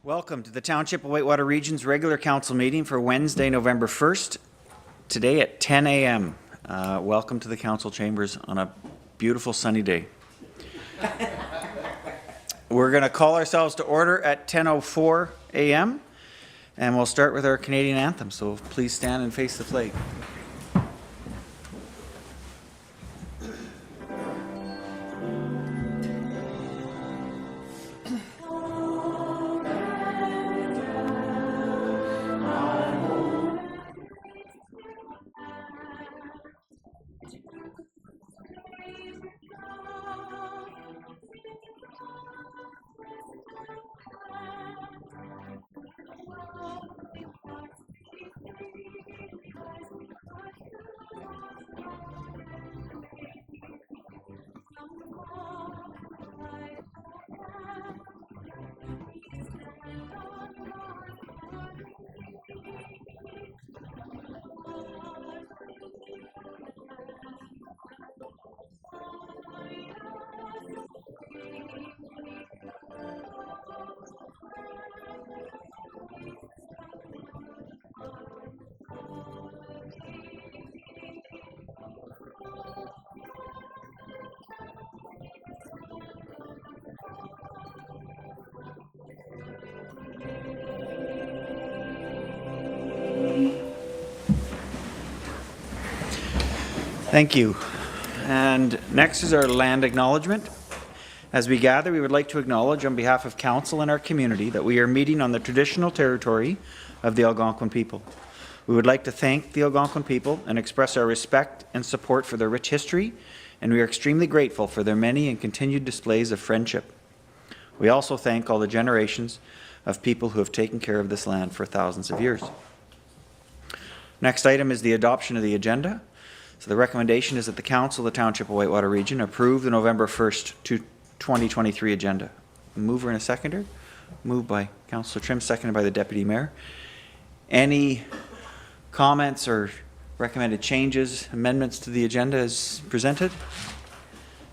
Welcome to the Township of Whitewater Region's regular council meeting for Wednesday, November 1st, today at 10 a.m. Welcome to the council chambers on a beautiful sunny day. We're going to call ourselves to order at 10:04 a.m. and we'll start with our Canadian anthem, so please stand and face the flag. Thank you. And next is our land acknowledgement. As we gather, we would like to acknowledge on behalf of council and our community that we are meeting on the traditional territory of the Algonquin people. We would like to thank the Algonquin people and express our respect and support for their rich history, and we are extremely grateful for their many and continued displays of friendship. We also thank all the generations of people who have taken care of this land for thousands of years. Next item is the adoption of the agenda. So the recommendation is that the Council of the Township of Whitewater Region approve the November 1st, 2023 agenda. A mover and a seconder. Moved by Councillor Trim, seconded by the Deputy Mayor. Any comments or recommended changes, amendments to the agenda as presented?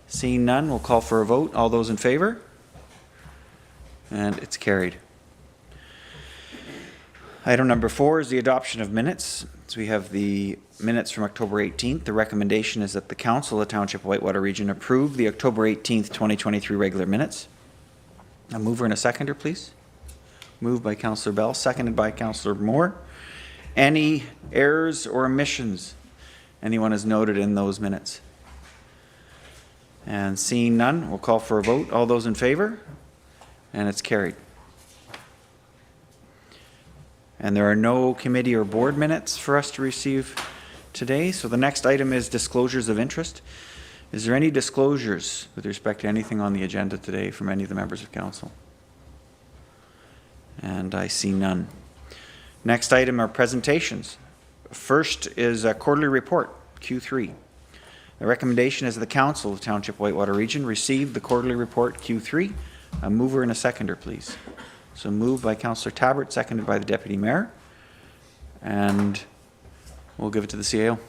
Seeing none, we'll call for a vote. All those in favor? And it's carried. Item number 4 is the adoption of minutes. So we have the minutes from October 18th. The recommendation is that the Council of the Township of Whitewater Region approve the October 18th, 2023 regular minutes. A mover and a seconder, please. Moved by Councillor Bell, seconded by Councillor Moore. Any errors or omissions anyone has noted in those minutes? And seeing none, we'll call for a vote. All those in favor? And it's carried. And there are no committee or board minutes for us to receive today. So the next item is disclosures of interest. Is there any disclosures with respect to anything on the agenda today from any of the members of council? And I see none. Next item are presentations. First is a quarterly report, Q3. The recommendation is that the Council of the Township of Whitewater Region receive the quarterly report Q3. A mover and a seconder, please. So moved by Councillor Tabbert, seconded by the Deputy Mayor. And we'll give it to the CAO.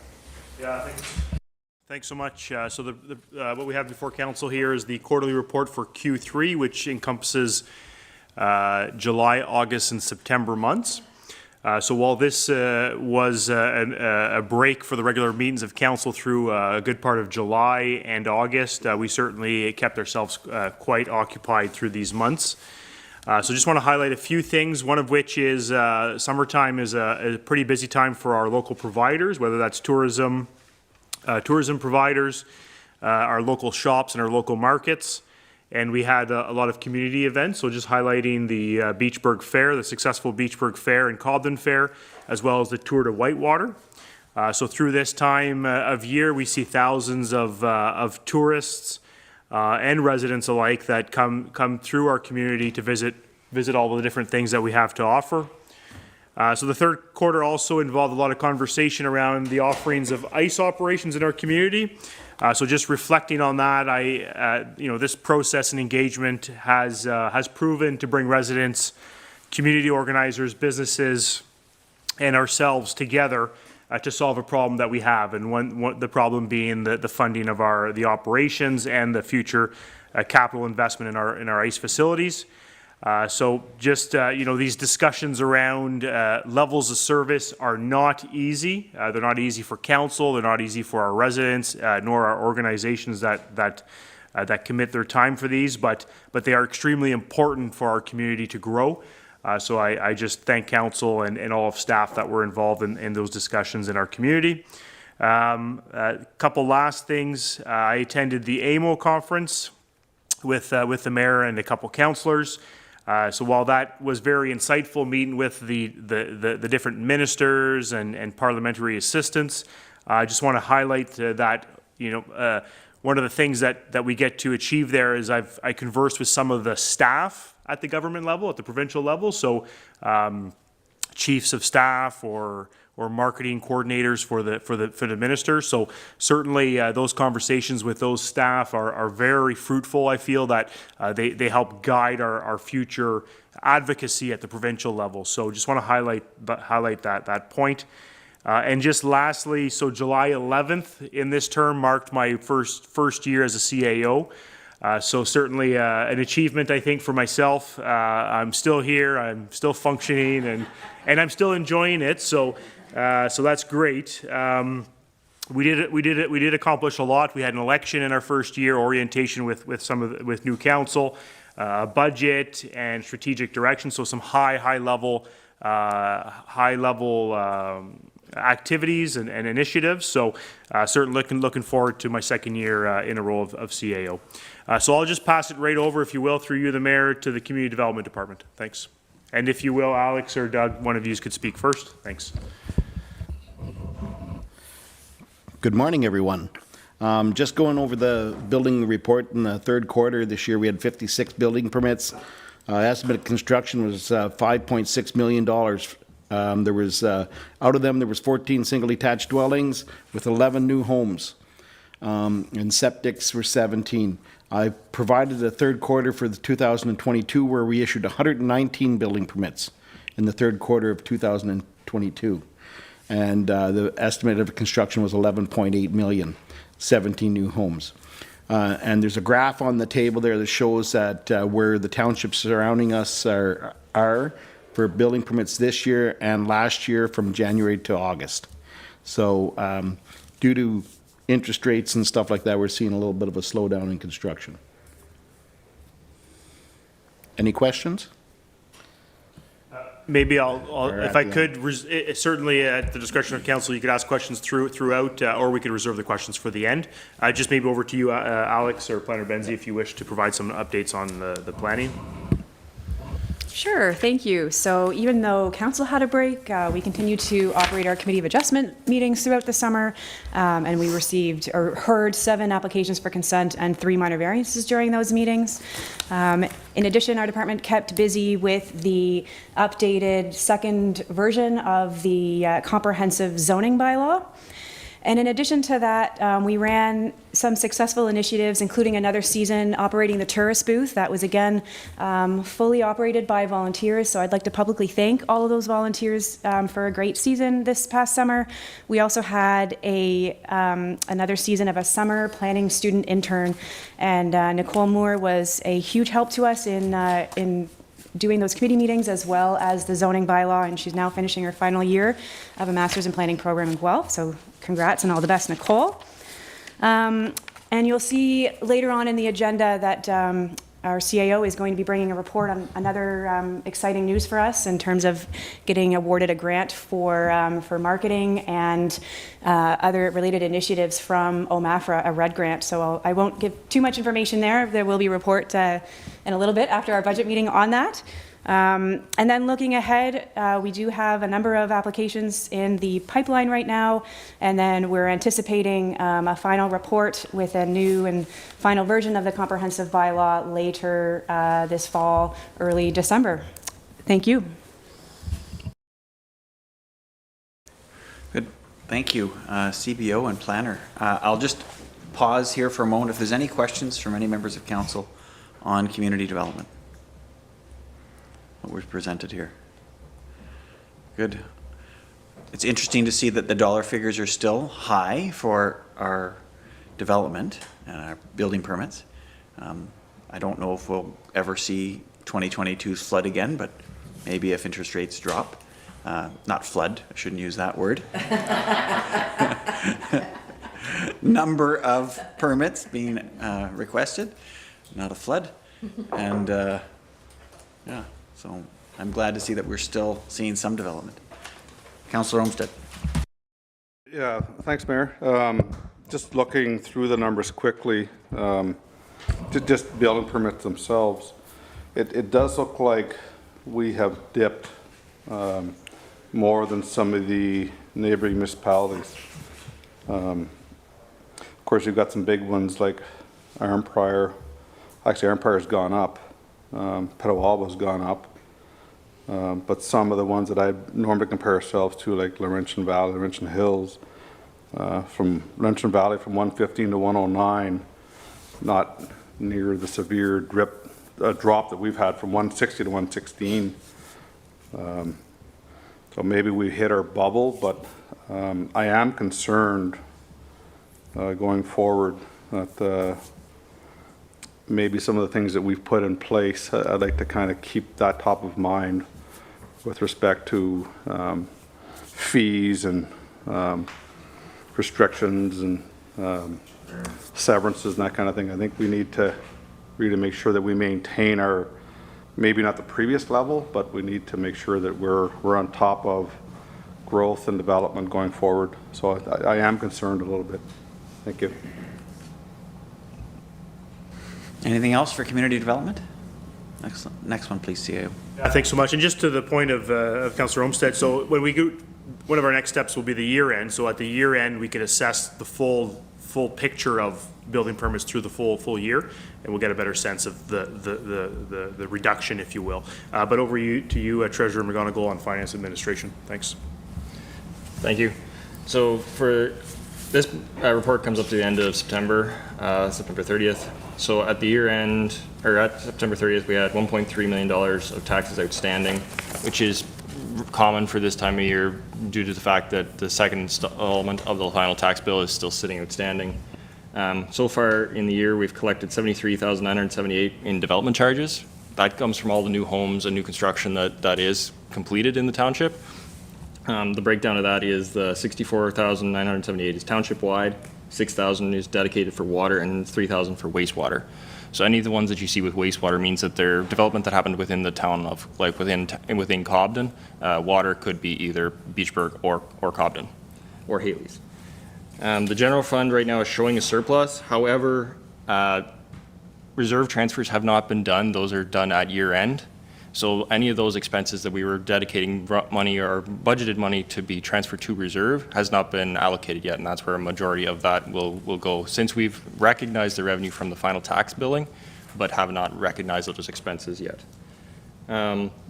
Yeah, thanks so much. So what we have before council here is the quarterly report for Q3, which encompasses July, August, and September months. So while this was a break for the regular meetings of council through a good part of July and August, we certainly kept ourselves quite occupied through these months. So just want to highlight a few things, one of which is summertime is a pretty busy time for our local providers, whether that's tourism providers, our local shops and our local markets. And we had a lot of community events, so just highlighting the Beachburg Fair, the successful Beachburg Fair and Cobden Fair, as well as the Tour to Whitewater. So through this time of year, we see thousands of tourists and residents alike that come through our community to visit all of the different things that we have to offer. So the third quarter also involved a lot of conversation around the offerings of ice operations in our community. So just reflecting on that, this process and engagement has proven to bring residents, community organizers, businesses, and ourselves together to solve a problem that we have, and the problem being the funding of the operations and the future capital investment in our ice facilities. So just, these discussions around levels of service are not easy. They're not easy for council, they're not easy for our residents, nor our organizations that commit their time for these, but they are extremely important for our community to grow. So I just thank council and all of staff that were involved in those discussions in our community. A couple last things. I attended the AMO conference with the mayor and a couple councillors. So while that was very insightful, meeting with the different ministers and parliamentary assistants, I just want to highlight that, one of the things that we get to achieve there is I conversed with some of the staff at the government level, at the provincial level, so chiefs of staff or marketing coordinators for the ministers. So certainly those conversations with those staff are very fruitful. I feel that they help guide our future advocacy at the provincial level. So just want to highlight that point. And just lastly, so July 11th in this term marked my first year as a CAO. So certainly an achievement, I think, for myself. I'm still here, I'm still functioning, and I'm still enjoying it. So that's great. We did accomplish a lot. We had an election in our first year, orientation with new council, budget and strategic direction. So some high level activities and initiatives. So certainly looking forward to my second year in a role of CAO. So I'll just pass it right over, if you will, through you, the mayor, to the Community Development Department. Thanks. And if you will, Alex or Doug, one of you could speak first. Thanks. Good morning, everyone. Just going over the building report in the third quarter this year, we had 56 building permits. Estimated construction was $5.6 million. There was out of them, there was 14 single-detached dwellings with 11 new homes, and septics were 17. I provided a third quarter for the 2022 where we issued 119 building permits in the third quarter of 2022. And the estimate of construction was 11.8 million, 17 new homes. And there's a graph on the table there that shows that where the townships surrounding us are for building permits this year and last year from January to August. So due to interest rates and stuff like that, we're seeing a little bit of a slowdown in construction. Any questions? Maybe if I could, certainly at the discretion of council, you could ask questions throughout, or we could reserve the questions for the end. Just maybe over to you, Alex or Planner Benzie, if you wish to provide some updates on the planning. Sure, thank you. So even though council had a break, we continue to operate our committee of adjustment meetings throughout the summer, and we received or heard 7 applications for consent and 3 minor variances during those meetings. In addition, our department kept busy with the updated second version of the comprehensive zoning bylaw. And in addition to that, we ran some successful initiatives, including another season operating the tourist booth. That was, again, fully operated by volunteers. So I'd like to publicly thank all of those volunteers for a great season this past summer. We also had another season of a summer planning student intern. And Nicole Moore was a huge help to us in doing those committee meetings as well as the zoning bylaw, and she's now finishing her final year of a master's in planning program in Guelph. So congrats and all the best, Nicole. And you'll see later on in the agenda that our CAO is going to be bringing a report on another exciting news for us in terms of getting awarded a grant for marketing and other related initiatives from OMAFRA, a RED grant. So I won't give too much information there. There will be a report in a little bit after our budget meeting on that. And then looking ahead, we do have a number of applications in the pipeline right now, and then we're anticipating a final report with a new and final version of the comprehensive bylaw later this fall, early December. Thank you. Good. Thank you, CBO and Planner. I'll just pause here for a moment if there's any questions from any members of council on community development. What was presented here. Good. It's interesting to see that the dollar figures are still high for our development and our building permits. I don't know if we'll ever see 2022's flood again, but maybe if interest rates drop. Not flood, I shouldn't use that word. Number of permits being requested, not a flood. And yeah, so I'm glad to see that we're still seeing some development. Councillor Olmsted. Yeah, thanks, Mayor. Just looking through the numbers quickly, just building permits themselves, it does look like we have dipped more than some of the neighboring municipalities. Of course, you've got some big ones like Arnprior. Actually, Arnprior's gone up. Petawaba's gone up. But some of the ones that I normally compare ourselves to, like Laurentian Valley, Laurentian Hills, from Laurentian Valley from 115 to 109, not near the severe drop that we've had from 160 to 116. So maybe we hit our bubble, but I am concerned going forward that maybe some of the things that we've put in place, I'd like to kind of keep that top of mind with respect to fees and restrictions and severances and that kind of thing. I think we need to really make sure that we maintain our, maybe not the previous level, but we need to make sure that we're on top of growth and development going forward. So I am concerned a little bit. Thank you. Anything else for community development? Excellent. Next one, please, CAO. Thanks so much. And just to the point of Councillor Olmsted, so when we go, one of our next steps will be the year end. So at the year end, we can assess the full picture of building permits through the full year, and we'll get a better sense of the reduction, if you will. But over to you, Treasurer McGonigal on Finance Administration. Thanks. Thank you. So for this report comes up to the end of September, September 30th. So at the year end, or at September 30th, we had $1.3 million of taxes outstanding, which is common for this time of year due to the fact that the second installment of the final tax bill is still sitting outstanding. So far in the year, we've collected $73,978 in development charges. That comes from all the new homes and new construction that is completed in the township. The breakdown of that is the $64,978 is township-wide, $6,000 is dedicated for water, and $3,000 for wastewater. So any of the ones that you see with wastewater means that they're development that happened within the town of, like within Cobden. Water could be either Beachburg or Cobden, or Haley's. The general fund right now is showing a surplus. However, reserve transfers have not been done. Those are done at year end. So any of those expenses that we were dedicating money or budgeted money to be transferred to reserve has not been allocated yet, and that's where a majority of that will go. Since we've recognized the revenue from the final tax billing, but have not recognized those expenses yet.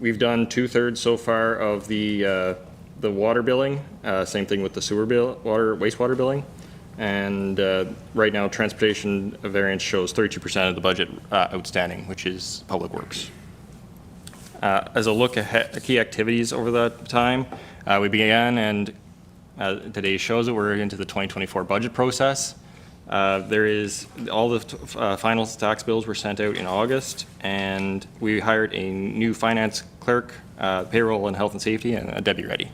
We've done 2/3 so far of the water billing, same thing with the sewer bill, wastewater billing. And right now, transportation variance shows 32% of the budget outstanding, which is public works. As a look ahead, key activities over that time, we began, and today shows that we're into the 2024 budget process. There is, all the final tax bills were sent out in August, and we hired a new finance clerk, payroll and health and safety, and a Debbie Reddy.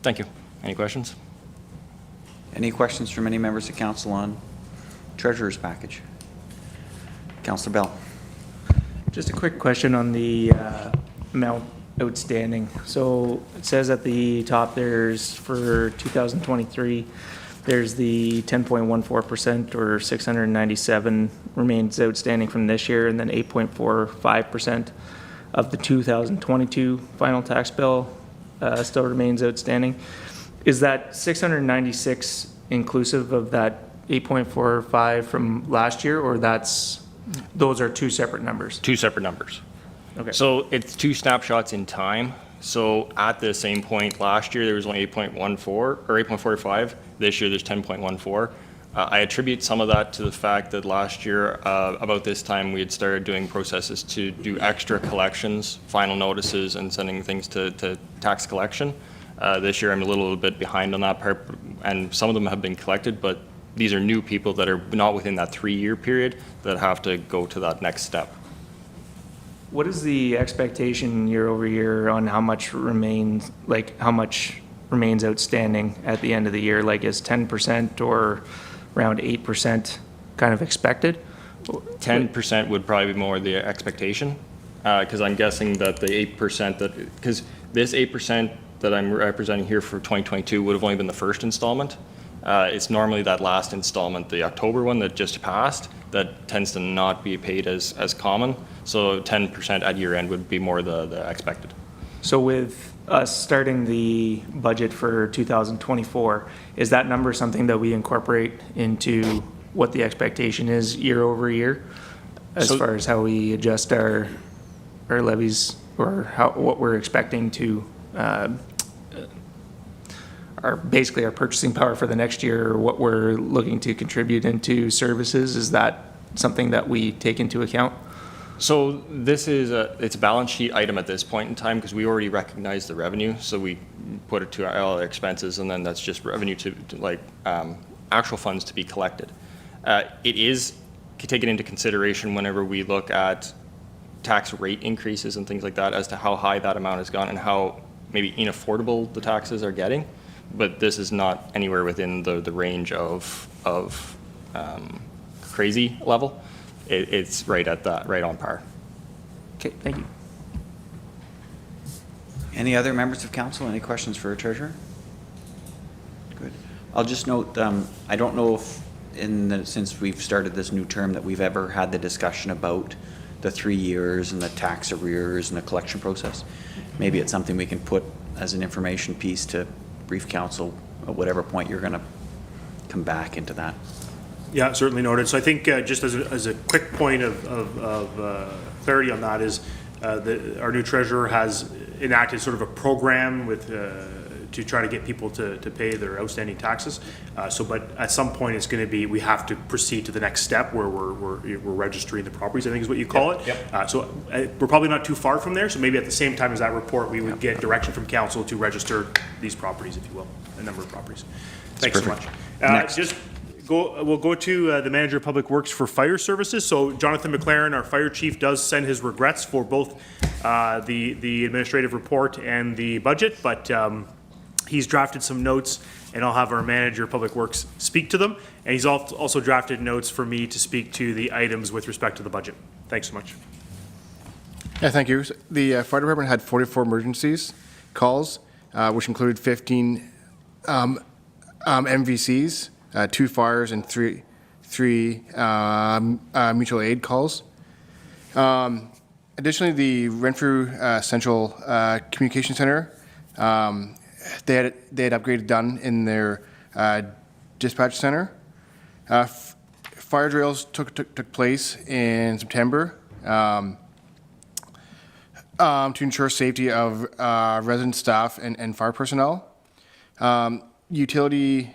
Thank you. Any questions? Any questions from any members of council on Treasurer's package? Councillor Bell. Just a quick question on the amount outstanding. So it says at the top there's, for 2023, there's the 10.14% or 697 remains outstanding from this year, and then 8.45% of the 2022 final tax bill still remains outstanding. Is that 696 inclusive of that 8.45 from last year, or those are two separate numbers? Two separate numbers. Okay. So it's two snapshots in time. So at the same point last year, there was only 8.14 or 8.45. This year, there's 10.14. I attribute some of that to the fact that last year, about this time, we had started doing processes to do extra collections, final notices, and sending things to tax collection. This year, I'm a little bit behind on that part, and some of them have been collected, but these are new people that are not within that 3-year period that have to go to that next step. What is the expectation year over year on how much remains, outstanding at the end of the year? Like, is 10% or around 8% kind of expected? 10% would probably be more the expectation, because I'm guessing that the 8% because this 8% that I'm representing here for 2022 would have only been the first installment. It's normally that last installment, the October one that just passed, that tends to not be paid as common. So 10% at year end would be more the expected. So with us starting the budget for 2024, is that number something that we incorporate into what the expectation is year over year? As far as how we adjust our levies, or what we're expecting to, basically our purchasing power for the next year, or what we're looking to contribute into services, is that something that we take into account? So this is it's a balance sheet item at this point in time, because we already recognize the revenue, so we put it to all our expenses, and then that's just revenue to actual funds to be collected. It is taken into consideration whenever we look at tax rate increases and things like that, as to how high that amount has gone and how maybe unaffordable the taxes are getting. But this is not anywhere within the range of crazy level. It's right at that, right on par. Okay, thank you. Any other members of council? Any questions for our treasurer? Good. I'll just note, I don't know if since we've started this new term that we've ever had the discussion about the 3 years and the tax arrears and the collection process. Maybe it's something we can put as an information piece to brief council at whatever point you're going to come back into that. Yeah, certainly noted. So I think just as a quick point of clarity on that is our new treasurer has enacted sort of a program with to try to get people to pay their outstanding taxes. But at some point it's going to be, we have to proceed to the next step where we're registering the properties, I think is what you call it. Yep. We're probably not too far from there. So maybe at the same time as that report, we would get direction from council to register these properties, if you will, a number of properties. Thanks so much. We'll go to the Manager of Public Works for Fire Services. So Jonathan McLaren, our Fire Chief, does send his regrets for both the administrative report and the budget, but he's drafted some notes, and I'll have our Manager of Public Works speak to them. And he's also drafted notes for me to speak to the items with respect to the budget. Thanks so much. Yeah, thank you. The fire department had 44 emergencies calls, which included 15 MVCs, 2 fires, and three mutual aid calls. Additionally, the Renfrew Central Communication Center, they had upgraded done in their dispatch center. Fire drills took place in September to ensure safety of resident staff and fire personnel. Utility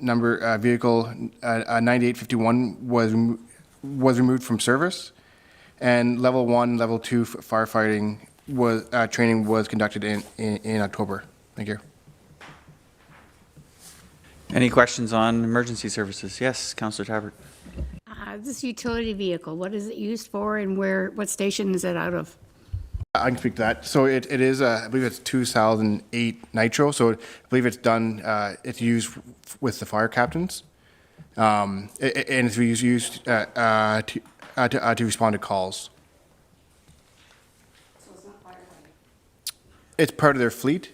vehicle 9851 was removed from service, and level 1, level 2 firefighting training was conducted in October. Thank you. Any questions on emergency services? Yes, Councillor Tabbert. This utility vehicle, what is it used for, and what station is it out of? I can speak to that. So it is, I believe it's 2008 Nitro. So I believe it's done, it's used with the fire captains. And it's used to respond to calls. So it's not firefighting? It's part of their fleet,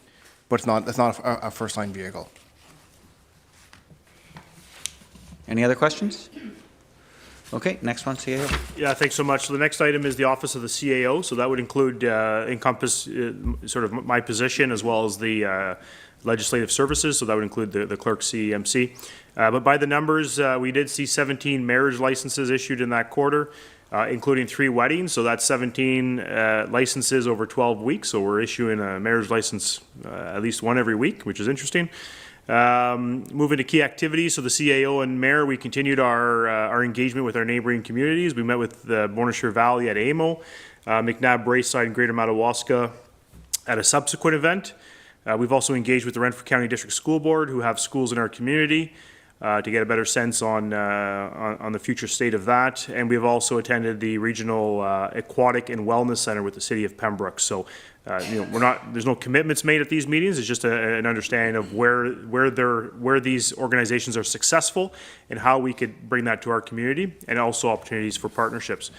but it's not a first line vehicle. Any other questions? Okay, next one, CAO. Yeah, thanks so much. So the next item is the Office of the CAO. So that would encompass sort of my position as well as the legislative services. So that would include the clerk CEMC. But by the numbers, we did see 17 marriage licenses issued in that quarter, including 3 weddings. So that's 17 licenses over 12 weeks. So we're issuing a marriage license at least one every week, which is interesting. Moving to key activities, so the CAO and Mayor, we continued our engagement with our neighboring communities. We met with the Bonnechere Valley at AMO, McNabb, Braeside, and Greater Madawaska at a subsequent event. We've also engaged with the Renfrew County District School Board, who have schools in our community. to get a better sense on the future state of that. And we've also attended the Regional Aquatic and Wellness Center with the City of Pembroke. So, there's no commitments made at these meetings. It's just an understanding of where these organizations are successful and how we could bring that to our community, and also opportunities for partnerships.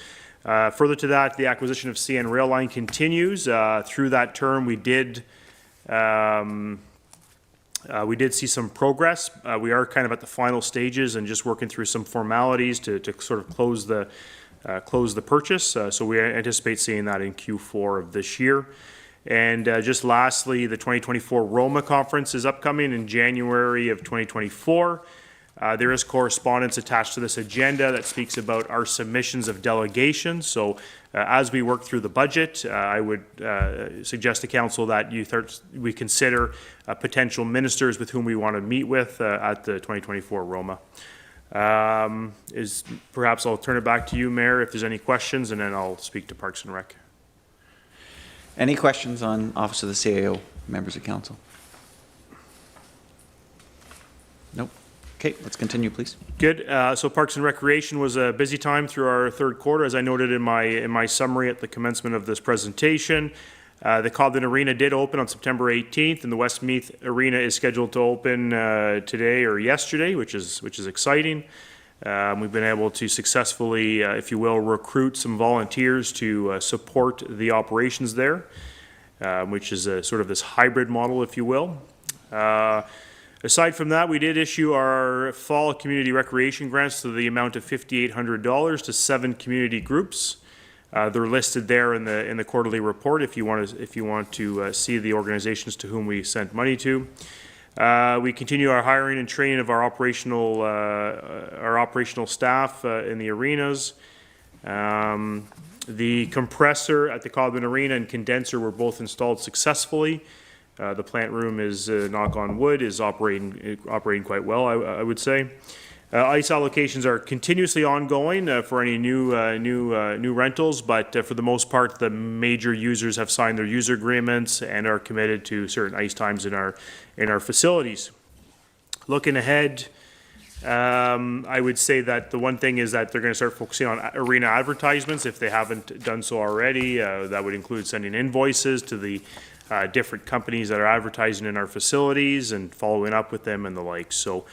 Further to that, the acquisition of CN Rail Line continues. Through that term, we did see some progress. We are kind of at the final stages and just working through some formalities to sort of close the purchase. So we anticipate seeing that in Q4 of this year. And just lastly, the 2024 ROMA conference is upcoming in January of 2024. There is correspondence attached to this agenda that speaks about our submissions of delegations. So as we work through the budget, I would suggest to council that we consider potential ministers with whom we want to meet with at the 2024 ROMA. Perhaps I'll turn it back to you, Mayor, if there's any questions, and then I'll speak to Parks and Rec. Any questions on Office of the CAO, members of council? Nope. Okay, let's continue, please. Good. So Parks and Recreation was a busy time through our third quarter, as I noted in my summary at the commencement of this presentation. The Cobden Arena did open on September 18th, and the Westmeath Arena is scheduled to open today or yesterday, which is exciting. We've been able to successfully, if you will, recruit some volunteers to support the operations there, which is a sort of this hybrid model, if you will. Aside from that, we did issue our fall community recreation grants to the amount of $5,800 to 7 community groups. They're listed there in the quarterly report if you want to see the organizations to whom we sent money to. We continue our hiring and training of our operational staff in the arenas. The compressor at the Cobden Arena and condenser were both installed successfully. The plant room is, knock on wood, is operating quite well, I would say. Ice allocations are continuously ongoing for any new rentals, but for the most part, the major users have signed their user agreements and are committed to certain ice times in our facilities. Looking ahead, I would say that the one thing is that they're going to start focusing on arena advertisements if they haven't done so already. That would include sending invoices to the different companies that are advertising in our facilities and following up with them and the like. So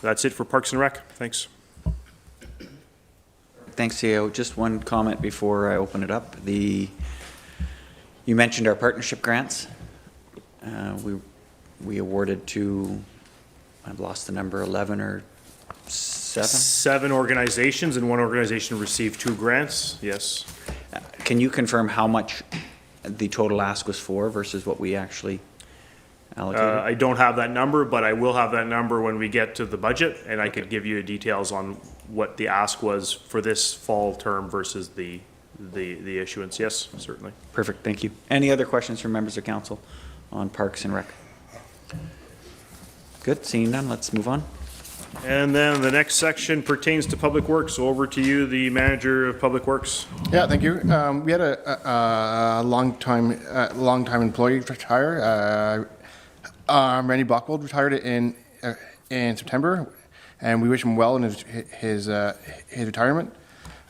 that's it for Parks and Rec. Thanks. Thanks, CAO. Just one comment before I open it up. You mentioned our partnership grants. We awarded to, I've lost the number, 11 or 7? 7 organizations, and one organization received 2 grants, yes. Can you confirm how much the total ask was for versus what we actually allocated? I don't have that number, but I will have that number when we get to the budget, and I could give you details on what the ask was for this fall term versus the issuance. Yes, certainly. Perfect, thank you. Any other questions from members of council on Parks and Rec? Good, seeing none, let's move on. And then the next section pertains to Public Works. So over to you, the Manager of Public Works. Yeah, thank you. We had a long-time employee retire. Randy Buchwald retired in September, and we wish him well in his retirement.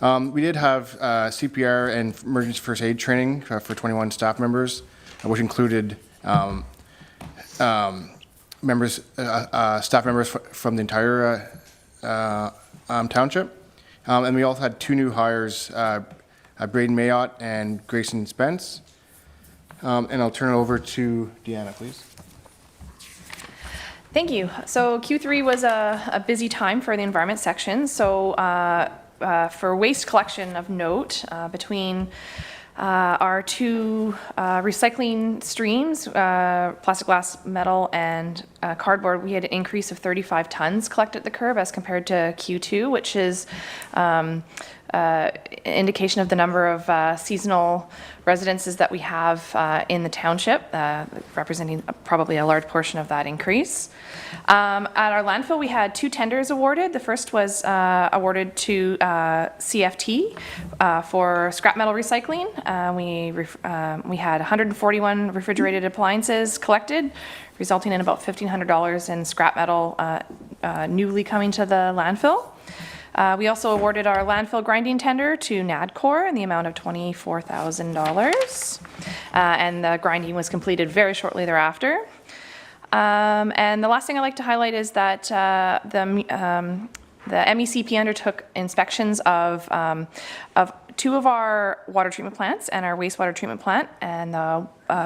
We did have CPR and emergency first aid training for 21 staff members, which included staff members from the entire township. And we also had 2 new hires, Braden Mayotte and Grayson Spence. And I'll turn it over to Deanna, please. Thank you. So Q3 was a busy time for the environment section. So for waste collection of note, between our 2 recycling streams, plastic, glass, metal, and cardboard, we had an increase of 35 tons collected at the curb as compared to Q2, which is indication of the number of seasonal residences that we have in the township, representing probably a large portion of that increase. At our landfill, we had 2 tenders awarded. The first was awarded to CFT for scrap metal recycling. We had 141 refrigerated appliances collected, resulting in about $1,500 in scrap metal newly coming to the landfill. We also awarded our landfill grinding tender to NADCOR in the amount of $24,000, and the grinding was completed very shortly thereafter. And the last thing I'd like to highlight is that the MECP undertook inspections of 2 of our water treatment plants and our wastewater treatment plant, and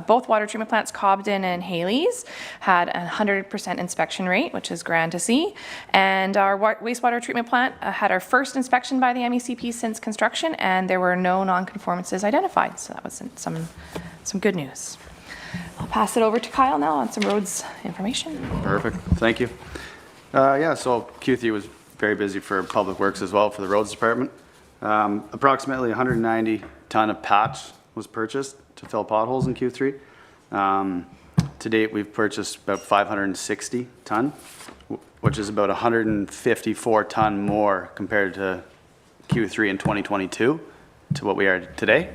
both water treatment plants, Cobden and Haley's, had a 100% inspection rate, which is grand to see. And our wastewater treatment plant had our first inspection by the MECP since construction, and there were no non-conformances identified. So that was some good news. I'll pass it over to Kyle now on some roads information. Perfect, thank you. Yeah, so Q3 was very busy for Public Works as well for the roads department. Approximately 190 ton of patch was purchased to fill potholes in Q3. To date, we've purchased about 560 ton, which is about 154 ton more compared to Q3 in 2022 to what we are today.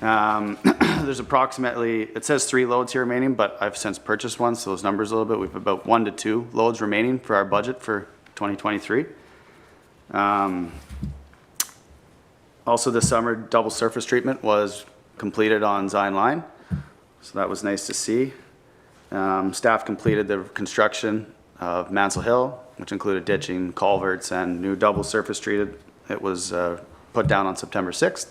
There's approximately, it says 3 loads here remaining, but I've since purchased one, so those numbers a little bit. We have about 1 to 2 loads remaining for our budget for 2023. Also this summer, double surface treatment was completed on Zion Line, so that was nice to see. Staff completed the construction of Mansell Hill, which included ditching, culverts, and new double surface treated. It was put down on September 6th.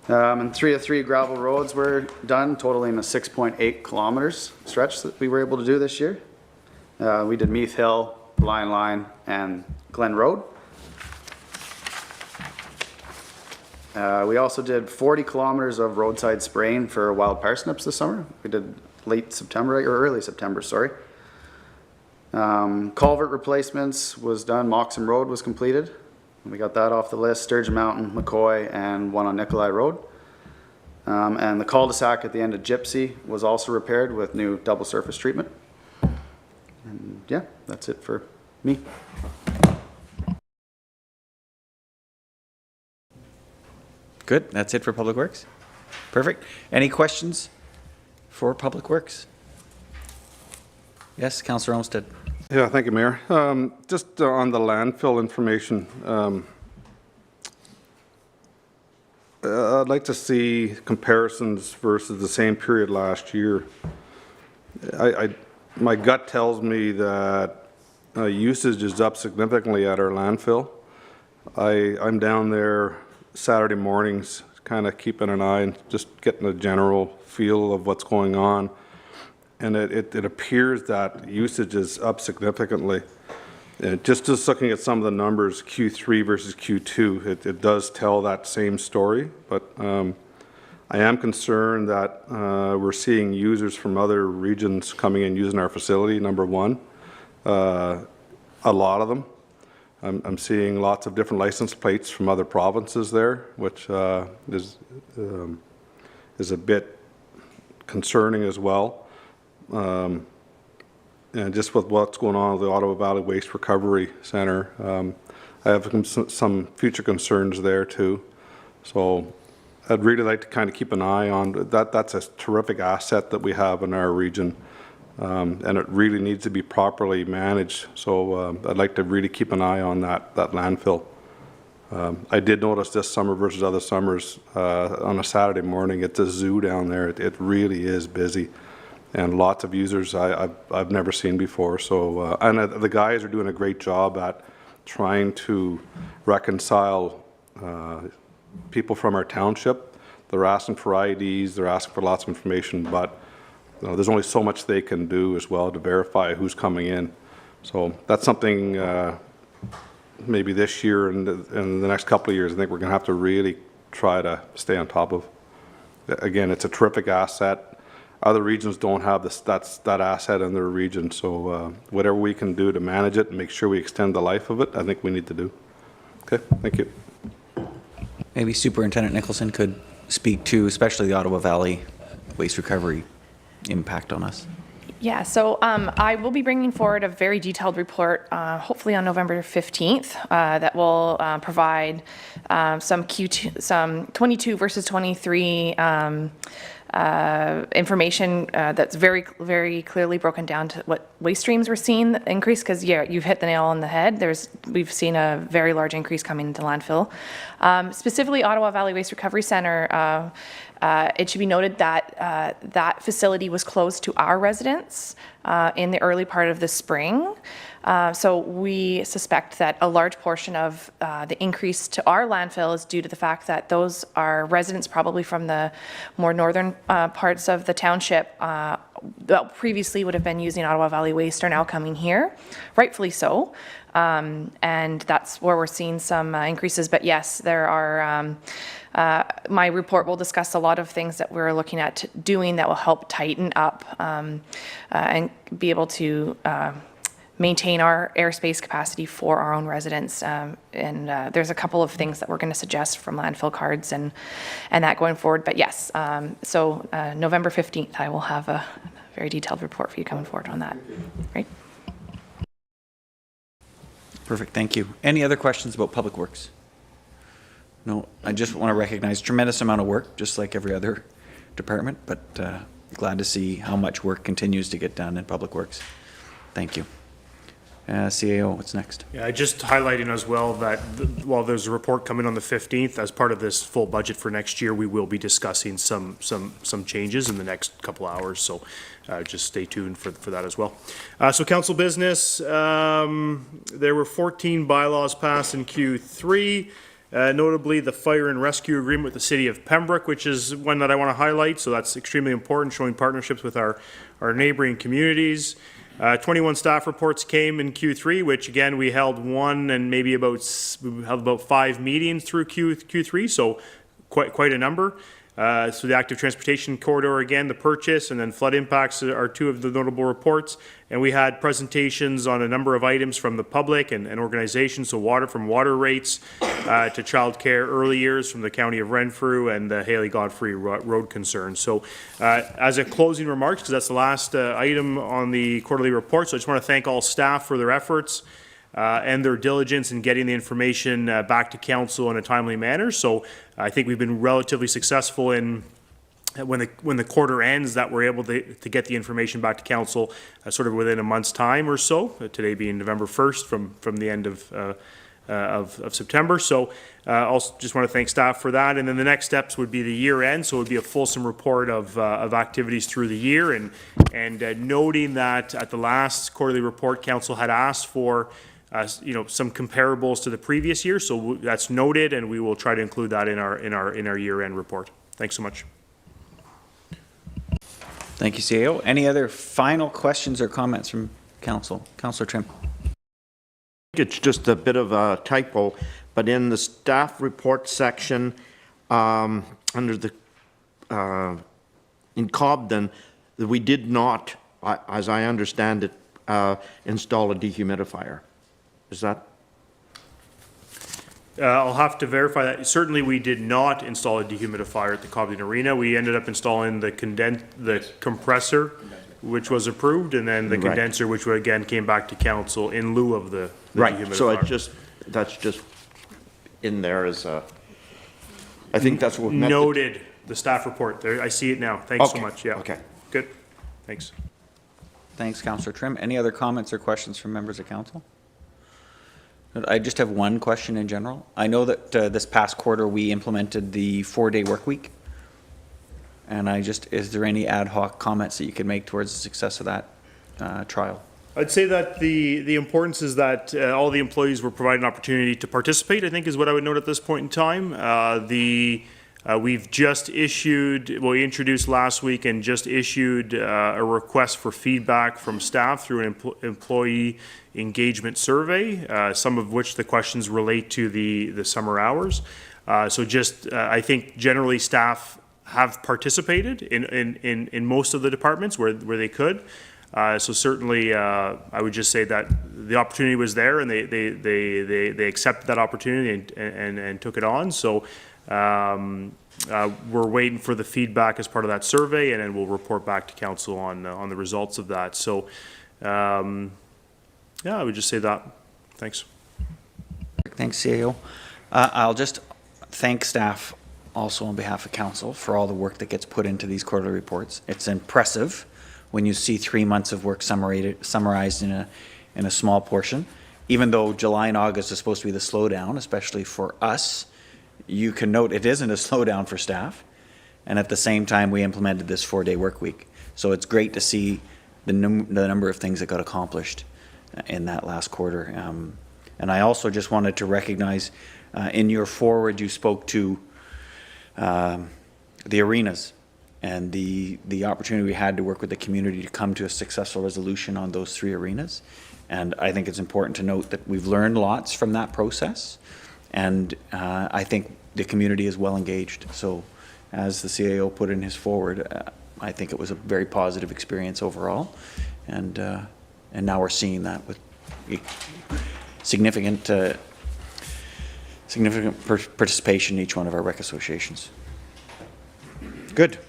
And 3 of 3 gravel roads were done, totaling a 6.8 kilometers stretch that we were able to do this year. We did Meath Hill, Lion Line, and Glen Road. We also did 40 kilometers of roadside spraying for wild parsnips this summer. We did late September, or early September, sorry. Culvert replacements was done, Moxham Road was completed. We got that off the list, Sturgeon Mountain, McCoy, and one on Nikolai Road. And the cul-de-sac at the end of Gypsy was also repaired with new double surface treatment. And yeah, that's it for me. Good, that's it for Public Works? Perfect. Any questions for Public Works? Yes, Councillor Olmsted. Yeah, thank you, Mayor. Just on the landfill information, I'd like to see comparisons versus the same period last year. My gut tells me that usage is up significantly at our landfill. I'm down there Saturday mornings, kind of keeping an eye and just getting a general feel of what's going on. And it appears that usage is up significantly. Just looking at some of the numbers, Q3 versus Q2, it does tell that same story. But I am concerned that we're seeing users from other regions coming in using our facility, number one. A lot of them. I'm seeing lots of different license plates from other provinces there, which is a bit concerning as well. And just with what's going on with the Ottawa Valley Waste Recovery Centre, I have some future concerns there too. So I'd really like to kind of keep an eye on that. That's a terrific asset that we have in our region, and it really needs to be properly managed. So I'd like to really keep an eye on that landfill. I did notice this summer versus other summers, on a Saturday morning, it's a zoo down there. It really is busy. And lots of users I've never seen before. So, and the guys are doing a great job at trying to reconcile people from our township. They're asking for IDs, they're asking for lots of information, but there's only so much they can do as well to verify who's coming in. So that's something maybe this year and in the next couple of years, I think we're going to have to really try to stay on top of. Again, it's a terrific asset. Other regions don't have that asset in their region, so whatever we can do to manage it and make sure we extend the life of it, I think we need to do. Okay, thank you. Maybe Superintendent Nicholson could speak to, especially the Ottawa Valley waste recovery impact on us. Yeah, so I will be bringing forward a very detailed report, hopefully on November 15th, that will provide some Q2, some 22 versus 23 information that's very, very clearly broken down to what waste streams we're seeing increase, because yeah, you've hit the nail on the head. We've seen a very large increase coming into landfill. Specifically, Ottawa Valley Waste Recovery Centre, it should be noted that that facility was closed to our residents in the early part of the spring. So we suspect that a large portion of the increase to our landfill is due to the fact that those are residents probably from the more northern parts of the township that previously would have been using Ottawa Valley Waste are now coming here, rightfully so. And that's where we're seeing some increases. But yes, there are, my report will discuss a lot of things that we're looking at doing that will help tighten up and be able to maintain our airspace capacity for our own residents. And there's a couple of things that we're going to suggest from landfill cards and that going forward. But yes, so November 15th, I will have a very detailed report for you coming forward on that. Right? Perfect, thank you. Any other questions about Public Works? No, I just want to recognize tremendous amount of work, just like every other department, but glad to see how much work continues to get done in Public Works. Thank you. CAO, what's next? Yeah, just highlighting as well that while there's a report coming on the 15th, as part of this full budget for next year, we will be discussing some changes in the next couple hours. So just stay tuned for that as well. So council business, there were 14 bylaws passed in Q3. Notably, the fire and rescue agreement with the city of Pembroke, which is one that I want to highlight. So that's extremely important, showing partnerships with our neighboring communities. 21 staff reports came in Q3, which again, we held one and maybe about 5 meetings through Q3, so quite a number. So the active transportation corridor, again, the purchase, and then flood impacts are two of the notable reports. And we had presentations on a number of items from the public and organizations, so from water rates to childcare early years from the County of Renfrew and the Haley Godfrey road concerns. So as a closing remarks, because that's the last item on the quarterly report, so I just want to thank all staff for their efforts and their diligence in getting the information back to council in a timely manner. So I think we've been relatively successful in when the quarter ends that we're able to get the information back to council sort of within a month's time or so, today being November 1st from the end of September. So also just want to thank staff for that. And then the next steps would be the year end. So it would be a fulsome report of activities through the year and noting that at the last quarterly report, council had asked for some comparables to the previous year. So that's noted, and we will try to include that in our year-end report. Thanks so much. Thank you, CAO. Any other final questions or comments from council? Councillor Trim. It's just a bit of a typo, but in the staff report section, under the in Cobden, we did not, as I understand it, install a dehumidifier. Is that? I'll have to verify that. Certainly, we did not install a dehumidifier at the Cobden Arena. We ended up installing the compressor, which was approved, and then the condenser, which again came back to council in lieu of the dehumidifier. So that's just in there as a. I think that's what noted. The staff report there. I see it now. Thanks so much. Yeah. Okay. Good. Thanks. Thanks, Councillor Trim. Any other comments or questions from members of council? I just have one question in general. I know that this past quarter we implemented the 4-day work week. And is there any ad hoc comments that you could make towards the success of that trial? I'd say that the importance is that all the employees were provided an opportunity to participate, I think is what I would note at this point in time. We've just issued, we introduced last week and just issued a request for feedback from staff through an employee engagement survey, some of which the questions relate to the summer hours. I think generally staff have participated in most of the departments where they could. So certainly, I would just say that the opportunity was there, and they accepted that opportunity and took it on. So we're waiting for the feedback as part of that survey, and then we'll report back to council on the results of that. So yeah, I would just say that. Thanks. Thanks, CAO. I'll just thank staff also on behalf of council for all the work that gets put into these quarterly reports. It's impressive when you see 3 months of work summarized in a small portion. Even though July and August is supposed to be the slowdown, especially for us, you can note it isn't a slowdown for staff. And at the same time, we implemented this 4-day work week. So it's great to see the number of things that got accomplished in that last quarter. And I also just wanted to recognize in your forward, you spoke to the arenas and the opportunity we had to work with the community to come to a successful resolution on those 3 arenas. And I think it's important to note that we've learned lots from that process. And I think the community is well engaged. So as the CAO put in his forward, I think it was a very positive experience overall. And now we're seeing that with significant participation in each one of our rec associations. Good.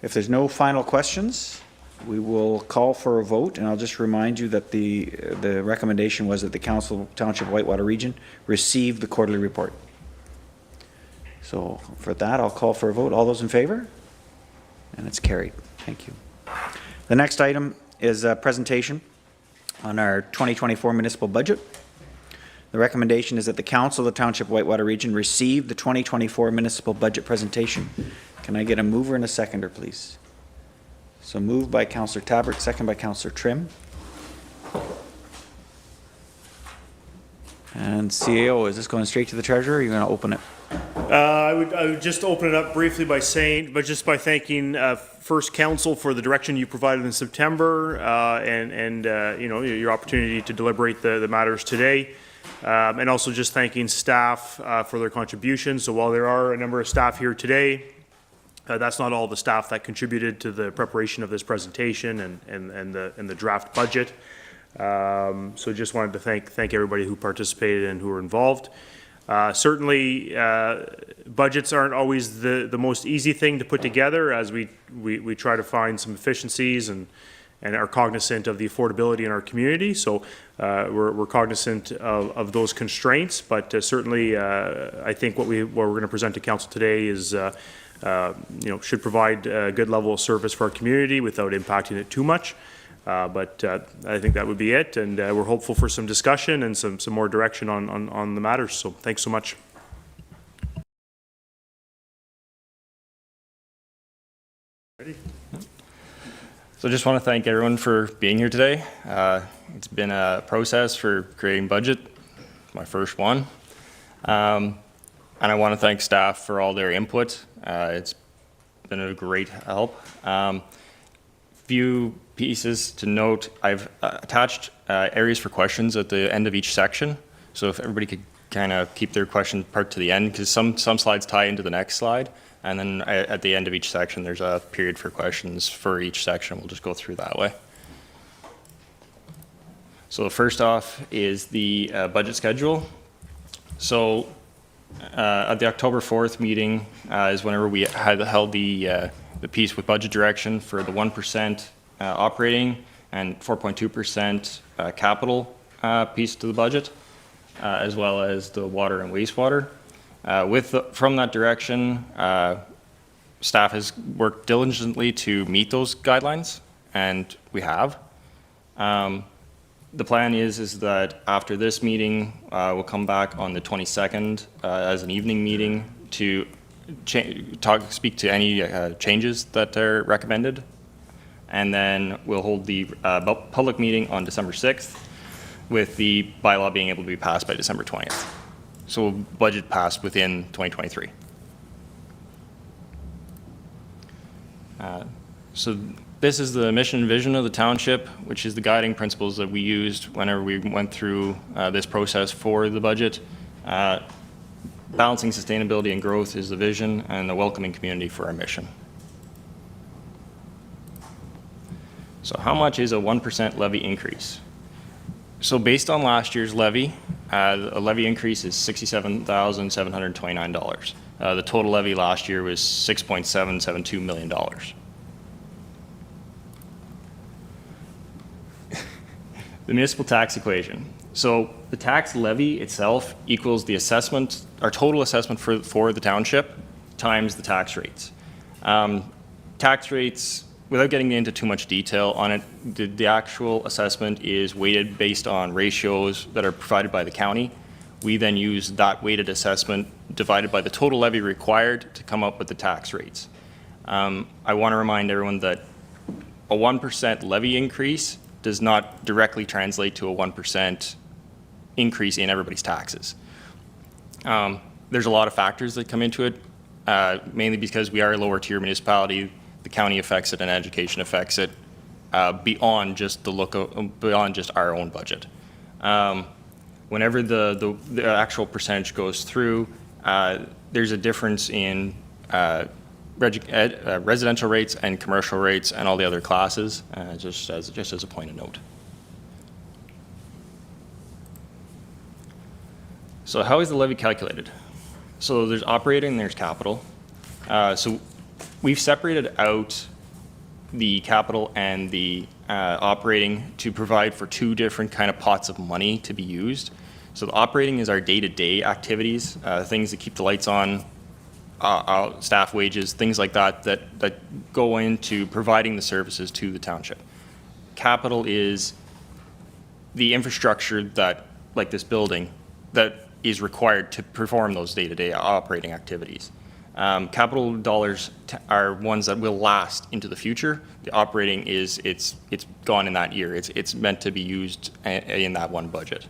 If there's no final questions, we will call for a vote, and I'll just remind you that the recommendation was that the Council Township Whitewater Region receive the quarterly report. So for that, I'll call for a vote. All those in favor? And it's carried. Thank you. The next item is a presentation on our 2024 municipal budget. The recommendation is that the Council of the Township Whitewater Region receive the 2024 municipal budget presentation. Can I get a mover and a seconder, please? So moved by Councillor Tabbert, second by Councillor Trim. And CAO, is this going straight to the treasurer, or are you going to open it? I would just open it up briefly by thanking first council for the direction you provided in September and you know, your opportunity to deliberate the matters today. And also just thanking staff for their contributions. So while there are a number of staff here today, that's not all the staff that contributed to the preparation of this presentation and the draft budget. So just wanted to thank everybody who participated and who were involved. Certainly, budgets aren't always the most easy thing to put together, as we try to find some efficiencies and are cognizant of the affordability in our community. So we're cognizant of those constraints, but certainly I think what we're going to present to council today is you know, should provide a good level of service for our community without impacting it too much. But I think that would be it, and we're hopeful for some discussion and some more direction on the matters. So thanks so much. Ready? So I just want to thank everyone for being here today. It's been a process for creating budget, my first one. And I want to thank staff for all their input. It's been a great help. Few pieces to note. I've attached areas for questions at the end of each section. So if everybody could kind of keep their question part to the end, because some slides tie into the next slide. And then at the end of each section, there's a period for questions for each section. We'll just go through that way. So first off is the budget schedule. So at the October 4th meeting is whenever we had held the piece with budget direction for the 1% operating and 4.2% capital piece to the budget, as well as the water and wastewater. From that direction, staff has worked diligently to meet those guidelines, and we have. The plan is that after this meeting, we'll come back on the 22nd as an evening meeting to speak to any changes that are recommended, and then we'll hold the public meeting on December 6th, with the bylaw being able to be passed by December 20th. So budget passed within 2023. So this is the mission and vision of the township, which is the guiding principles that we used whenever we went through this process for the budget. Balancing sustainability and growth is the vision, and a welcoming community for our mission. So how much is a 1% levy increase? So based on last year's levy, a levy increase is $67,729. The total levy last year was $6.772 million. The municipal tax equation. So the tax levy itself equals the assessment, our total assessment for the township times the tax rates. Tax rates, without getting into too much detail on it, the actual assessment is weighted based on ratios that are provided by the county. We then use that weighted assessment divided by the total levy required to come up with the tax rates. I want to remind everyone that a 1% levy increase does not directly translate to a 1% increase in everybody's taxes. There's a lot of factors that come into it, mainly because we are a lower tier municipality. The county affects it and education affects it beyond just beyond just our own budget. Whenever the actual percentage goes through, there's a difference in residential rates and commercial rates and all the other classes, just as a point of note. So how is the levy calculated? So there's operating and there's capital. So we've separated out the capital and the operating to provide for two different kind of pots of money to be used. So the operating is our day-to-day activities, things that keep the lights on, staff wages, things like that go into providing the services to the township. Capital is the infrastructure that, like this building, that is required to perform those day-to-day operating activities. Capital dollars are ones that will last into the future. The operating is, it's gone in that year. It's meant to be used in that one budget.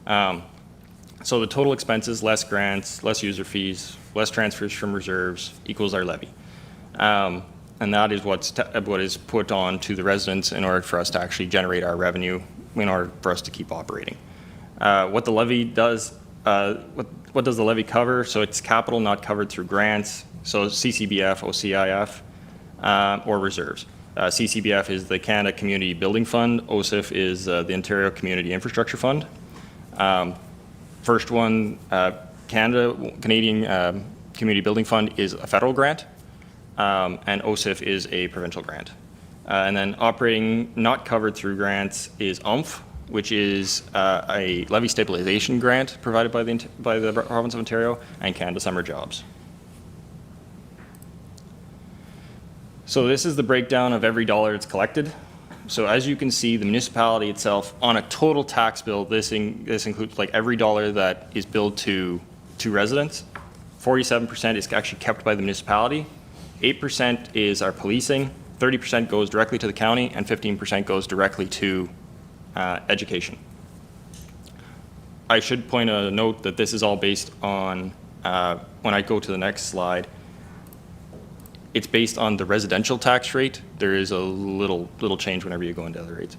So the total expenses, less grants, less user fees, less transfers from reserves equals our levy. And that is what is put on to the residents in order for us to actually generate our revenue in order for us to keep operating. What the levy does, what does the levy cover? So it's capital not covered through grants, so CCBF, OCIF, or reserves. CCBF is the Canada Community Building Fund. OCIF is the Ontario Community Infrastructure Fund. First one, Canadian Community Building Fund is a federal grant, and OCIF is a provincial grant. And then operating not covered through grants is UMF, which is a levy stabilization grant provided by the province of Ontario, and Canada Summer Jobs. So this is the breakdown of every dollar that's collected. So as you can see, the municipality itself, on a total tax bill, this includes like every dollar that is billed to residents. 47% is actually kept by the municipality. 8% is our policing. 30% goes directly to the county, and 15% goes directly to education. I should point a note that this is all based on, when I go to the next slide, it's based on the residential tax rate. There is a little change whenever you go into other rates.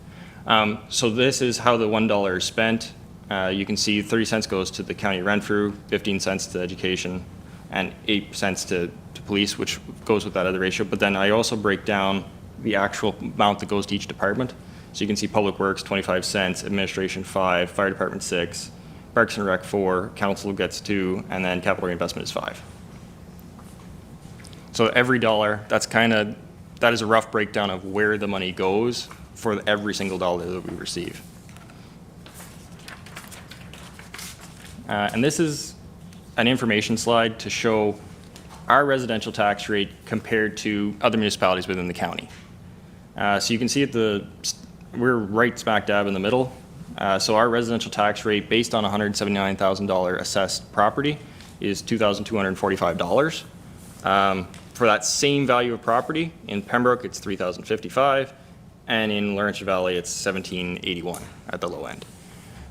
So this is how the $1 is spent. You can see 30 cents goes to the county Renfrew, 15 cents to education, and 8 cents to police, which goes with that other ratio. But then I also break down the actual amount that goes to each department. So you can see Public Works, 25 cents, Administration 5, Fire Department 6, Parks and Rec 4, Council gets 2, and then Capital Reinvestment is 5. So every dollar, that is a rough breakdown of where the money goes for every single dollar that we receive. And this is an information slide to show our residential tax rate compared to other municipalities within the county. So you can see we're right smack dab in the middle. So our residential tax rate based on $179,000 assessed property is $2,245. For that same value of property, in Pembroke it's $3,055, and in Lawrence Valley it's $1,781 at the low end.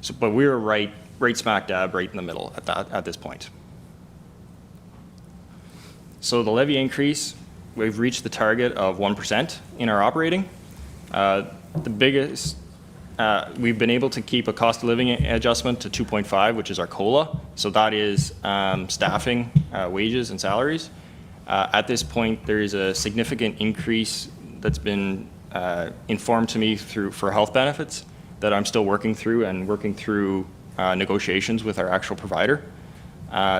So, but we were right smack dab, right in the middle at this point. So the levy increase, we've reached the target of 1% in our operating. The biggest, we've been able to keep a cost of living adjustment to 2.5, which is our COLA. So that is staffing, wages, and salaries. At this point, there is a significant increase that's been informed to me for health benefits that I'm still working through negotiations with our actual provider.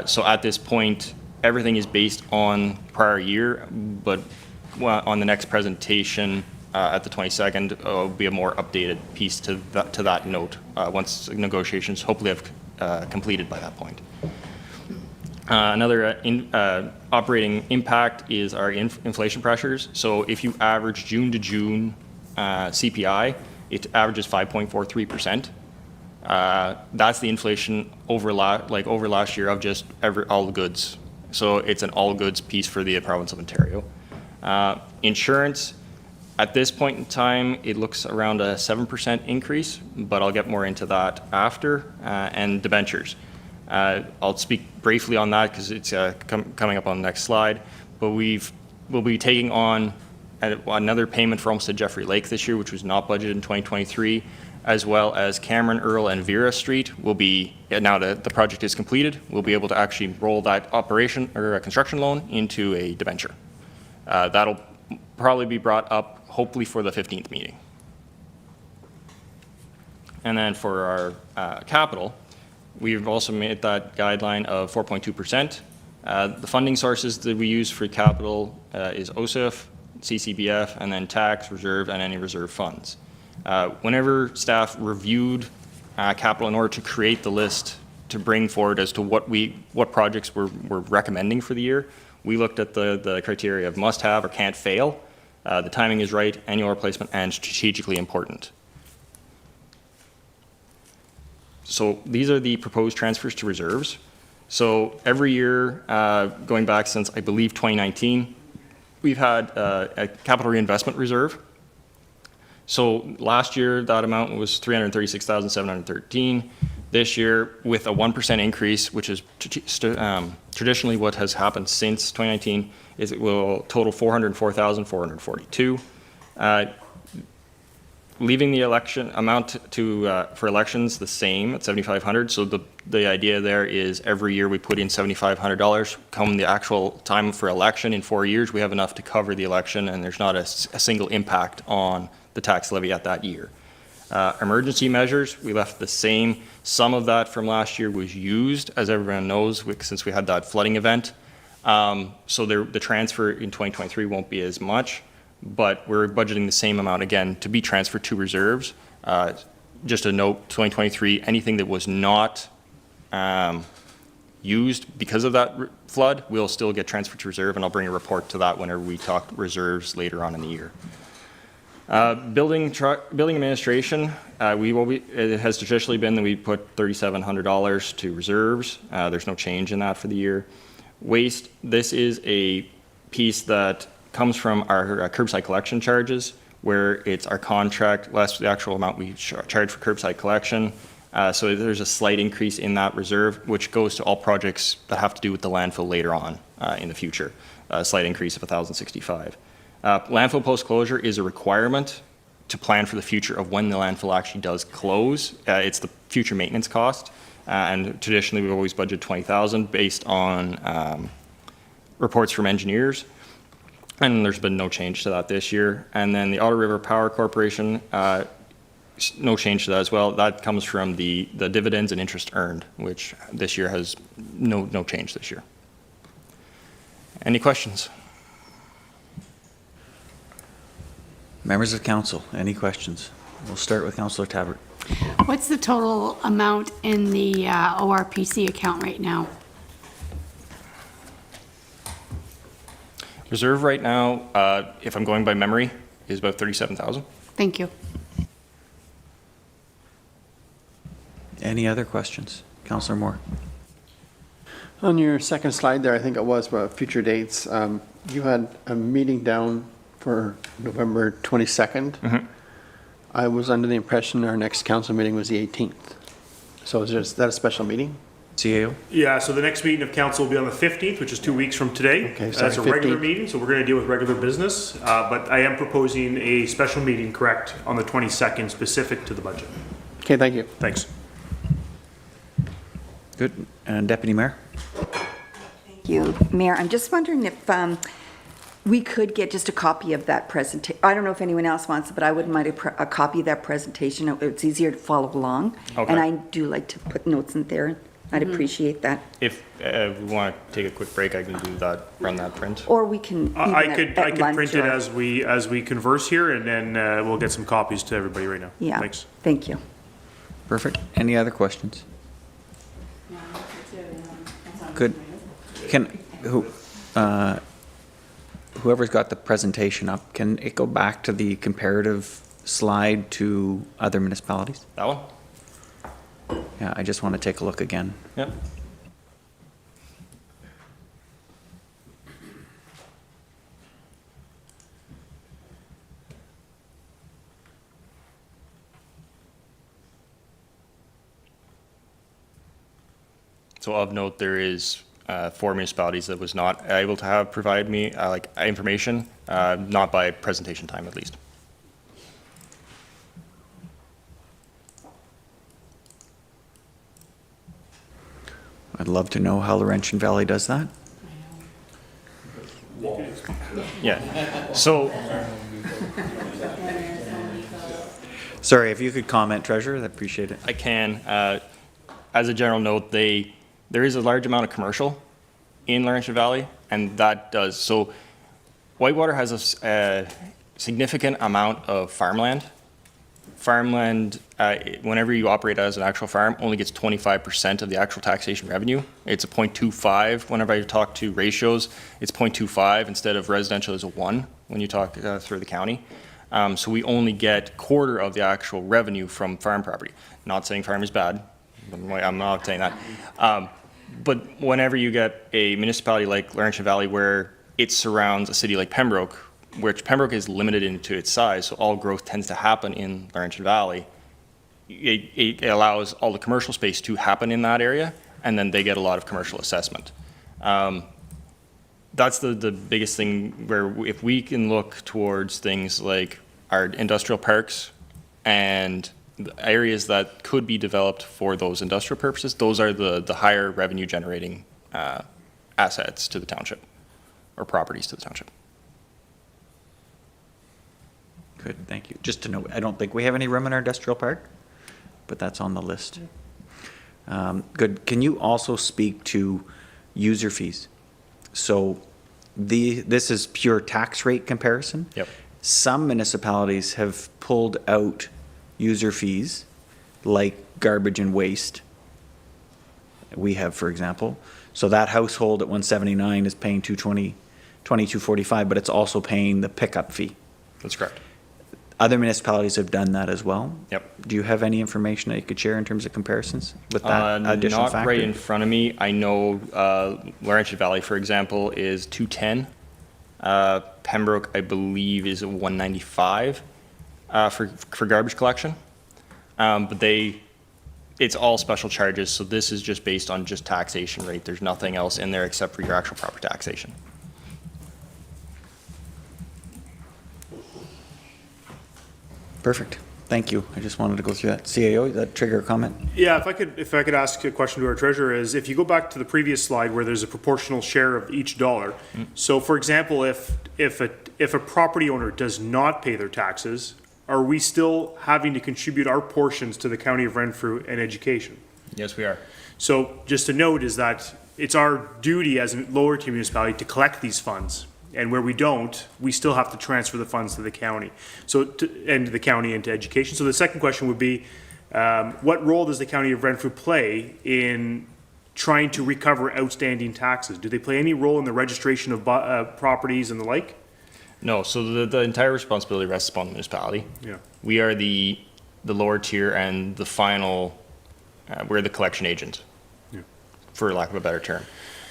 So at this point, everything is based on prior year, but on the next presentation at the 22nd, will be a more updated piece to that note once negotiations hopefully have completed by that point. Another operating impact is our inflation pressures. So if you average June to June CPI, it averages 5.43%. That's the inflation over last year of just all goods. So it's an all goods piece for the province of Ontario. Insurance, at this point in time, it looks around a 7% increase, but I'll get more into that after. And debentures. I'll speak briefly on that because it's coming up on the next slide. But we'll be taking on another payment for Olmsted Jeffrey Lake this year, which was not budgeted in 2023, as well as Cameron, Earl, and Vera Street will be, now that the project is completed, we'll be able to actually roll that operation or a construction loan into a debenture. That'll probably be brought up hopefully for the 15th meeting. And then for our capital, we've also made that guideline of 4.2%. The funding sources that we use for capital is OSIF, CCBF, and then tax, reserve, and any reserve funds. Whenever staff reviewed capital in order to create the list to bring forward as to what projects we're recommending for the year, we looked at the criteria of must have or can't fail, the timing is right, annual replacement, and strategically important. So these are the proposed transfers to reserves. So every year, going back since I believe 2019, we've had a capital reinvestment reserve. So last year, that amount was $336,713. This year, with a 1% increase, which is traditionally what has happened since 2019, is it will total $404,442. Leaving the election amount for elections the same at $7,500. So the idea there is every year we put in $7,500. Come the actual time for election in 4 years, we have enough to cover the election, and there's not a single impact on the tax levy at that year. Emergency measures, we left the same. Some of that from last year was used, as everyone knows, since we had that flooding event. So the transfer in 2023 won't be as much, but we're budgeting the same amount again to be transferred to reserves. Just a note, 2023, anything that was not used because of that flood will still get transferred to reserve, and I'll bring a report to that whenever we talk reserves later on in the year. Building administration, it has traditionally been that we put $3,700 to reserves. There's no change in that for the year. Waste, this is a piece that comes from our curbside collection charges, where it's our contract less the actual amount we charge for curbside collection. So there's a slight increase in that reserve, which goes to all projects that have to do with the landfill later on in the future. A slight increase of $1,065. Landfill post-closure is a requirement to plan for the future of when the landfill actually does close. It's the future maintenance cost, and traditionally we've always budgeted $20,000 based on reports from engineers, and there's been no change to that this year. And then the Otter River Power Corporation, no change to that as well. That comes from the dividends and interest earned, which this year has no change this year. Any questions? Members of council, any questions? We'll start with Councillor Tabbert. What's the total amount in the ORPC account right now? Reserve right now, if I'm going by memory, is about $37,000. Thank you. Any other questions? Councillor Moore. On your second slide there, I think it was about future dates. You had a meeting down for November 22nd. Mm-hmm. I was under the impression our next council meeting was the 18th. So is that a special meeting? CAO? Yeah, so the next meeting of council will be on the 15th, which is 2 weeks from today. Okay, so that's a regular 15th. meeting, so we're going to deal with regular business. But I am proposing a special meeting, correct, on the 22nd, specific to the budget. Okay, thank you. Thanks. Good. And Deputy Mayor? Thank you, Mayor. I'm just wondering if we could get just a copy of that presentation. I don't know if anyone else wants it, but I wouldn't mind a copy of that presentation. It's easier to follow along. Okay. And I do like to put notes in there. I'd appreciate that. If we want to take a quick break, I can do that, run that print. Or we can. I even could at lunch print it or- as we converse here, and then we'll get some copies to everybody right now. Yeah. Thanks. Thank you. Perfect. Any other questions? Good. Whoever's got the presentation up, can it go back to the comparative slide to other municipalities? That one? Yeah, I just want to take a look again. Yep. So of note, there is 4 municipalities that was not able to have provide me like information, not by presentation time at least. I'd love to know how Laurentian Valley does that. Yeah. So Sorry, if you could comment, Treasurer, I'd appreciate it. I can. As a general note, there is a large amount of commercial in Laurentian Valley, and that does. So Whitewater has a significant amount of farmland. Farmland, whenever you operate as an actual farm, only gets 25% of the actual taxation revenue. It's a 0.25. Whenever I talk to ratios, it's 0.25 instead of residential is a 1 when you talk through the county. So we only get quarter of the actual revenue from farm property. Not saying farm is bad. I'm not saying that. But whenever you get a municipality like Laurentian Valley where it surrounds a city like Pembroke, which Pembroke is limited into its size, so all growth tends to happen in Laurentian Valley, it allows all the commercial space to happen in that area, and then they get a lot of commercial assessment. That's the biggest thing, where if we can look towards things like our industrial parks and the areas that could be developed for those industrial purposes, those are the higher revenue generating assets to the township, or properties to the township. Good, thank you. Just to know, I don't think we have any room in our industrial park, but that's on the list. Good. Can you also speak to user fees? So this is pure tax rate comparison. Yep. Some municipalities have pulled out user fees, like garbage and waste. We have, for example. So that household at 179 is paying 2245, but it's also paying the pickup fee. That's correct. Other municipalities have done that as well. Yep. Do you have any information that you could share in terms of comparisons with that additional not factor? right in front of me. I know Laurentian Valley, for example, is 210. Pembroke, I believe, is 195 for garbage collection. But it's all special charges, so this is just based on just taxation rate. There's nothing else in there except for your actual property taxation. Perfect. Thank you. I just wanted to go through that. CAO, that trigger a comment? Yeah, if I could ask a question to our treasurer, is if you go back to the previous slide where there's a proportional share of each dollar. So for example, if a property owner does not pay their taxes, are we still having to contribute our portions to the County of Renfrew and education? Yes, we are. So just a note is that it's our duty as a lower tier municipality to collect these funds. And where we don't, we still have to transfer the funds to the county, and the county into education. So the second question would be, what role does the County of Renfrew play in trying to recover outstanding taxes? Do they play any role in the registration of properties and the like? No, so the entire responsibility rests upon the municipality. Yeah. We are the lower tier and the final, we're the collection agent, for lack of a better term.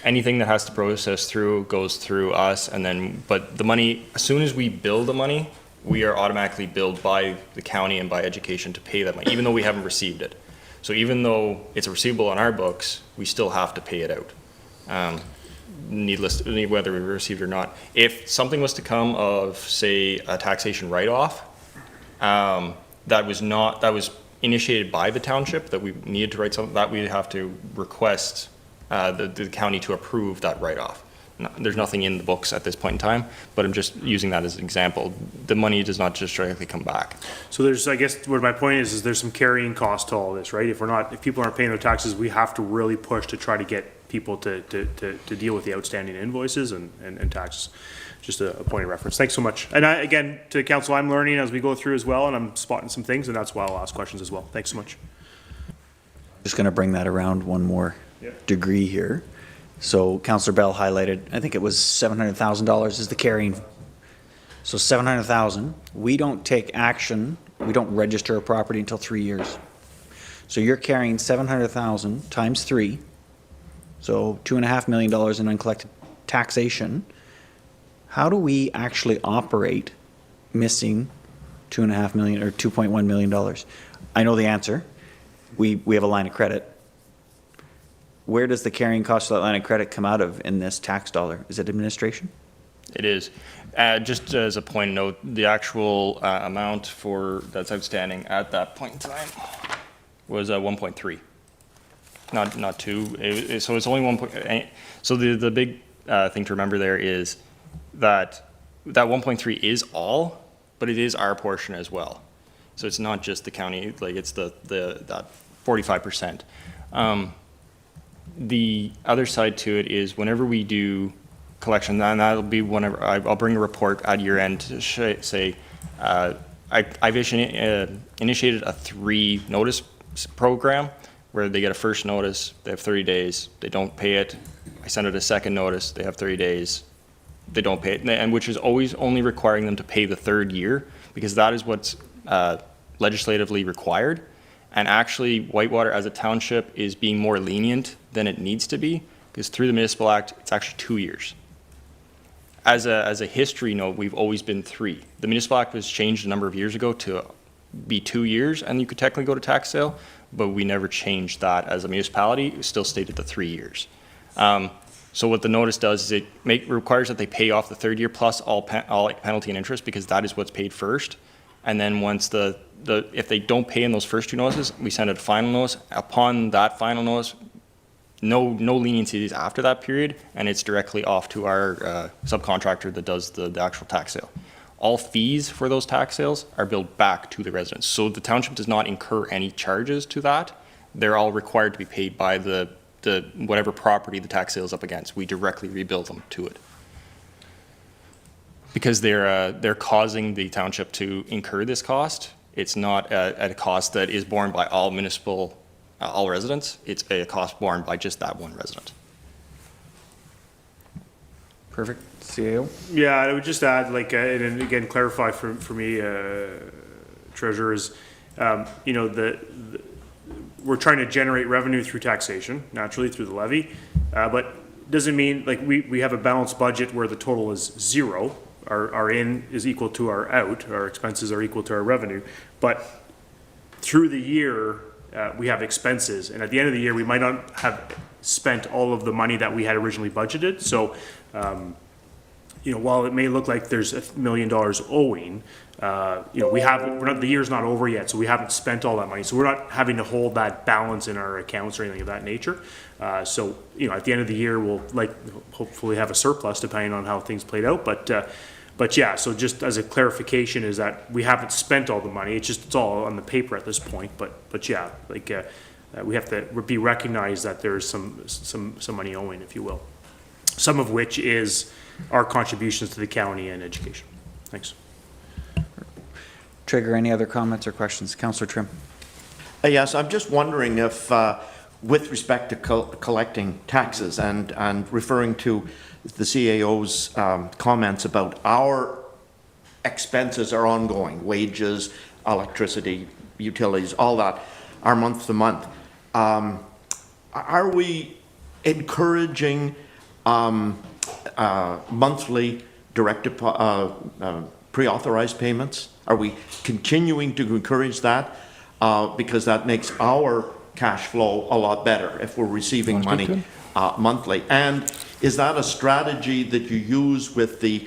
Anything that has to process through goes through us, and then, but the money, as soon as we bill the money, we are automatically billed by the county and by education to pay that money, even though we haven't received it. So even though it's a receivable on our books, we still have to pay it out. Needless, whether we received it or not. If something was to come of, say, a taxation write-off, that was initiated by the township, that we needed to write something, that we'd have to request the county to approve that write-off. there's nothing in the books at this point in time, but I'm just using that as an example. The money does not just directly come back. So there's, I guess, what my point is there's some carrying cost to all this, right? If people aren't paying their taxes, we have to really push to try to get people to deal with the outstanding invoices and taxes. Just a point of reference. Thanks so much. And again, to council, I'm learning as we go through as well, and I'm spotting some things, and that's why I'll ask questions as well. Thanks so much. Just going to bring that around one more degree here. So Councillor Bell highlighted, I think it was $700,000 is the carrying. So $700,000, we don't take action, we don't register a property until 3 years. So you're carrying $700,000 times 3, so $2.5 million in uncollected taxation. How do we actually operate missing $2.5 million or $2.1 million? I know the answer. We have a line of credit. Where does the carrying cost of that line of credit come out of in this tax dollar? Is it administration? It is. Just as a point of note, the actual amount that's outstanding at that point in time was 1.3, not 2. So it's only 1. So the big thing to remember there is that 1.3 is all, but it is our portion as well. So it's not just the county, like it's that 45%. The other side to it is whenever we do collection, and that'll be whenever I'll bring a report at year end to say I've initiated a 3 notice program where they get a first notice, they have 30 days, they don't pay it. I send it a second notice, they have 30 days, they don't pay it, and which is always only requiring them to pay the 3rd year because that is what's legislatively required. And actually, Whitewater as a township is being more lenient than it needs to be because through the Municipal Act, it's actually 2 years. As a history note, we've always been 3. The Municipal Act was changed a number of years ago to be 2 years, and you could technically go to tax sale, but we never changed that as a municipality. It still stayed at the 3 years. So what the notice does is it requires that they pay off the 3rd year plus all penalty and interest because that is what's paid first. And then once if they don't pay in those first 2 notices, we send a final notice. Upon that final notice, no leniencies after that period, and it's directly off to our subcontractor that does the actual tax sale. All fees for those tax sales are billed back to the residents. So the township does not incur any charges to that. They're all required to be paid by the whatever property the tax sale is up against. We directly rebill them to it. Because they're causing the township to incur this cost. It's not at a cost that is borne by all all residents. It's a cost borne by just that one resident. Perfect. CAO? Yeah, I would just add, and again, clarify for me, Treasurer, is, we're trying to generate revenue through taxation, naturally through the levy, but doesn't mean, we have a balanced budget where the total is 0. Our in is equal to our out, our expenses are equal to our revenue, but through the year, we have expenses, and at the end of the year, we might not have spent all of the money that we had originally budgeted, so, while it may look like there's $1 million owing, the year's not over yet, so we haven't spent all that money, so we're not having to hold that balance in our accounts or anything of that nature. So, at the end of the year, we'll hopefully have a surplus depending on how things played out, but yeah, so just as a clarification is that we haven't spent all the money, it's all on the paper at this point, but yeah, we have to be recognized that there's some money owing, if you will. Some of which is our contributions to the county and education. Thanks. Trigger, any other comments or questions? Councillor Trim. Yes, I'm just wondering if, with respect to collecting taxes and referring to the CAO's comments about our expenses are ongoing, wages, electricity, utilities, all that, are month to month. Are we encouraging monthly direct pre-authorized payments? Are we continuing to encourage that? Because that makes our cash flow a lot better if we're receiving money monthly. And is that a strategy that you use with the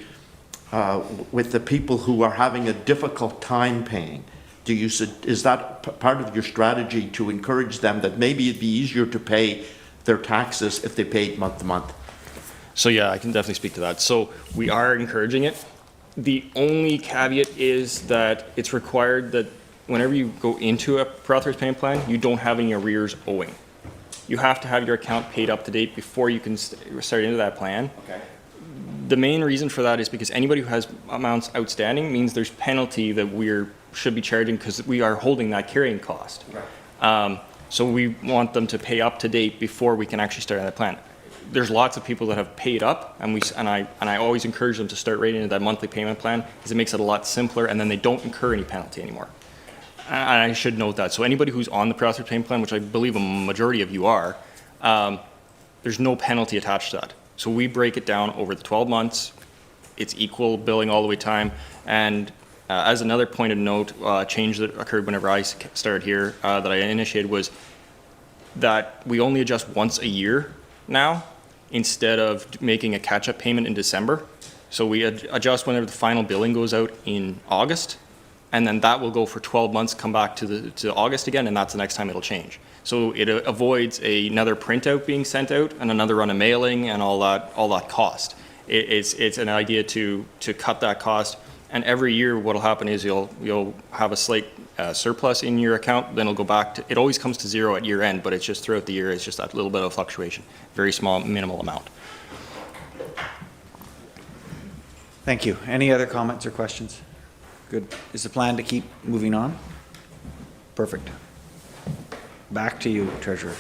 people who are having a difficult time paying? Is that part of your strategy to encourage them that maybe it'd be easier to pay their taxes if they paid month to month? So yeah, I can definitely speak to that. So we are encouraging it. The only caveat is that it's required that whenever you go into a pre-authorized payment plan, you don't have any arrears owing. You have to have your account paid up to date before you can start into that plan. Okay. The main reason for that is because anybody who has amounts outstanding means there's penalty that should be charging because we are holding that carrying cost. Right. So we want them to pay up to date before we can actually start on that plan. There's lots of people that have paid up, and I always encourage them to start right into that monthly payment plan because it makes it a lot simpler, and then they don't incur any penalty anymore. And I should note that. So anybody who's on the pre-authorized payment plan, which I believe a majority of you are, there's no penalty attached to that. So we break it down over the 12 months. It's equal billing all the way time. And as another point of note, change that occurred whenever I started here that I initiated was that we only adjust once a year now instead of making a catch-up payment in December. So we adjust whenever the final billing goes out in August, and then that will go for 12 months, come back to August again, and that's the next time it'll change. So it avoids another printout being sent out and another run of mailing and all that cost. It's an idea to cut that cost. And every year what'll happen is you'll have a slight surplus in your account, then it'll go back to, it always comes to zero at year end, but it's just throughout the year, it's just that little bit of fluctuation, very small, minimal amount. Thank you. Any other comments or questions? Good. Is the plan to keep moving on? Perfect. Back to you, Treasurer.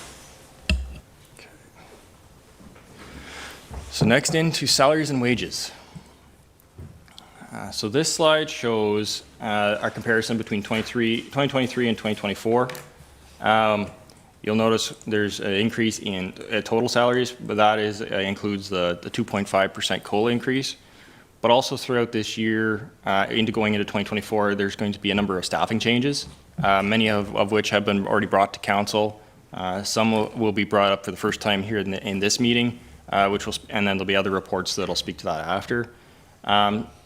So next into salaries and wages. So this slide shows our comparison between 2023 and 2024. You'll notice there's an increase in total salaries, but that includes the 2.5% COLA increase. But also throughout this year, going into 2024, there's going to be a number of staffing changes, many of which have been already brought to council. Some will be brought up for the first time here in this meeting, and then there'll be other reports that'll speak to that after.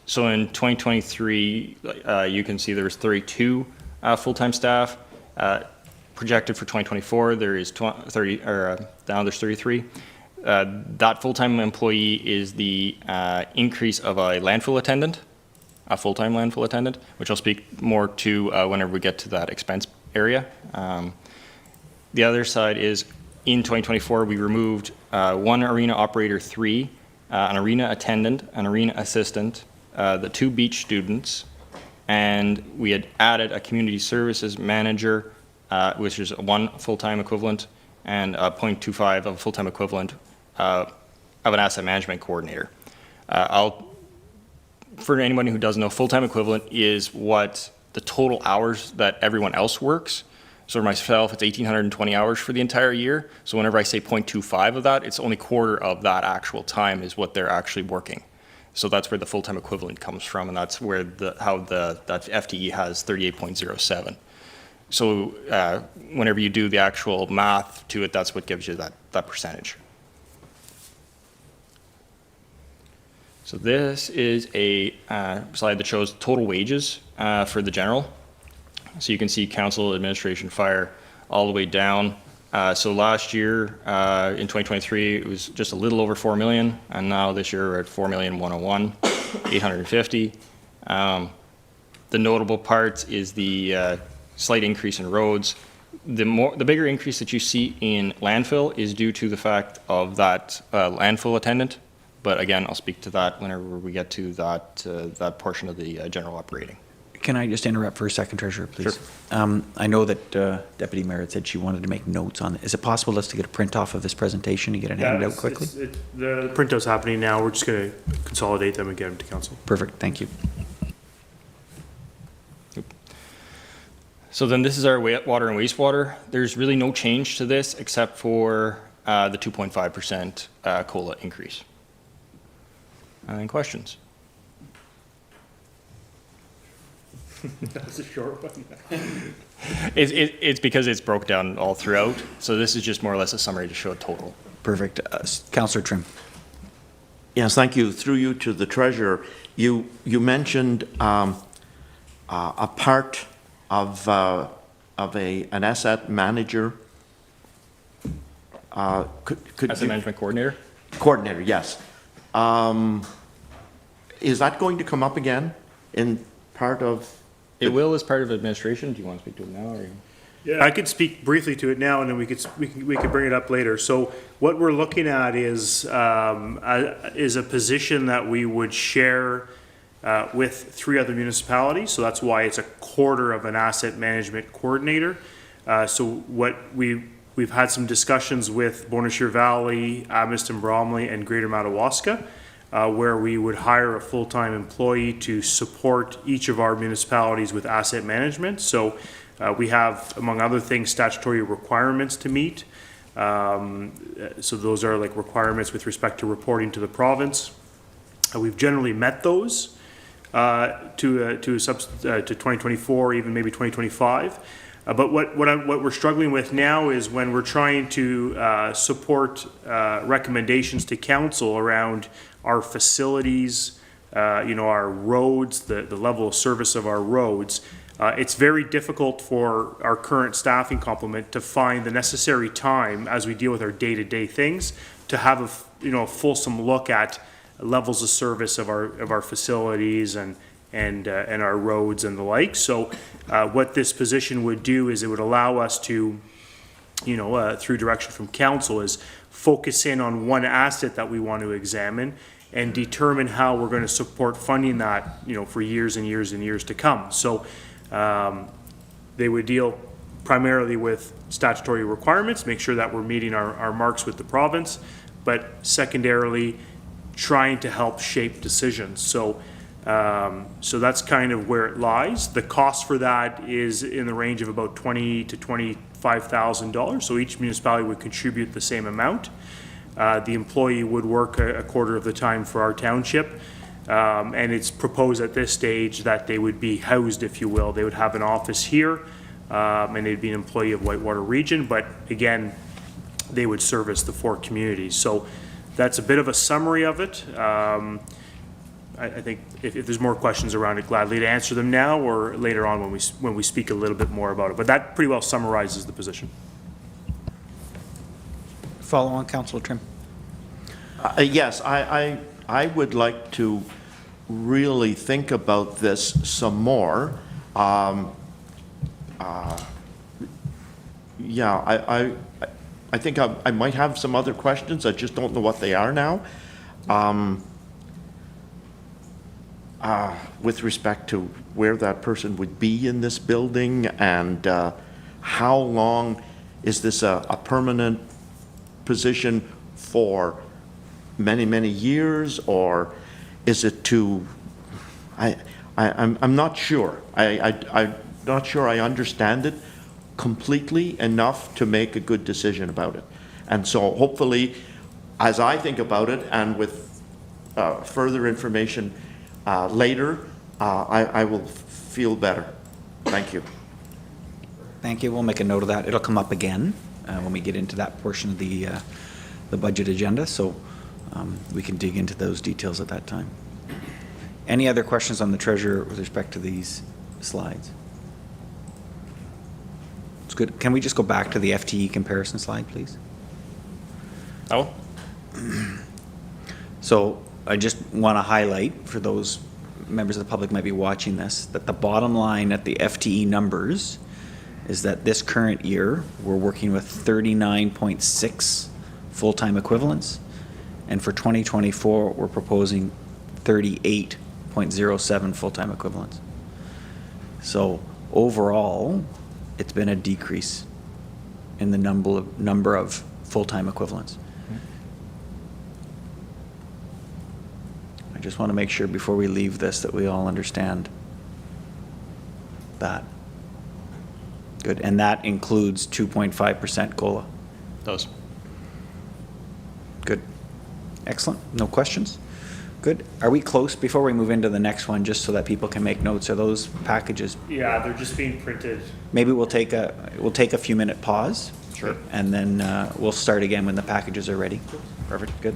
So in 2023, you can see there's 32 full-time staff. Projected for 2024, there is 33. That full-time employee is the increase of a landfill attendant, a full-time landfill attendant, which I'll speak more to whenever we get to that expense area. The other side is in 2024, we removed one arena operator 3, an arena attendant, an arena assistant, the 2 beach students, and we had added a community services manager, which is 1 full-time equivalent, and 0.25 of a full-time equivalent of an asset management coordinator. For anyone who doesn't know, full-time equivalent is what the total hours that everyone else works. So for myself, it's 1,820 hours for the entire year. So whenever I say 0.25 of that, it's only quarter of that actual time is what they're actually working. So that's where the full-time equivalent comes from, and that's where that FTE has 38.07. So whenever you do the actual math to it, that's what gives you that percentage. So this is a slide that shows total wages for the general. So you can see council, administration, fire, all the way down. So last year, in 2023, it was just a little over 4 million, and now this year we're at 4,101,850. The notable part is the slight increase in roads. The bigger increase that you see in landfill is due to the fact of that landfill attendant. But again, I'll speak to that whenever we get to that portion of the general operating. Can I just interrupt for a second, Treasurer, please? Sure. I know that Deputy Mayor had said she wanted to make notes on it. Is it possible to get a print off of this presentation and get it handed out quickly? The printout's happening now. We're just going to consolidate them and get them to council. Perfect. Thank you. So then this is our water and wastewater. There's really no change to this except for the 2.5% COLA increase. Any questions? That's a short one. It's because it's broke down all throughout. So this is just more or less a summary to show a total. Perfect. Councillor Trim. Yes, thank you. Through you to the treasurer, you mentioned a part of an asset manager. Asset management coordinator? Coordinator, yes. Is that going to come up again in part of? It will as part of administration. Do you want to speak to it now, or? Yeah, I could speak briefly to it now, and then we could bring it up later. So what we're looking at is a position that we would share with 3 other municipalities. So that's why it's a quarter of an asset management coordinator. So what we've had some discussions with Bonashir Valley, Abbotston Bromley, and Greater Madawaska, where we would hire a full-time employee to support each of our municipalities with asset management. So we have, among other things, statutory requirements to meet. So those are like requirements with respect to reporting to the province. We've generally met those to 2024, even maybe 2025. But what we're struggling with now is when we're trying to support recommendations to council around our facilities, our roads, the level of service of our roads. It's very difficult for our current staffing complement to find the necessary time as we deal with our day-to-day things to have a fulsome look at levels of service of our facilities and our roads and the like. So what this position would do is it would allow us to, through direction from council, is focus in on one asset that we want to examine and determine how we're going to support funding that, for years and years and years to come. So they would deal primarily with statutory requirements, make sure that we're meeting our marks with the province, but secondarily trying to help shape decisions. So that's kind of where it lies. The cost for that is in the range of about $20,000 to $25,000. So each municipality would contribute the same amount. The employee would work a quarter of the time for our township. And it's proposed at this stage that they would be housed, if you will. They would have an office here, and they'd be an employee of Whitewater Region, but again, they would service the 4 communities. So that's a bit of a summary of it. I think if there's more questions around it, gladly to answer them now or later on when we speak a little bit more about it. But that pretty well summarizes the position. Follow on, Councillor Trim. Yes, I would like to really think about this some more. Yeah, I think I might have some other questions. I just don't know what they are now. With respect to where that person would be in this building and how long is this a permanent position for many, many years, or is it to, I'm not sure. I'm not sure I understand it completely enough to make a good decision about it. And so hopefully, as I think about it and with further information later, I will feel better. Thank you. Thank you. We'll make a note of that. It'll come up again when we get into that portion of the budget agenda, so we can dig into those details at that time. Any other questions on the treasurer with respect to these slides? It's good. Can we just go back to the FTE comparison slide, please? Oh. So I just want to highlight for those members of the public might be watching this, that the bottom line at the FTE numbers is that this current year, we're working with 39.6 full-time equivalents, and for 2024, we're proposing 38.07 full-time equivalents. So overall, it's been a decrease in the number of full-time equivalents. I just want to make sure before we leave this that we all understand that. Good, and that includes 2.5% COLA. Does. Good. Excellent. No questions? Good. Are we close before we move into the next one, just so that people can make notes? Are those packages? Yeah, they're just being printed. Maybe we'll take a few minute pause. Sure. And then we'll start again when the packages are ready. Perfect. Good.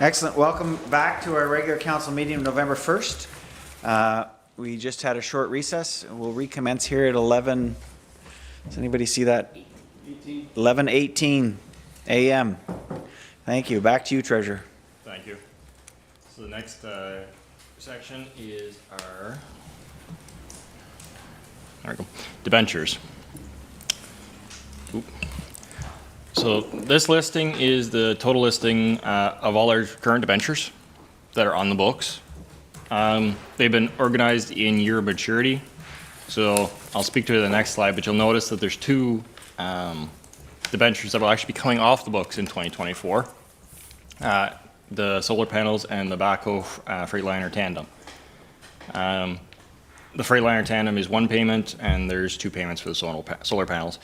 Excellent. Welcome back to our regular council meeting of November 1st. We just had a short recess. We'll recommence here at 11. Does anybody see that? 11:18 a.m. Thank you. Back to you, Treasurer. Thank you. So the next section is our, there we go, debentures. Oop. So this listing is the total listing of all our current debentures that are on the books. They've been organized in year of maturity. So I'll speak to the next slide, but you'll notice that there's two debentures that will actually be coming off the books in 2024. The solar panels and the backhoe Freightliner tandem. The Freightliner tandem is one payment, and there's two payments for the solar panels.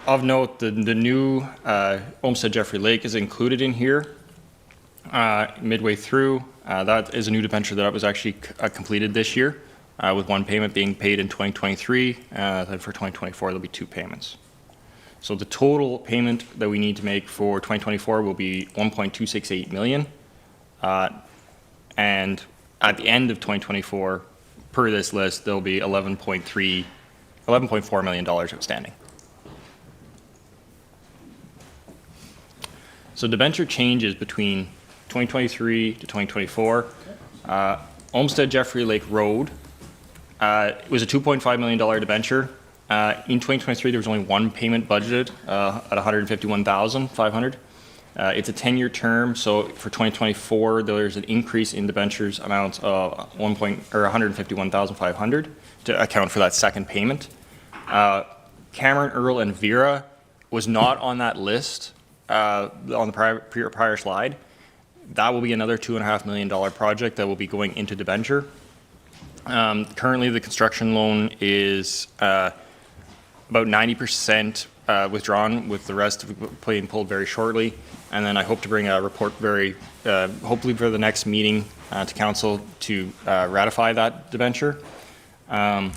Of note, the new Olmsted Jeffrey Lake is included in here midway through. That is a new debenture that was actually completed this year, with one payment being paid in 2023. Then for 2024, there'll be two payments. So the total payment that we need to make for 2024 will be $1.268 million. And at the end of 2024, per this list, there'll be $11.4 million outstanding. So debenture changes between 2023 to 2024. Olmsted Jeffrey Lake Road it was a $2.5 million debenture. In 2023, there was only one payment budgeted at $151,500. It's a 10-year term, so for 2024, there's an increase in debentures amounts of $151,500 to account for that second payment. Cameron, Earl, and Vera was not on that list on the prior slide. That will be another $2.5 million project that will be going into debenture. Currently, the construction loan is about 90% withdrawn, with the rest being pulled very shortly. And then I hope to bring a report hopefully for the next meeting to council to ratify that debenture. There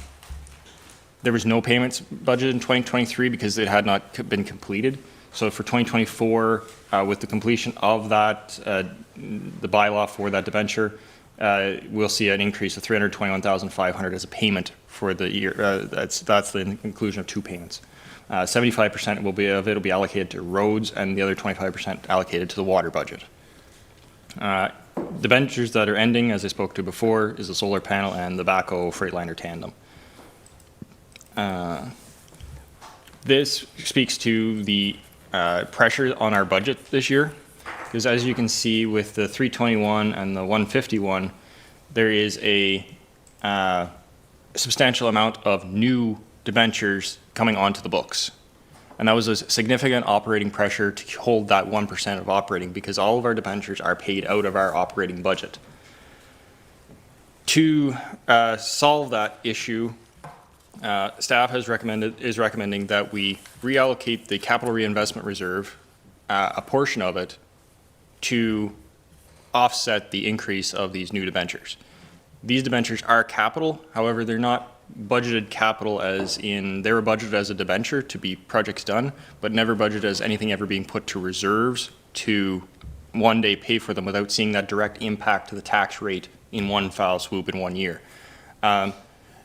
was no payments budgeted in 2023 because it had not been completed. So for 2024, with the completion of that, the bylaw for that debenture, we'll see an increase of $321,500 as a payment for the year. That's the inclusion of two payments. 75% of it will be allocated to roads, and the other 25% allocated to the water budget. Debentures that are ending, as I spoke to before, is the solar panel and the backhoe Freightliner tandem. This speaks to the pressure on our budget this year, because as you can see with the 321 and the 151, there is a substantial amount of new debentures coming onto the books. And that was a significant operating pressure to hold that 1% of operating, because all of our debentures are paid out of our operating budget. To solve that issue, staff is recommending that we reallocate the capital reinvestment reserve, a portion of it, to offset the increase of these new debentures. These debentures are capital, however, they're not budgeted capital as in, they were budgeted as a debenture to be projects done, but never budgeted as anything ever being put to reserves to one day pay for them without seeing that direct impact to the tax rate in one foul swoop in 1 year.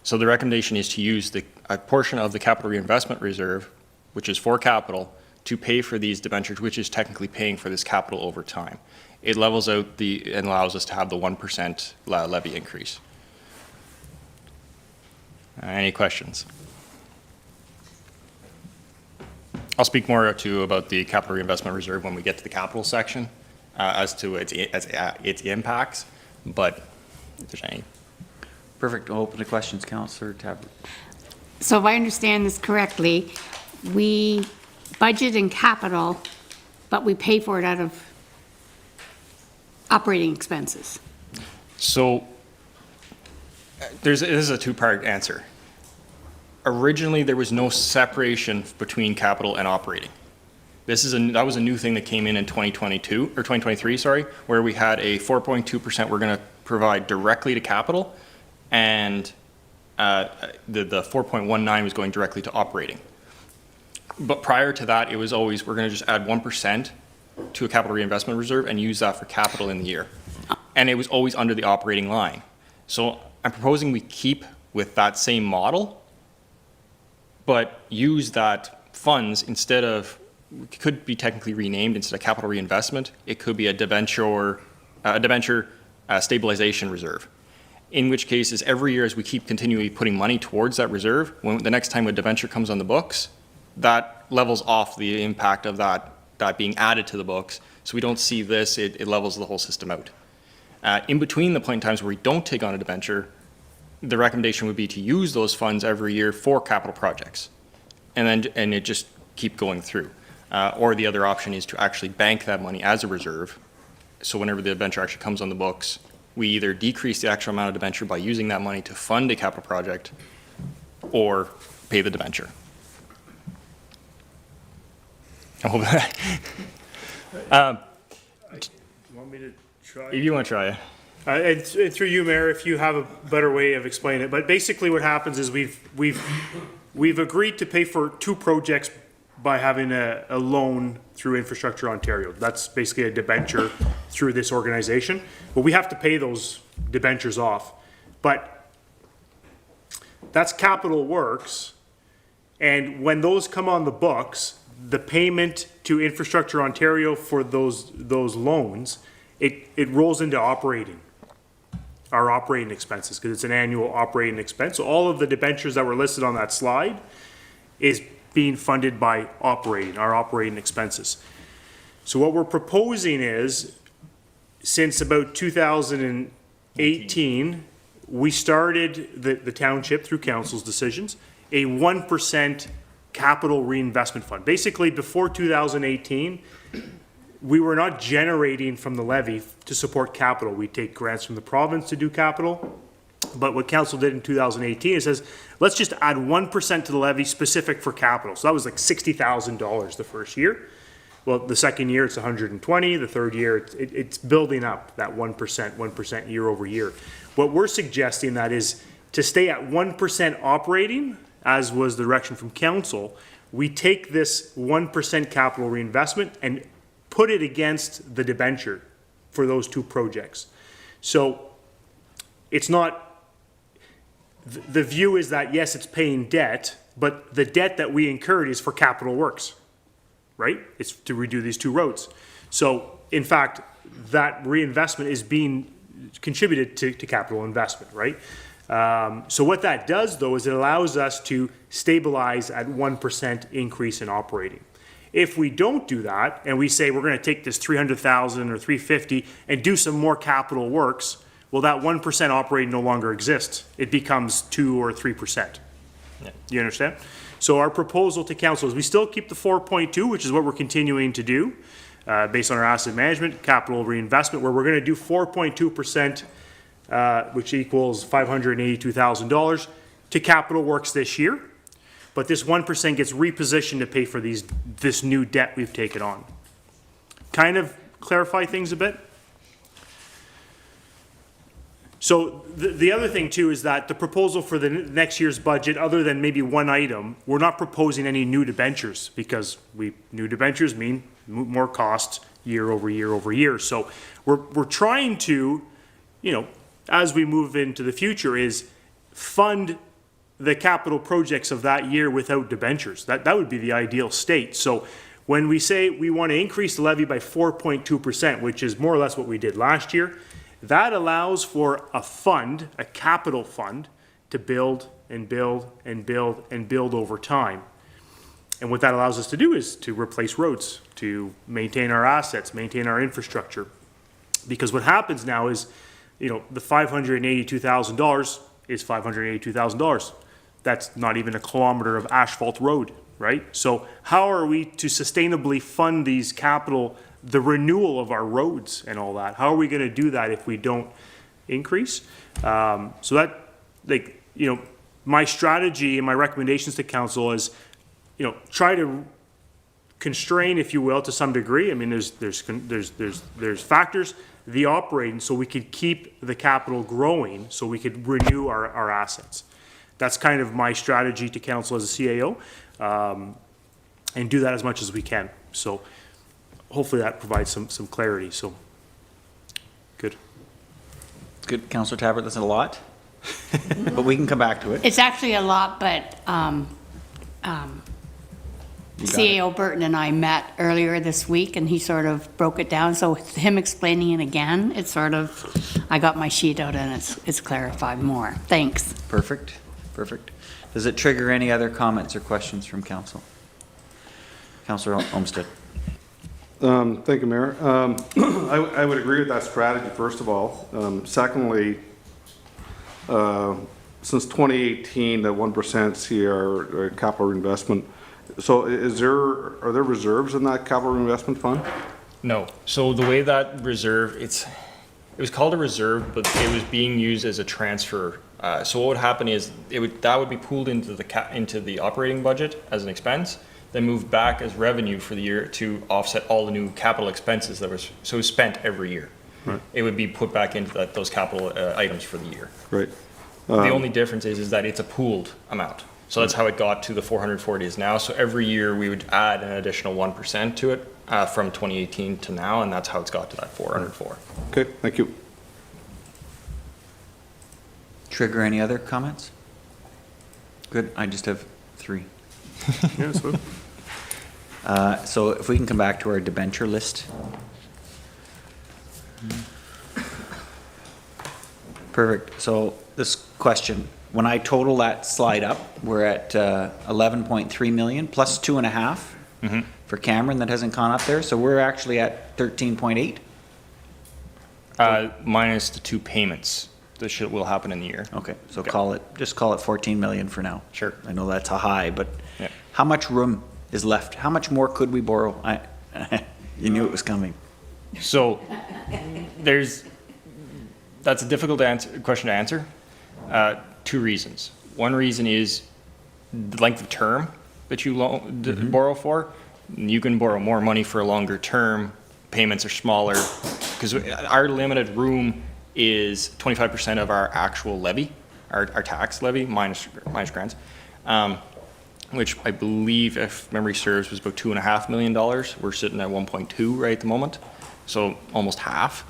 So the recommendation is to use a portion of the capital reinvestment reserve, which is for capital, to pay for these debentures, which is technically paying for this capital over time. It levels out and allows us to have the 1% levy increase. Any questions? I'll speak more about the capital reinvestment reserve when we get to the capital section as to its impacts, but if there's any. Perfect. We'll open to questions, Councillor Taber. So if I understand this correctly, we budget in capital, but we pay for it out of operating expenses. So this is a two-part answer. Originally, there was no separation between capital and operating. That was a new thing that came in 2022 or 2023, sorry, where we had a 4.2% we're going to provide directly to capital, and the 4.19 was going directly to operating. But prior to that, it was always, we're going to just add 1% to a capital reinvestment reserve and use that for capital in the year. And it was always under the operating line. So I'm proposing we keep with that same model, but use that funds instead of, it could be technically renamed instead of capital reinvestment, it could be a debenture stabilization reserve. In which case is every year as we keep continually putting money towards that reserve, when the next time a debenture comes on the books, that levels off the impact of that being added to the books. So we don't see this, it levels the whole system out. In between the point in times where we don't take on a debenture, the recommendation would be to use those funds every year for capital projects. And it just keep going through. Or the other option is to actually bank that money as a reserve. So whenever the debenture actually comes on the books, we either decrease the actual amount of debenture by using that money to fund a capital project or pay the debenture. I hope that. You want me to try? If you want to try it. And through you, Mayor, if you have a better way of explaining it. But basically what happens is we've agreed to pay for 2 projects by having a loan through Infrastructure Ontario. That's basically a debenture through this organization. But we have to pay those debentures off. But that's capital works. And when those come on the books, the payment to Infrastructure Ontario for those loans, it rolls into our operating expenses, because it's an annual operating expense. So all of the debentures that were listed on that slide is being funded by our operating expenses. So what we're proposing is, since about 2018, we started the township, through council's decisions, a 1% capital reinvestment fund. Basically, before 2018, we were not generating from the levy to support capital. We take grants from the province to do capital. But what council did in 2018, it says, let's just add 1% to the levy specific for capital. So that was like $60,000 the first year. Well, the second year it's 120. The third year it's building up, that 1% year over year. What we're suggesting that is to stay at 1% operating, as was the direction from council. We take this 1% capital reinvestment and put it against the debenture for those 2 projects. So it's not, the view is that yes, it's paying debt, but the debt that we incurred is for capital works, right? It's to redo these 2 roads. So in fact, that reinvestment is being contributed to capital investment, right? So what that does though is it allows us to stabilize at 1% increase in operating. If we don't do that and we say we're going to take this 300,000 or 350 and do some more capital works, well, that 1% operating no longer exists. It becomes 2 or 3%. Yeah. You understand? So our proposal to council is we still keep the 4.2, which is what we're continuing to do based on our asset management, capital reinvestment, where we're going to do 4.2%, which equals $582,000 to capital works this year. But this 1% gets repositioned to pay for this new debt we've taken on. Kind of clarify things a bit. So the other thing too is that the proposal for the next year's budget, other than maybe one item, we're not proposing any new debentures, because new debentures mean more costs year over year over year. So we're trying to, as we move into the future, is fund the capital projects of that year without debentures. That would be the ideal state. So when we say we want to increase the levy by 4.2%, which is more or less what we did last year, that allows for a fund, a capital fund, to build and build and build and build over time. And what that allows us to do is to replace roads, to maintain our assets, maintain our infrastructure. Because what happens now is, the $582,000 is $582,000. That's not even a kilometer of asphalt road, right? So how are we to sustainably fund these capital, the renewal of our roads and all that? How are we going to do that if we don't increase? So that, my strategy and my recommendations to council is, try to constrain, if you will, to some degree. I mean, there's factors, the operating, so we could keep the capital growing, so we could renew our assets. That's kind of my strategy to council as a CAO, and do that as much as we can. So hopefully that provides some clarity, so, good. Good, Councillor Tabbert, that's a lot, but we can come back to it. It's actually a lot, but You got it. CAO Burton and I met earlier this week, and he sort of broke it down. So him explaining it again, it's sort of, I got my sheet out and it's clarified more. Thanks. Perfect, perfect. Does it trigger any other comments or questions from council? Councillor Olmsted. Thank you, Mayor. I would agree with that strategy, first of all. Secondly, since 2018, that 1% CR capital investment. So are there reserves in that capital investment fund? No. So the way that reserve, it was called a reserve, but it was being used as a transfer. So what would happen is that would be pooled into the operating budget as an expense, then moved back as revenue for the year to offset all the new capital expenses that was spent every year. Right. It would be put back into those capital items for the year. Right. The only difference is that it's a pooled amount. So that's how it got to the 440 is now. So every year we would add an additional 1% to it from 2018 to now, and that's how it's got to that 404. Okay, thank you. Trigger any other comments? Good, I just have 3. Yeah, so. So if we can come back to our debenture list. Perfect. So this question, when I total that slide up, we're at 11.3 million plus 2.5 for Cameron that hasn't gone up there. So we're actually at 13.8. Minus the 2 payments that will happen in the year. Okay, so just call it 14 million for now. Sure. I know that's a high, but Yeah. how much room is left? How much more could we borrow? You knew it was coming. So that's a difficult question to answer. 2 reasons. One reason is the length of term that you borrow for. You can borrow more money for a longer term. Payments are smaller because our limited room is 25% of our actual levy, our tax levy minus grants, which I believe, if memory serves, was about $2.5 million. We're sitting at 1.2 right at the moment, so almost half.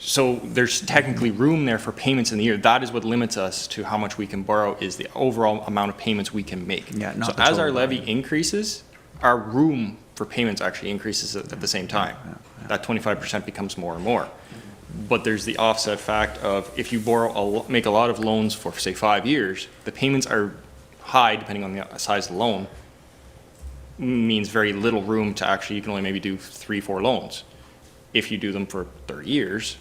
So there's technically room there for payments in the year. That is what limits us to how much we can borrow, is the overall amount of payments we can make. Yeah, not so the as our total levy value. increases, our room for payments actually increases at the same time. That 25% becomes more and more. But there's the offset fact of if you make a lot of loans for, say, 5 years, the payments are high depending on the size of the loan, means very little room to actually, you can only maybe do 3-4 loans. If you do them for 30 years,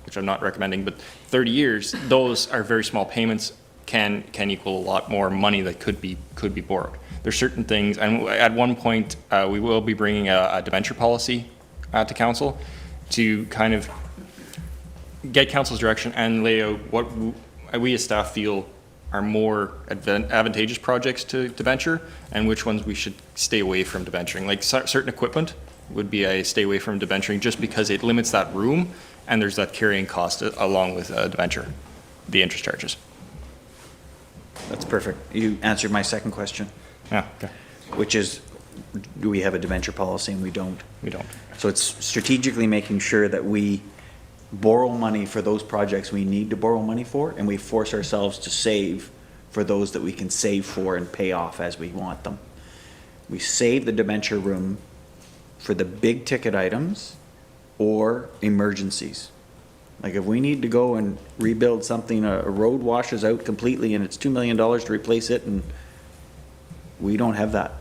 which I'm not recommending, but 30 years, those are very small payments, can equal a lot more money that could be borrowed. There's certain things, and at one point, we will be bringing a debenture policy to council to kind of get council's direction and lay out what we as staff feel are more advantageous projects to debenture and which ones we should stay away from debenturing. Like certain equipment would be a stay away from debenturing just because it limits that room and there's that carrying cost along with debenture, the interest charges. That's perfect. You answered my second question. Yeah, okay. Which is, do we have a debenture policy? And we don't. We don't. So it's strategically making sure that we borrow money for those projects we need to borrow money for, and we force ourselves to save for those that we can save for and pay off as we want them. We save the debenture room for the big ticket items or emergencies. Like if we need to go and rebuild something, a road washes out completely and it's $2 million to replace it, and we don't have that.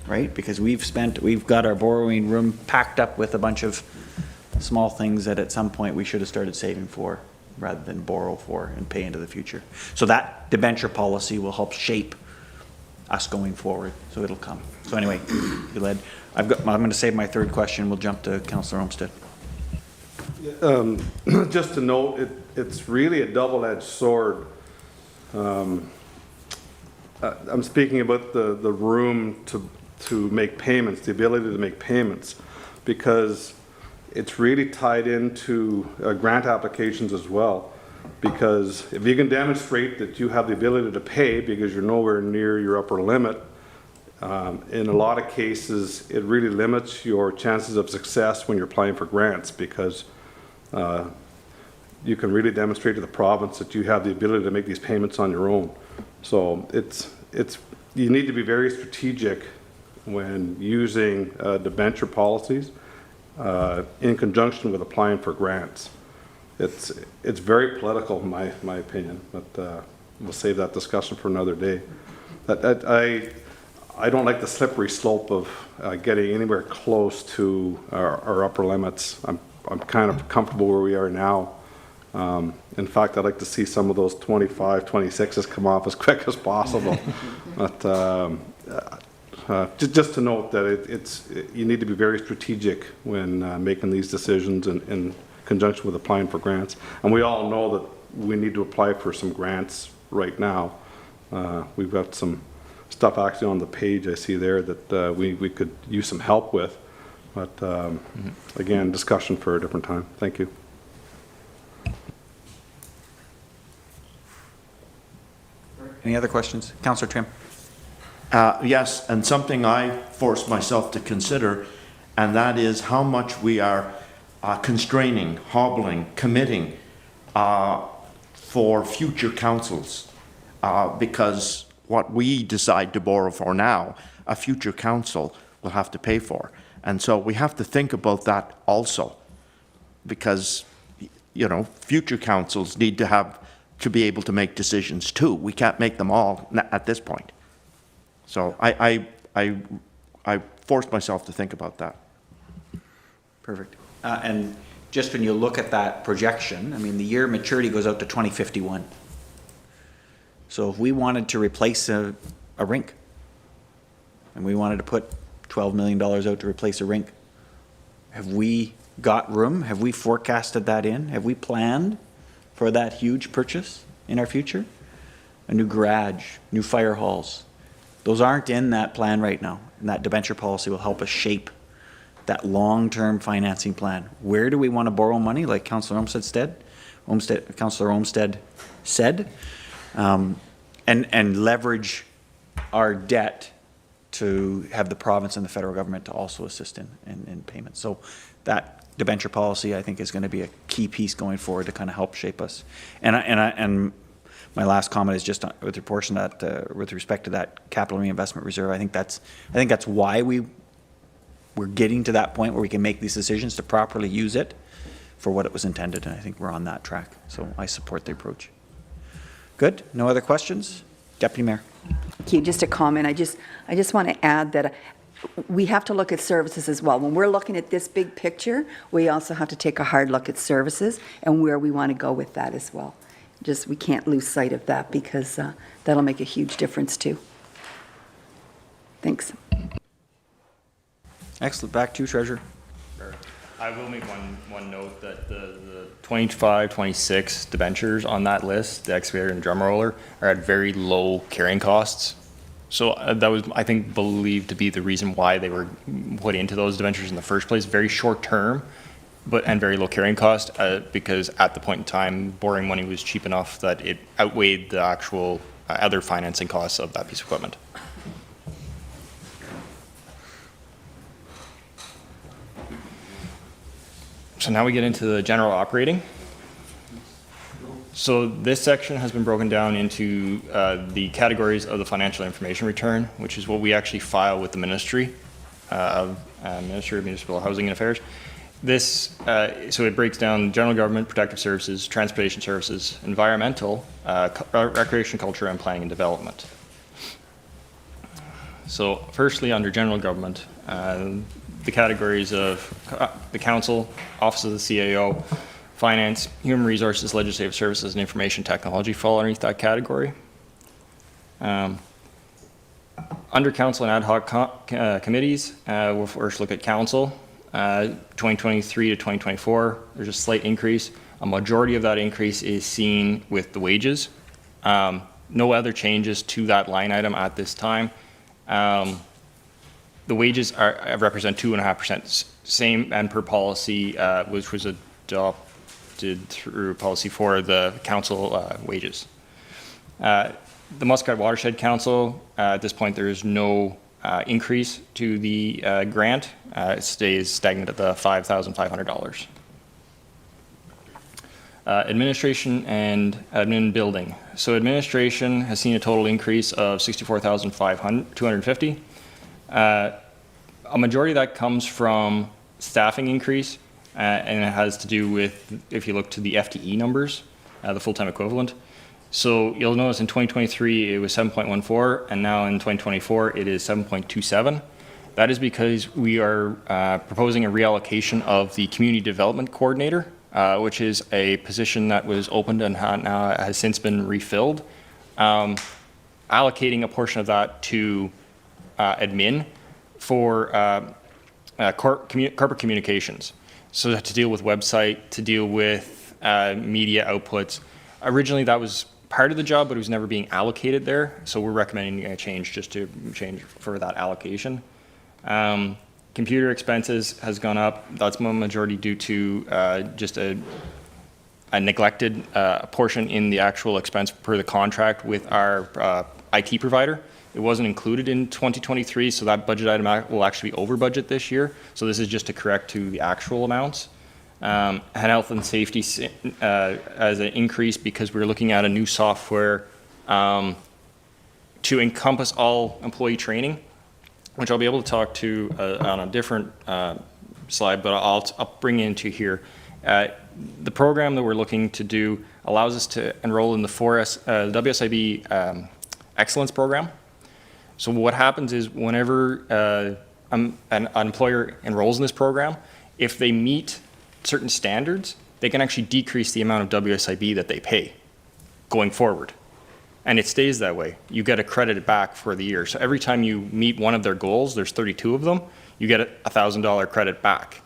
Right? Because we've got our borrowing room packed up with a bunch of small things that at some point we should have started saving for rather than borrow for and pay into the future. So that debenture policy will help shape us going forward. So it'll come. So anyway, you led. I'm going to save my third question. We'll jump to Councillor Olmsted. Just to note, it's really a double-edged sword. I'm speaking about the room to make payments, the ability to make payments, because it's really tied into grant applications as well. Because if you can demonstrate that you have the ability to pay because you're nowhere near your upper limit, In a lot of cases, it really limits your chances of success when you're applying for grants, because you can really demonstrate to the province that you have the ability to make these payments on your own. So you need to be very strategic when using debenture policies in conjunction with applying for grants. It's very political, in my opinion, but we'll save that discussion for another day. I don't like the slippery slope of getting anywhere close to our upper limits. I'm kind of comfortable where we are now. In fact, I'd like to see some of those 25, 26s come off as quick as possible. But just to note that you need to be very strategic when making these decisions in conjunction with applying for grants. And we all know that we need to apply for some grants right now. We've got some stuff actually on the page I see there that we could use some help with. But again, discussion for a different time. Thank you. Any other questions? Councillor Trim. Yes, and something I force myself to consider, and that is how much we are constraining, hobbling, committing for future councils, because what we decide to borrow for now, a future council will have to pay for. And so we have to think about that also, because, you know, future councils need to be able to make decisions too. We can't make them all at this point. So I forced myself to think about that. Perfect. And just when you look at that projection, I mean, the year maturity goes out to 2051. So if we wanted to replace a rink, and we wanted to put $12 million out to replace a rink, have we got room? Have we forecasted that in? Have we planned for that huge purchase in our future? A new garage, new fire halls. Those aren't in that plan right now. And that debenture policy will help us shape that long-term financing plan. Where do we want to borrow money, like Councillor Councillor Olmsted said, and leverage our debt to have the province and the federal government to also assist in payments. So that debenture policy, I think, is going to be a key piece going forward to kind of help shape us. And my last comment is just with proportion that with respect to that capital reinvestment reserve. I think that's why we're getting to that point where we can make these decisions to properly use it for what it was intended, and I think we're on that track. So I support the approach. Good. No other questions, Deputy Mayor. Thank you. Just a comment. I just want to add that we have to look at services as well. When we're looking at this big picture, we also have to take a hard look at services and where we want to go with that as well. Just, we can't lose sight of that, because that'll make a huge difference too. Thanks. Excellent. Back to you, Treasurer. I will make one note that the 25, 26 debentures on that list, the excavator and drum roller, are at very low carrying costs. So that was, I think, believed to be the reason why they were put into those debentures in the first place. Very short term, and very low carrying cost, because at the point in time, borrowing money was cheap enough that it outweighed the actual other financing costs of that piece of equipment. So now we get into the general operating. So this section has been broken down into the categories of the financial information return, which is what we actually file with the Ministry of Municipal Housing and Affairs. This, so it breaks down general government, protective services, transportation services, environmental, recreation, culture, and planning and development. So firstly, under general government, the categories of the council, office of the CAO, finance, human resources, legislative services, and information technology fall underneath that category. Under council and ad hoc committees, we'll first look at council. 2023 to 2024, there's a slight increase. A majority of that increase is seen with the wages. No other changes to that line item at this time. The wages represent 2.5%, same and per policy, which was adopted through policy for the council wages. The Muscat Watershed Council, at this point there is no increase to the grant. It stays stagnant at the $5,500. Administration and admin building. So administration has seen a total increase of $64,250. A majority of that comes from staffing increase, and it has to do with, if you look to the FTE numbers, the full-time equivalent. So you'll notice in 2023 it was 7.14, and now in 2024 it is 7.27. That is because we are proposing a reallocation of the community development coordinator, which is a position that was opened and now has since been refilled, allocating a portion of that to admin for corporate communications. So to deal with website, to deal with media outputs. Originally that was part of the job, but it was never being allocated there. So we're recommending a change just to change for that allocation. Computer expenses has gone up. That's majority due to just a neglected portion in the actual expense per the contract with our IT provider. It wasn't included in 2023, so that budget item will actually be over budget this year. So this is just to correct to the actual amounts. And health and safety as an increase because we're looking at a new software to encompass all employee training, which I'll be able to talk to on a different slide, but I'll bring into here. The program that we're looking to do allows us to enroll in the WSIB Excellence Program. So what happens is whenever an employer enrolls in this program, if they meet certain standards, they can actually decrease the amount of WSIB that they pay going forward. And it stays that way. You get a credit back for the year. So every time you meet one of their goals, there's 32 of them, you get a $1,000 credit back.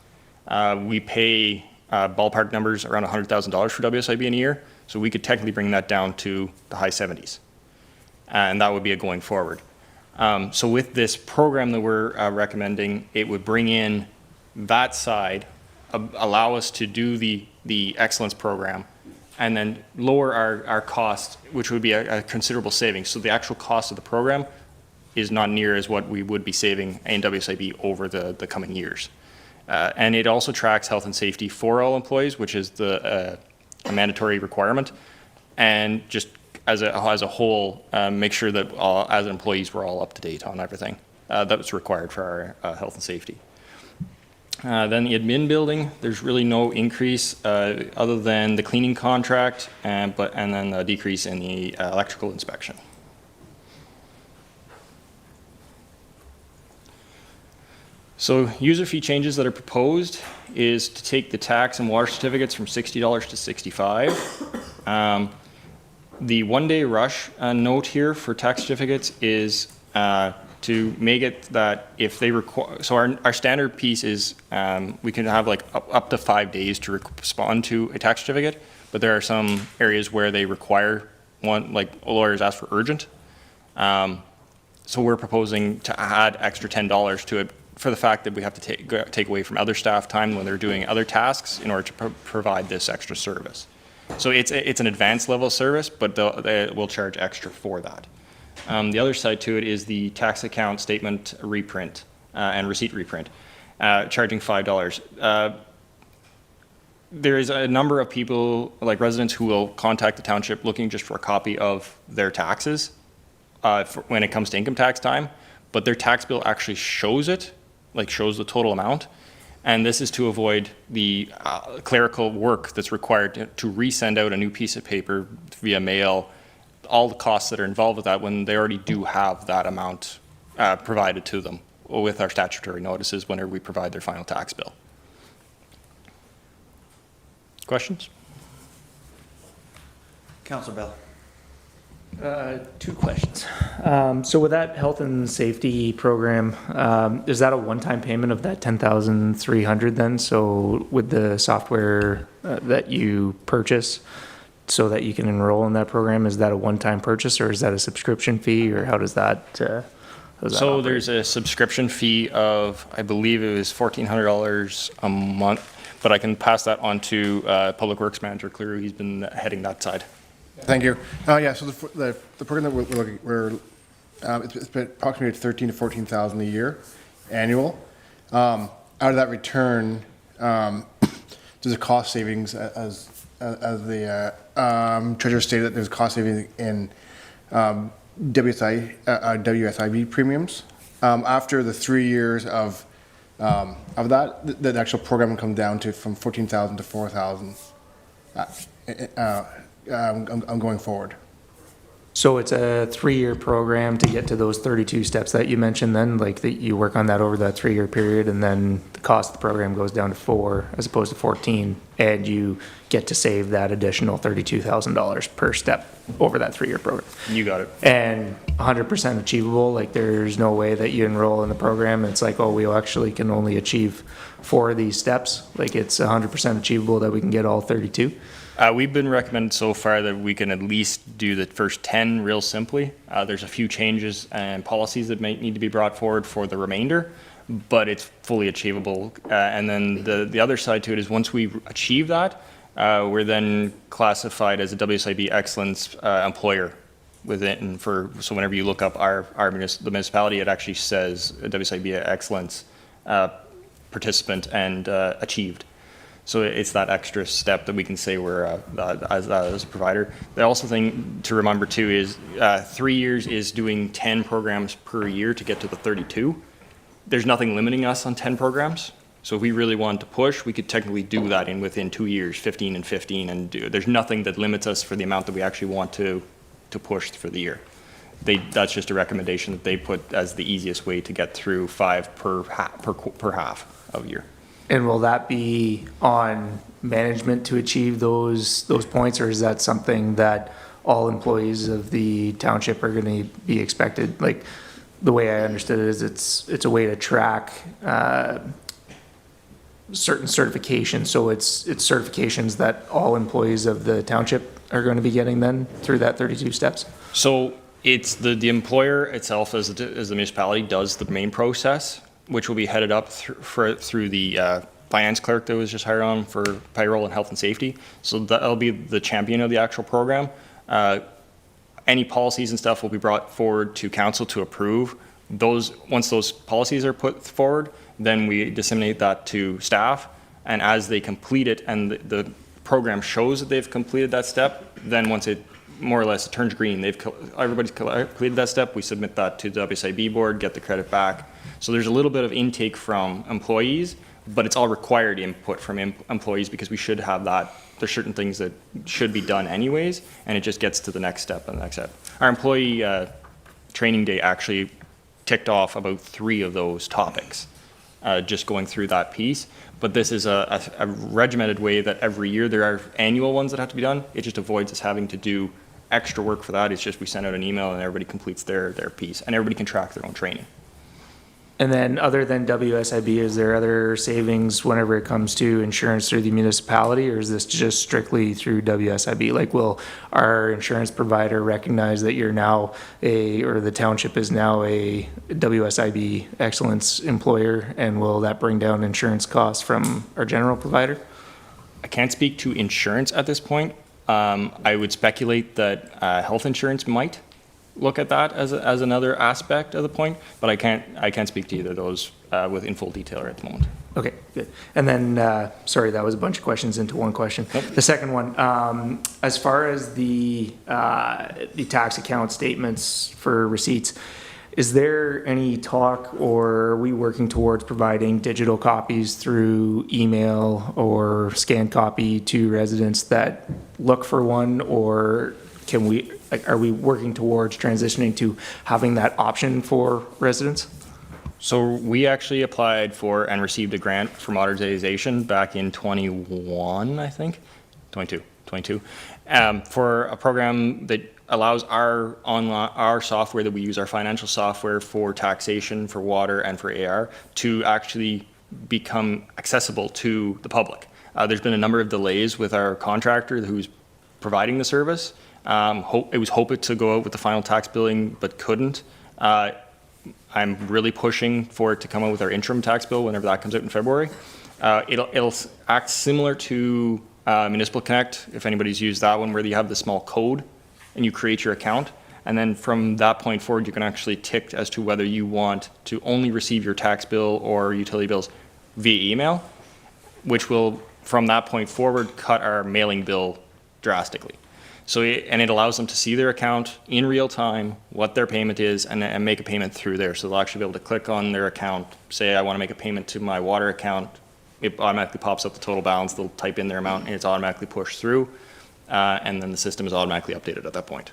We pay ballpark numbers around $100,000 for WSIB in a year, so we could technically bring that down to the high 70s. And that would be a going forward. So with this program that we're recommending, it would bring in that side, allow us to do the excellence program, and then lower our cost, which would be a considerable savings. So the actual cost of the program is not near as what we would be saving in WSIB over the coming years. And it also tracks health and safety for all employees, which is a mandatory requirement, and just as a whole, make sure that as employees we're all up to date on everything that's required for our health and safety. Then the admin building, there's really no increase other than the cleaning contract, and then a decrease in the electrical inspection. So user fee changes that are proposed is to take the tax and water certificates from $60 to $65. The one-day rush note here for tax certificates is to make it that if they require, so our standard piece is we can have like up to 5 days to respond to a tax certificate, but there are some areas where they require one, like lawyers ask for urgent. So we're proposing to add extra $10 to it for the fact that we have to take away from other staff time when they're doing other tasks in order to provide this extra service. So it's an advanced level service, but they will charge extra for that. The other side to it is the tax account statement reprint and receipt reprint, charging $5. There is a number of people, like residents, who will contact the township looking just for a copy of their taxes when it comes to income tax time, but their tax bill actually shows it, like shows the total amount. And this is to avoid the clerical work that's required to resend out a new piece of paper via mail, all the costs that are involved with that when they already do have that amount provided to them with our statutory notices whenever we provide their final tax bill. Questions? Councilor Bell. Two questions. So with that health and safety program, is that a one-time payment of that $10,300 then? So with the software that you purchase so that you can enroll in that program, is that a one-time purchase or is that a subscription fee, or how does that So operate? there's a subscription fee of, I believe it was $1,400 a month, but I can pass that on to Public Works Manager Cleary. He's been heading that side. Thank you. Yeah, so the program that we're it's been approximately 13 to 14,000 a year, annual. Out of that return, there's a cost savings as the treasurer stated, that there's cost savings in WSIB premiums. After the 3 years of that, the actual program will come down to from 14,000 to 4,000 going forward. So it's a 3-year program to get to those 32 steps that you mentioned then, like that you work on that over that 3-year period, and then the cost of the program goes down to 4 as opposed to 14, and you get to save that additional $32,000 per step over that 3-year program. You got it. And 100% achievable, like there's no way that you enroll in the program and it's like, oh, we actually can only achieve 4 of these steps. Like it's 100% achievable that we can get all 32. We've been recommended so far that we can at least do the first 10 real simply. There's a few changes and policies that might need to be brought forward for the remainder, but it's fully achievable. And then the other side to it is once we achieve that, we're then classified as a WSIB excellence employer within. So whenever you look up the municipality, it actually says WSIB excellence participant and achieved. So it's that extra step that we can say we're as a provider. The also thing to remember too is 3 years is doing 10 programs per year to get to the 32. There's nothing limiting us on 10 programs. So if we really wanted to push, we could technically do that within 2 years, 15 and 15, and there's nothing that limits us for the amount that we actually want to push for the year. That's just a recommendation that they put as the easiest way to get through 5 per half of year. And will that be on management to achieve those points, or is that something that all employees of the township are going to be expected? Like the way I understood it is it's a way to track certain certifications. So it's certifications that all employees of the township are going to be getting then through that 32 steps. So it's the employer itself as the municipality does the main process, which will be headed up through the finance clerk that was just hired on for payroll and health and safety. So that'll be the champion of the actual program. Any policies and stuff will be brought forward to council to approve. Once those policies are put forward, then we disseminate that to staff. And as they complete it and the program shows that they've completed that step, then once it more or less turns green, everybody's completed that step, we submit that to the WSIB board, get the credit back. So there's a little bit of intake from employees, but it's all required input from employees because we should have that. There's certain things that should be done anyways, and it just gets to the next step and the next step. Our employee training day actually ticked off about 3 of those topics, just going through that piece. But this is a regimented way that every year there are annual ones that have to be done. It just avoids us having to do extra work for that. It's just we send out an email and everybody completes their piece, and everybody can track their own training. And then other than WSIB, is there other savings whenever it comes to insurance through the municipality, or is this just strictly through WSIB? Like, will our insurance provider recognize that you're now or the township is now a WSIB excellence employer, and will that bring down insurance costs from our general provider? I can't speak to insurance at this point. I would speculate that health insurance might look at that as another aspect of the point, but I can't speak to either of those in full detail at the moment. Okay, good. And then, sorry, that was a bunch of questions into one question. Nope. The second one, as far as the tax account statements for receipts, is there any talk, or are we working towards providing digital copies through email or scanned copy to residents that look for one, or are we working towards transitioning to having that option for residents? So we actually applied for and received a grant for modernization back in 21, I think, 22, for a program that allows our software that we use, our financial software for taxation, for water, and for AR, to actually become accessible to the public. There's been a number of delays with our contractor who's providing the service. It was hoped to go out with the final tax billing, but couldn't. I'm really pushing for it to come out with our interim tax bill whenever that comes out in February. It'll act similar to Municipal Connect, if anybody's used that one, where you have the small code and you create your account. And then from that point forward, you can actually tick as to whether you want to only receive your tax bill or utility bills via email, which will, from that point forward, cut our mailing bill drastically. So, and it allows them to see their account in real time, what their payment is, and make a payment through there. So they'll actually be able to click on their account, say, I want to make a payment to my water account. It automatically pops up the total balance. They'll type in their amount, and it's automatically pushed through. And then the system is automatically updated at that point.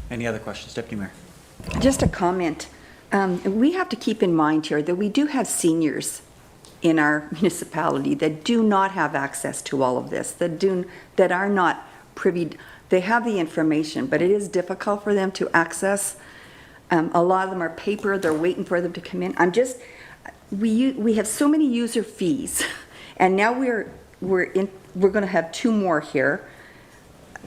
Any other questions, Deputy Mayor? Just a comment. We have to keep in mind here that we do have seniors in our municipality that do not have access to all of this, that are not privy. They have the information, but it is difficult for them to access. A lot of them are paper. They're waiting for them to come in. We have so many user fees, and now we're going to have 2 more here.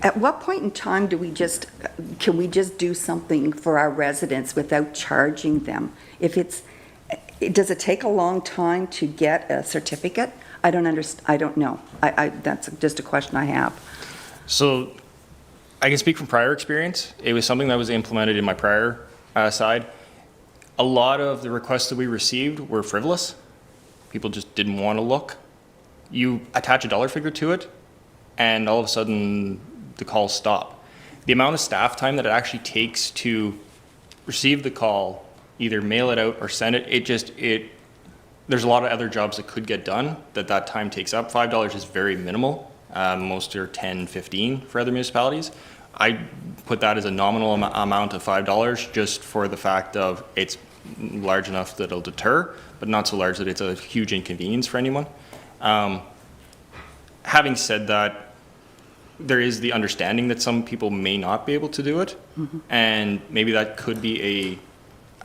At what point in time can we just do something for our residents without charging them? Does it take a long time to get a certificate? I don't understand. I don't know. That's just a question I have. So I can speak from prior experience. It was something that was implemented in my prior side. A lot of the requests that we received were frivolous. People just didn't want to look. You attach a dollar figure to it, and all of a sudden the calls stop. The amount of staff time that it actually takes to receive the call, either mail it out or send it, there's a lot of other jobs that could get done that time takes up. $5 is very minimal. Most are 10, 15 for other municipalities. I put that as a nominal amount of $5 just for the fact of it's large enough that it'll deter, but not so large that it's a huge inconvenience for anyone. Having said that, there is the understanding that some people may not be able to do it, and maybe that could be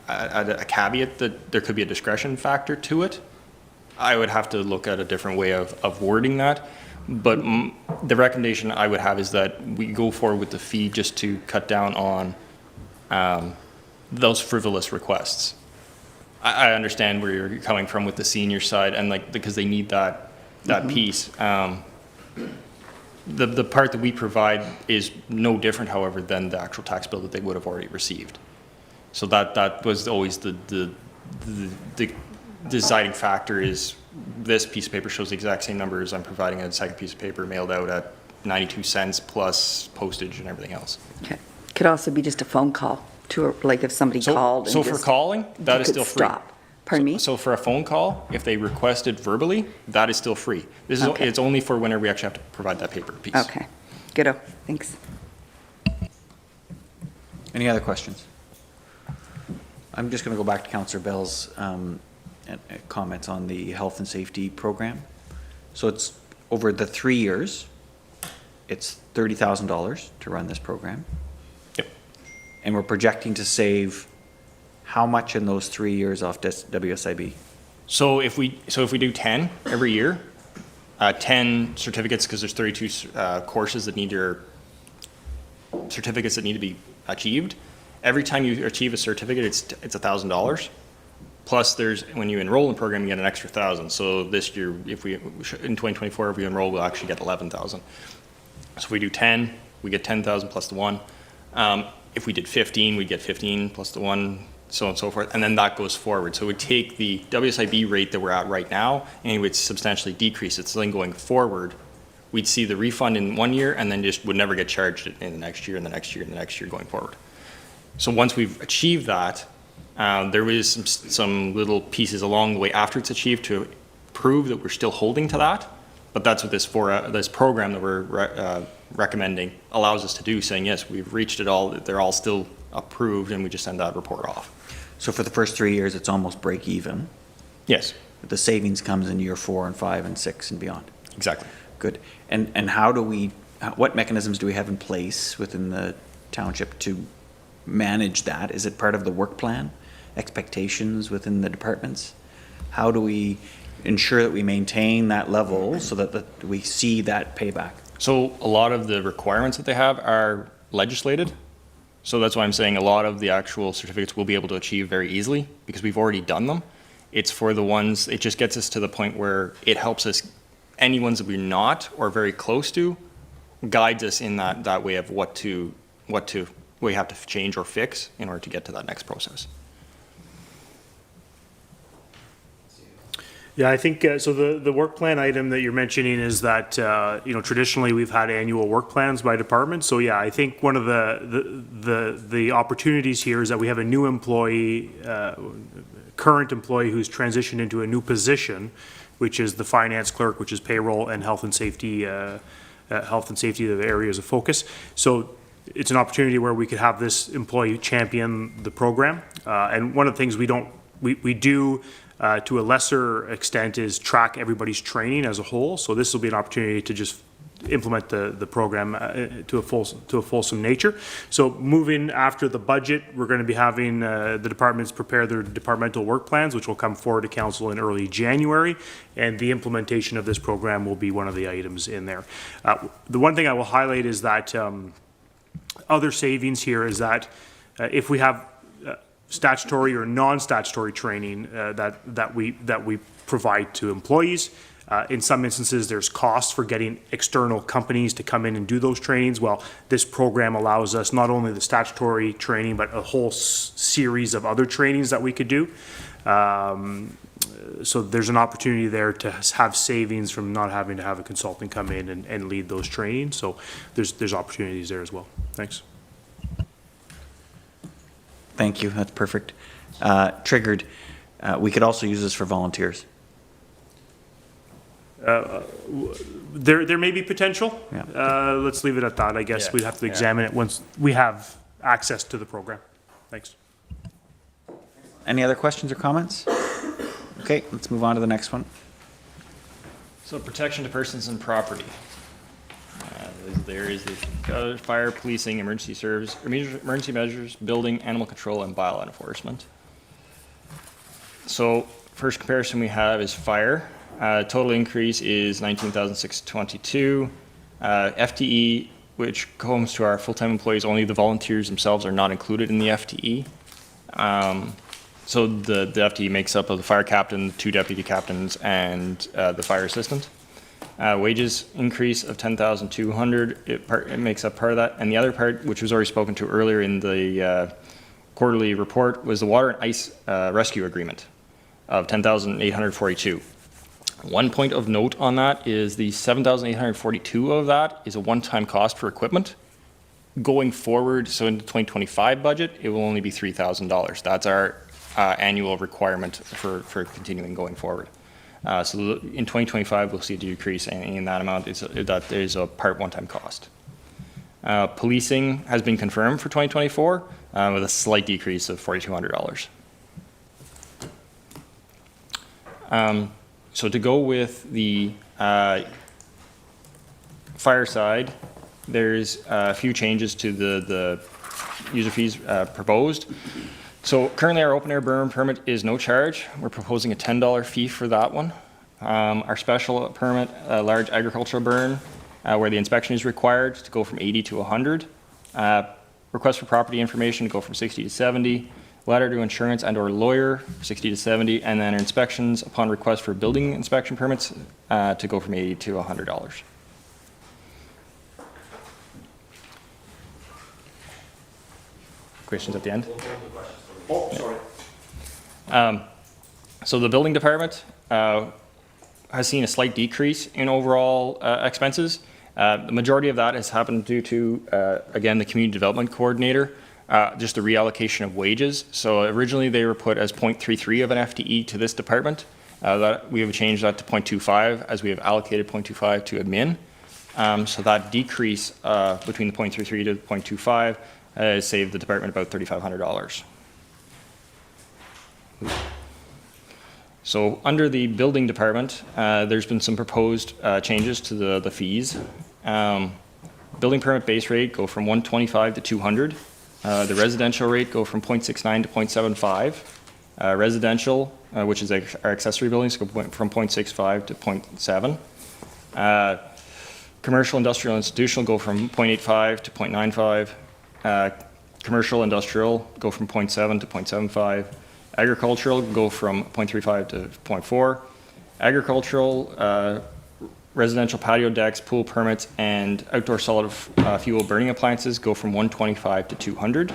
a caveat that there could be a discretion factor to it. I would have to look at a different way of wording that, but the recommendation I would have is that we go forward with the fee just to cut down on those frivolous requests. I understand where you're coming from with the senior side, and because they need that piece. The part that we provide is no different, however, than the actual tax bill that they would have already received. So that was always the deciding factor is this piece of paper shows the exact same numbers. I'm providing a second piece of paper mailed out at 92 cents plus postage and everything else. Okay. Could also be just a phone call to, if somebody called. So for calling, that is still free. Stop. Pardon me? So for a phone call, if they requested verbally, that is still free. It's only for whenever we actually have to provide that paper piece. Okay. Good. Thanks. Any other questions? I'm just going to go back to Councillor Bell's comments on the health and safety program. So it's over the 3 years, it's $30,000 to run this program. Yep. And we're projecting to save how much in those 3 years off WSIB? So if we do 10 every year, 10 certificates, because there's 32 courses that need certificates that need to be achieved. Every time you achieve a certificate, it's $1,000. Plus, when you enroll in the program, you get an extra 1,000. So this year, in 2024, if we enroll, we'll actually get 11,000. So if we do 10, we get 10,000 plus the 1. If we did 15, we'd get 15 plus the 1, so on and so forth, and then that goes forward. So we take the WSIB rate that we're at right now, and it would substantially decrease it. So then going forward, we'd see the refund in 1 year, and then just would never get charged in the next year, and the next year, and the next year going forward. So once we've achieved that, there is some little pieces along the way after it's achieved to prove that we're still holding to that. But that's what this program that we're recommending allows us to do, saying, yes, we've reached it all, they're all still approved, and we just send that report off. So for the first 3 years, it's almost break even. Yes. But the savings comes in year 4 and 5 and 6 and beyond. Exactly. Good. And what mechanisms do we have in place within the township to manage that? Is it part of the work plan, expectations within the departments? How do we ensure that we maintain that level so that we see that payback? So a lot of the requirements that they have are legislated. So that's why I'm saying a lot of the actual certificates we'll be able to achieve very easily because we've already done them. It's for the ones, it just gets us to the point where it helps us, any ones that we're not or very close to, guides us in that way of what we have to change or fix in order to get to that next process. Yeah, I think, so the work plan item that you're mentioning is that, traditionally we've had annual work plans by department. So yeah, I think one of the opportunities here is that we have a new employee, current employee who's transitioned into a new position, which is the finance clerk, which is payroll and health and safety, are the areas of focus. So it's an opportunity where we could have this employee champion the program. And one of the things we do to a lesser extent is track everybody's training as a whole. So this will be an opportunity to just implement the program to a fulsome nature. So moving after the budget, we're going to be having the departments prepare their departmental work plans, which will come forward to council in early January, and the implementation of this program will be one of the items in there. The one thing I will highlight is that other savings here is that if we have statutory or non-statutory training that we provide to employees. In some instances, there's costs for getting external companies to come in and do those trainings. Well, this program allows us not only the statutory training, but a whole series of other trainings that we could do. So there's an opportunity there to have savings from not having to have a consultant come in and lead those trainings. So there's opportunities there as well. Thanks. Thank you, that's perfect. Triggered, we could also use this for volunteers. There may be potential. Yeah. Let's leave it at that. I guess Yeah. we'd have to examine it once we have access to the program. Thanks. Any other questions or comments? Okay, let's move on to the next one. So protection to persons and property. There is the fire, policing, emergency service, emergency measures, building, animal control, and bylaw enforcement. So first comparison we have is fire. Total increase is $19,622. FTE, which comes to our full-time employees, only the volunteers themselves are not included in the FTE. So the FTE makes up of the fire captain, 2 deputy captains, and the fire assistant. Wages increase of $10,200, it makes up part of that. And the other part, which was already spoken to earlier in the quarterly report, was the water and ice rescue agreement of $10,842. One point of note on that is the $7,842 of that is a one-time cost for equipment. Going forward, so in the 2025 budget, it will only be $3,000. That's our annual requirement for continuing going forward. So in 2025, we'll see a decrease in that amount. That is a part one-time cost. Policing has been confirmed for 2024 with a slight decrease of $4,200. So to go with the fire side, there's a few changes to the user fees proposed. So currently our open air burn permit is no charge. We're proposing a $10 fee for that one. Our special permit, large agricultural burn, where the inspection is required to go from 80 to 100. Request for property information to go from 60 to 70. Letter to insurance and or lawyer, 60 to 70. And then inspections upon request for building inspection permits to go from 80 to $100. Questions at the end? Oh, sorry. So the building department has seen a slight decrease in overall expenses. The majority of that has happened due to, again, the community development coordinator, just the reallocation of wages. So originally they were put as 0.33 of an FTE to this department. That we have changed that to 0.25 as we have allocated 0.25 to admin. So that decrease between the 0.33 to 0.25 has saved the department about $3,500. So under the building department, there's been some proposed changes to the fees. Building permit base rate go from 125 to 200. The residential rate go from 0.69 to 0.75. Residential, which is our accessory buildings, go from 0.65 to 0.7. Commercial, industrial, institutional go from 0.85 to 0.95. Commercial, industrial go from 0.7 to 0.75. Agricultural go from 0.35 to 0.4. Agricultural residential patio decks, pool permits, and outdoor solid fuel burning appliances go from 125 to 200.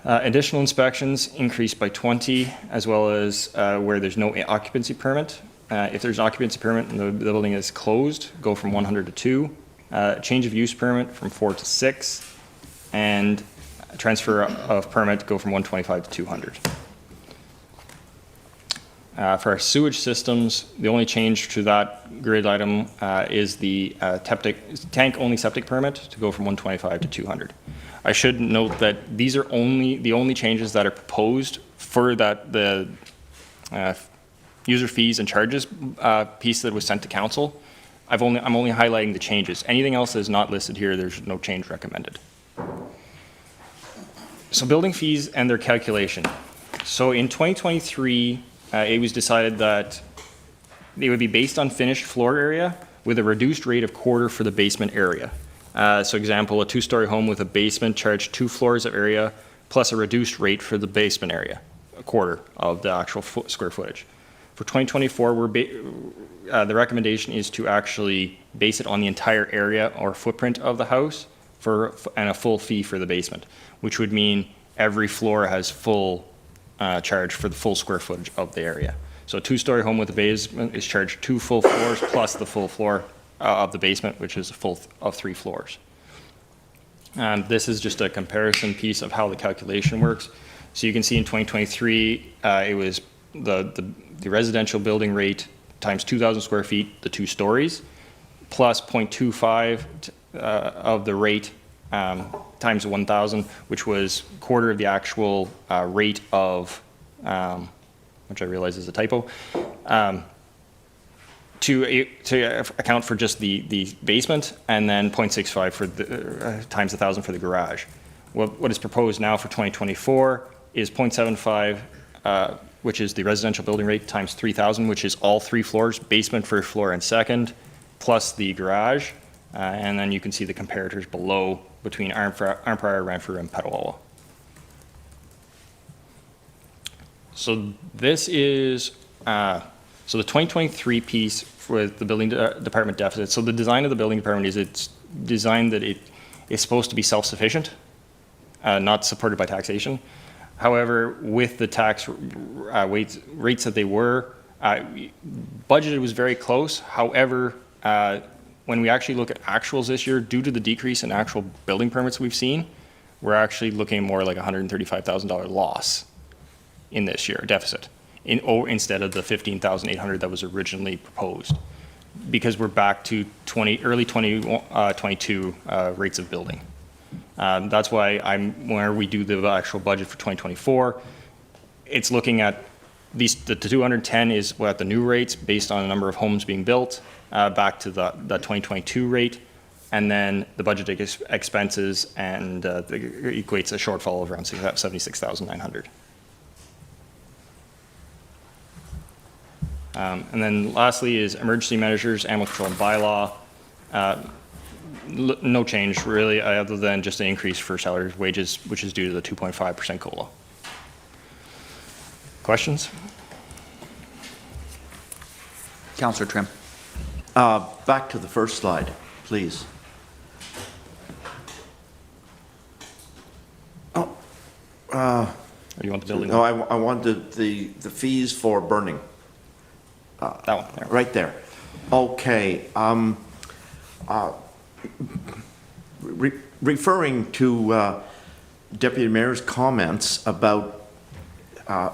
Additional inspections increased by 20, as well as where there's no occupancy permit. If there's an occupancy permit and the building is closed, go from 100 to 2. Change of use permit from 4 to 6. And transfer of permit go from 125 to 200. For our sewage systems, the only change to that grid item is the tank-only septic permit to go from 125 to 200. I should note that these are the only changes that are proposed for the user fees and charges piece that was sent to council. I'm only highlighting the changes. Anything else that is not listed here, there's no change recommended. So building fees and their calculation. So in 2023, it was decided that they would be based on finished floor area with a reduced rate of quarter for the basement area. So example, a 2-story home with a basement charged 2 floors of area plus a reduced rate for the basement area, a quarter of the actual square footage. For 2024, the recommendation is to actually base it on the entire area or footprint of the house and a full fee for the basement, which would mean every floor has full charge for the full square footage of the area. So a 2-story home with a basement is charged 2 full floors plus the full floor of the basement, which is a full of 3 floors. This is just a comparison piece of how the calculation works. So you can see in 2023, it was the residential building rate times 2,000 square feet, the 2 stories, plus 0.25 of the rate times 1,000, which was quarter of the actual rate of, which I realize is a typo, to account for just the basement, and then 0.65 for the, times 1,000 for the garage. What is proposed now for 2024 is 0.75, which is the residential building rate, times 3,000, which is all 3 floors, basement, first floor, and second, plus the garage. And then you can see the comparators below between Arnprior, Renfrew, and Petawawa. So this is, so the 2023 piece for the building department deficit. So the design of the building department is it's designed that it is supposed to be self-sufficient, not supported by taxation. However, with the tax rates that they were, budgeted was very close. However, when we actually look at actuals this year, due to the decrease in actual building permits we've seen, we're actually looking more like $135,000 loss in this year, deficit, instead of the $15,800 that was originally proposed, because we're back to early 2022 rates of building. That's why where we do the actual budget for 2024, it's looking at the 210 is what the new rates based on the number of homes being built, back to the 2022 rate, and then the budget expenses, and equates a shortfall of around $76,900. And then lastly is emergency measures, animal control and bylaw. No change really, other than just an increase for salaries, wages, which is due to the 2.5% COLA. Questions? Councillor Trim. Back to the first slide, please. You want the building? No, I wanted the fees for burning. That one. There. Right there. Okay. Referring to Deputy Mayor's comments about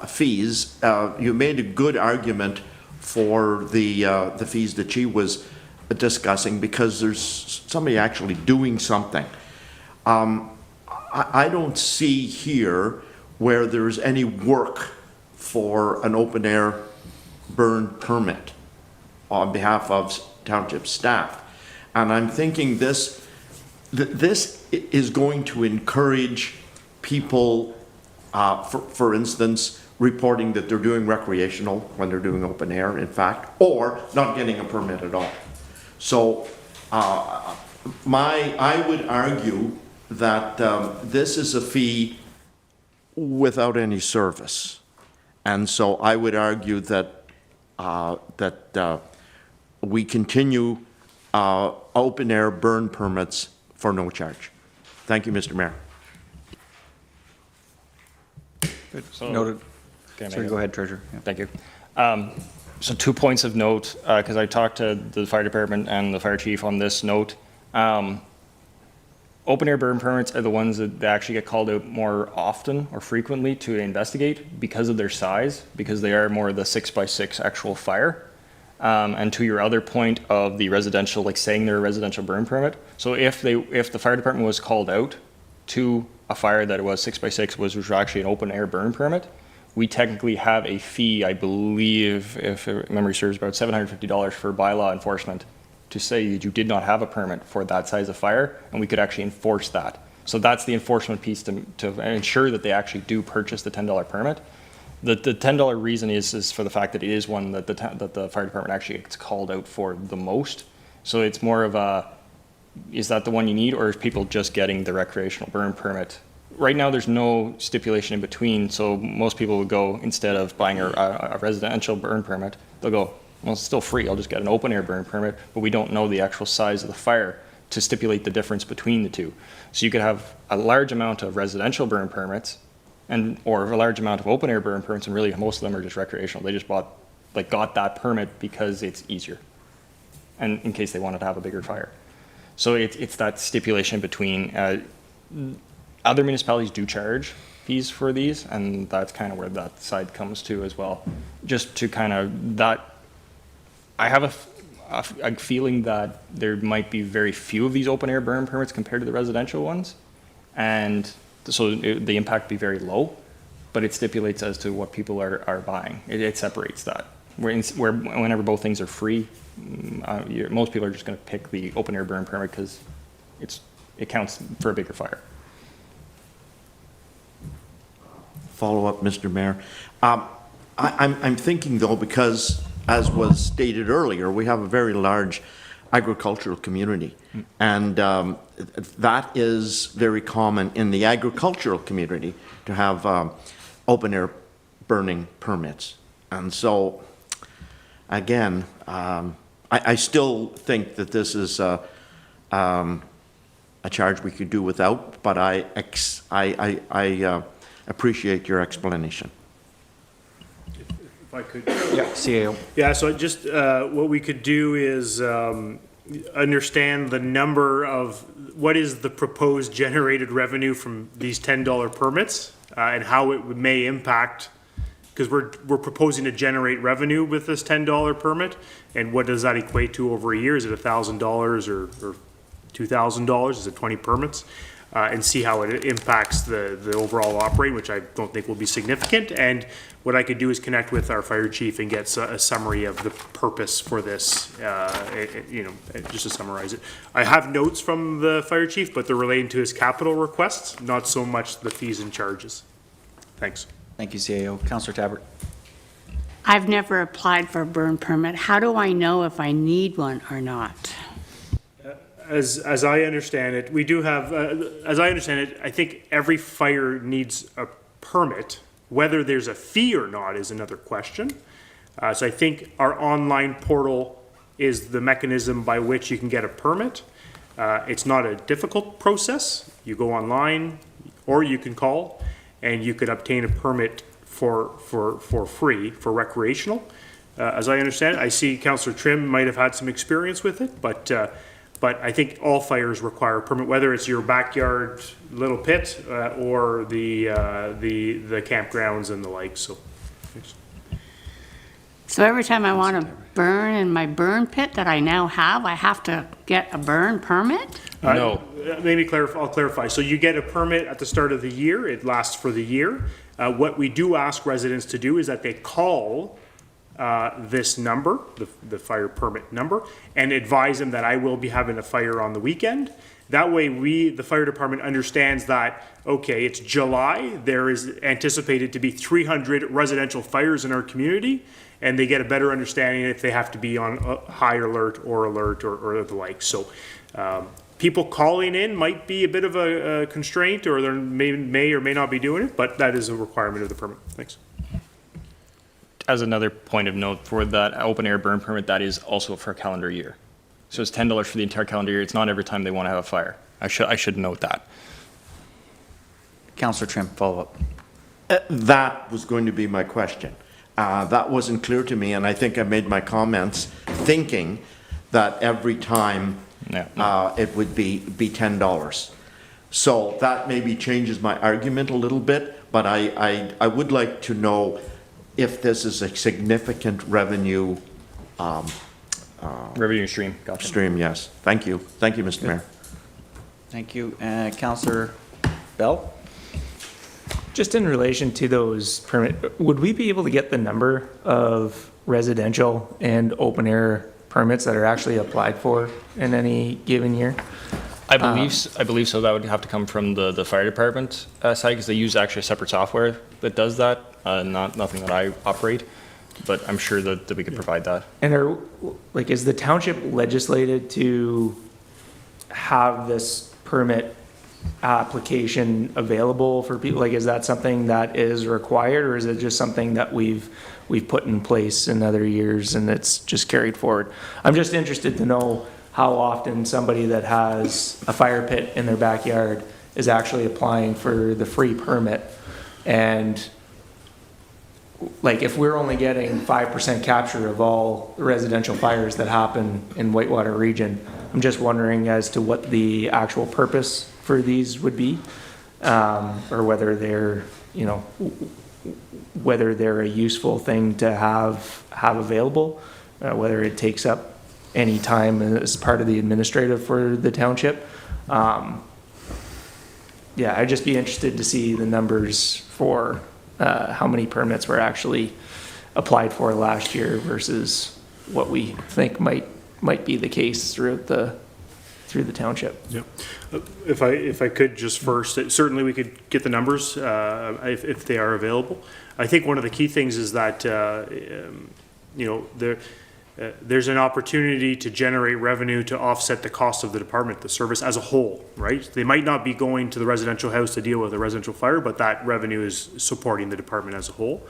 fees, you made a good argument for the fees that she was discussing, because there's somebody actually doing something. I don't see here where there's any work for an open air burn permit on behalf of township staff. And I'm thinking this is going to encourage people, for instance, reporting that they're doing recreational when they're doing open air, in fact, or not getting a permit at all. So I would argue that this is a fee without any service. And so I would argue that we continue open-air burn permits for no charge. Thank you, Mr. Mayor. So- Noted. Can I Sorry, make go it? ahead, Treasurer. Yeah. Thank you. So 2 points of note, because I talked to the fire department and the fire chief on this note. Open air burn permits are the ones that they actually get called out more often or frequently to investigate because of their size, because they are more of the 6x6 actual fire. And to your other point of the residential, like saying they're a residential burn permit. So if the fire department was called out to a fire that was 6x6 was actually an open air burn permit, we technically have a fee, I believe, if memory serves, about $750 for bylaw enforcement to say that you did not have a permit for that size of fire, and we could actually enforce that. So that's the enforcement piece to ensure that they actually do purchase the $10 permit. The $10 reason is for the fact that it is one that the fire department actually gets called out for the most. So it's more of a, is that the one you need, or is people just getting the recreational burn permit? Right now, there's no stipulation in between, so most people would go, instead of buying a residential burn permit, they'll go, well, it's still free, I'll just get an open air burn permit, but we don't know the actual size of the fire to stipulate the difference between the two. So you could have a large amount of residential burn permits or a large amount of open air burn permits, and really most of them are just recreational. They just got that permit because it's easier, and in case they wanted to have a bigger fire. So it's that stipulation between, other municipalities do charge fees for these, and that's kind of where that side comes to as well. Just to kind of that, I have a feeling that there might be very few of these open air burn permits compared to the residential ones, and so the impact would be very low, but it stipulates as to what people are buying. It separates that. Whenever both things are free, most people are just going to pick the open air burn permit because it counts for a bigger fire. Follow up, Mr. Mayor. I'm thinking though, because as was stated earlier, we have a very large agricultural community, and that is very common in the agricultural community to have open air burning permits. And so, again, I still think that this is a charge we could do without, but I appreciate your explanation. If I could. Yeah, CAO. Yeah, so just what we could do is understand the number of, what is the proposed generated revenue from these $10 permits and how it may impact, because we're proposing to generate revenue with this $10 permit, and what does that equate to over a year? Is it $1,000 or $2,000? Is it 20 permits? And see how it impacts the overall operating, which I don't think will be significant. And what I could do is connect with our fire chief and get a summary of the purpose for this, just to summarize it. I have notes from the fire chief, but they're relating to his capital requests, not so much the fees and charges. Thanks. Thank you, CAO. Councillor Tabbert. I've never applied for a burn permit. How do I know if I need one or not? As I understand it, we do have, as I understand it, I think every fire needs a permit. Whether there's a fee or not is another question. So I think our online portal is the mechanism by which you can get a permit. It's not a difficult process. You go online, or you can call, and you could obtain a permit for free, for recreational. As I understand it, I see Councillor Trim might have had some experience with it, but I think all fires require a permit, whether it's your backyard little pit or the campgrounds and the like. So every time I want to burn in my burn pit that I now have, I have to get a burn permit? No. Maybe I'll clarify. So you get a permit at the start of the year. It lasts for the year. What we do ask residents to do is that they call this number, the fire permit number, and advise them that I will be having a fire on the weekend. That way the fire department understands that, okay, it's July, there is anticipated to be 300 residential fires in our community, and they get a better understanding if they have to be on high alert or the like. So people calling in might be a bit of a constraint, or they may or may not be doing it, but that is a requirement of the permit. Thanks. as another point of note, for that open air burn permit, that is also for a calendar year. So it's $10 for the entire calendar year. It's not every time they want to have a fire. I should note that. Councillor Trim, follow up. That was going to be my question. That wasn't clear to me, and I think I made my comments thinking that every time it would be $10. So that maybe changes my argument a little bit, but I would like to know if this is a significant revenue Revenue stream, gotcha. stream, yes. Thank you. Thank you, Mr. Mayor. Thank you. Councillor Bell? Just in relation to those permit, would we be able to get the number of residential and open air permits that are actually applied for in any given year? I believe so. That would have to come from the fire department side, because they use actually a separate software that does that, nothing that I operate, but I'm sure that we could provide that. And is the township legislated to have this permit application available for people? Like, is that something that is required, or is it just something that we've put in place in other years and it's just carried forward? I'm just interested to know how often somebody that has a fire pit in their backyard is actually applying for the free permit. And like, if we're only getting 5% capture of all residential fires that happen in Whitewater region, I'm just wondering as to what the actual purpose for these would be, or whether they're, whether they're a useful thing to have available, whether it takes up any time as part of the administrative for the township. Yeah, I'd just be interested to see the numbers for how many permits were actually applied for last year versus what we think might be the case through the township. Yeah. If I could just first, certainly we could get the numbers if they are available. I think one of the key things is that there's an opportunity to generate revenue to offset the cost of the department, the service as a whole, right? They might not be going to the residential house to deal with a residential fire, but that revenue is supporting the department as a whole.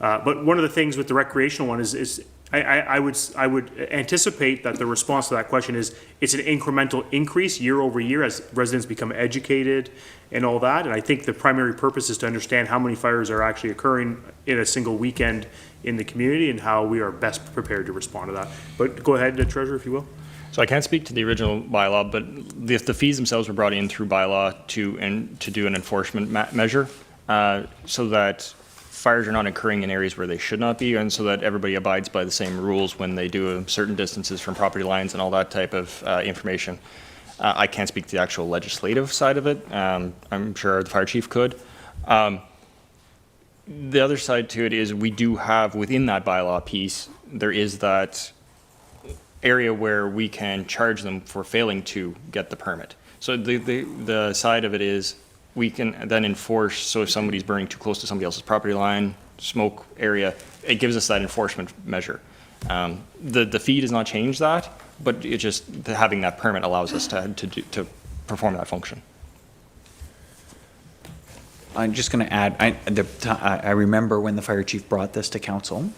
But one of the things with the recreational one is I would anticipate that the response to that question is it's an incremental increase year over year as residents become educated and all that. And I think the primary purpose is to understand how many fires are actually occurring in a single weekend in the community and how we are best prepared to respond to that. But go ahead, Treasurer, if you will. So I can't speak to the original bylaw, but the fees themselves were brought in through bylaw to do an enforcement measure, so that fires are not occurring in areas where they should not be, and so that everybody abides by the same rules when they do certain distances from property lines and all that type of information. I can't speak to the actual legislative side of it. I'm sure the fire chief could. The other side to it is we do have within that bylaw piece, there is that area where we can charge them for failing to get the permit. So the side of it is we can then enforce, so if somebody's burning too close to somebody else's property line, smoke area, it gives us that enforcement measure. The fee does not change that, but it just, having that permit allows us to perform that function. I'm just going to add, I remember when the fire chief brought this to council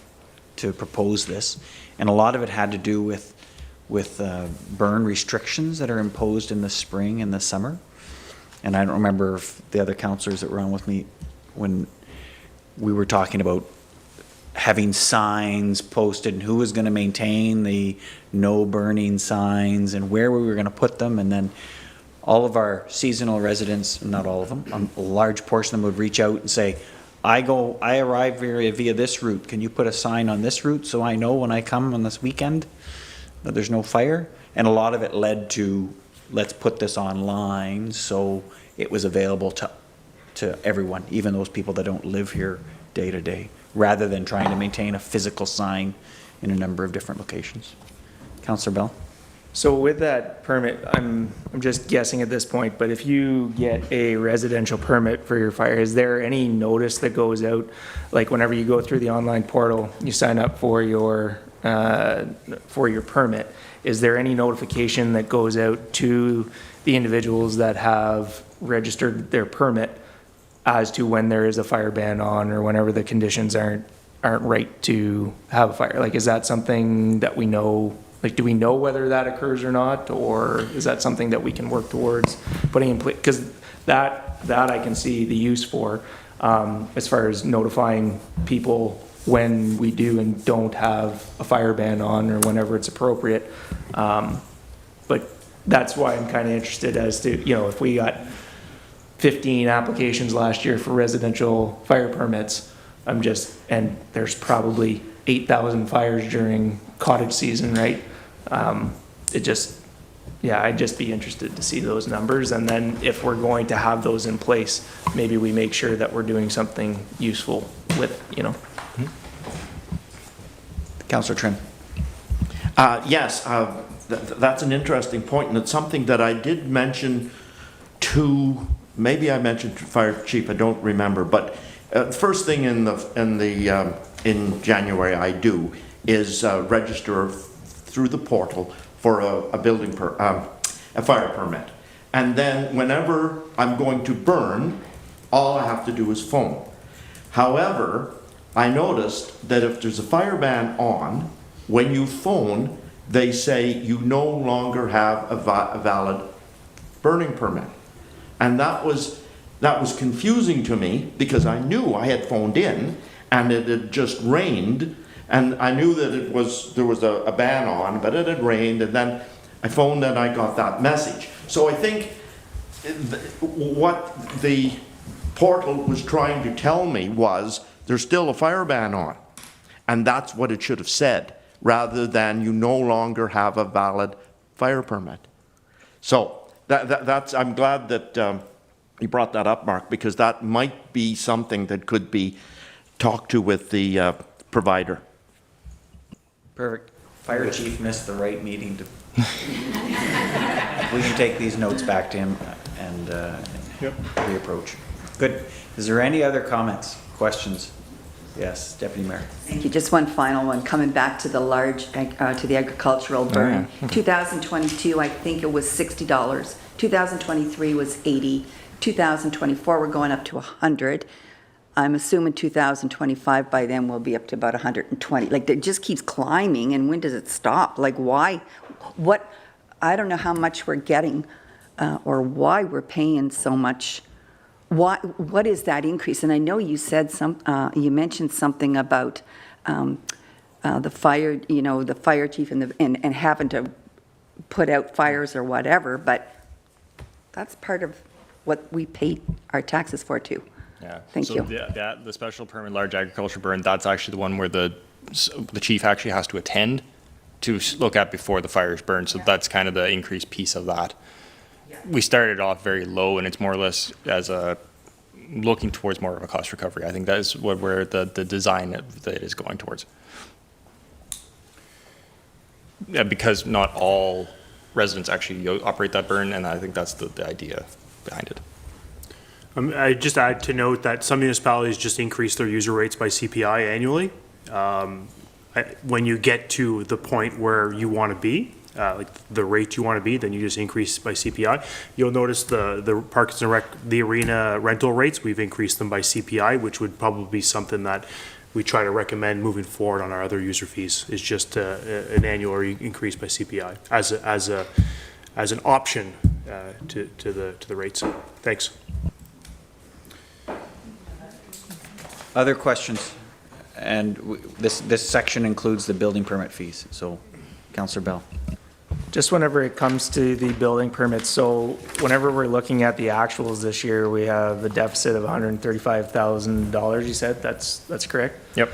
to propose this, and a lot of it had to do with burn restrictions that are imposed in the spring and the summer. And I don't remember if the other councillors that were on with me when we were talking about having signs posted and who was going to maintain the no burning signs and where we were going to put them. And then all of our seasonal residents, not all of them, a large portion of them would reach out and say, I arrive via this route. Can you put a sign on this route so I know when I come on this weekend that there's no fire? And a lot of it led to, let's put this online so it was available to everyone, even those people that don't live here day to day, rather than trying to maintain a physical sign in a number of different locations. Councillor Bell? So with that permit, I'm just guessing at this point, but if you get a residential permit for your fire, is there any notice that goes out? Like whenever you go through the online portal, you sign up for your permit. Is there any notification that goes out to the individuals that have registered their permit as to when there is a fire ban on or whenever the conditions aren't right to have a fire? Like, is that something that we know, like, do we know whether that occurs or not? Or is that something that we can work towards putting in place? Because that I can see the use for, as far as notifying people when we do and don't have a fire ban on or whenever it's appropriate. But that's why I'm kind of interested as to, you know, if we got 15 applications last year for residential fire permits, and there's probably 8,000 fires during cottage season, right? I'd just be interested to see those numbers. And then if we're going to have those in place, maybe we make sure that we're doing something useful with it, you know? Councillor Trim. Yes, that's an interesting point, and it's something that I did mention to, maybe I mentioned to Fire Chief, I don't remember, but first thing in January I do is register through the portal for a fire permit. And then whenever I'm going to burn, all I have to do is phone. However, I noticed that if there's a fire ban on, when you phone, they say you no longer have a valid burning permit. And that was confusing to me because I knew I had phoned in and it had just rained, and I knew that there was a ban on, but it had rained, and then I phoned and I got that message. So I think what the portal was trying to tell me was there's still a fire ban on, and that's what it should have said, rather than you no longer have a valid fire permit. So that's I'm glad that you brought that up, Mark, because that might be something that could be talked to with the provider. Perfect. Fire chief missed the right meeting to. We can take these notes back to him and reapproach. Good. Is there any other comments, questions? Yes, Deputy Mayor. Thank you. Just one final one, coming back to the to the agricultural burn. 2022, I think it was $60. 2023 was $80. 2024, we're going up to $100. I'm assuming 2025 by then we'll be up to about 120. Like, it just keeps climbing, and when does it stop? Like, why? What? I don't know how much we're getting or why we're paying so much. What is that increase? And I know you said you mentioned something about the fire, the fire chief and having to put out fires or whatever, but that's part of what we pay our taxes for too. Yeah. Thank you. The special permit large agriculture burn, that's actually the one where the chief actually has to attend to look at before the fires burn. So that's kind of the increased piece of that. We started off very low, and it's more or less as a looking towards more of a cost recovery. I think that is where the design of it is going towards. Yeah, because not all residents actually operate that burn, and I think that's the idea behind it. I just add to note that some municipalities just increase their user rates by CPI annually. When you get to the point where you want to be, like the rate you want to be, then you just increase by CPI. You'll notice the Parks and Rec, the arena rental rates, we've increased them by CPI, which would probably be something that we try to recommend moving forward on our other user fees, is just an annual increase by CPI as an option to the rates. Thanks. Other questions? And this section includes the building permit fees. So, Councillor Bell. Just whenever it comes to the building permits, so whenever we're looking at the actuals this year, we have a deficit of $135,000, you said? That's correct? Yep.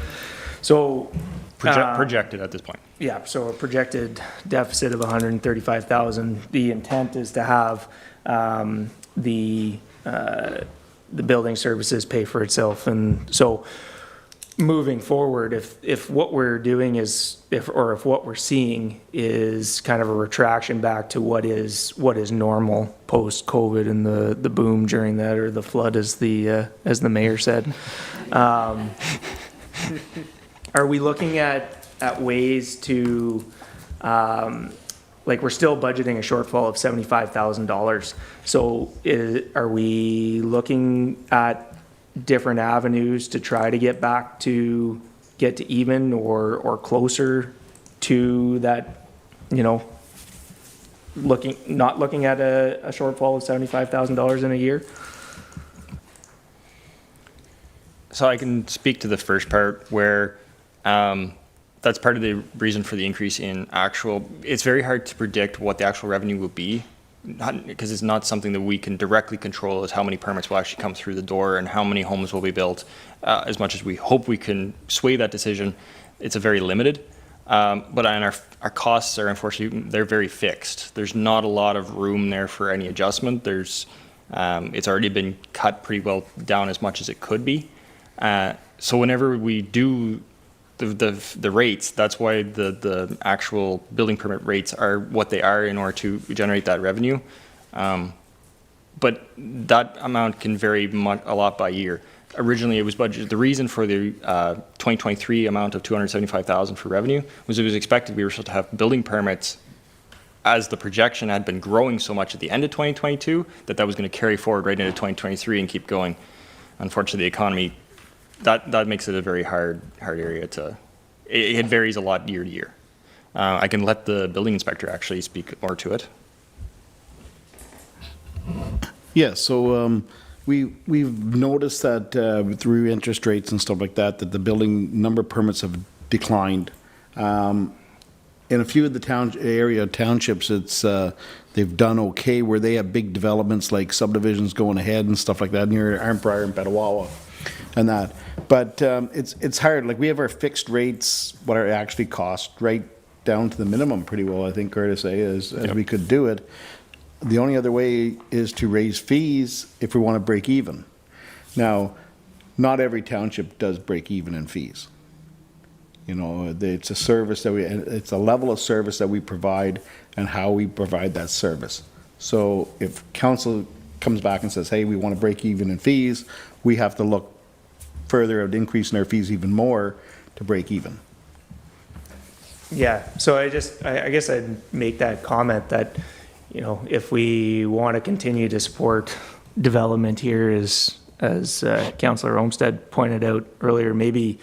So projected at this point. Yeah, so a projected deficit of $135,000. The intent is to have the building services pay for itself. And so moving forward, if what we're doing is, if what we're seeing is kind of a retraction back to what is normal post-COVID and the boom during that, or the flood, as the mayor said, are we looking at ways to, like, we're still budgeting a shortfall of $75,000. So are we looking at different avenues to try to get back to get to even or closer to that, not looking at a shortfall of $75,000 in a year? So I can speak to the first part where that's part of the reason for the increase in actual. It's very hard to predict what the actual revenue will be, because it's not something that we can directly control, is how many permits will actually come through the door and how many homes will be built. As much as we hope we can sway that decision, it's a very limited. But our costs are, unfortunately, they're very fixed. There's not a lot of room there for any adjustment. It's already been cut pretty well down as much as it could be. So whenever we do the rates, that's why the actual building permit rates are what they are in order to generate that revenue. But that amount can vary a lot by year. Originally, it was budgeted. The reason for the 2023 amount of $275,000 for revenue was it was expected we were supposed to have building permits, as the projection had been growing so much at the end of 2022 that was going to carry forward right into 2023 and keep going. Unfortunately, the economy, that makes it a very hard area to. It varies a lot year to year. I can let the building inspector actually speak more to it. Yeah, so we've noticed that through interest rates and stuff like that the building number of permits have declined. In a few of the townships, it's they've done okay where they have big developments like subdivisions going ahead and stuff like that near Arnprior and Petawawa and that. But it's hard. Like, we have our fixed rates, what our actually cost, right down to the minimum pretty well, I think, fair to say, as we could do it. The only other way is to raise fees if we want to break even. Now, not every township does break even in fees. It's a service it's a level of service that we provide and how we provide that service. So if council comes back and says, hey, we want to break even in fees, we have to look further at increasing our fees even more to break even. Yeah, so I guess I'd make that comment that, if we want to continue to support development here, as Councillor Olmsted pointed out earlier, maybe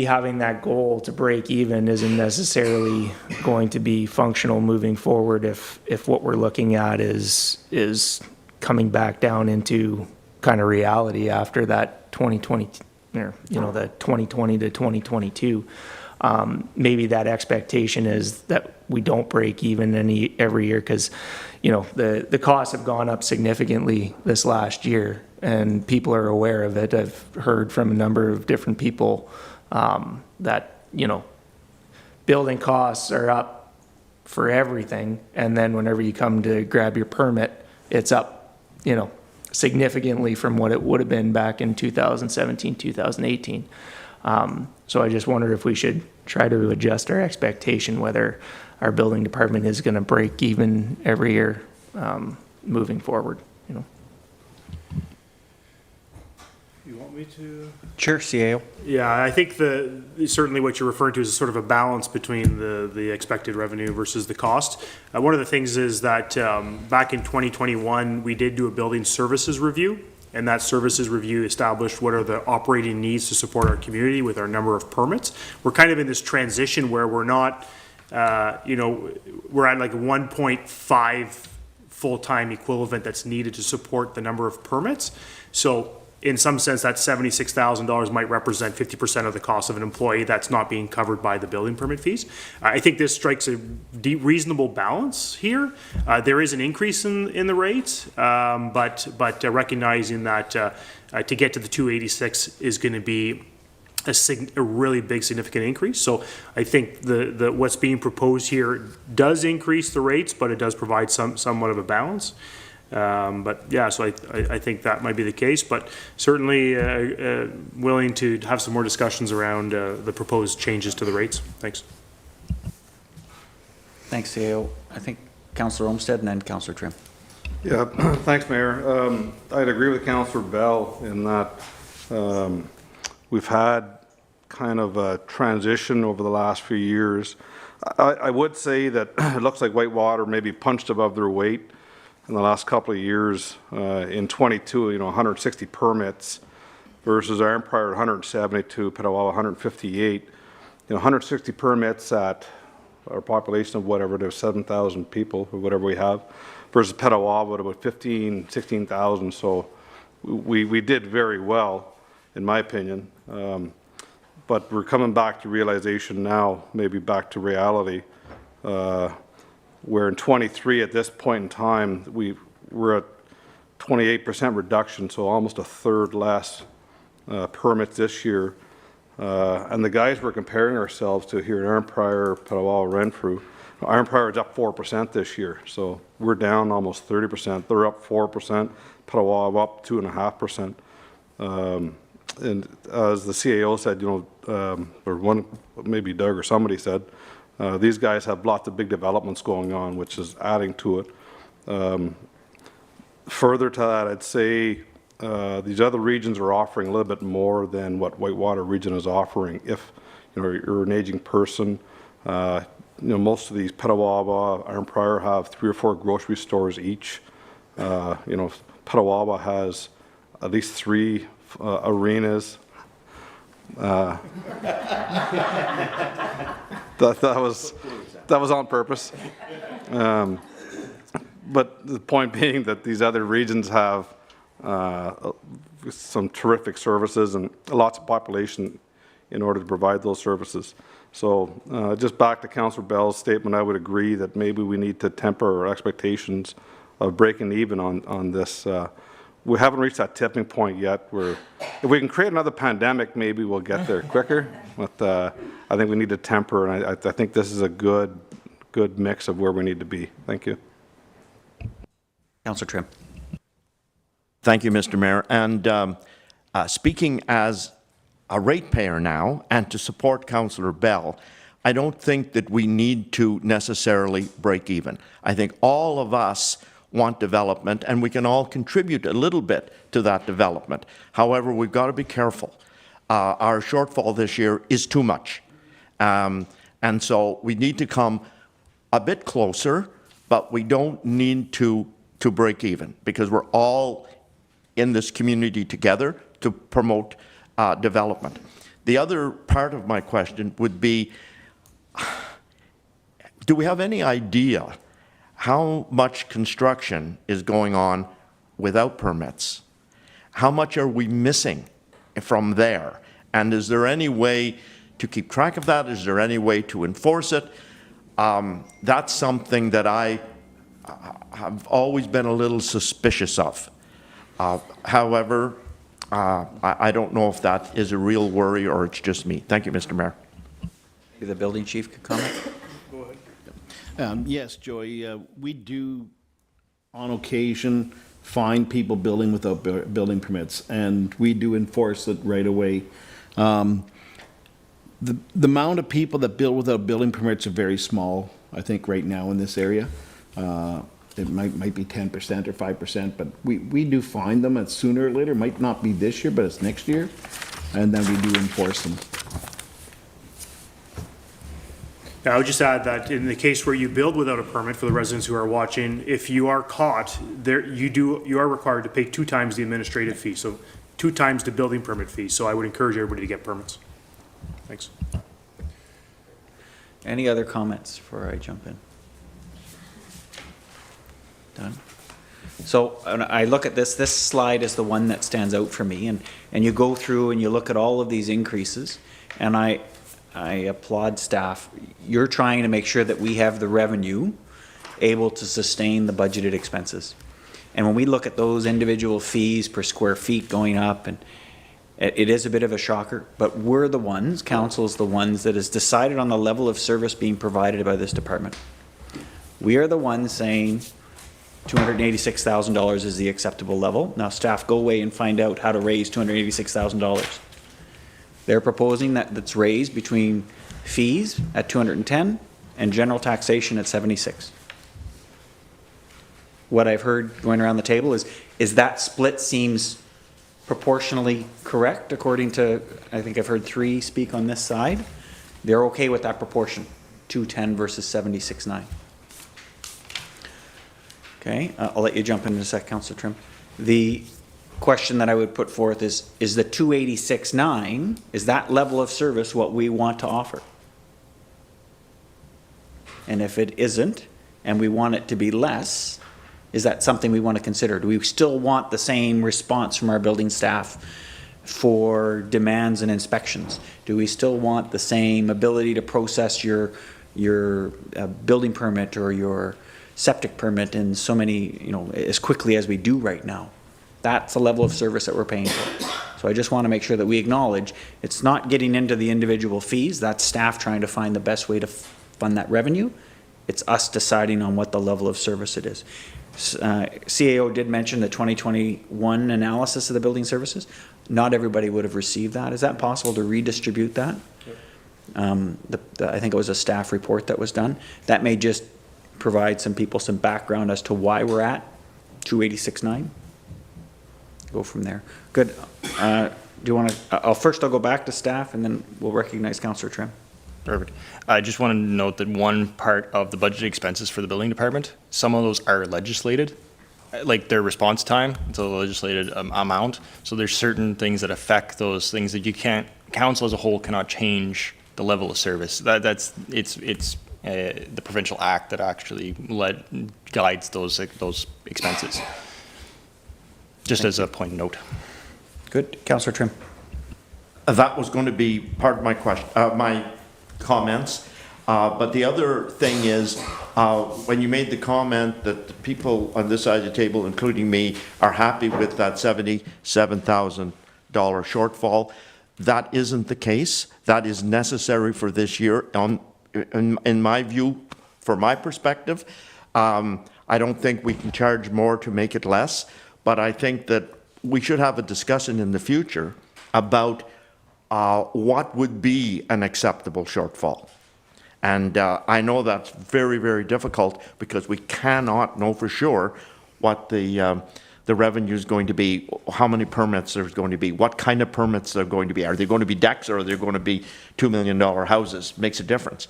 having that goal to break even isn't necessarily going to be functional moving forward if what we're looking at is coming back down into kind of reality after that 2020, the 2020 to 2022. Maybe that expectation is that we don't break even every year, because the costs have gone up significantly this last year and people are aware of it. I've heard from a number of different people that building costs are up for everything, and then whenever you come to grab your permit, it's up significantly from what it would have been back in 2017, 2018. So I just wonder if we should try to adjust our expectation whether our building department is going to break even every year moving forward. You want me to? Sure, CAO. Yeah, I think certainly what you're referring to is sort of a balance between the expected revenue versus the cost. One of the things is that back in 2021, we did do a building services review, and that services review established what are the operating needs to support our community with our number of permits. We're kind of in this transition where we're not, we're at like 1.5 full-time equivalent that's needed to support the number of permits. So in some sense, that $76,000 might represent 50% of the cost of an employee that's not being covered by the building permit fees. I think this strikes a reasonable balance here. There is an increase in the rates, but recognizing that to get to the 286 is going to be a really big significant increase. So I think the what's being proposed here does increase the rates, but it does provide somewhat of a balance. But yeah, so I think that might be the case, but certainly willing to have some more discussions around the proposed changes to the rates. Thanks. Thanks, CAO. I think Councillor Olmsted and then Councillor Trim. Yeah, thanks, Mayor. I'd agree with Councillor Bell in that we've had kind of a transition over the last few years. I would say that it looks like Whitewater maybe punched above their weight in the last couple of years. In 22, 160 permits. versus Iron Prior 172, Petawawa 158. 160 permits at our population of whatever it is, 7,000 people or whatever we have, versus Petawawa at about 16,000. So we did very well, in my opinion. But we're coming back to realization now, maybe back to reality, where in 23 at this point in time, we're at 28% reduction, so almost a third less permits this year. And the guys we're comparing ourselves to here in Iron Prior, Petawawa, Renfrew, Iron Prior is up 4% this year, so we're down almost 30%. They're up 4%, Petawawa up 2.5%. And as the CAO said, or one, maybe Doug or somebody said, these guys have lots of big developments going on, which is adding to it. Further to that, I'd say these other regions are offering a little bit more than what Whitewater region is offering. If you're an aging person, most of these Petawawa, Iron Prior have 3 or 4 grocery stores each. Petawawa has at least 3 arenas. That was on purpose. But the point being that these other regions have some terrific services and lots of population in order to provide those services. So just back to Councillor Bell's statement, I would agree that maybe we need to temper our expectations of breaking even on this. We haven't reached that tipping point yet where if we can create another pandemic, maybe we'll get there quicker. But I think we need to temper, and I think this is a good mix of where we need to be. Thank you. Councillor Trim. Thank you, Mr. Mayor. And speaking as a ratepayer now, and to support Councillor Bell, I don't think that we need to necessarily break even. I think all of us want development, and we can all contribute a little bit to that development. However, we've got to be careful. Our shortfall this year is too much. And so we need to come a bit closer, but we don't need to break even, because we're all in this community together to promote development. The other part of my question would be, do we have any idea how much construction is going on without permits? How much are we missing from there? And is there any way to keep track of that? Is there any way to enforce it? That's something that I have always been a little suspicious of. However, I don't know if that is a real worry or it's just me. Thank you, Mr. Mayor. Maybe the building chief could comment. Yes, Joey, we do on occasion find people building without building permits, and we do enforce it right away. The amount of people that build without building permits are very small, I think, right now in this area. It might be 10% or 5%, but we do find them, and sooner or later, might not be this year, but it's next year, and then we do enforce them. I would just add that in the case where you build without a permit, for the residents who are watching, if you are caught, you are required to pay 2 times the administrative fee, so 2 times the building permit fee. So I would encourage everybody to get permits. Thanks. Any other comments before I jump in? Done. So when I look at this slide is the one that stands out for me, and you go through and you look at all of these increases, and I applaud staff. You're trying to make sure that we have the revenue able to sustain the budgeted expenses. And when we look at those individual fees per square feet going up, and it is a bit of a shocker, but we're the ones, council's the ones that has decided on the level of service being provided by this department. We are the ones saying $286,000 is the acceptable level. Now staff, go away and find out how to raise $286,000. They're proposing that's raised between fees at 210 and general taxation at 76. What I've heard going around the table is that split seems proportionally correct according to, I think I've heard 3 speak on this side. They're okay with that proportion, 210 versus 76.9. Okay, I'll let you jump in a sec, Councillor Trim. question that I would put forth is the 286.9, is that level of service what we want to offer? And if it isn't, and we want it to be less, is that something we want to consider? Do we still want the same response from our building staff for demands and inspections? Do we still want the same ability to process your building permit or your septic permit in so many, as quickly as we do right now? That's the level of service that we're paying for. So I just want to make sure that we acknowledge it's not getting into the individual fees. That's staff trying to find the best way to fund that revenue. It's us deciding on what the level of service it is. CAO did mention the 2021 analysis of the building services. Not everybody would have received that. Is that possible to redistribute that? I think it was a staff report that was done. That may just provide some people some background as to why we're at 286.9. Go from there. Good. Do you want to, first I'll go back to staff and then we'll recognize Councillor Trim. Perfect. I just want to note that one part of the budget expenses for the building department, some of those are legislated, like their response time, it's a legislated amount. So there's certain things that affect those things that you can't, council as a whole cannot change the level of service. It's the provincial act that actually guides those expenses. Just as a point of note. Good. Councillor Trim. That was going to be part of my question, my comments. But the other thing is, when you made the comment that the people on this side of the table, including me, are happy with that $77,000 shortfall, that isn't the case. That is necessary for this year. In my view, from my perspective, I don't think we can charge more to make it less, but I think that we should have a discussion in the future about what would be an acceptable shortfall. And I know that's very, very difficult because we cannot know for sure what the revenue is going to be, how many permits there's going to be, what kind of permits they're going to be. Are they going to be decks or are they going to be $2 million houses? Makes a difference.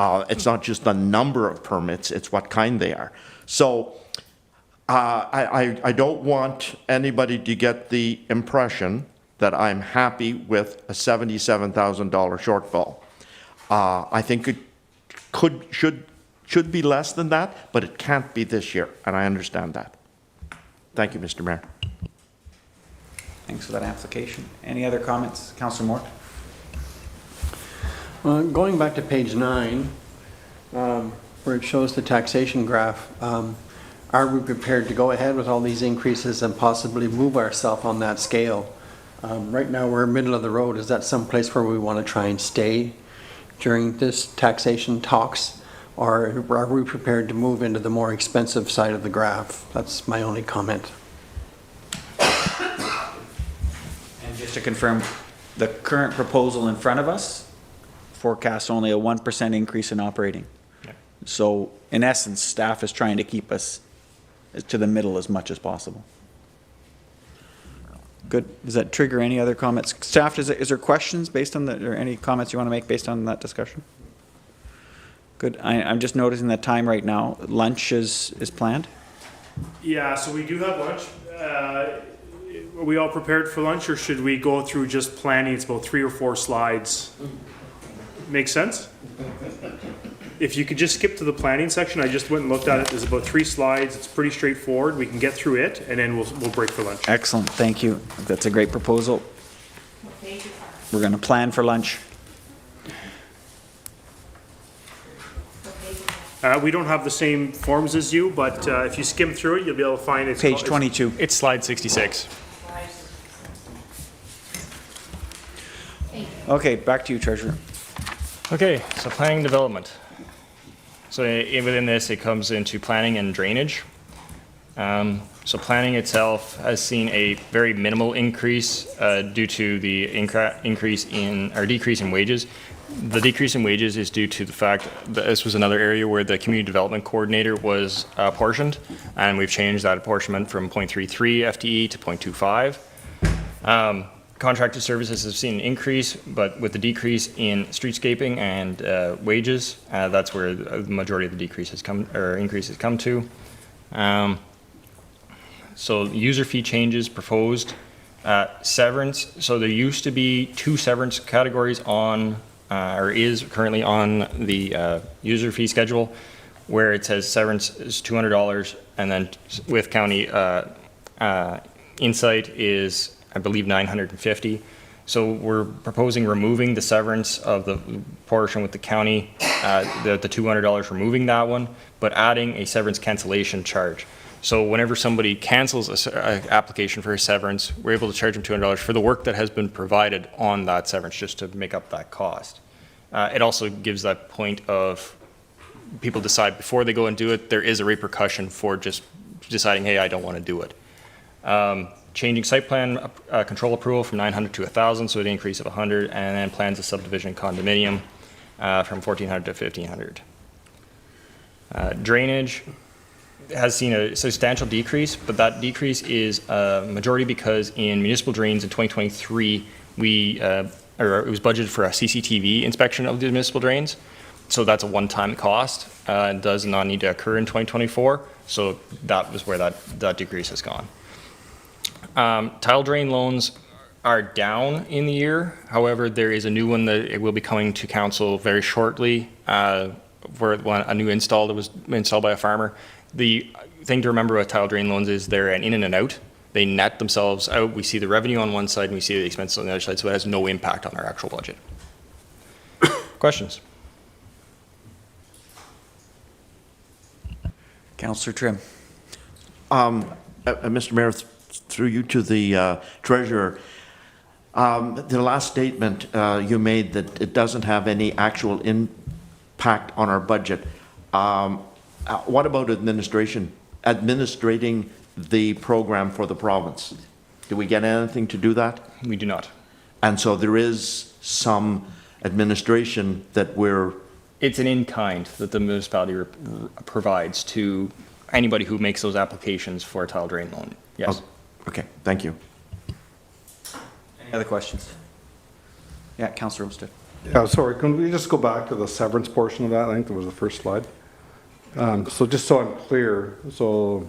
It's not just the number of permits, it's what kind they are. So I don't want anybody to get the impression that I'm happy with a $77,000 shortfall. I think it should be less than that, but it can't be this year, and I understand that. Thank you, Mr. Mayor. Thanks for that application. Any other comments? Councillor Moore? Going back to page 9, where it shows the taxation graph, are we prepared to go ahead with all these increases and possibly move ourselves on that scale? Right now, we're middle of the road. Is that someplace where we want to try and stay during this taxation talks? Or are we prepared to move into the more expensive side of the graph? That's my only comment. And just to confirm, the current proposal in front of us forecasts only a 1% increase in operating. Yeah. So in essence, staff is trying to keep us to the middle as much as possible. Good. Does that trigger any other comments? Staff, is there questions based on that, or any comments you want to make based on that discussion? Good. I'm just noticing that time right now. Lunch is planned? Yeah, so we do have lunch. Are we all prepared for lunch, or should we go through just planning? It's about 3 or 4 slides. Make sense? If you could just skip to the planning section, I just went and looked at it. There's about 3 slides. It's pretty straightforward. We can get through it, and then we'll break for lunch. Excellent. Thank you. That's a great proposal. We're going to plan for lunch. We don't have the same forms as you, but if you skim through it, you'll be able to find it. Page 22. It's slide 66. Okay, back to you, Treasurer. Okay, so planning and development. So within this, it comes into planning and drainage. So planning itself has seen a very minimal increase due to the decrease in wages. The decrease in wages is due to the fact that this was another area where the community development coordinator was apportioned, and we've changed that apportionment from 0.33 FTE to 0.25. Contracted services have seen an increase, but with the decrease in streetscaping and wages, that's where the majority of the decrease has come, or increases come to. So user fee changes proposed. Severance, so there used to be 2 severance categories on, or is currently on the user fee schedule, where it says severance is $200, and then with county insight is, I believe, $950. So we're proposing removing the severance of the portion with the county, the $200, removing that one, but adding a severance cancellation charge. So whenever somebody cancels an application for a severance, we're able to charge them $200 for the work that has been provided on that severance, just to make up that cost. It also gives that point of people decide before they go and do it, there is a repercussion for just deciding, hey, I don't want to do it. Changing site plan control approval from 900 to 1,000, so an increase of 100, and then plans of subdivision condominium from 1,400 to 1,500. Drainage has seen a substantial decrease, but that decrease is majority because in municipal drains in 2023, it was budgeted for a CCTV inspection of the municipal drains. So that's a one-time cost. It does not need to occur in 2024. So that was where that decrease has gone. Tile drain loans are down in the year. However, there is a new one that it will be coming to council very shortly, where a new install that was installed by a farmer. The thing to remember about tile drain loans is they're an in and an out. They net themselves out. We see the revenue on one side and we see the expenses on the other side, so it has no impact on our actual budget. Questions? Councillor Trim. Mr. Mayor, through you to the treasurer, the last statement you made that it doesn't have any actual impact on our budget. What about administrating the program for the province? Do we get anything to do that? We do not. And so there is some administration that we're... It's an in-kind that the municipality provides to anybody who makes those applications for a tile drain loan. Yes. Oh, okay, thank you. Any other questions? Yeah, Councillor Olmsted. Yeah, sorry, can we just go back to the severance portion of that? I think that was the first slide. So just so I'm clear, so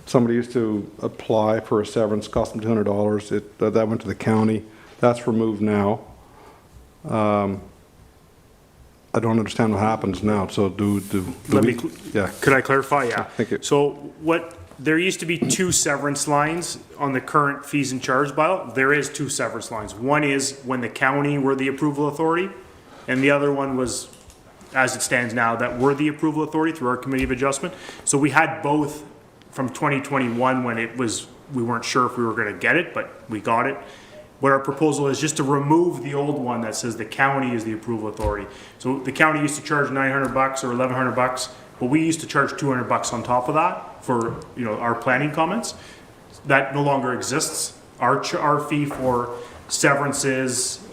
somebody used to apply for a severance, cost them $200. That went to the county. That's removed now. I don't understand what happens now. So yeah. Could I clarify? Yeah. Thank you. So there used to be 2 severance lines on the current fees and charge bylaw. There is 2 severance lines. One is when the county were the approval authority, and the other one was, as it stands now, that we're the approval authority through our committee of adjustment. So we had both from 2021 when we weren't sure if we were going to get it, but we got it. What our proposal is just to remove the old one that says the county is the approval authority. So the county used to charge $900 or $1,100, but we used to charge $200 on top of that for our planning comments. That no longer exists. Our fee for severances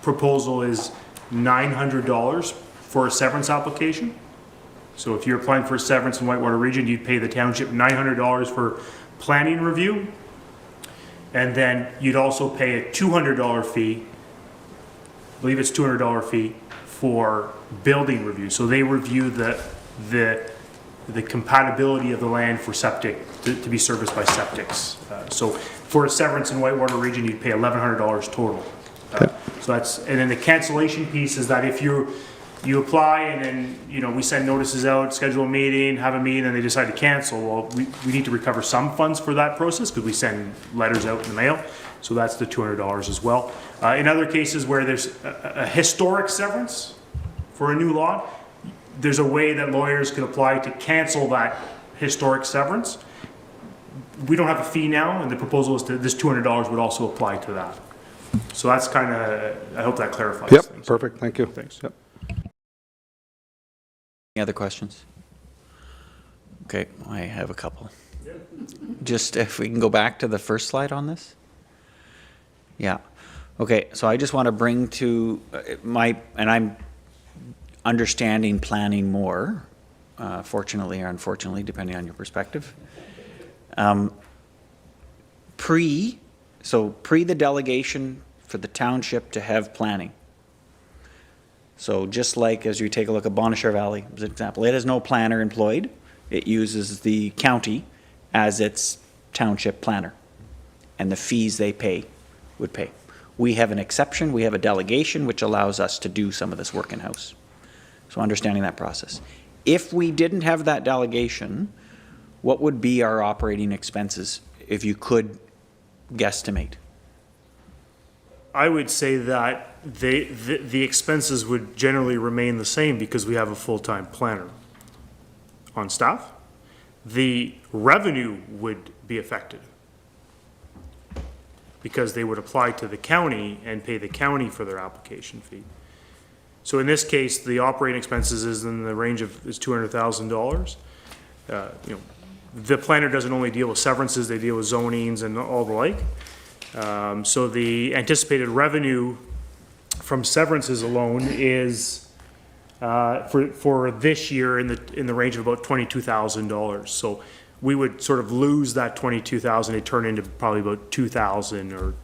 proposal is $900 for a severance application. So if you're applying for a severance in Whitewater Region, you'd pay the township $900 for planning review. And then you'd also pay a $200 fee, I believe it's $200 fee for building review. So they review the compatibility of the land for septic, to be serviced by septics. So for a severance in Whitewater Region, you'd pay $1,100 total. So and then the cancellation piece is that if you apply and then we send notices out, schedule a meeting, have a meeting, and they decide to cancel, well, we need to recover some funds for that process because we send letters out in the mail. So that's the $200 as well. In other cases where there's a historic severance for a new lot, there's a way that lawyers could apply to cancel that historic severance. We don't have a fee now, and the proposal is that this $200 would also apply to that. So that's kind of, I hope that clarifies things. Perfect. Thank you. Thanks. Yep. Any other questions? Okay, I have a couple. Just if we can go back to the first slide on this. Yeah. Okay, so I just want to bring to and I'm understanding planning more, fortunately or unfortunately, depending on your perspective. Pre the delegation for the township to have planning. So just like as you take a look at Bonnechere Valley as an example, it has no planner employed. it uses the county as its township planner, and the fees they pay would pay. We have an exception, we have a delegation which allows us to do some of this work in-house. So understanding that process. If we didn't have that delegation, what would be our operating expenses if you could guesstimate? I would say that the expenses would generally remain the same because we have a full-time planner on staff. The revenue would be affected because they would apply to the county and pay the county for their application fee. So in this case, the operating expenses is in the range of $200,000. The planner doesn't only deal with severances, they deal with zonings and all the like. So the anticipated revenue from severances alone is for this year in the range of about $22,000. So we would sort of lose that $22,000, it turn into probably about $2,000, or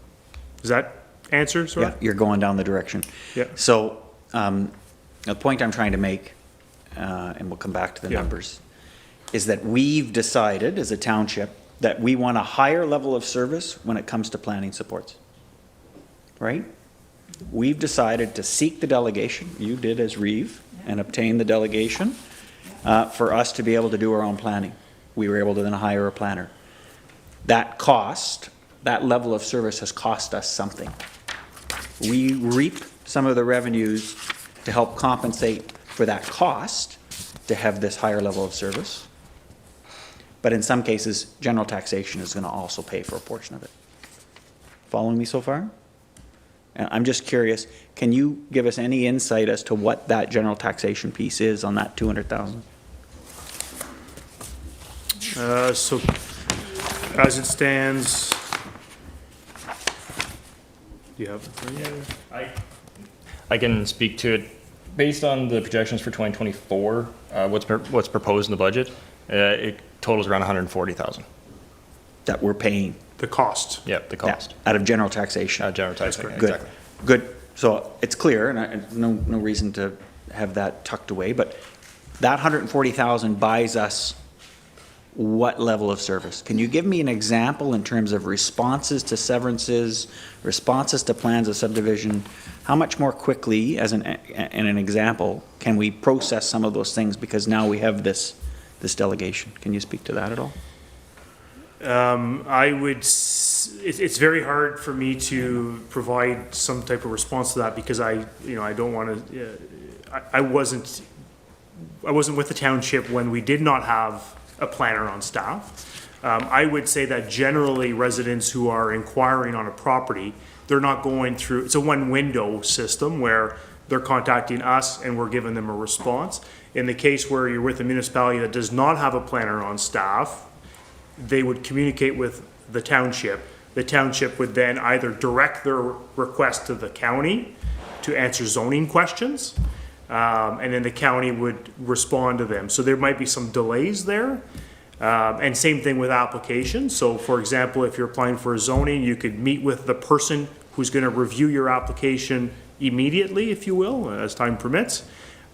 does that answer sort of? Yeah, you're going down the direction. Yeah. So the point I'm trying to make, and we'll come back to the numbers, is that we've decided as a township that we want a higher level of service when it comes to planning supports, right? We've decided to seek the delegation, you did as Reeve, and obtain the delegation for us to be able to do our own planning. We were able to then hire a planner. That cost, that level of service has cost us something. We reap some of the revenues to help compensate for that cost to have this higher level of service. But in some cases, general taxation is going to also pay for a portion of it. Following me so far? And I'm just curious, can you give us any insight as to what that general taxation piece is on that 200,000? So as it stands, do you have it for you? I can speak to it. Based on the projections for 2024, what's proposed in the budget, it totals around 140,000. That we're paying? The cost. Yep, the cost. Out of general taxation? General taxation, Good. exactly. Good. So it's clear, and no reason to have that tucked away, but that 140,000 buys us what level of service? Can you give me an example in terms of responses to severances, responses to plans of subdivision? How much more quickly, as an example, can we process some of those things because now we have this delegation? Can you speak to that at all? It's very hard for me to provide some type of response to that because I don't want to, I wasn't with the township when we did not have a planner on staff. I would say that generally residents who are inquiring on a property, they're not going through, it's a one window system where they're contacting us and we're giving them a response. In the case where you're with a municipality that does not have a planner on staff, they would communicate with the township. The township would then either direct their request to the county to answer zoning questions, and then the county would respond to them. So there might be some delays there. And same thing with applications. So for example, if you're applying for a zoning, you could meet with the person who's going to review your application immediately, if you will, as time permits.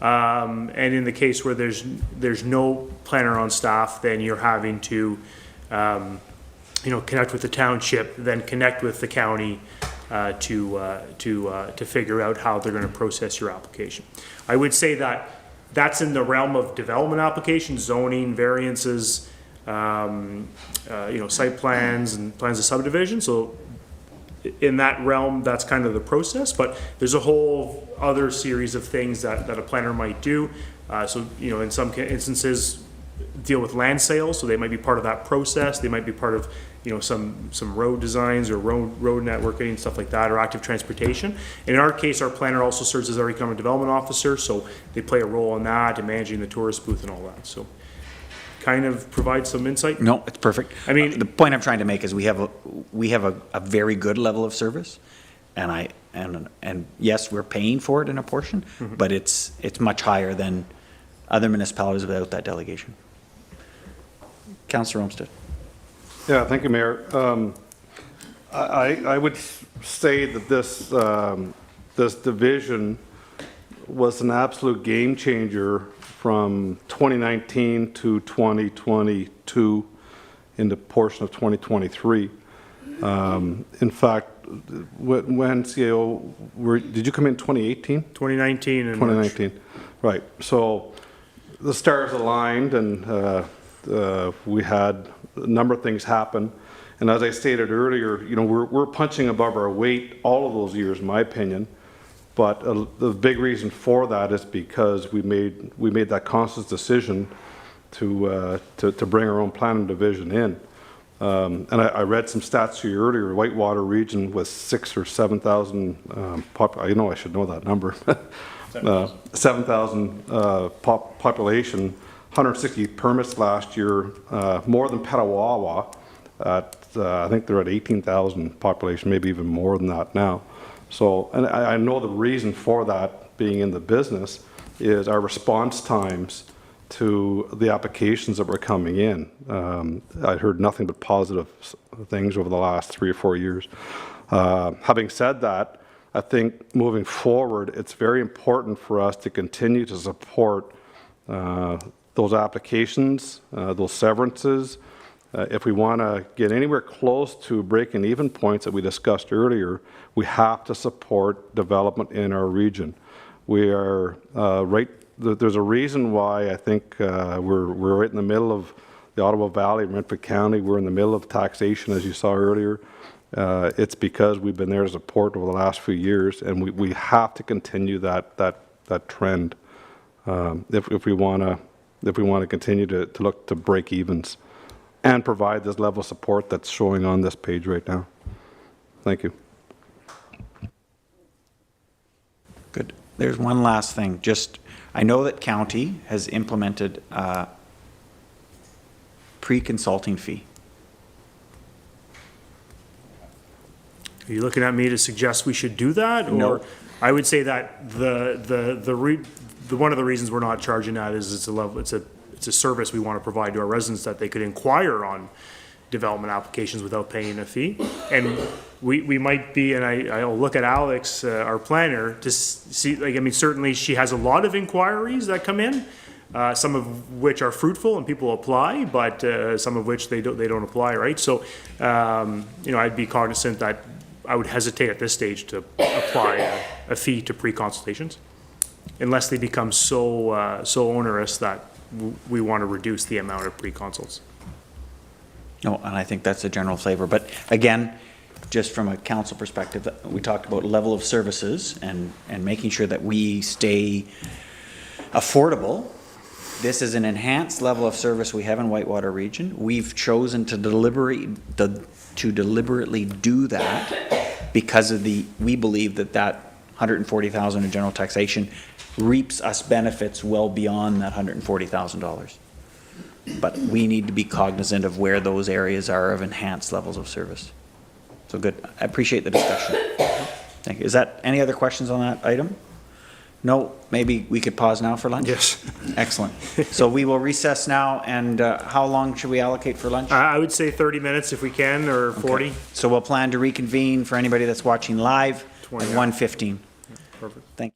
And in the case where there's no planner on staff, then you're having to connect with the township, then connect with the county to figure out how they're going to process your application. I would say that that's in the realm of development applications, zoning, variances, site plans and plans of subdivision. So in that realm, that's kind of the process, but there's a whole other series of things that a planner might do. In some instances, deal with land sales, so they might be part of that process. They might be part of, some road designs or road networking and stuff like that, or active transportation. And in our case, our planner also serves as our economic development officer, so they play a role in that and managing the tourist booth and all that. So kind of provide some insight. No, it's perfect. I mean, the point I'm trying to make is we have a very good level of service, and yes, we're paying for it in a portion, but it's much higher than other municipalities without that delegation. Councillor Olmsted. Yeah, thank you, Mayor. I would say that this division was an absolute game changer from 2019 to 2022 in the portion of 2023. In fact, when CAO, did you come in 2018? 2019 and 2019, right. So the stars aligned, and we had a number of things happen. And as I stated earlier, you know, we're punching above our weight all of those years, in my opinion. But the big reason for that is because we made that conscious decision to bring our own planning division in. And I read some stats to you earlier. Whitewater region with 6,000 or 7,000 I know I should know that number. 7,000 population, 160 permits last year, more than Petawawa. I think they're at 18,000 population, maybe even more than that now. So, and I know the reason for that, being in the business, is our response times to the applications that were coming in. I heard nothing but positive things over the last 3 or 4 years. Having said that, I think moving forward, it's very important for us to continue to support those applications, those severances. If we want to get anywhere close to breaking even points that we discussed earlier, we have to support development in our region. We are there's a reason why I think we're right in the middle of the Ottawa Valley, Renfrew County. We're in the middle of taxation, as you saw earlier. It's because we've been there to support over the last few years, and we have to continue that trend if we want to continue to look to break evens and provide this level of support that's showing on this page right now. Thank you. Good. There's one last thing. Just, I know that county has implemented a pre-consulting fee. Are you looking at me to suggest we should do that? Or No. I would say that one of the reasons we're not charging that is it's a service we want to provide to our residents, that they could inquire on development applications without paying a fee. And we might be, and I'll look at Alex, our planner, to see, like, I mean, certainly she has a lot of inquiries that come in, some of which are fruitful and people apply, but some of which they don't apply, right? So, you know, I'd be cognizant that I would hesitate at this stage to apply a fee to pre-consultations unless they become so onerous that we want to reduce the amount of pre-consults. No, and I think that's a general flavor. But again, just from a council perspective, we talked about level of services and making sure that we stay affordable. This is an enhanced level of service we have in Whitewater region. We've chosen to deliberately do that because of we believe that $140,000 in general taxation reaps us benefits well beyond that $140,000. But we need to be cognizant of where those areas are of enhanced levels of service. So good. I appreciate the discussion. Thank you. Is that any other questions on that item? No? Maybe we could pause now for lunch? Yes. Excellent. So we will recess now, and how long should we allocate for lunch? I would say 30 minutes if we can, or 40. Okay. So we'll plan to reconvene for anybody that's watching live at 20. 1:15. Perfect. Thank you.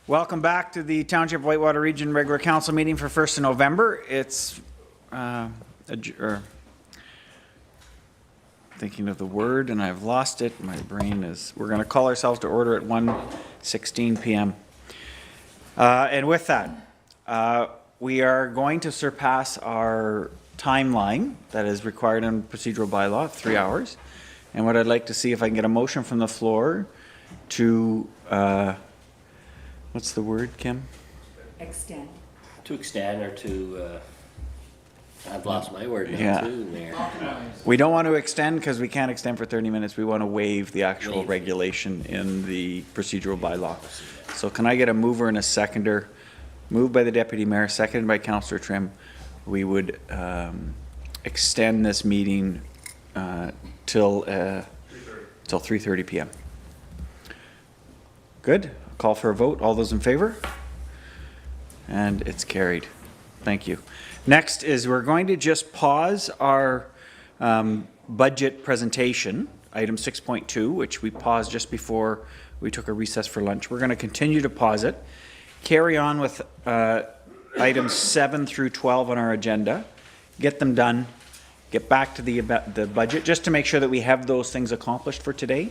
Welcome back to the Township of Whitewater Region Regular Council meeting for 1st of November. It's, thinking of the word and I've lost it. My brain is, we're going to call ourselves to order at 1:16 p.m. And with that, we are going to surpass our timeline that is required in procedural bylaw of 3 hours. And what I'd like to see if I can get a motion from the floor to, what's the word, Kim? Extend. To extend or to, I've lost my word Yeah. now too, Mayor. We don't want to extend because we can't extend for 30 minutes. We want to waive the actual regulation in the procedural bylaw. So can I get a mover and a seconder? Moved by the Deputy Mayor, seconded by Councillor Trim. We would extend this meeting till 3:30 p.m. Good. Call for a vote. All those in favor? And it's carried. Thank you. Next is we're going to just pause our budget presentation, item 6.2, which we paused just before we took a recess for lunch. We're going to continue to pause it, carry on with items 7 through 12 on our agenda, get them done, get back to the budget, just to make sure that we have those things accomplished for today.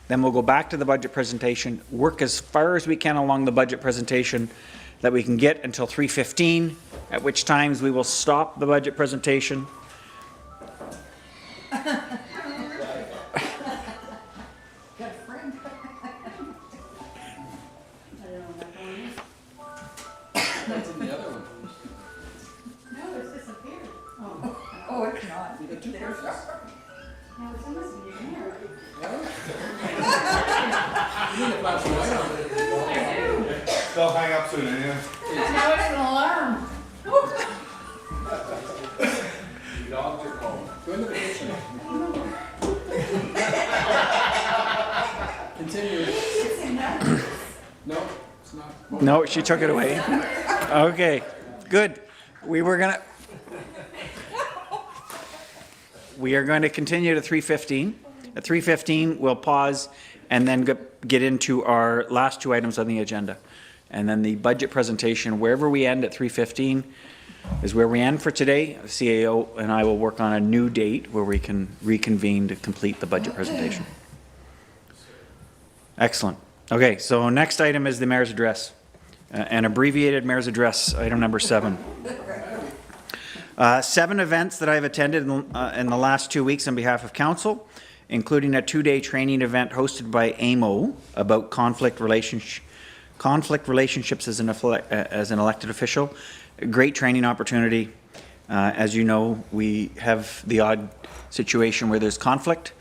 Then we'll go back to the budget presentation, work as far as we can along the budget presentation that we can get until 3:15, at which times we will stop the budget presentation. Oh, it's not. They'll hang up soon, yeah. Now it's an alarm. Dogs are calling. Continue. No, it's not. No, she took it away. Okay, good. We are going to continue to 3:15. At 3:15, we'll pause and then get into our last two items on the agenda. And then the budget presentation, wherever we end at 3:15 is where we end for today. The CAO and I will work on a new date where we can reconvene to complete the budget presentation. Excellent. Okay, so next item is the mayor's address, an abbreviated mayor's address, item number 7. 7 events that I've attended in the last 2 weeks on behalf of council, including a 2-day training event hosted by AMO about conflict relationships as an elected official. A great training opportunity. As you know, we have the odd situation where there's conflict.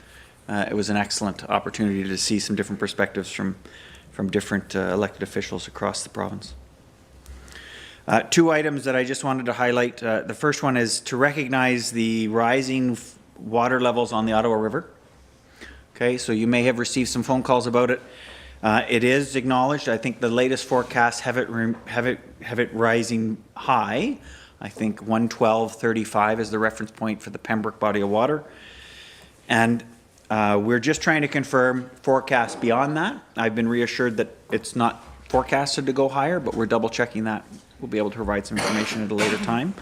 It was an excellent opportunity to see some different perspectives from different elected officials across the province. 2 items that I just wanted to highlight. The first one is to recognize the rising water levels on the Ottawa River. Okay, so you may have received some phone calls about it. It is acknowledged. I think the latest forecasts have it rising high. I think 112.35 is the reference point for the Pembroke body of water. And we're just trying to confirm forecasts beyond that. I've been reassured that it's not forecasted to go higher, but we're double checking that. We'll be able to provide some information at a later time.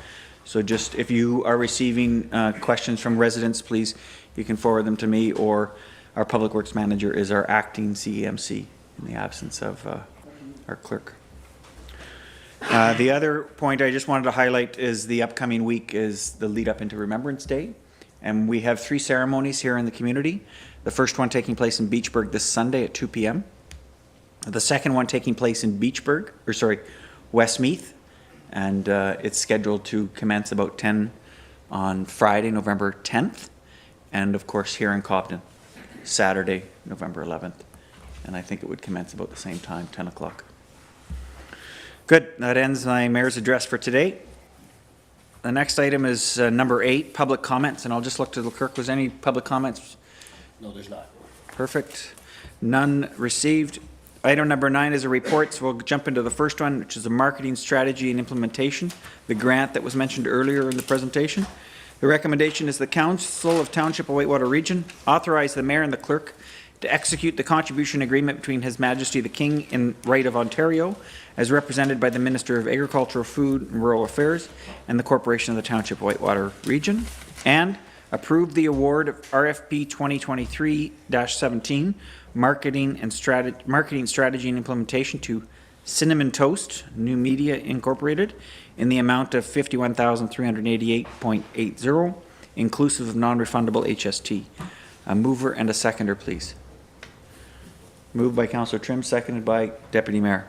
So just if you are receiving questions from residents, please, you can forward them to me, or our Public Works Manager is our acting CEMC in the absence of our clerk. The other point I just wanted to highlight is the upcoming week is the lead up into Remembrance Day. And we have 3 ceremonies here in the community. The first one taking place in Beachburg this Sunday at 2 p.m. The second one taking place in Westmeath, and it's scheduled to commence about 10 on Friday, November 10th, and of course here in Cobden, Saturday, November 11th, and I think it would commence about the same time, 10 o'clock. Good, that ends my mayor's address for today. The next item is number 8, public comments, and I'll just look to the clerk. Was any public comments? No, there's not. Perfect. None received. Item number 9 is a report, so we'll jump into the first one, which is a marketing strategy and implementation, the grant that was mentioned earlier in the presentation. The recommendation is the Council of Township of Whitewater Region authorize the mayor and the clerk to execute the contribution agreement between His Majesty the King in Right of Ontario, as represented by the Minister of Agriculture, Food and Rural Affairs and the Corporation of the Township of Whitewater Region, and approve the award of RFP 2023-17, Marketing Strategy and Implementation to Cinnamon Toast New Media Incorporated in the amount of $51,388.80, inclusive of non-refundable HST. A mover and a seconder, please. Moved by Councillor Trim, seconded by Deputy Mayor.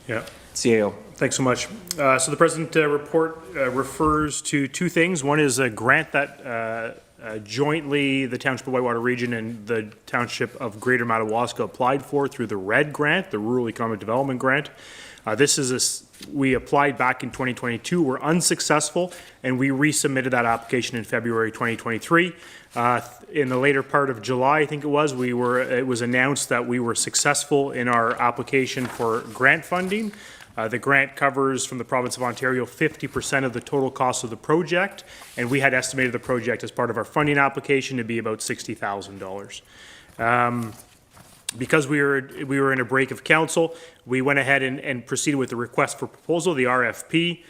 Yeah. CAO. Thanks so much. So the present report refers to two things. One is a grant that jointly the Township of Whitewater Region and the Township of Greater Madawaska applied for through the RED grant, the Rural Economic Development Grant. We applied back in 2022, were unsuccessful, and we resubmitted that application in February 2023. In the later part of July, I think it was announced that we were successful in our application for grant funding. The grant covers, from the province of Ontario, 50% of the total cost of the project, and we had estimated the project as part of our funding application to be about $60,000. Because we were in a break of council, we went ahead and proceeded with the request for proposal, the RFP,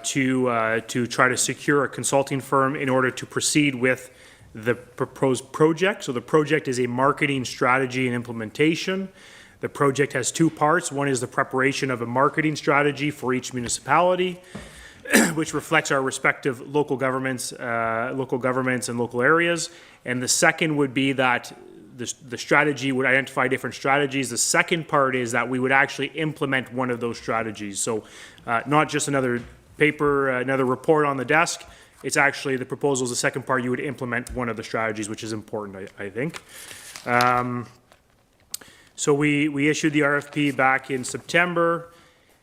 to try to secure a consulting firm in order to proceed with the proposed project. So the project is a marketing strategy and implementation. The project has two parts. One is the preparation of a marketing strategy for each municipality, which reflects our respective local governments and local areas. And the second would be that the strategy would identify different strategies. The second part is that we would actually implement one of those strategies. So not just another paper, another report on the desk. It's actually the proposal is the second part. You would implement one of the strategies, which is important, I think. So we issued the RFP back in September.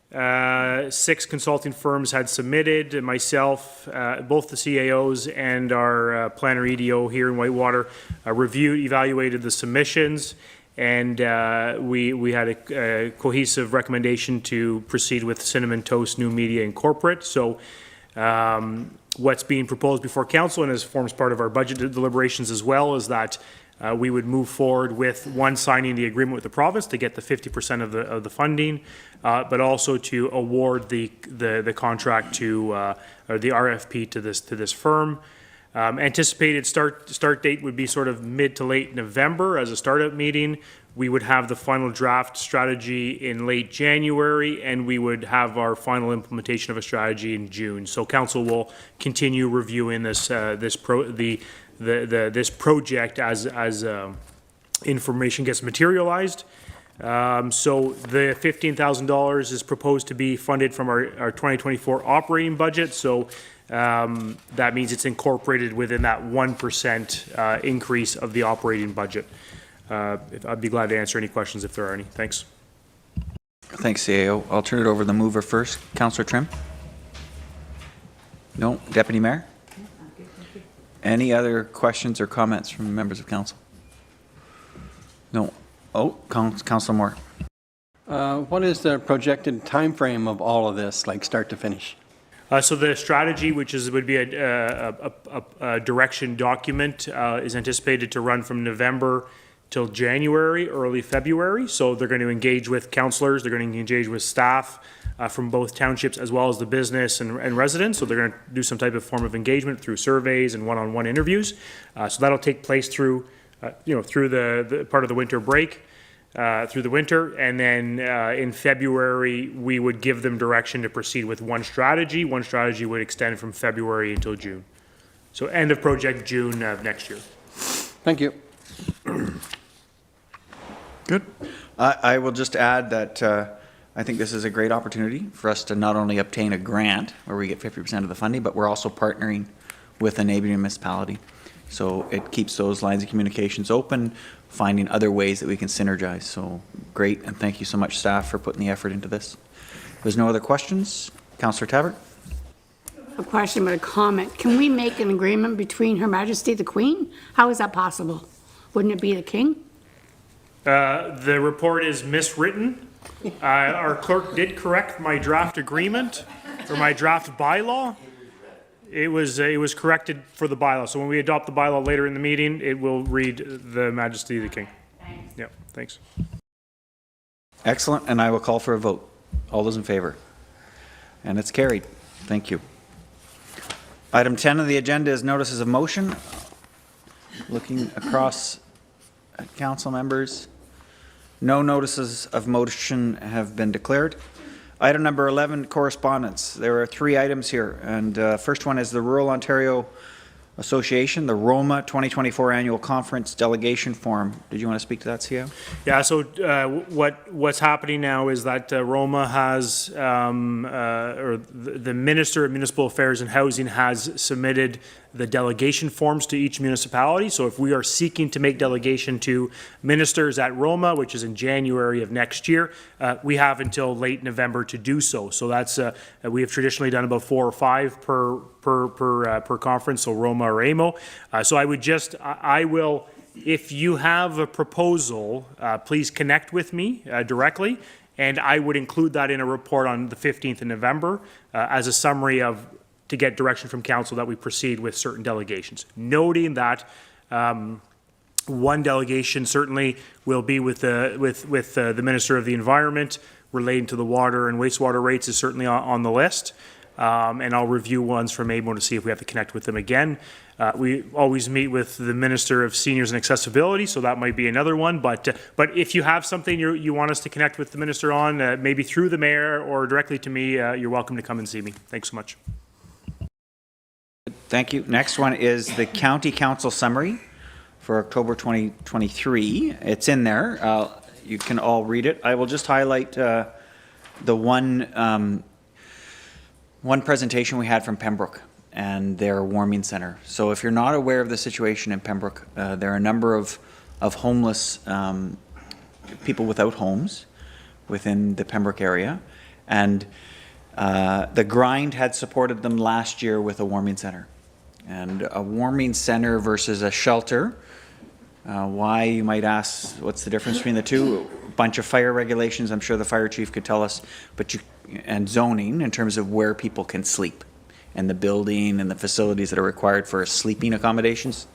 6 consulting firms had submitted. Myself, both the CAOs and our planner EDO here in Whitewater reviewed, evaluated the submissions, and we had a cohesive recommendation to proceed with Cinnamon Toast New Media Incorporate. So what's being proposed before council, and as forms part of our budget deliberations as well, is that we would move forward with signing the agreement with the province to get the 50% of the funding, but also to award the contract to or the RFP to this firm. Anticipated start date would be sort of mid to late November as a startup meeting. We would have the final draft strategy in late January, and we would have our final implementation of a strategy in June. So council will continue reviewing this project as information gets materialized. So the $15,000 is proposed to be funded from our 2024 operating budget. So that means it's incorporated within that 1% increase of the operating budget. I'd be glad to answer any questions if there are any. Thanks. Thanks, CAO. I'll turn it over to the mover first. Councillor Trim? No? Deputy Mayor? Any other questions or comments from members of council? No. Oh, Councillor Moore. What is the projected time frame of all of this, like start to finish? So the strategy, which would be a direction document, is anticipated to run from November till January, early February. So they're going to engage with councillors, they're going to engage with staff from both townships as well as the business and residents. So they're going to do some type of form of engagement through surveys and one-on-one interviews. So that'll take place through the part of the winter break, through the winter, and then in February we would give them direction to proceed with one strategy. One strategy would extend from February until June. So end of project June of next year. Thank you. Good. I will just add that I think this is a great opportunity for us to not only obtain a grant where we get 50% of the funding, but we're also partnering with a neighboring municipality. So it keeps those lines of communications open, finding other ways that we can synergize. So great, and thank you so much, staff, for putting the effort into this. If there's no other questions, Councillor Tabbert? A question, but a comment. Can we make an agreement between Her Majesty the Queen? How is that possible? Wouldn't it be the King? The report is miswritten. Our clerk did correct my draft agreement, or my draft bylaw. It was corrected for the bylaw. So when we adopt the bylaw later in the meeting, it will read the Majesty of the King. Thanks. Yep, thanks. Excellent, and I will call for a vote. All those in favor? And it's carried. Thank you. Item 10 of the agenda is notices of motion. Looking across at council members, no notices of motion have been declared. Item number 11, correspondence. There are 3 items here, and first one is the Rural Ontario Association, the ROMA 2024 Annual Conference Delegation Form. Did you want to speak to that, CEO? Yeah, so what's happening now is that ROMA has, or the Minister of Municipal Affairs and Housing has submitted the delegation forms to each municipality. So if we are seeking to make delegation to ministers at ROMA, which is in January of next year, we have until late November to do so. So that's, we have traditionally done about 4 or 5 per conference, so ROMA or AMO. So I would just, I will, if you have a proposal, please connect with me directly, and I would include that in a report on the 15th of November as a summary of, to get direction from council that we proceed with certain delegations. Noting that one delegation certainly will be with the Minister of the Environment relating to the water and wastewater rates is certainly on the list. And I'll review ones from AMO to see if we have to connect with them again. We always meet with the Minister of Seniors and Accessibility, so that might be another one. But if you have something you want us to connect with the Minister on, maybe through the Mayor or directly to me, you're welcome to come and see me. Thanks so much. Thank you. Next one is the County Council Summary for October 2023. It's in there. You can all read it. I will just highlight the one presentation we had from Pembroke and their warming center. So if you're not aware of the situation in Pembroke, there are a number of homeless people without homes within the Pembroke area. And the Grind had supported them last year with a warming center. And a warming center versus a shelter, why, you might ask, what's the difference between the two? A bunch of fire regulations, I'm sure the fire chief could tell us, and zoning in terms of where people can sleep and the building and the facilities that are required for sleeping accommodations.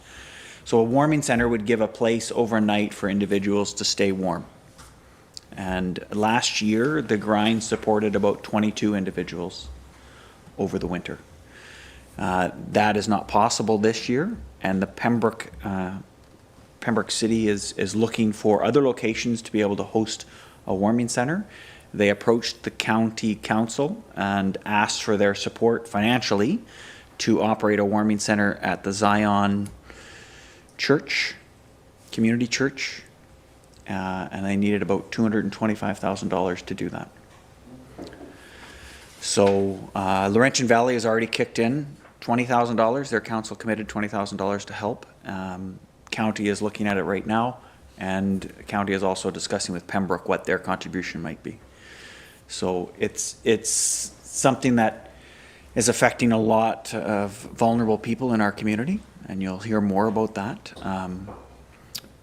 So a warming center would give a place overnight for individuals to stay warm. And last year, the Grind supported about 22 individuals over the winter. That is not possible this year, and the Pembroke City is looking for other locations to be able to host a warming center. They approached the county council and asked for their support financially to operate a warming center at the Zion Church, community church, and they needed about $225,000 to do that. So Laurentian Valley has already kicked in $20,000. Their council committed $20,000 to help. County is looking at it right now, and county is also discussing with Pembroke what their contribution might be. So it's something that is affecting a lot of vulnerable people in our community, and you'll hear more about that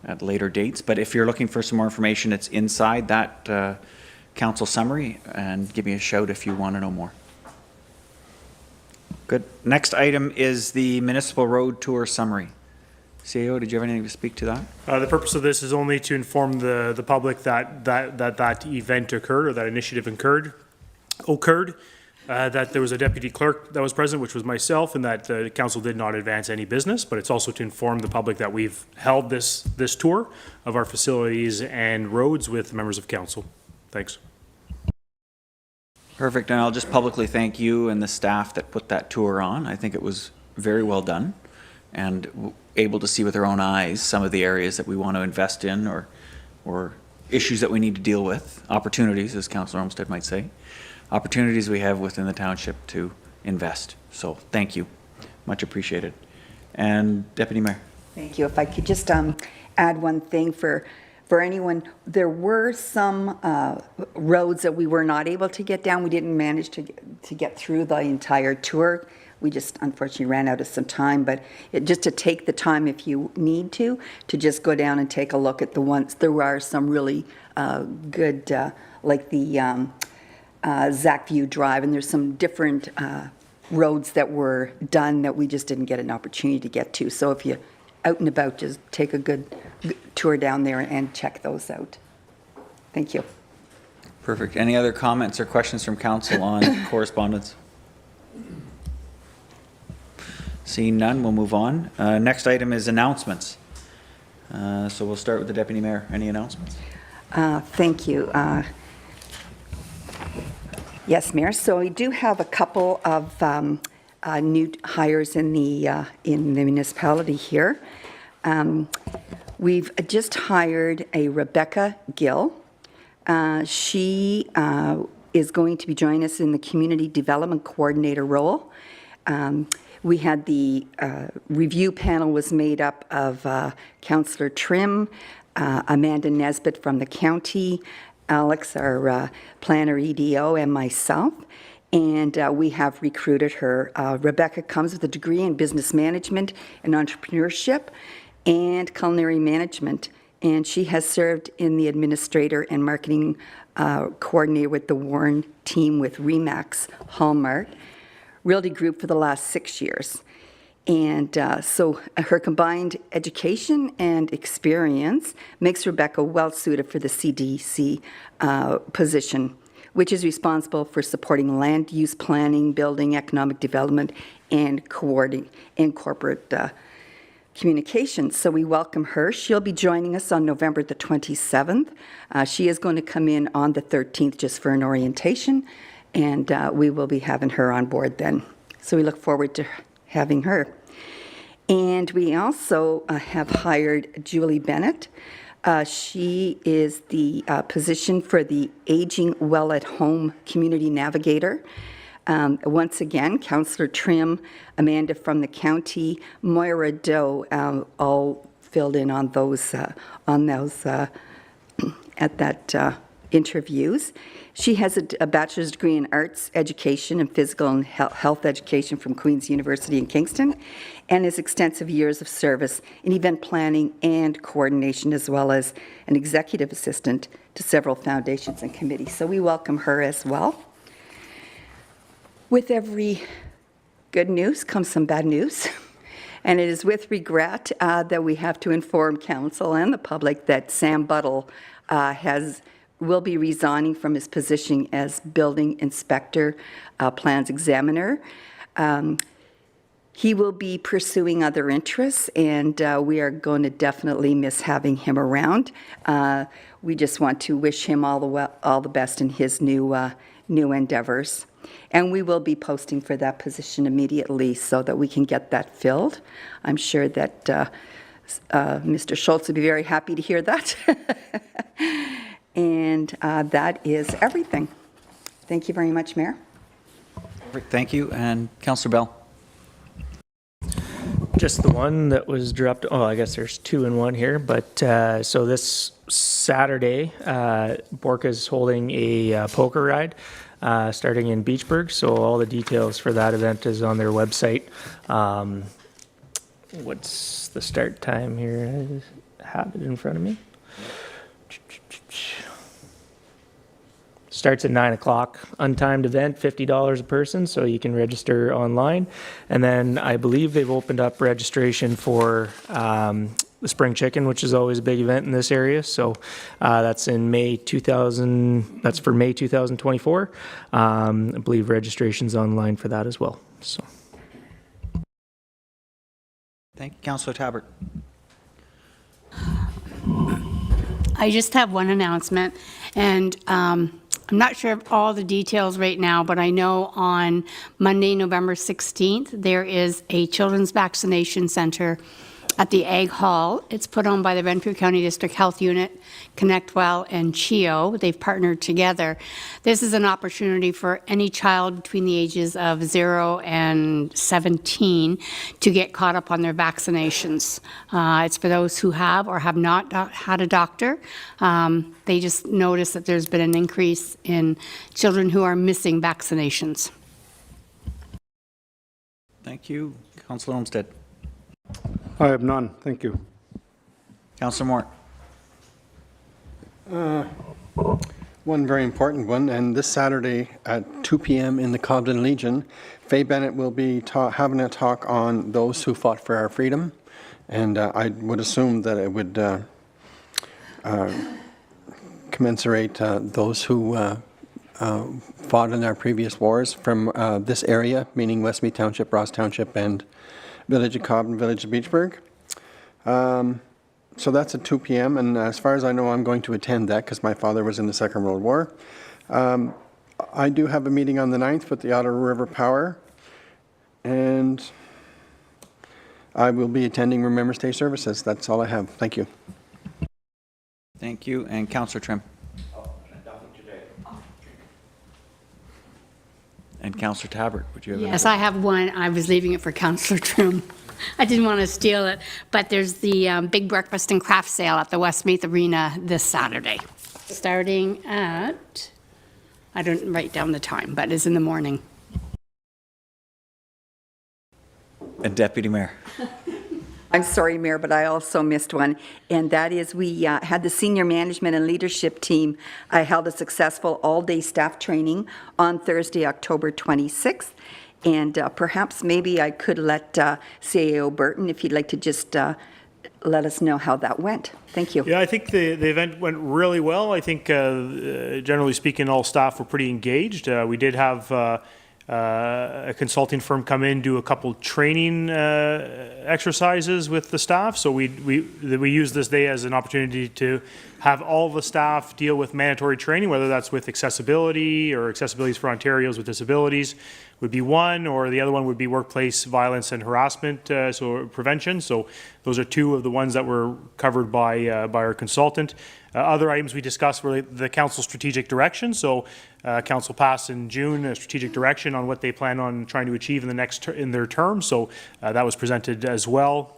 at later dates. But if you're looking for some more information, it's inside that council summary, and give me a shout if you want to know more. Good. Next item is the Municipal Road Tour Summary. CEO, did you have anything to speak to that? The purpose of this is only to inform the public that event occurred, or that initiative occurred, that there was a deputy clerk that was present, which was myself, and that the council did not advance any business. But it's also to inform the public that we've held this tour of our facilities and roads with members of council. Thanks. Perfect, and I'll just publicly thank you and the staff that put that tour on. I think it was very well done, and able to see with our own eyes some of the areas that we want to invest in, or issues that we need to deal with, opportunities, as Councillor Olmsted might say, opportunities we have within the township to invest. So thank you, much appreciated. And Deputy Mayor. Thank you. If I could just add one thing for anyone, there were some roads that we were not able to get down. We didn't manage to get through the entire tour. We just unfortunately ran out of some time, but just to take the time, if you need to just go down and take a look at the ones. There are some really good, like the Zach View Drive, and there's some different roads that were done that we just didn't get an opportunity to get to. So if you're out and about, just take a good tour down there and check those out. Thank you. Perfect. Any other comments or questions from council on correspondence? Seeing none, we'll move on. Next item is announcements. So we'll start with the Deputy Mayor. Any announcements? Thank you. Yes, Mayor. So we do have a couple of new hires in the municipality here. We've just hired a Rebecca Gill. She is going to be joining us in the Community Development Coordinator role. We had the review panel was made up of Councillor Trim, Amanda Nesbitt from the county, Alex, our planner EDO, and myself. And we have recruited her. Rebecca comes with a degree in business management and entrepreneurship and culinary management. And she has served in the administrator and marketing coordinator with the Warren team with Remax Hallmark Realty Group for the last 6 years. And so her combined education and experience makes Rebecca well suited for the CDC position, which is responsible for supporting land use planning, building, economic development, and corporate communications. So we welcome her. She'll be joining us on November the 27th. She is going to come in on the 13th just for an orientation, and we will be having her on board then. So we look forward to having her. And we also have hired Julie Bennett. She is the position for the Aging Well at Home Community Navigator. Once again, Councillor Trim, Amanda from the county, Moira Doe, all filled in on those at that interviews. She has a bachelor's degree in arts education and physical and health education from Queen's University in Kingston, and has extensive years of service in event planning and coordination, as well as an executive assistant to several foundations and committees. So we welcome her as well. With every good news comes some bad news. And it is with regret that we have to inform council and the public that Sam Buttle will be resigning from his position as building inspector, plans examiner. He will be pursuing other interests, and we are going to definitely miss having him around. We just want to wish him all the best in his new endeavors. And we will be posting for that position immediately so that we can get that filled. I'm sure that Mr. Schultz would be very happy to hear that. And that is everything. Thank you very much, Mayor. Thank you. And Councillor Bell. Just the one that was dropped. Oh, I guess there's two in one here. But so this Saturday, Borka's holding a poker ride starting in Beachburg. So all the details for that event is on their website. What's the start time here? I have it in front of me. Starts at 9 o'clock. Untimed event, $50 a person, so you can register online. And then I believe they've opened up registration for the Spring Chicken, which is always a big event in this area. So that's in May 2000. That's for May 2024. I believe registration's online for that as well. So. Thank you, Councillor Tabbert. I just have one announcement, and I'm not sure of all the details right now, but I know on Monday, November 16th, there is a children's vaccination center at the Ag Hall. It's put on by the Renfrew County District Health Unit, ConnectWell, and CHIO. They've partnered together. This is an opportunity for any child between the ages of 0 and 17 to get caught up on their vaccinations. It's for those who have or have not had a doctor. They just noticed that there's been an increase in children who are missing vaccinations. Thank you. Councillor Olmsted. I have none. Thank you. Councillor Moore. one very important one, and this Saturday at 2 p.m. in the Cobden Legion, Faye Bennett will be having a talk on those who fought for our freedom, and I would assume that it would commensurate those who fought in our previous wars from this area, meaning Westmeath Township, Ross Township, and Village of Cobden, Village of Beachburg. So that's at 2 p.m. and as far as I know, I'm going to attend that because my father was in the Second World War. I do have a meeting on the 9th with the Ottawa River Power, and I will be attending Remembrance Day services. That's all I have. Thank you. Thank you. And Councillor Trim. And Councillor Tabbert, would you have Yes, I have one. I was leaving it for Councillor Trim. I didn't want to steal it, but there's the big breakfast and craft sale at the Westmeath Arena this Saturday, starting at, I don't write down the time, but it's in the morning. And Deputy Mayor. I'm sorry, Mayor, but I also missed one, and that is we had the senior management and leadership team held a successful all-day staff training on Thursday, October 26th, and perhaps maybe I could let CAO Burton, if he'd like to just let us know how that went. Thank you. Yeah, I think the event went really well. I think generally speaking, all staff were pretty engaged. We did have a consulting firm come in, do a couple training exercises with the staff. So we use this day as an opportunity to have all the staff deal with mandatory training, whether that's with accessibility or accessibilities for Ontarians with disabilities would be one, or the other one would be workplace violence and harassment, so prevention. So those are two of the ones that were covered by our consultant. Other items we discussed were the council strategic direction. So council passed in June a strategic direction on what they plan on trying to achieve in their term. So that was presented as well.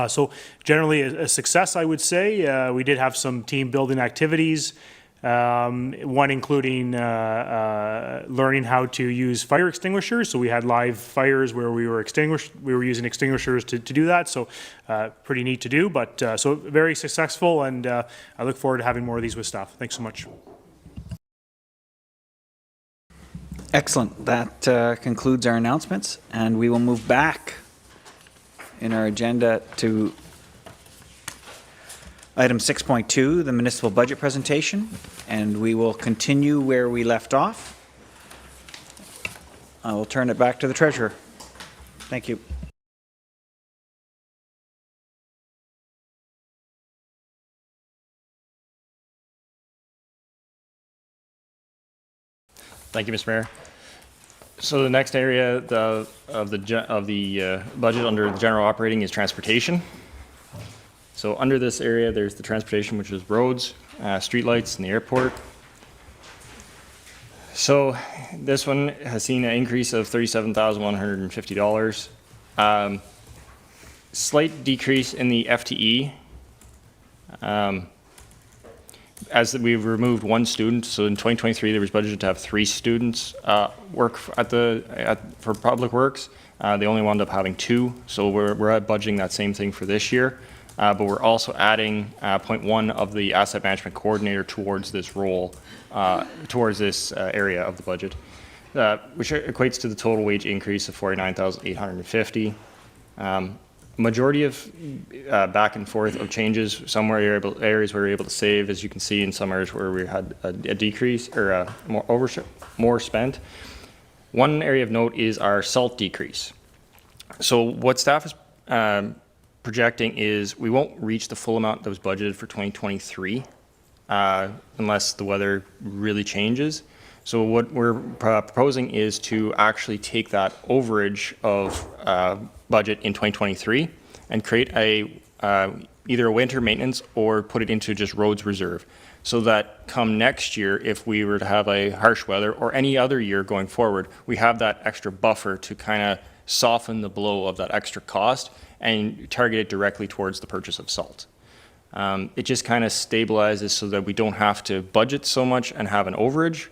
So generally a success, I would say. We did have some team building activities. One including learning how to use fire extinguishers. So we had live fires where we were using extinguishers to do that. So pretty neat to do, but so very successful, and I look forward to having more of these with staff. Thanks so much. Excellent. That concludes our announcements, and we will move back in our agenda to item 6.2, the municipal budget presentation, and we will continue where we left off. I will turn it back to the treasurer. Thank you. Thank you, Mr. Mayor. So the next area of the budget under the general operating is transportation. So under this area, there's the transportation, which is roads, streetlights, and the airport. So this one has seen an increase of $37,150. Slight decrease in the FTE. As we've removed one student, so in 2023 there was budgeted to have 3 students work for public works. They only wound up having 2, so we're budgeting that same thing for this year. But we're also adding 0.1 of the asset management coordinator towards this role, towards this area of the budget, which equates to the total wage increase of $49,850. Majority of back and forth of changes. Some areas where we were able to save, as you can see, in some areas where we had a decrease or more spent. One area of note is our salt decrease. So what staff is projecting is we won't reach the full amount that was budgeted for 2023 unless the weather really changes. So what we're proposing is to actually take that overage of budget in 2023 and create either a winter maintenance or put it into just roads reserve, so that come next year, if we were to have a harsh weather or any other year going forward, we have that extra buffer to kind of soften the blow of that extra cost and target it directly towards the purchase of salt. It just kind of stabilizes so that we don't have to budget so much and have an overage,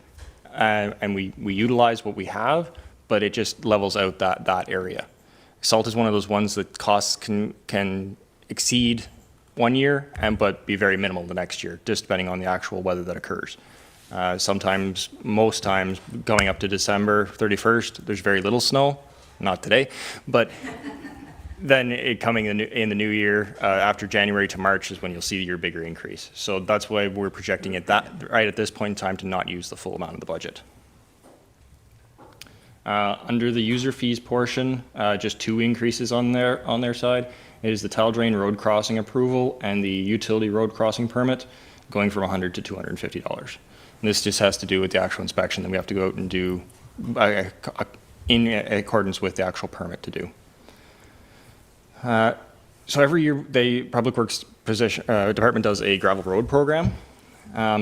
and we utilize what we have, but it just levels out that area. Salt is one of those ones that costs can exceed one year but be very minimal the next year, just depending on the actual weather that occurs. Sometimes, most times, going up to December 31st, there's very little snow. Not today, but then coming in the new year, after January to March is when you'll see your bigger increase. So that's why we're projecting it right at this point in time to not use the full amount of the budget. Under the user fees portion, just 2 increases on their side. It is the tile drain road crossing approval and the utility road crossing permit, going from $100 to $250. And this just has to do with the actual inspection that we have to go out and do in accordance with the actual permit to do. So every year, the Public Works Department does a gravel road program.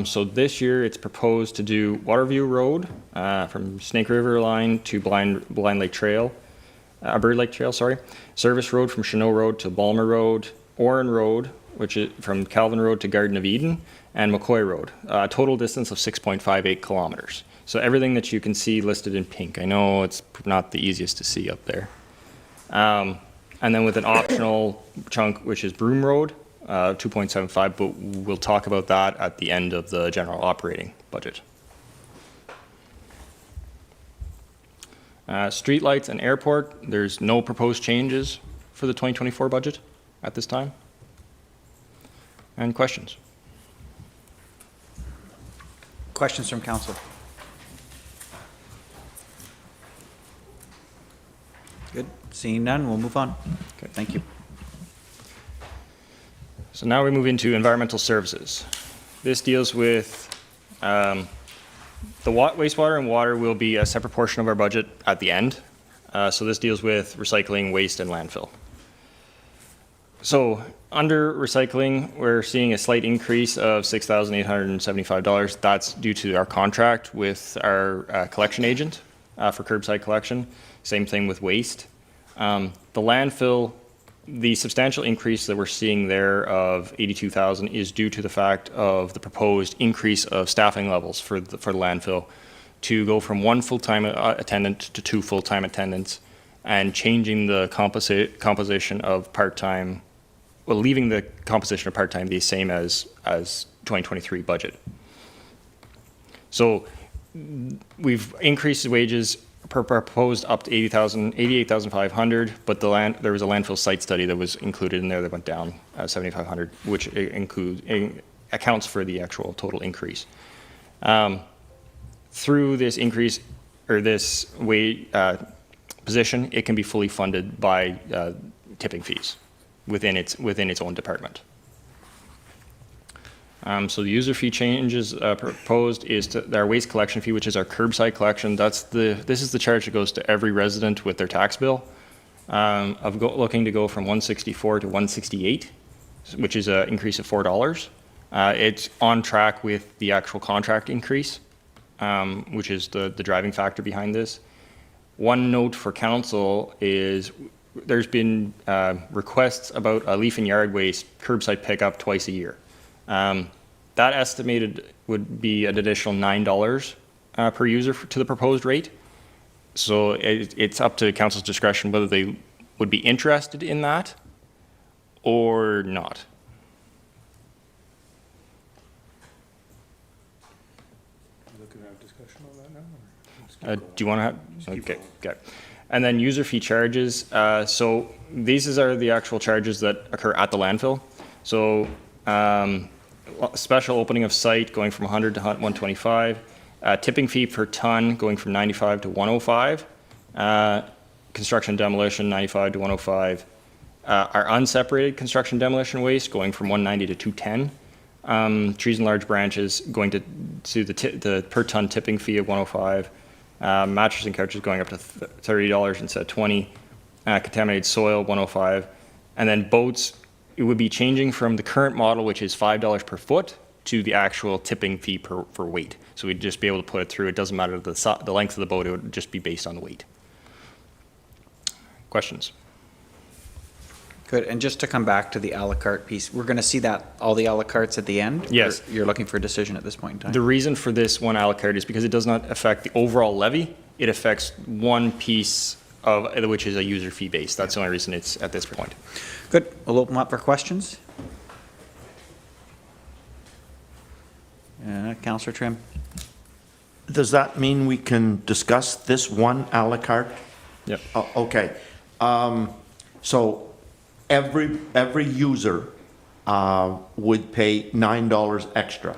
So this year, it's proposed to do Waterview Road from Snake River Line to Blind Lake Trail, Bird Lake Trail, sorry. Service Road from Cheneau Road to Balmer Road, Oren Road, which is from Calvin Road to Garden of Eden, and McCoy Road. Total distance of 6.58 kilometers. So everything that you can see listed in pink. I know it's not the easiest to see up there. And then with an optional chunk, which is Broom Road, 2.75, but we'll talk about that at the end of the general operating budget. Streetlights and airport, there's no proposed changes for the 2024 budget at this time. And questions? Questions from council? Good. Seeing none, we'll move on. Okay, thank you. So now we move into environmental services. This deals with the wastewater and water will be a separate portion of our budget at the end. So this deals with recycling, waste, and landfill. So under recycling, we're seeing a slight increase of $6,875. That's due to our contract with our collection agent for curbside collection. Same thing with waste. The landfill, the substantial increase that we're seeing there of $82,000 is due to the fact of the proposed increase of staffing levels for the landfill to go from 1 full-time attendant to 2 full-time attendants and changing the composition of part-time, well, leaving the composition of part-time the same as 2023 budget. So we've increased the wages proposed up to $88,500, but there was a landfill site study that was included in there that went down $7,500, which accounts for the actual total increase. Through this increase or this position, it can be fully funded by tipping fees within its own department. So the user fee changes proposed is to our waste collection fee, which is our curbside collection. This is the charge that goes to every resident with their tax bill. Looking to go from $164 to $168, which is an increase of $4. It's on track with the actual contract increase, which is the driving factor behind this. One note for council is there's been requests about a leaf and yard waste curbside pickup twice a year. That estimated would be an additional $9 per user to the proposed rate. So it's up to council's discretion whether they would be interested in that or not. Looking at discussion on that now? Do you want to have? Okay. And then user fee charges. So these are the actual charges that occur at the landfill. So special opening of site going from 100 to 125. Tipping fee per ton going from 95 to 105. Construction demolition 95 to 105. Our unseparated construction demolition waste going from 190 to 210. Trees and large branches going to the per ton tipping fee of 105. Mattresses and couches going up to $30 instead of $20. Contaminated soil 105. And then boats, it would be changing from the current model, which is $5 per foot, to the actual tipping fee per weight. So we'd just be able to put it through. It doesn't matter the length of the boat, it would just be based on the weight. Questions? Good, and just to come back to the a la carte piece, we're going to see that, all the a la cartes at the end? Yes. Or you're looking for a decision at this point in time? The reason for this one a la carte is because it does not affect the overall levy. It affects one piece of which is a user fee base. That's the only reason it's at this point. Good, we'll open up for questions. Councillor Trim. Does that mean we can discuss this one à la carte? Yep. Okay. So every user would pay $9 extra.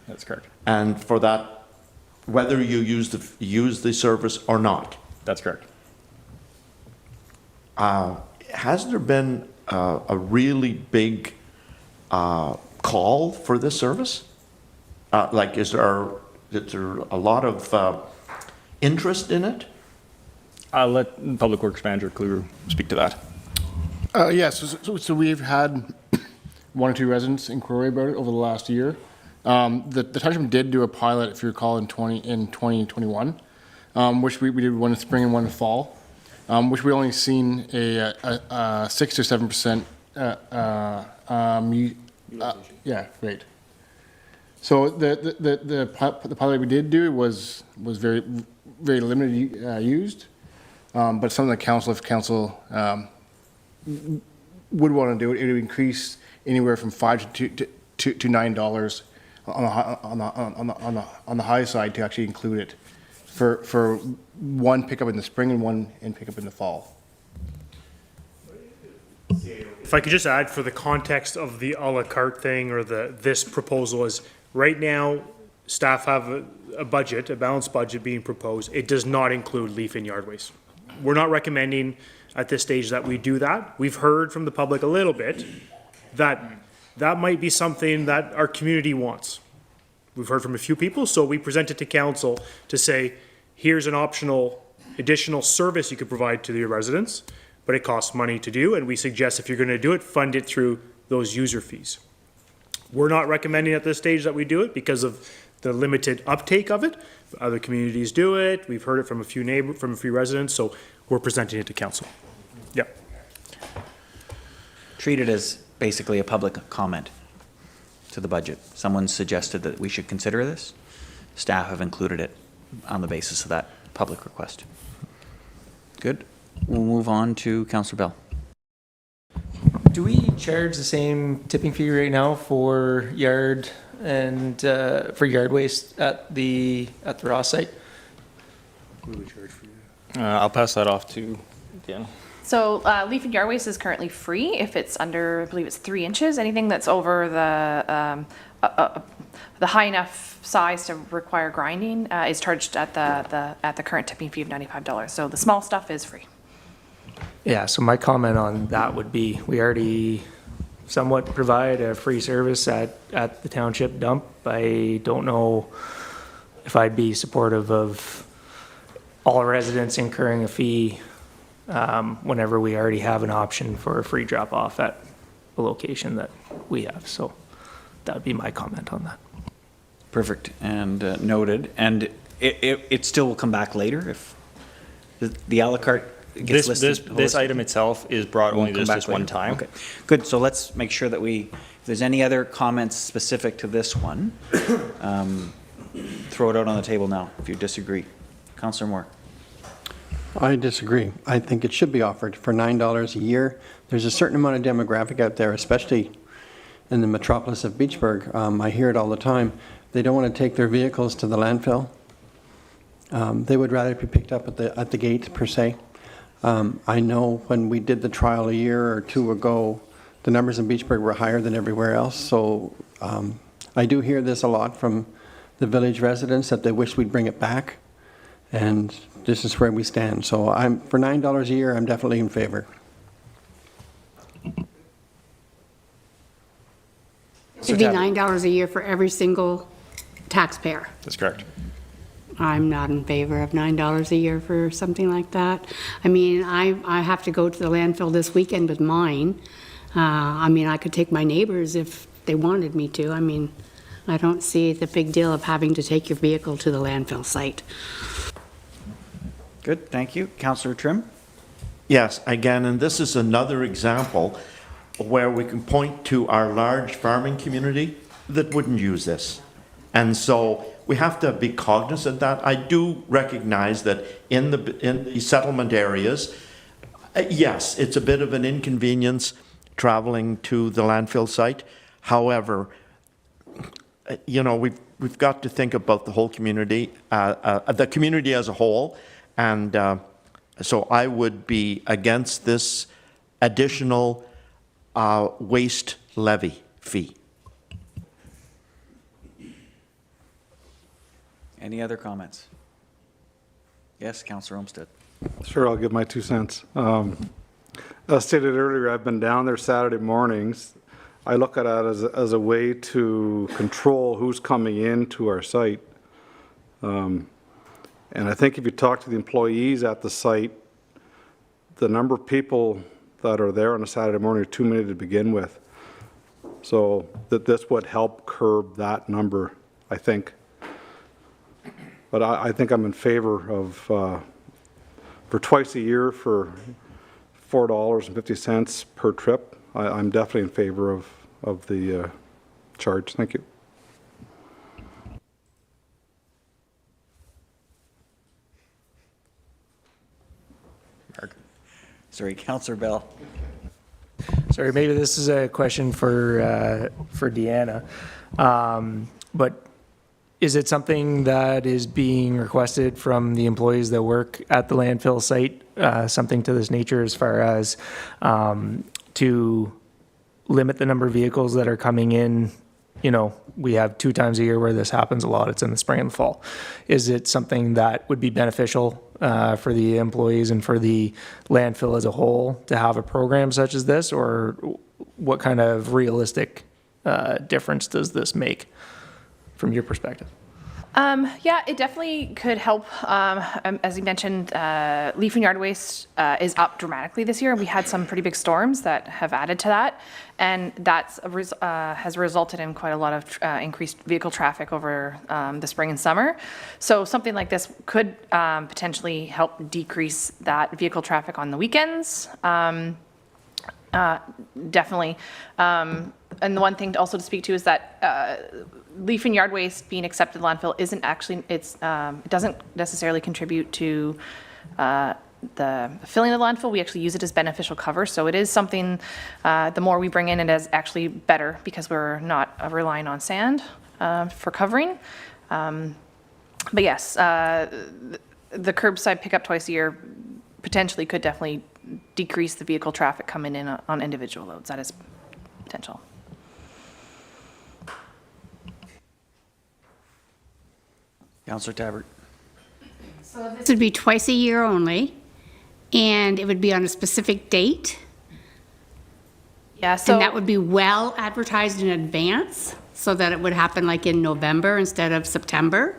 That's correct. And for that, whether you use the service or not. That's correct. Has there been a really big call for this service? Like, is there a lot of interest in it? I'll let Public Works Manager Kluger speak to that. Yes, so we've had one or two residents inquiry about it over the last year. The township did do a pilot, if you recall, in 2021, which we did one in spring and one in fall, which we only seen a 6 to 7% rate. So the pilot we did do was very limited used, but something that if council would want to do it, it would increase anywhere from $5 to $9 on the high side to actually include it for one pickup in the spring and one pickup in the fall. If I could just add for the context of the à la carte thing or this proposal is, right now, staff have a budget, a balanced budget being proposed. It does not include leaf and yard waste. We're not recommending at this stage that we do that. We've heard from the public a little bit that that might be something that our community wants. We've heard from a few people, so we present it to council to say, here's an optional additional service you could provide to your residents, but it costs money to do, and we suggest if you're going to do it, fund it through those user fees. We're not recommending at this stage that we do it because of the limited uptake of it. Other communities do it. We've heard it from a few residents, so we're presenting it to council. Yep. Treat it as basically a public comment to the budget. Someone suggested that we should consider this. Staff have included it on the basis of that public request. Good. We'll move on to Councillor Bell. Do we charge the same tipping fee right now for yard and for yard waste at the Ross site? What do we charge for you? I'll pass that off to Dan. So leaf and yard waste is currently free if it's under, I believe it's 3 inches. Anything that's over the high enough size to require grinding is charged at the current tipping fee of $95. So the small stuff is free. Yeah, so my comment on that would be, we already somewhat provide a free service at the township dump. I don't know if I'd be supportive of all residents incurring a fee whenever we already have an option for a free drop-off at a location that we have. So that would be my comment on that. Perfect, and noted. And it still will come back later if the à la carte gets listed? This item itself is brought only this one time. Okay, good. So let's make sure that if there's any other comments specific to this one, throw it out on the table now if you disagree. Councillor Moore. I disagree. I think it should be offered for $9 a year. There's a certain amount of demographic out there, especially in the metropolis of Beachburg. I hear it all the time. They don't want to take their vehicles to the landfill. They would rather be picked up at the gate, per se. I know when we did the trial a year or two ago, the numbers in Beachburg were higher than everywhere else. So I do hear this a lot from the village residents that they wish we'd bring it back. And this is where we stand. So for $9 a year, I'm definitely in favor. It'd be $9 a year for every single taxpayer. That's correct. I'm not in favor of $9 a year for something like that. I mean, I have to go to the landfill this weekend with mine. I mean, I could take my neighbors if they wanted me to. I mean, I don't see the big deal of having to take your vehicle to the landfill site. Good, thank you. Councillor Trim? Yes, again, and this is another example where we can point to our large farming community that wouldn't use this. And so we have to be cognizant of that. I do recognize that in the settlement areas, yes, it's a bit of an inconvenience traveling to the landfill site. However, you know, we've got to think about the whole community, the community as a whole, and so I would be against this additional waste levy fee. Any other comments? Yes, Councillor Olmsted. Sure, I'll give my 2 cents. As stated earlier, I've been down there Saturday mornings. I look at it as a way to control who's coming into our site. And I think if you talk to the employees at the site, the number of people that are there on a Saturday morning are too many to begin with. So that this would help curb that number, I think. But I think I'm in favor of, for twice a year for $4.50 per trip, I'm definitely in favor of the charge. Thank you. Sorry, Councillor Bell. Sorry, maybe this is a question for Deanna. But is it something that is being requested from the employees that work at the landfill site, something to this nature as far as to limit the number of vehicles that are coming in? You know, we have 2 times a year where this happens a lot. It's in the spring and the fall. Is it something that would be beneficial for the employees and for the landfill as a whole to have a program such as this, or what kind of realistic difference does this make from your perspective? Yeah, it definitely could help. As you mentioned, leaf and yard waste is up dramatically this year. We had some pretty big storms that have added to that, and that's has resulted in quite a lot of increased vehicle traffic over the spring and summer. So something like this could potentially help decrease that vehicle traffic on the weekends. Definitely. And the one thing also to speak to is that leaf and yard waste being accepted in landfill isn't actually, it doesn't necessarily contribute to the filling of the landfill. We actually use it as beneficial cover. So it is something, the more we bring in, it is actually better because we're not relying on sand for covering. But yes, the curbside pickup twice a year potentially could definitely decrease the vehicle traffic coming in on individual loads. That is potential. Councillor Tabbert. So this would be twice a year only, and it would be on a specific date. Yeah, so And that would be well advertised in advance, so that it would happen like in November instead of September.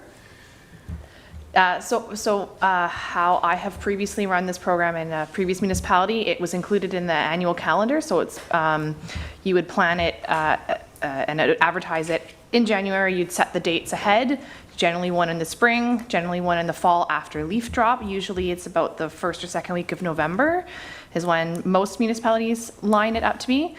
How I have previously run this program in a previous municipality, it was included in the annual calendar. So it's you would plan it and advertise it in January. You'd set the dates ahead. Generally one in the spring, generally one in the fall after leaf drop. Usually it's about the first or second week of November is when most municipalities line it up to be.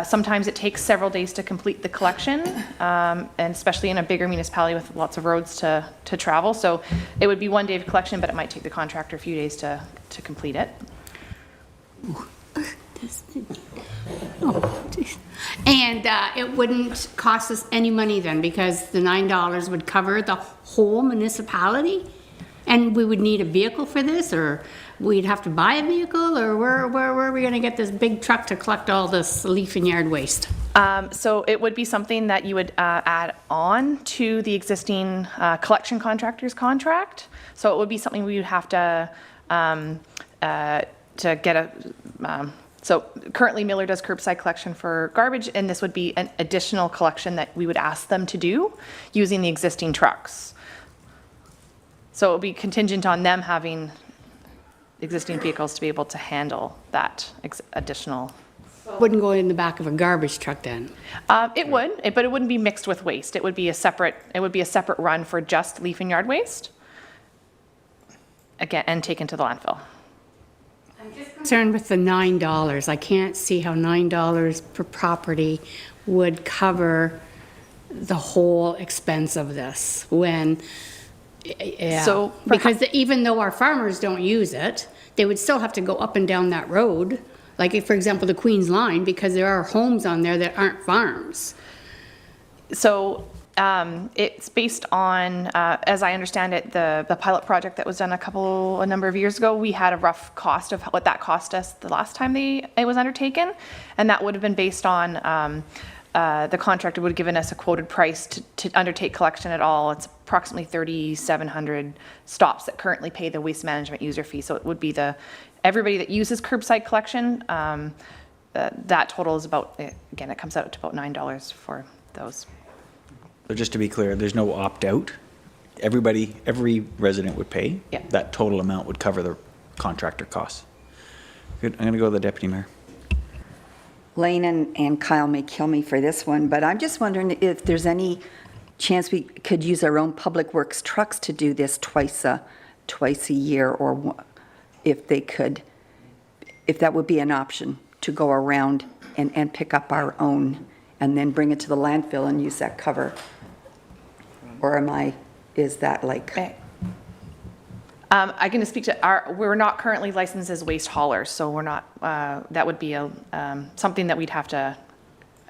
Sometimes it takes several days to complete the collection, and especially in a bigger municipality with lots of roads to travel. So it would be one day of collection, but it might take the contractor a few days to complete it. And it wouldn't cost us any money then, because the $9 would cover the whole municipality? And we would need a vehicle for this, or we'd have to buy a vehicle, or where are we gonna get this big truck to collect all this leaf and yard waste? So it would be something that you would add on to the existing collection contractor's contract. So it would be something we would have to get a, so currently Miller does curbside collection for garbage, and this would be an additional collection that we would ask them to do using the existing trucks. So it would be contingent on them having existing vehicles to be able to handle that additional. Wouldn't go in the back of a garbage truck then? It would, but it wouldn't be mixed with waste. It would be a separate run for just leaf and yard waste. Again, and taken to the landfill. I'm just concerned with the $9. I can't see how $9 per property would cover the whole expense of this when, yeah. So because even though our farmers don't use it, they would still have to go up and down that road. Like if, for example, the Queen's Line, because there are homes on there that aren't farms. So It's based on, as I understand it, the pilot project that was done a number of years ago. We had a rough cost of what that cost us the last time it was undertaken, and that would have been based on the contractor would have given us a quoted price to undertake collection at all. It's approximately 3,700 stops that currently pay the waste management user fee. So it would be everybody that uses curbside collection. That total is about, again, it comes out to about $9 for those. So just to be clear, there's no opt-out. Every resident would pay. Yeah. That total amount would cover the contractor costs. Good. I'm going to go to the deputy mayor. Lane and Kyle may kill me for this one, but I'm just wondering if there's any chance we could use our own public works trucks to do this twice a year, or if that would be an option to go around and pick up our own and then bring it to the landfill and use that cover. Or is that like? I'm going to speak to we're not currently licensed as waste haulers, so we're not, that would be something that we'd have to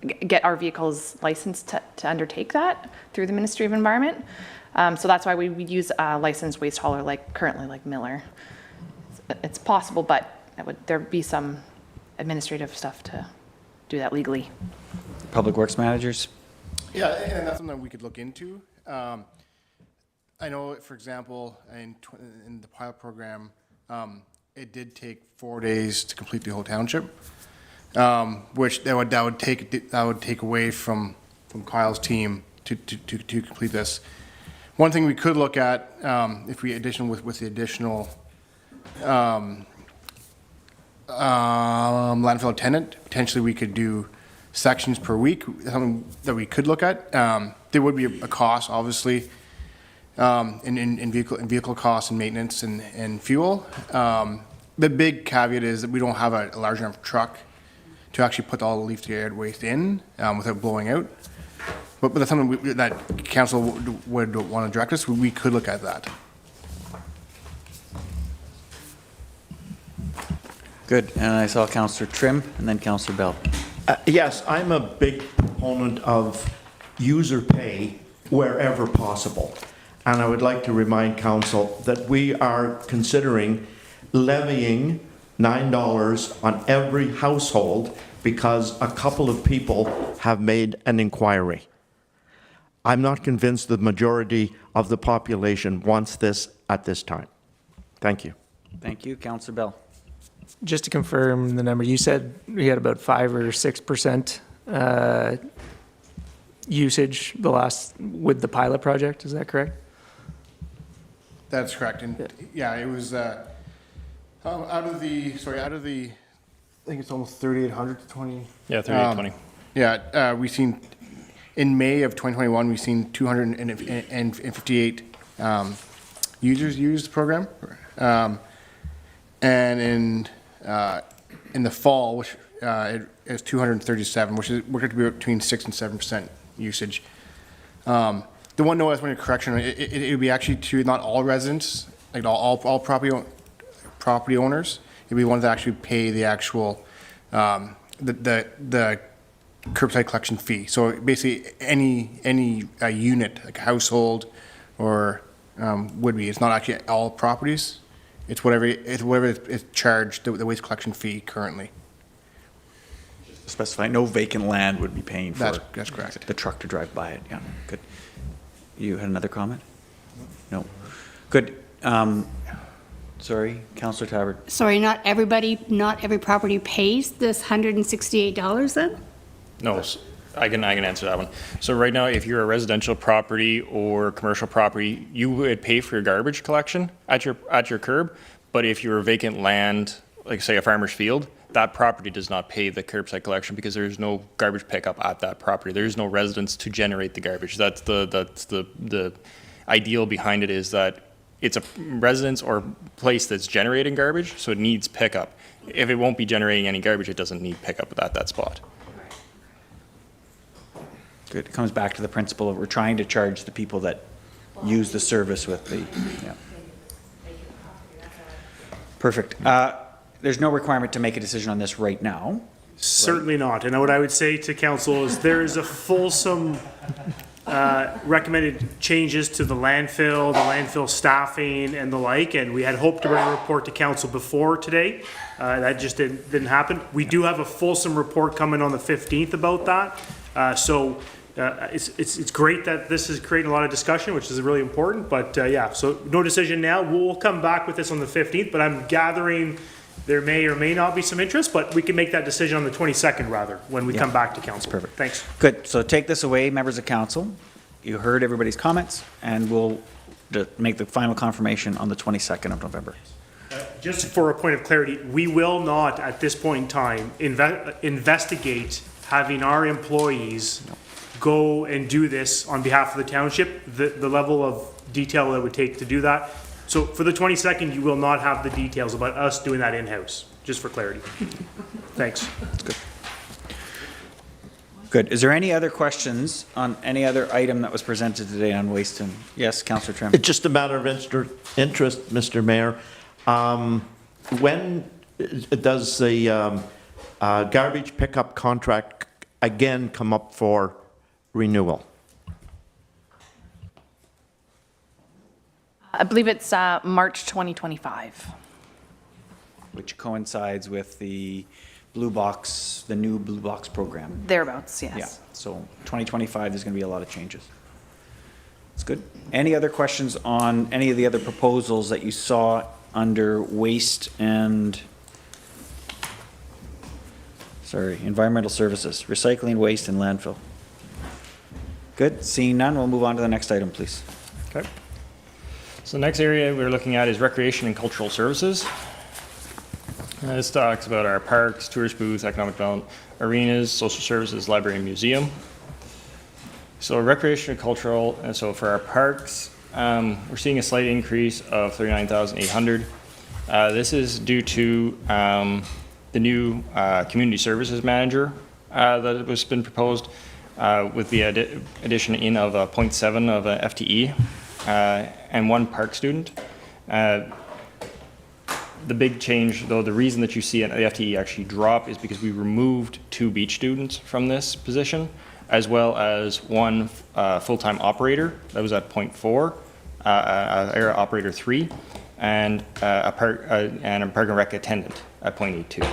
get our vehicles licensed to undertake that through the Ministry of Environment. So that's why we would use a licensed waste hauler currently like Miller. It's possible, but there'd be some administrative stuff to do that legally. Public Works managers? Yeah, and that's something we could look into. I know, for example, in the pilot program, it did take 4 days to complete the whole township, which that would take away from Kyle's team to complete this. One thing we could look at, if we with the additional landfill attendant, potentially we could do sections per week, something that we could look at. There would be a cost, obviously, in vehicle costs and maintenance and fuel. The big caveat is that we don't have a large enough truck to actually put all the leaf to air waste in without blowing out. But that's something that council would want to direct us. We could look at that. Good. And I saw Councillor Trim and then Councillor Bell. Yes, I'm a big proponent of user pay wherever possible. And I would like to remind council that we are considering levying $9 on every household because a couple of people have made an inquiry. I'm not convinced the majority of the population wants this at this time. Thank you. Thank you. Councillor Bell. Just to confirm the number, you said we had about 5 or 6% usage with the pilot project. Is that correct? That's correct. And yeah, it was out of the, I think it's almost 3,800 to 20. Yeah, 3,820. Yeah, we've seen, in May of 2021, we've seen 258 users use the program. And in the fall, which it is 237, which is we're going to be between 6 and 7% usage. The one note I was wanting to correction, it would be actually to not all residents, like all property owners. It'd be ones that actually pay the actual the curbside collection fee. So basically, any unit, like a household, or would be. It's not actually all properties. It's whatever is charged the waste collection fee currently. Specify no vacant land would be paying for that's correct. the truck to drive by it. Yeah, good. You had another comment? No. Good. Sorry, Councillor Tabard. Sorry, not every property pays this $168 then? No, I can answer that one. So right now, if you're a residential property or commercial property, you would pay for your garbage collection at your curb. But if you're a vacant land, like say a farmer's field, that property does not pay the curbside collection because there's no garbage pickup at that property. There's no residents to generate the garbage. That's the ideal behind it, is that it's a residence or place that's generating garbage, so it needs pickup. If it won't be generating any garbage, it doesn't need pickup at that spot. Good. It comes back to the principle of we're trying to charge the people that use the service with the, yeah. Perfect. There's no requirement to make a decision on this right now. Certainly not. And what I would say to council is there is a fulsome recommended changes to the landfill staffing and the like, and we had hoped to bring a report to council before today. That just didn't happen. We do have a fulsome report coming on the 15th about that. It's great that this is creating a lot of discussion, which is really important, but yeah, so no decision now. We'll come back with this on the 15th, but I'm gathering there may or may not be some interest, but we can make that decision on the 22nd rather, when we come back to council. Perfect. Thanks. Good. So take this away, members of council. You heard everybody's comments, and we'll make the final confirmation on the 22nd of November. Just for a point of clarity, we will not, at this point in time, investigate having our employees go and do this on behalf of the township, the level of detail that it would take to do that. So for the 22nd, you will not have the details about us doing that in-house, just for clarity. Thanks. Good. Good. Is there any other questions on any other item that was presented today on waste and, yes, Councillor Trim? It's just a matter of interest, Mr. Mayor. When does the garbage pickup contract again come up for renewal? I believe it's March 2025. Which coincides with the Blue Box, the new Blue Box program. Thereabouts, yes. Yeah, so 2025, there's going to be a lot of changes. That's good. Any other questions on any of the other proposals that you saw under waste and, environmental services, recycling, waste, and landfill? Good. Seeing none, we'll move on to the next item, please. Okay. So the next area we're looking at is recreation and cultural services. This talks about our parks, tourist booths, economic development, arenas, social services, library, and museum. So recreation and cultural, and so for our parks, we're seeing a slight increase of $39,800. This is due to the new community services manager that has been proposed with the addition in of 0.7 of a FTE and one park student. The big change, though, the reason that you see the FTE actually drop is because we removed 2 beach students from this position, as well as one full-time operator that was at 0.4, area operator 3, and a park and rec attendant at 0.82.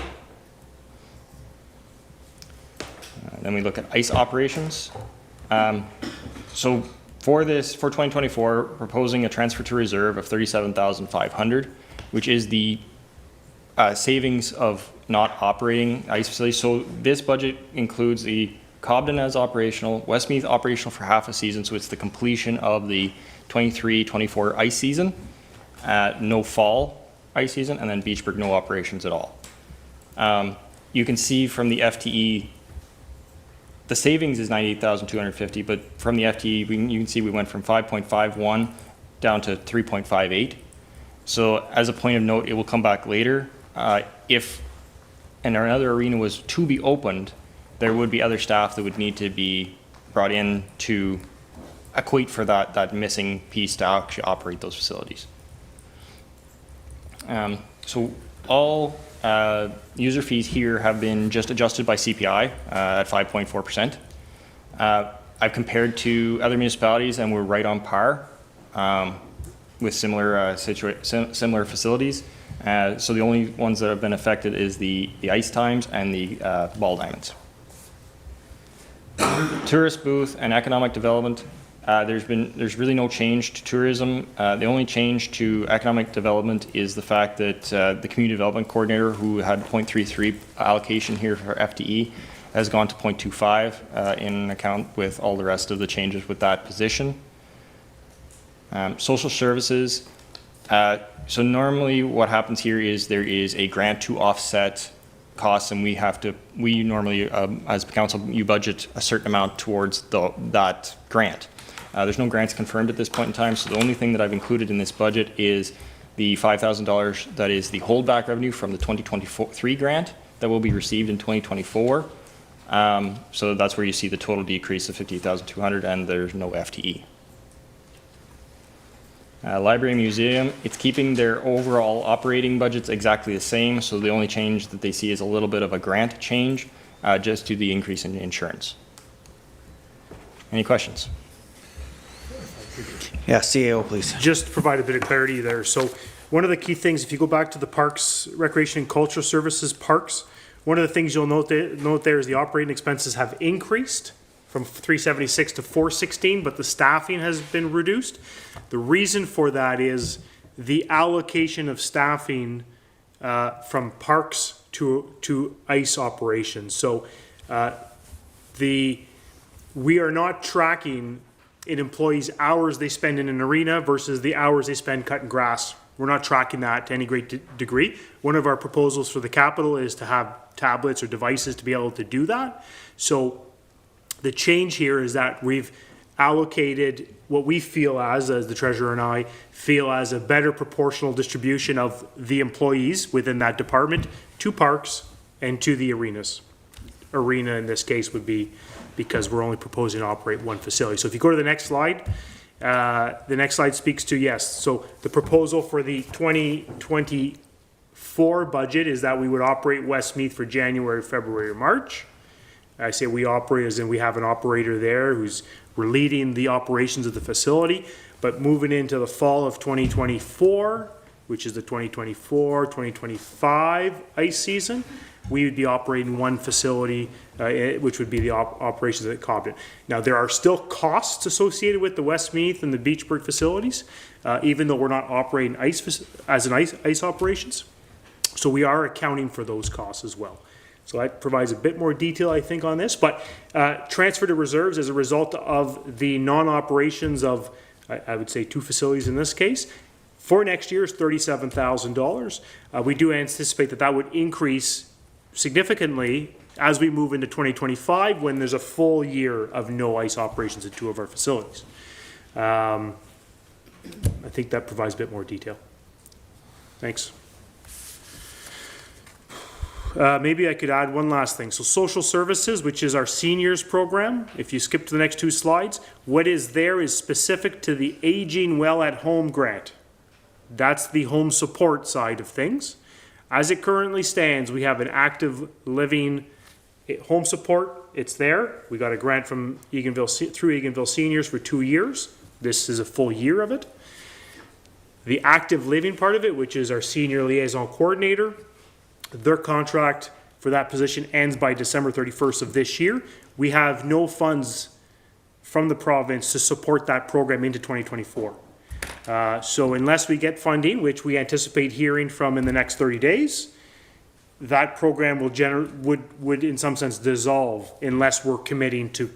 Then we look at ICE operations. So for 2024, proposing a transfer to reserve of $37,500, which is the savings of not operating ICE facilities. So this budget includes the Cobden as operational, Westmeath operational for half a season, so it's the completion of the 23-24 ICE season, no fall ICE season, and then Beachburg no operations at all. You can see from the FTE, the savings is $98,250, but from the FTE, you can see we went from 5.51 down to 3.58. So as a point of note, it will come back later. If another arena was to be opened, there would be other staff that would need to be brought in to equate for that missing piece to actually operate those facilities. So all user fees here have been just adjusted by CPI at 5.4%. I've compared to other municipalities and we're right on par with similar similar facilities. So the only ones that have been affected is the ice times and the ball diamonds. Tourist booth and economic development. There's really no change to tourism. The only change to economic development is the fact that the community development coordinator, who had 0.33 allocation here for FTE, has gone to 0.25 in account with all the rest of the changes with that position. Social services. So normally what happens here is there is a grant to offset costs, and we normally, as council, you budget a certain amount towards that grant. There's no grants confirmed at this point in time, so the only thing that I've included in this budget is the $5,000 that is the holdback revenue from the 2023 grant that will be received in 2024. So that's where you see the total decrease of $58,200, and there's no FTE. Library and museum, it's keeping their overall operating budgets exactly the same, so the only change that they see is a little bit of a grant change just to the increase in insurance. Any questions? Yeah, CAO, please. Just to provide a bit of clarity there. So one of the key things, if you go back to the Parks, Recreation and Cultural Services parks, one of the things you'll note there is the operating expenses have increased from 376 to 416, but the staffing has been reduced. The reason for that is the allocation of staffing from parks to ice operations. So we are not tracking an employee's hours they spend in an arena versus the hours they spend cutting grass. We're not tracking that to any great degree. One of our proposals for the capital is to have tablets or devices to be able to do that. So the change here is that we've allocated what we feel as the treasurer and I feel as a better proportional distribution of the employees within that department to parks and to the arenas. Arena in this case would be because we're only proposing to operate one facility. So if you go to the next slide, the next slide speaks to, yes, so the proposal for the 2024 budget is that we would operate Westmeath for January, February, or March. I say we operate as in we have an operator there we're leading the operations of the facility, but moving into the fall of 2024, which is the 2024-2025 ice season, we would be operating one facility, which would be the operations at Cobden. Now, there are still costs associated with the Westmeath and the Beachburg facilities, even though we're not operating ice operations. So we are accounting for those costs as well. So that provides a bit more detail, I think, on this. But transfer to reserves as a result of the non-operations of, I would say, two facilities in this case, for next year is $37,000. We do anticipate that would increase significantly as we move into 2025 when there's a full year of no ice operations at two of our facilities. I think that provides a bit more detail. Thanks. Maybe I could add one last thing. So social services, which is our seniors program, if you skip to the next two slides, what is there is specific to the Aging Well at Home grant. That's the home support side of things. As it currently stands, we have an active living home support. It's there. We got a grant from through Eganville Seniors for 2 years. This is a full year of it. The active living part of it, which is our senior liaison coordinator, their contract for that position ends by December 31st of this year. We have no funds from the province to support that program into 2024. So unless we get funding, which we anticipate hearing from in the next 30 days, that program would in some sense dissolve unless we're committing to,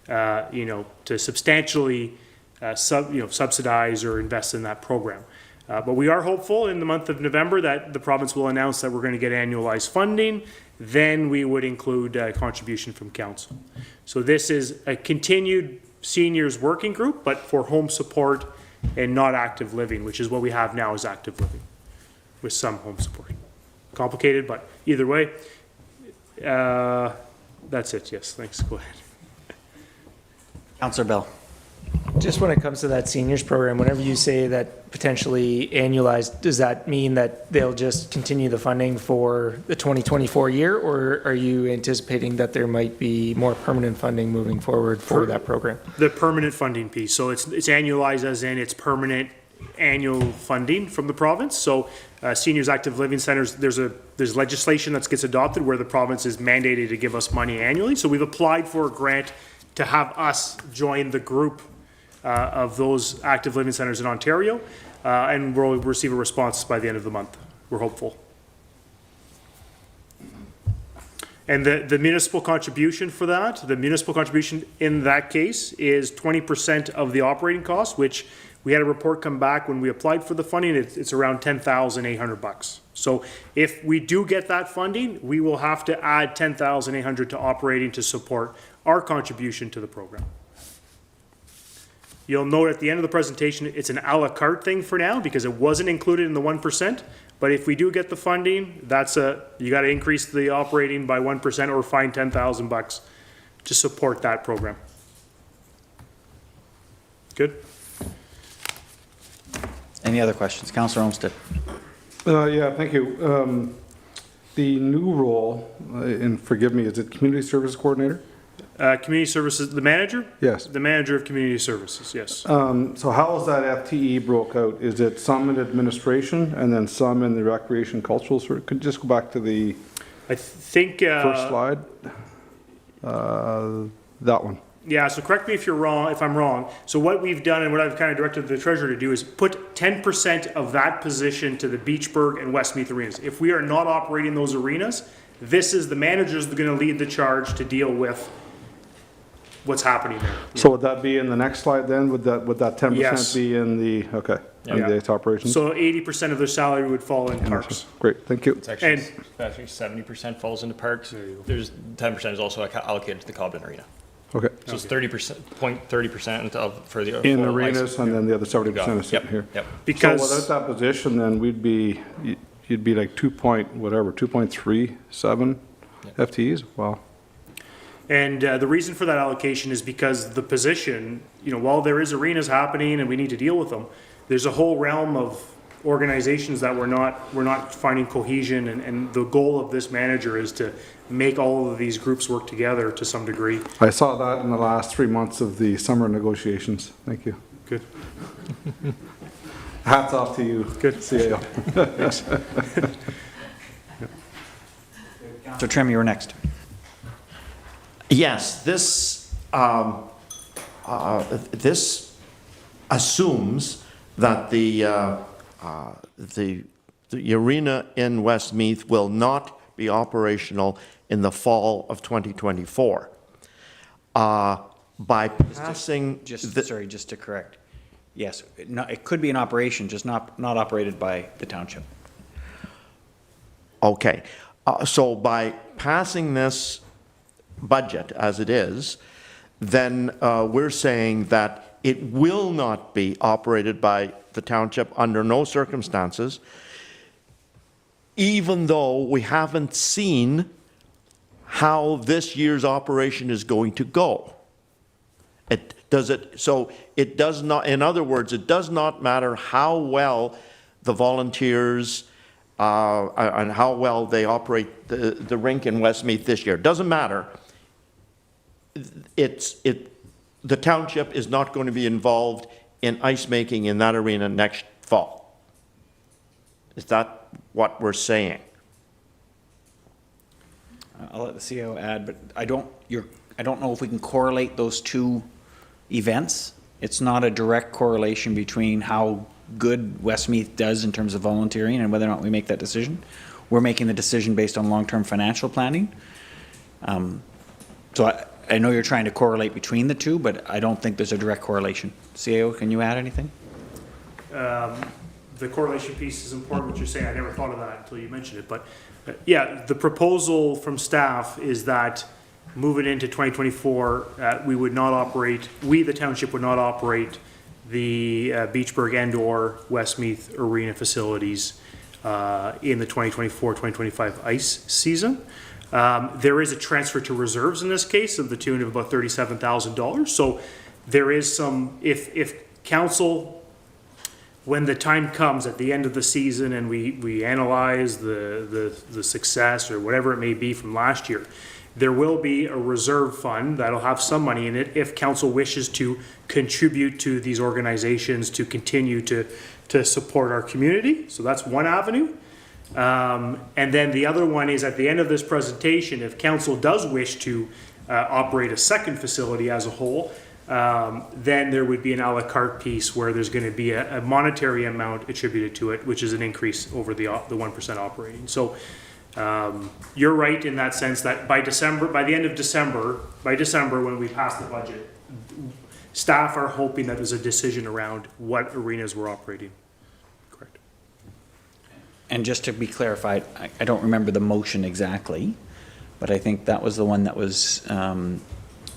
to substantially subsidize or invest in that program. But we are hopeful in the month of November that the province will announce that we're going to get annualized funding. Then we would include a contribution from council. So this is a continued seniors working group, but for home support and not active living, which is what we have now as active living with some home support. Complicated, but either way, that's it. Yes, thanks. Go ahead. Councillor Bell. Just when it comes to that seniors program, whenever you say that potentially annualized, does that mean that they'll just continue the funding for the 2024 year, or are you anticipating that there might be more permanent funding moving forward for that program? The permanent funding piece. So it's annualized as in it's permanent annual funding from the province. So seniors active living centers, there's legislation that gets adopted where the province is mandated to give us money annually. So we've applied for a grant to have us join the group of those active living centers in Ontario, and we'll receive a response by the end of the month. We're hopeful. And the municipal contribution for that, the municipal contribution in that case is 20% of the operating cost, which we had a report come back when we applied for the funding, it's around $10,800. So if we do get that funding, we will have to add $10,800 to operating to support our contribution to the program. You'll note at the end of the presentation, it's an a la carte thing for now because it wasn't included in the 1%. But if we do get the funding, you got to increase the operating by 1% or find $10,000 to support that program. Good. Any other questions? Councillor Olmsted. Yeah, thank you. The new role, and forgive me, is it Community Service Coordinator? Community services, the manager? Yes. The manager of community services, yes. So how is that FTE broke out? Is it some in administration and then some in the recreation cultural? Could you just go back to the I think. first slide? That one. Yeah, so correct me if I'm wrong. So what we've done and what I've kind of directed the treasurer to do is put 10% of that position to the Beachburg and Westmeath arenas. If we are not operating those arenas, this is the managers that are going to lead the charge to deal with what's happening there. So would that be in the next slide then? Would that 10% Yes. be in the, okay, in Yeah. the operations? So 80% of their salary would fall in parks. Great, thank you. It's actually, And- actually 70% falls into parks. There's 10% is also allocated to the Cobden Arena. Okay. So it's 30% of, for the. In full arenas license. and then the other 70% Got it. is sitting Yep, here. yep. So Because without that position, then you'd be like 2.37 FTEs? Wow. And the reason for that allocation is because the position, while there is arenas happening and we need to deal with them, there's a whole realm of organizations that we're not finding cohesion, and the goal of this manager is to make all of these groups work together to some degree. I saw that in the last 3 months of the summer negotiations. Thank you. Good. Hats off to you. Good. CAO. Thanks. So Trim, you were next. Yes, this assumes that the arena in Westmeath will not be operational in the fall of 2024. By passing... Sorry, just to correct. Yes, it could be an operation, just not operated by the township. Okay, so by passing this budget as it is, then we're saying that it will not be operated by the township under no circumstances, even though we haven't seen how this year's operation is going to go. So it does not, in other words, it does not matter how well the volunteers and how well they operate the rink in Westmeath this year. It doesn't matter. The township is not going to be involved in ice making in that arena next fall. Is that what we're saying? I'll let the CEO add, but I don't know if we can correlate those two events. It's not a direct correlation between how good Westmeath does in terms of volunteering and whether or not we make that decision. We're making the decision based on long-term financial planning. So I know you're trying to correlate between the two, but I don't think there's a direct correlation. CAO, can you add anything? The correlation piece is important, what you're saying. I never thought of that until you mentioned it. But yeah, the proposal from staff is that moving into 2024, we, the township, would not operate the Beachburg and/or Westmeath Arena facilities in the 2024-2025 ice season. There is a transfer to reserves in this case of the tune of about $37,000. So there is some, if council, when the time comes at the end of the season and we analyze the success or whatever it may be from last year, there will be a reserve fund that'll have some money in it if council wishes to contribute to these organizations to continue to support our community. So that's one avenue. And then the other one is at the end of this presentation, if council does wish to operate a second facility as a whole, then there would be an a la carte piece where there's going to be a monetary amount attributed to it, which is an increase over the 1% operating. So you're right in that sense that by the end of December, when we pass the budget, staff are hoping that there's a decision around what arenas we're operating. Correct. And just to be clarified, I don't remember the motion exactly, but I think that was the one that was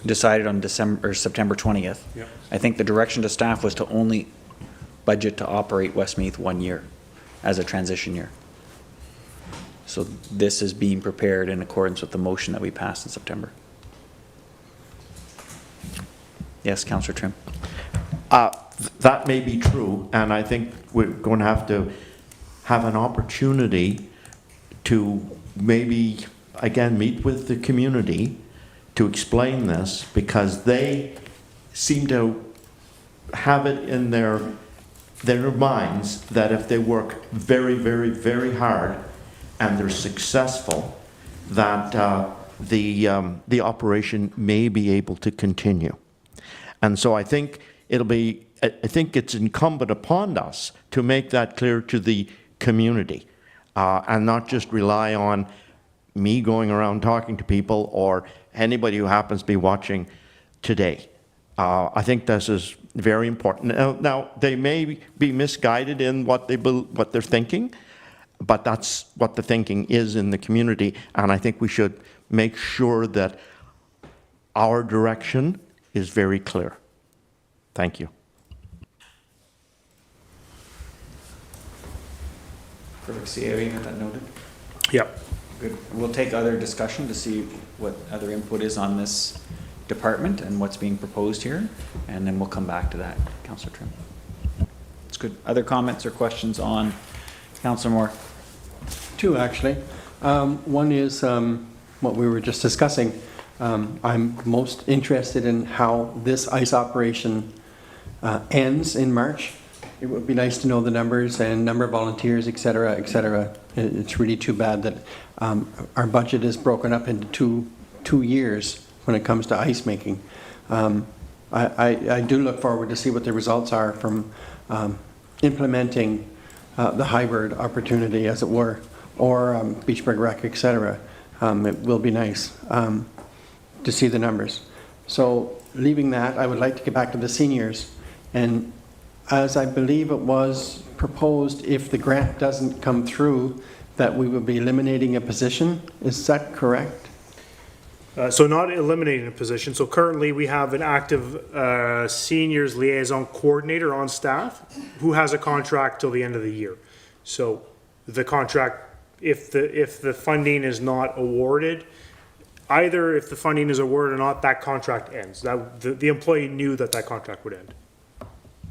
decided on September 20th. Yep. I think the direction to staff was to only budget to operate Westmeath 1 year as a transition year. So this is being prepared in accordance with the motion that we passed in September. Yes, Councillor Trim. That may be true, and I think we're going to have an opportunity to maybe, again, meet with the community to explain this because they seem to have it in their minds that if they work very, very, very hard and they're successful, that the operation may be able to continue. And so I think it's incumbent upon us to make that clear to the community and not just rely on me going around talking to people or anybody who happens to be watching today. I think this is very important. Now they may be misguided in what they're thinking, but that's what the thinking is in the community, and I think we should make sure that our direction is very clear. Thank you. Perfect. CAO, you got that noted? Yep. Good. We'll take other discussion to see what other input is on this department and what's being proposed here, and then we'll come back to that. Councillor Trim. That's good. Other comments or questions on Councillor Moore? Two, actually. One is what we were just discussing. I'm most interested in how this ice operation ends in March. It would be nice to know the numbers and number of volunteers, et cetera, et cetera. It's really too bad that our budget is broken up into two years when it comes to ice making. I do look forward to see what the results are from implementing the hybrid opportunity, as it were, or Beachburg Rec, et cetera. It will be nice to see the numbers. So leaving that, I would like to get back to the seniors. And as I believe it was proposed, if the grant doesn't come through, that we will be eliminating a position. Is that correct? So not eliminating a position. So currently we have an active seniors liaison coordinator on staff who has a contract till the end of the year. So the contract, if the funding is not awarded, either if the funding is awarded or not, that contract ends. The employee knew that contract would end.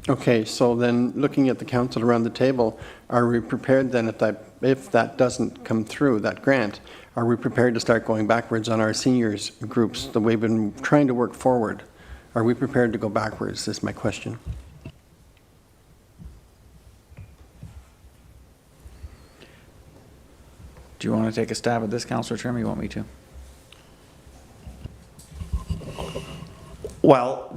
Okay, so then looking at the council around the table, are we prepared then if that doesn't come through, that grant, are we prepared to start going backwards on our seniors groups the way we've been trying to work forward? Are we prepared to go backwards, is my question. Do you want to take a stab at this, Councillor Trim? You want me to? Well,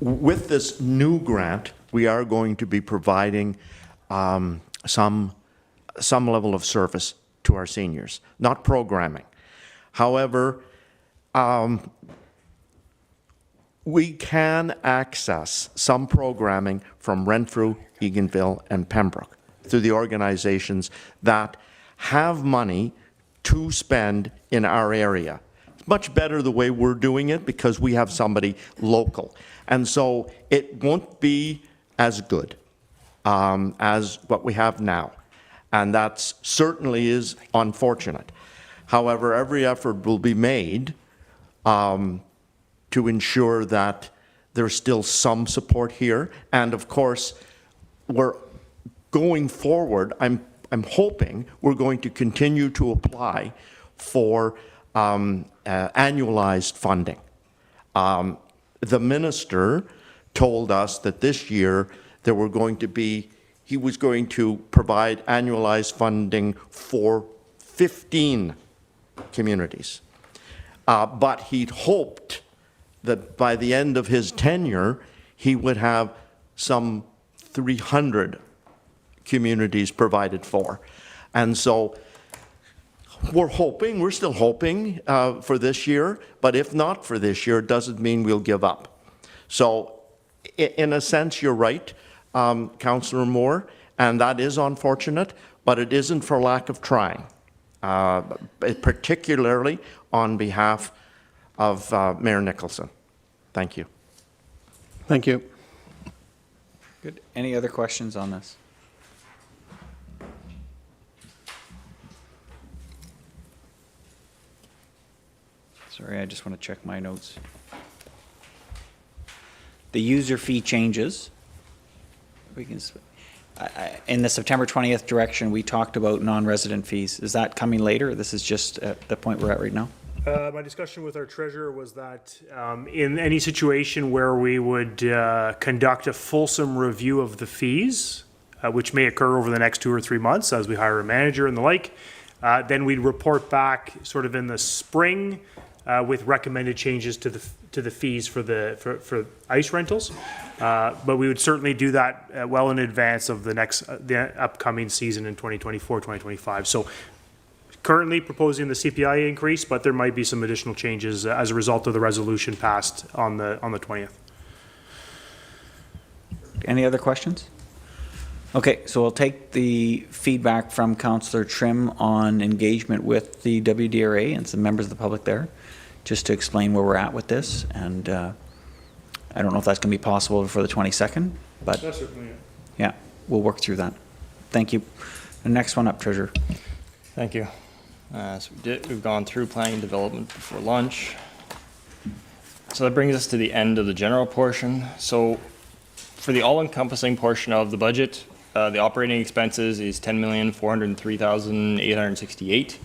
with this new grant, we are going to be providing some level of service to our seniors, not programming. However, we can access some programming from Renfrew, Eganville, and Pembroke through the organizations that have money to spend in our area. It's much better the way we're doing it because we have somebody local. And so it won't be as good as what we have now. And that certainly is unfortunate. However, every effort will be made to ensure that there's still some support here. And of course, we're going forward, I'm hoping we're going to continue to apply for annualized funding. The minister told us that this year there were going to be, he was going to provide annualized funding for 15 communities. But he'd hoped that by the end of his tenure, he would have some 300 communities provided for. And so we're still hoping for this year, but if not for this year, it doesn't mean we'll give up. So in a sense, you're right, Councillor Moore, and that is unfortunate, but it isn't for lack of trying, particularly on behalf of Mayor Nicholson. Thank you. Thank you. Good. Any other questions on this? Sorry, I just want to check my notes. The user fee changes. We can, in the September 20th direction, we talked about non-resident fees. Is that coming later? This is just at the point we're at right now? My discussion with our treasurer was that in any situation where we would conduct a fulsome review of the fees, which may occur over the next 2 or 3 months as we hire a manager and the like, then we'd report back sort of in the spring with recommended changes to the fees for ice rentals. But we would certainly do that well in advance of the upcoming season in 2024, 2025. So currently proposing the CPI increase, but there might be some additional changes as a result of the resolution passed on the 20th. Any other questions? Okay, so we'll take the feedback from Councillor Trim on engagement with the WDRA and some members of the public there, just to explain where we're at with this. And I don't know if that's going to be possible for the 22nd, but That's certainly it. yeah, we'll work through that. Thank you. The next one up, Treasurer. Thank you. So we've gone through planning and development before lunch. So that brings us to the end of the general portion. So for the all-encompassing portion of the budget, the operating expenses is $10,403,868.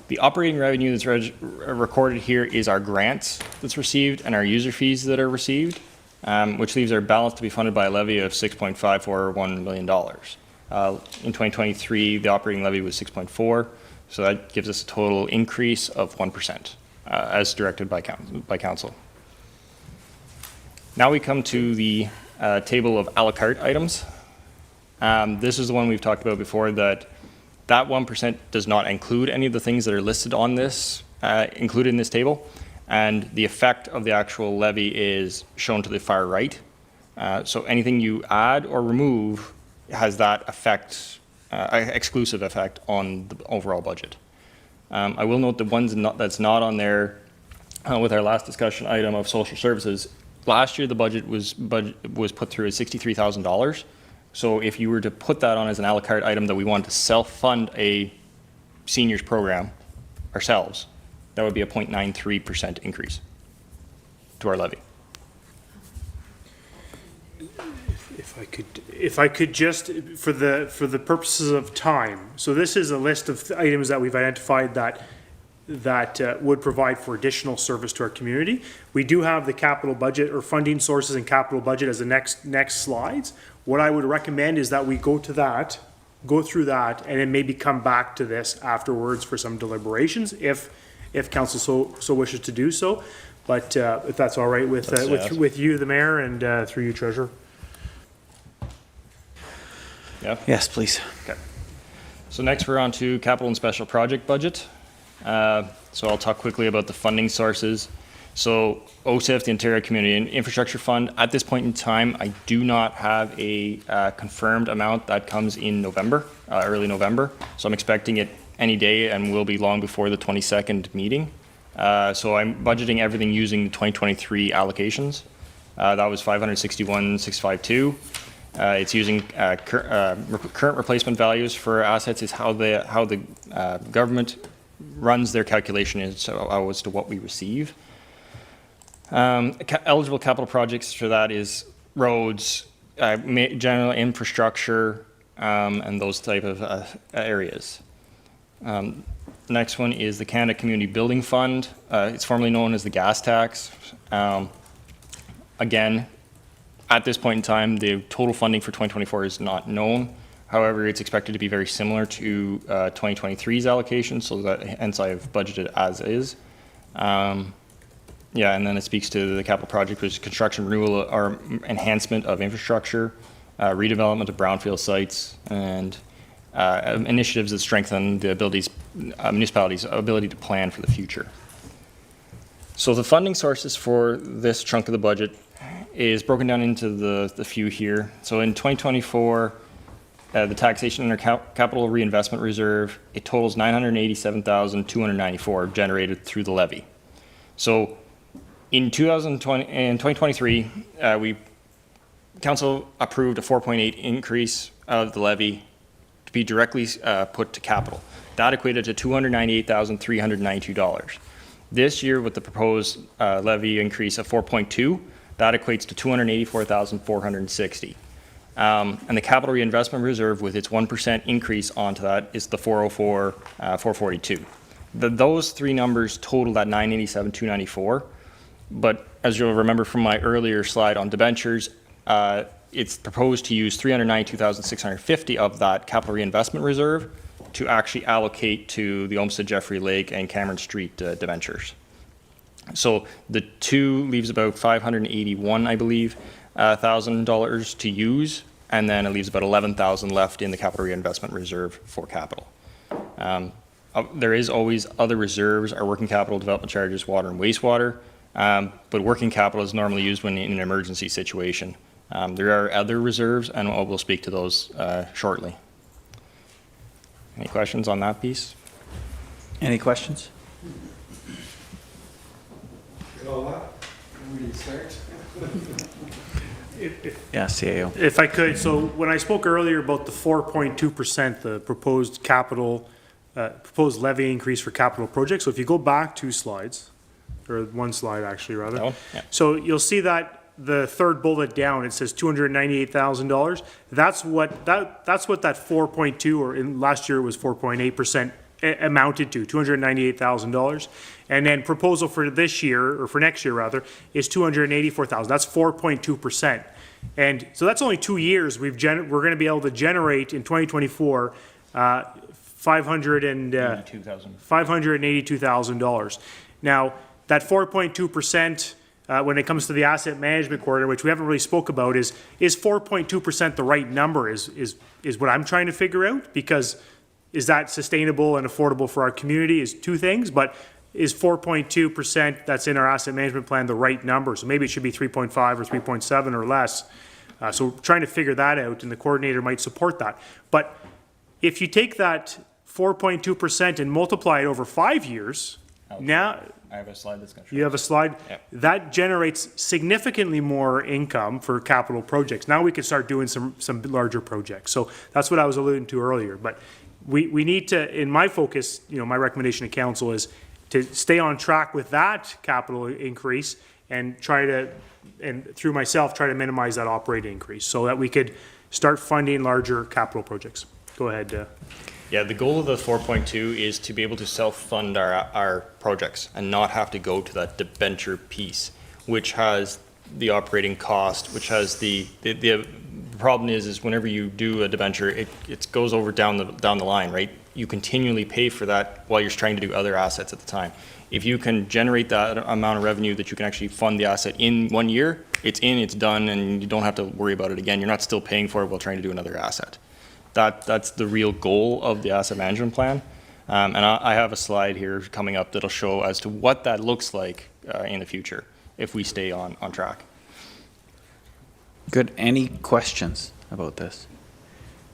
The operating revenue that's recorded here is our grants that's received and our user fees that are received, which leaves our balance to be funded by a levy of $6.541 million. In 2023, the operating levy was 6.4, so that gives us a total increase of 1%, as directed by council. Now we come to the table of a la carte items. This is the one we've talked about before, that 1% does not include any of the things that are listed on this, included in this table, and the effect of the actual levy is shown to the far right. So anything you add or remove has that effect, exclusive effect on the overall budget. I will note the ones that's not on there with our last discussion item of social services. Last year the budget was put through as $63,000. So if you were to put that on as an a la carte item that we wanted to self-fund a seniors program ourselves, that would be a 0.93% increase to our levy. If I could just, for the purposes of time, so this is a list of items that we've identified that would provide for additional service to our community. We do have the capital budget or funding sources and capital budget as the next slides. What I would recommend is that we go through that, and then maybe come back to this afterwards for some deliberations, if council so wishes to do so. But if that's all right with you, the mayor, and through you, treasurer. Yeah. Yes, please. Okay. So next we're on to capital and special project budget. So I'll talk quickly about the funding sources. So OSIF, the Ontario Community Infrastructure Fund, at this point in time, I do not have a confirmed amount that comes in November, early November. So I'm expecting it any day and will be long before the 22nd meeting. So I'm budgeting everything using the 2023 allocations. That was $561,652. It's using current replacement values for assets is how the government runs their calculation as to what we receive. Eligible capital projects for that is roads, general infrastructure, and those type of areas. Next one is the Canada Community Building Fund. It's formerly known as the gas tax. Again, at this point in time, the total funding for 2024 is not known. However, it's expected to be very similar to 2023's allocation, so that hence I've budgeted as is. Yeah, and then it speaks to the capital project, which is construction, renewal, or enhancement of infrastructure, redevelopment of brownfield sites, and initiatives that strengthen the municipalities' ability to plan for the future. So the funding sources for this chunk of the budget is broken down into the few here. So in 2024, the taxation and capital reinvestment reserve, it totals $987,294 generated through the levy. So in 2023, council approved a 4.8 increase of the levy to be directly put to capital. That equated to $298,392. This year, with the proposed levy increase of 4.2, that equates to $284,460. And the capital reinvestment reserve, with its 1% increase onto that, is the 404,442. Those three numbers total that 987, 294. But as you'll remember from my earlier slide on debentures, it's proposed to use 392,650 of that capital reinvestment reserve to actually allocate to the Olmsted Jeffrey Lake and Cameron Street debentures. So the two leaves about 581, I believe, $1,000 to use, and then it leaves about 11,000 left in the capital reinvestment reserve for capital. There is always other reserves, our working capital, development charges, water and wastewater, but working capital is normally used when in an emergency situation. There are other reserves, and we'll speak to those shortly. Any questions on that piece? Any questions? Yeah, CAO. If I could, so when I spoke earlier about the 4.2%, the proposed capital, proposed levy increase for capital projects, so if you go back 2 slides, or 1 slide actually rather. That one? Yeah. So you'll see that the third bullet down, it says $298,000. That's what that 4.2, or in last year it was 4.8%, amounted to, $298,000. And then proposal for this year, or for next year rather, is $284,000. That's 4.2%. And so that's only 2 years. We're going to be able to generate in 2024 $582,000. Now, that 4.2%, when it comes to the asset management corridor, which we haven't really spoke about, is 4.2% the right number is what I'm trying to figure out, because is that sustainable and affordable for our community is 2 things, but is 4.2% that's in our asset management plan the right number? So maybe it should be 3.5 or 3.7 or less. So we're trying to figure that out, and the coordinator might support that. But if you take that 4.2% and multiply it over 5 years, now I have a slide that's going to show. you have a slide, Yep. that generates significantly more income for capital projects. Now we can start doing some larger projects. So that's what I was alluding to earlier. But we need to, in my focus, my recommendation to council is to stay on track with that capital increase and try to, and through myself, try to minimize that operating increase so that we could start funding larger capital projects. Go ahead. Yeah, the goal of the 4.2 is to be able to self-fund our projects and not have to go to that debenture piece, which has the operating cost, which has the problem is whenever you do a debenture, it goes over down the line, right? You continually pay for that while you're trying to do other assets at the time. If you can generate that amount of revenue that you can actually fund the asset in 1 year, it's done, and you don't have to worry about it again. You're not still paying for it while trying to do another asset. That's the real goal of the asset management plan. And I have a slide here coming up that'll show as to what that looks like in the future if we stay on track. Good. Any questions about this?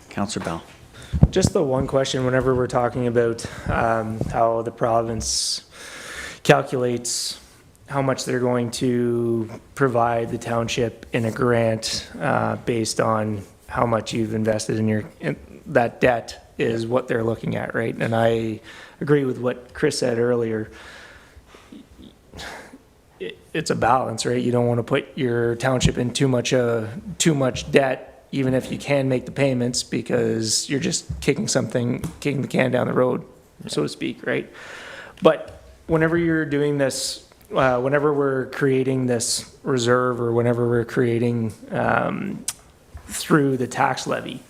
Councillor Bell. Just the one question, whenever we're talking about how the province calculates how much they're going to provide the township in a grant based on how much you've invested in that debt is what they're looking at, right? And I agree with what Chris said earlier. It's a balance, right? You don't want to put your township in too much debt, even if you can make the payments, because you're just kicking the can down the road, so to speak, right? But whenever you're doing this, whenever we're creating this reserve, or whenever we're creating through the tax levy,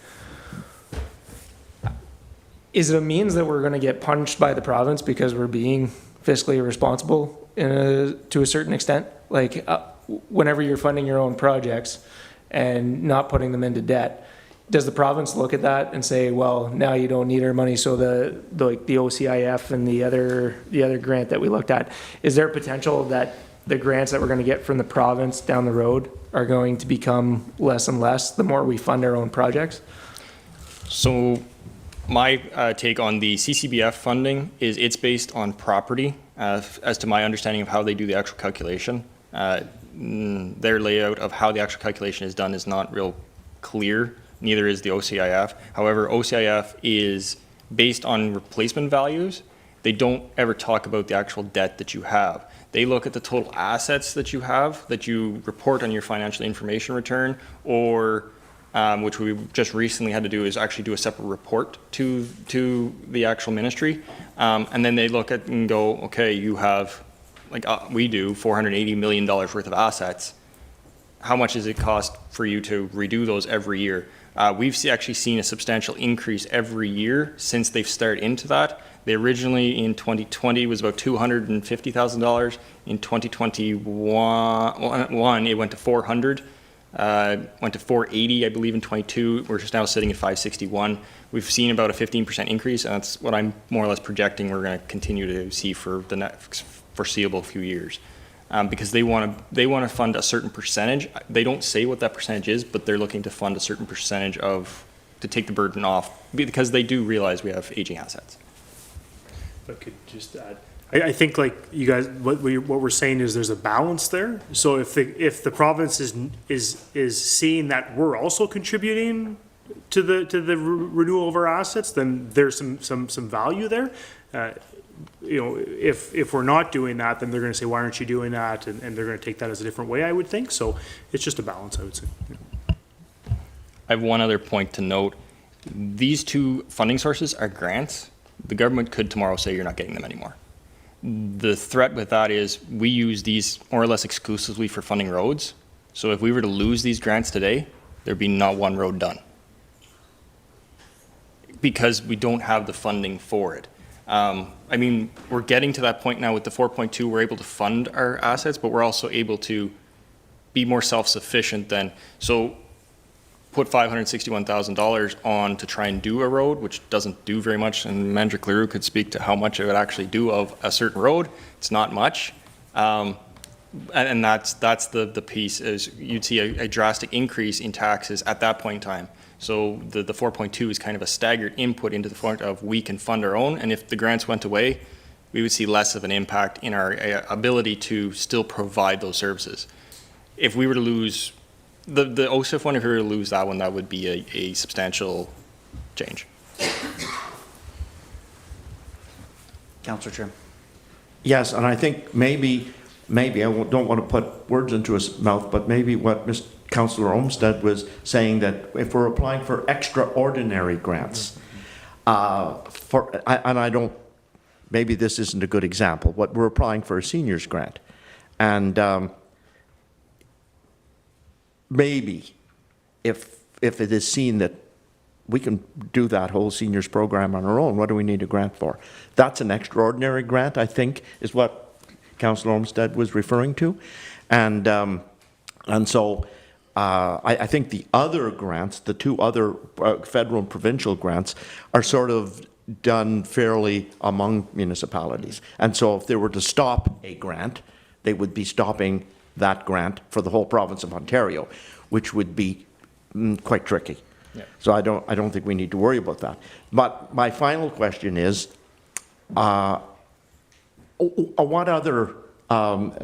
is it a means that we're going to get punished by the province because we're being fiscally irresponsible to a certain extent? Like whenever you're funding your own projects and not putting them into debt, does the province look at that and say, well, now you don't need our money, so the OCIF and the other grant that we looked at, is there potential that the grants that we're going to get from the province down the road are going to become less and less the more we fund our own projects? So my take on the CCBF funding is it's based on property, as to my understanding of how they do the actual calculation. Their layout of how the actual calculation is done is not real clear, neither is the OCIF. However, OCIF is based on replacement values. They don't ever talk about the actual debt that you have. They look at the total assets that you have, that you report on your financial information return, or which we just recently had to do, is actually do a separate report to the actual ministry. And then they look at and go, okay, you have, like we do, $480 million worth of assets. How much does it cost for you to redo those every year? We've actually seen a substantial increase every year since they've started into that. They originally in 2020 was about $250,000. In 2021, it went to 400. Went to 480, I believe, in 22. We're just now sitting at 561. We've seen about a 15% increase, and that's what I'm more or less projecting we're going to continue to see for the next foreseeable few years. Because they want to fund a certain percentage. They don't say what that percentage is, but they're looking to fund a certain percentage to take the burden off, because they do realize we have aging assets. If I could just add, I think like you guys, what we're saying is there's a balance there. So if the province is seeing that we're also contributing to the renewal of our assets, then there's some value there. If we're not doing that, then they're going to say, why aren't you doing that? And they're going to take that as a different way, I would think. So it's just a balance, I would say. I have one other point to note. These two funding sources are grants. The government could tomorrow say you're not getting them anymore. The threat with that is we use these more or less exclusively for funding roads. So if we were to lose these grants today, there'd be not one road done, because we don't have the funding for it. I mean, we're getting to that point now with the 4.2, we're able to fund our assets, but we're also able to be more self-sufficient than, so put $561,000 on to try and do a road, which doesn't do very much, and Manager Clearu could speak to how much it would actually do of a certain road. It's not much. And that's the piece, is you'd see a drastic increase in taxes at that point in time. So the 4.2 is kind of a staggered input into the point of we can fund our own, and if the grants went away, we would see less of an impact in our ability to still provide those services. If we were to lose the OSIF one, if we were to lose that one, that would be a substantial change. Councillor Trim. Yes, and I think maybe I don't want to put words into his mouth, but maybe what Councillor Olmsted was saying, that if we're applying for extraordinary grants, maybe this isn't a good example, but we're applying for a seniors grant, and maybe if it is seen that we can do that whole seniors program on our own, what do we need a grant for? That's an extraordinary grant, I think, is what Councillor Olmsted was referring to. And so I think the other grants, the two other federal and provincial grants, are sort of done fairly among municipalities. And so if they were to stop a grant, they would be stopping that grant for the whole province of Ontario, which would be quite tricky. Yeah. So I don't think we need to worry about that. But my final question is, what other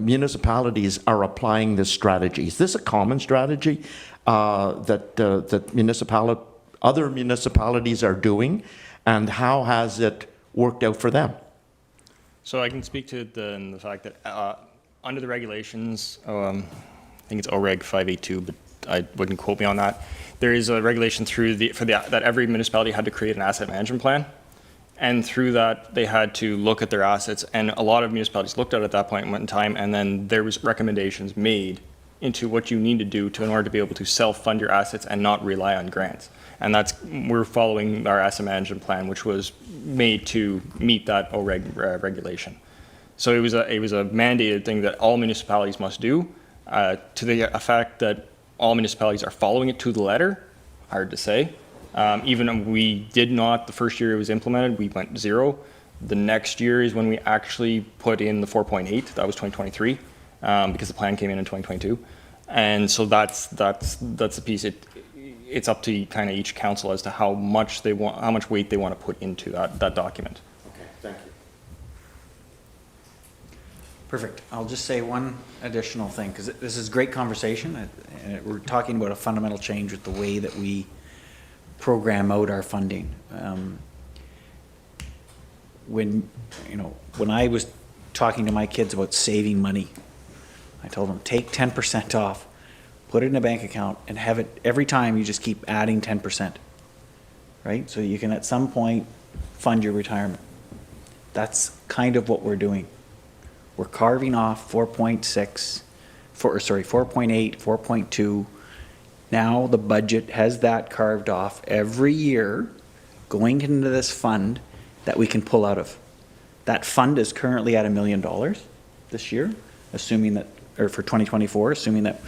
municipalities are applying this strategy? Is this a common strategy that other municipalities are doing, and how has it worked out for them? So I can speak to the fact that under the regulations, I think it's OREG 582, but I wouldn't quote me on that. There is a regulation that every municipality had to create an asset management plan. And through that, they had to look at their assets, and a lot of municipalities looked at it at that point in time, and then there was recommendations made into what you need to do in order to be able to self-fund your assets and not rely on grants. And we're following our asset management plan, which was made to meet that OREG regulation. So it was a mandated thing that all municipalities must do. To the effect that all municipalities are following it to the letter, hard to say. Even we did not, the first year it was implemented, we went 0. The next year is when we actually put in the 4.8, that was 2023, because the plan came in 2022. And so that's the piece. It's up to kind of each council as to how much weight they want to put into that document. Okay, thank you. Perfect. I'll just say one additional thing, because this is great conversation. We're talking about a fundamental change with the way that we program out our funding. When I was talking to my kids about saving money, I told them, take 10% off, put it in a bank account, and have it, every time you just keep adding 10%, right? So you can at some point fund your retirement. That's kind of what we're doing. We're carving off 4.8, 4.2. Now the budget has that carved off every year going into this fund that we can pull out of. That fund is currently at $1 million this year, assuming that, or for 2024, assuming that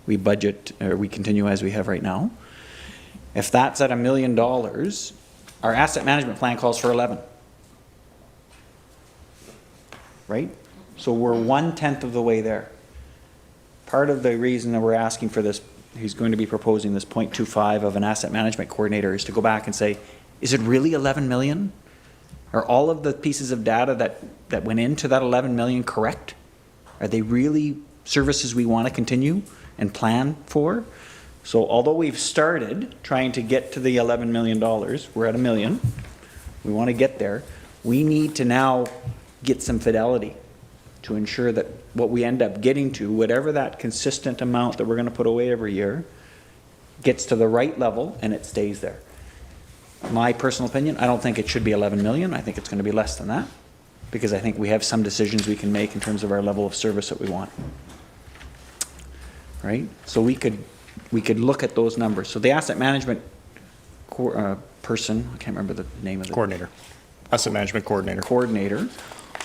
we budget, or we continue as we have right now. If that's at $1 million, our asset management plan calls for 11. Right? So we're 1/10 of the way there. Part of the reason that we're asking for this, he's going to be proposing this 0.25 of an asset management coordinator, is to go back and say, is it really 11 million? Are all of the pieces of data that went into that 11 million correct? Are they really services we want to continue and plan for? So although we've started trying to get to the $11 million, we're at $1 million, we want to get there, we need to now get some fidelity to ensure that what we end up getting to, whatever that consistent amount that we're going to put away every year, gets to the right level and it stays there. My personal opinion, I don't think it should be 11 million. I think it's going to be less than that, because I think we have some decisions we can make in terms of our level of service that we want. Right? So we could look at those numbers. So the asset management person, I can't remember the name of the Coordinator. Asset management coordinator. Coordinator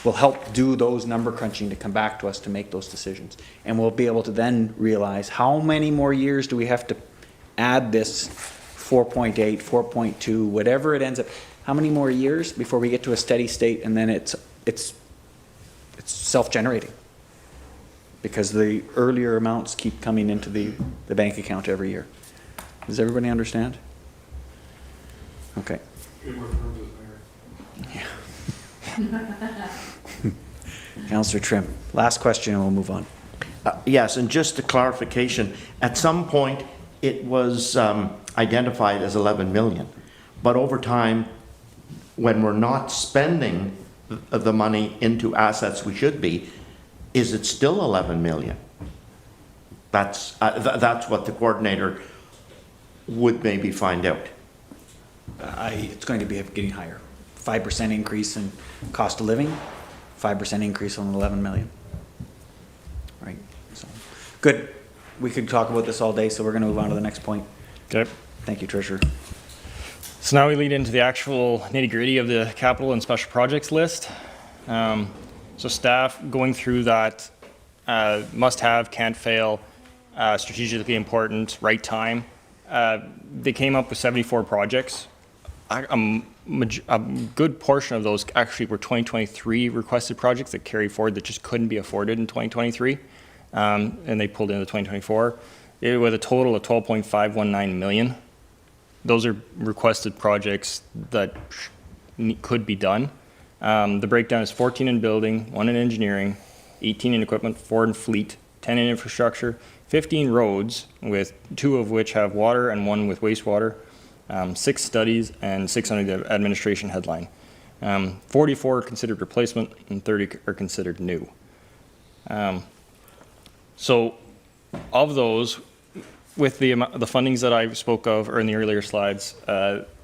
will help do those number crunching to come back to us to make those decisions. And we'll be able to then realize how many more years do we have to add this 4.8, 4.2, whatever it ends up, how many more years before we get to a steady state, and then it's self-generating, because the earlier amounts keep coming into the bank account every year. Does everybody understand? Okay. Yeah. Councillor Trim, last question and we'll move on. Yes, and just a clarification, at some point it was identified as 11 million, but over time, when we're not spending the money into assets we should be, is it still 11 million? That's what the coordinator would maybe find out. It's going to be getting higher. 5% increase in cost of living, 5% increase on 11 million. Right, so, good. We could talk about this all day, so we're going to move on to the next point. Okay. Thank you, Treasurer. So now we lead into the actual nitty-gritty of the capital and special projects list. So staff going through that must-have, can't fail, strategically important, right time. They came up with 74 projects. A good portion of those actually were 2023 requested projects that carry forward that just couldn't be afforded in 2023, and they pulled into 2024 with a total of 12.519 million. Those are requested projects that could be done. The breakdown is 14 in building, 1 in engineering, 18 in equipment, 4 in fleet, 10 in infrastructure, 15 roads, with 2 of which have water and 1 with wastewater, 6 studies, and 6 under the administration headline. 44 are considered replacement and 30 are considered new. So of those, with the fundings that I spoke of or in the earlier slides,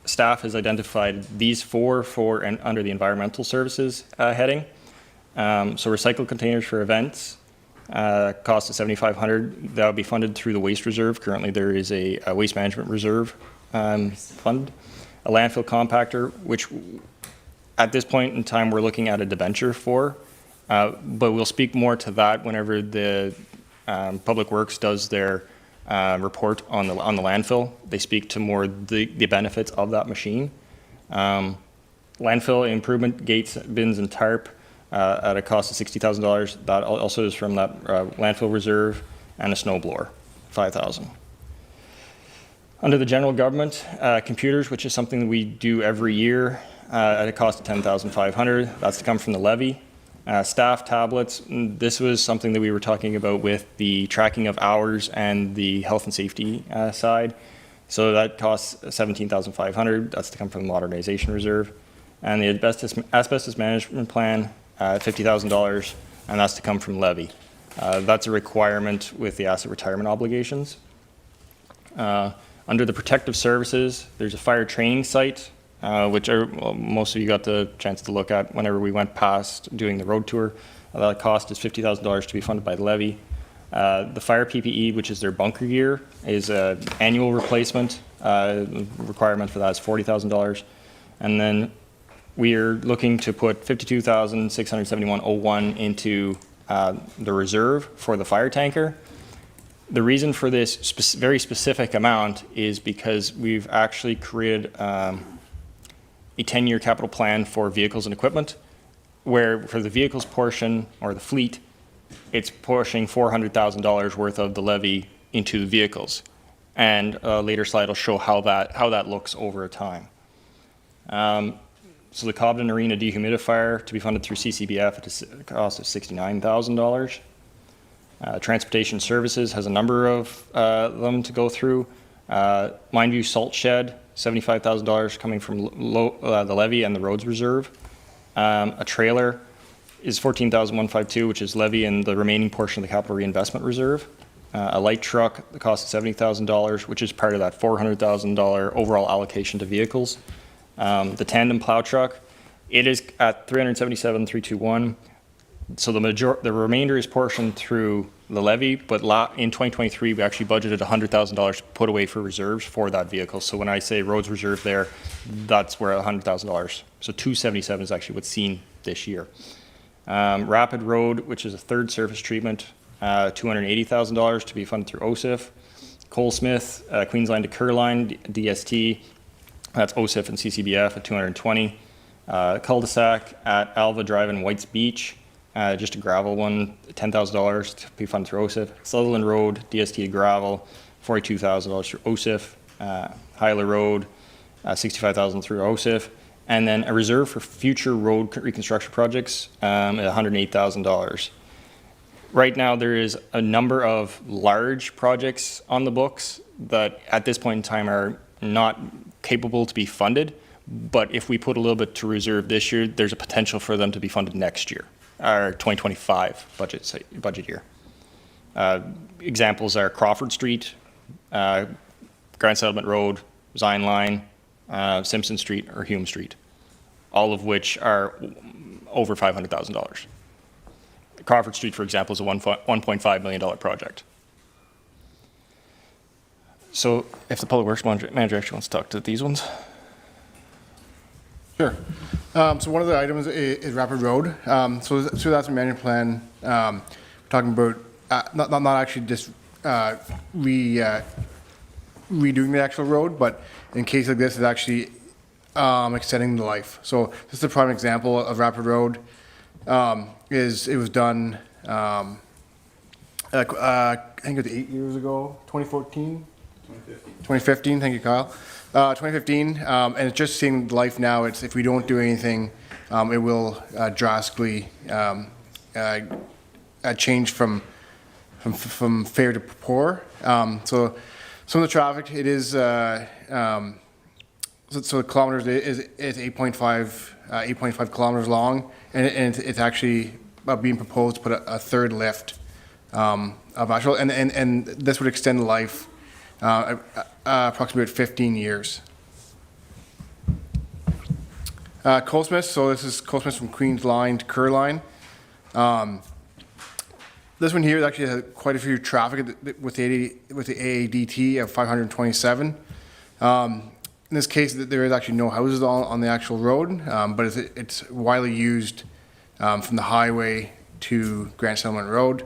staff has identified these 4 for and under the environmental services heading. So recycled containers for events, cost of $7,500. That would be funded through the waste reserve. Currently there is a waste management reserve fund. A landfill compactor, which at this point in time we're looking at a debenture for, but we'll speak more to that whenever the Public Works does their report on the landfill. They speak to more the benefits of that machine. Landfill improvement gates, bins, and tarp at a cost of $60,000. That also is from that landfill reserve, and a snow blower, $5,000. Under the general government, computers, which is something that we do every year at a cost of $10,500. That's to come from the levy. Staff tablets, this was something that we were talking about with the tracking of hours and the health and safety side. So that costs $17,500. That's to come from the modernization reserve. And the asbestos management plan, $50,000, and that's to come from levy. That's a requirement with the asset retirement obligations. Under the protective services, there's a fire training site, which most of you got the chance to look at whenever we went past doing the road tour. That cost is $50,000 to be funded by the levy. The fire PPE, which is their bunker gear, is an annual replacement. Requirement for that is $40,000. And then we are looking to put $52,671.01 into the reserve for the fire tanker. The reason for this very specific amount is because we've actually created a 10-year capital plan for vehicles and equipment, where for the vehicles portion, or the fleet, it's pushing $400,000 worth of the levy into the vehicles. And a later slide will show how that looks over time. So the Cobden Arena dehumidifier to be funded through CCBF at a cost of $69,000. Transportation Services has a number of them to go through. Mindview Salt Shed, $75,000 coming from the levy and the roads reserve. A trailer is $14,152, which is levy and the remaining portion of the capital reinvestment reserve. A light truck, the cost of $70,000, which is part of that $400,000 overall allocation to vehicles. The tandem plow truck, it is at $377,321. So the remainder is portioned through the levy, but in 2023 we actually budgeted $100,000 to put away for reserves for that vehicle. So when I say roads reserve there, that's where $100,000. So $277 is actually what's seen this year. Rapid Road, which is a third surface treatment, $280,000 to be funded through OSIF. Colesmith, Queens Line to Kerr Line, DST, that's OSIF and CCBF at $220. Cul-de-sac at Alva Drive and White's Beach, just a gravel one, $10,000 to be funded through OSIF. Sutherland Road, DST gravel, $42,000 through OSIF. Hyla Road, $65,000 through OSIF. And then a reserve for future road reconstruction projects at $108,000. Right now, there is a number of large projects on the books that at this point in time are not capable to be funded, but if we put a little bit to reserve this year, there's a potential for them to be funded next year, our 2025 budget year. Examples are Crawford Street, Grand Settlement Road, Zion Line, Simpson Street, or Hume Street, all of which are over $500,000. Crawford Street, for example, is a $1.5 million project. So if the Public Works Manager actually wants to talk to these ones. Sure. So one of the items is Rapid Road. So that's a management plan. We're talking about not actually just redoing the actual road, but in case like this, is actually extending the life. So this is a prime example of Rapid Road. It was done, I think it was 8 years ago, 2014? 2015, thank you, Kyle. 2015, and it's just seeing life now. It's if we don't do anything, it will drastically change from fair to poor. So some of the traffic, it is so the kilometers is 8.5 kilometers long, and it's actually being proposed to put a third lift of actual, and this would extend the life approximately 15 years. Colesmith, so this is Colesmith from Queens Line to Kerr Line. This one here actually has quite a few traffic with the AADT of 527. In this case, there is actually no houses on the actual road, but it's widely used from the highway to Grand Settlement Road.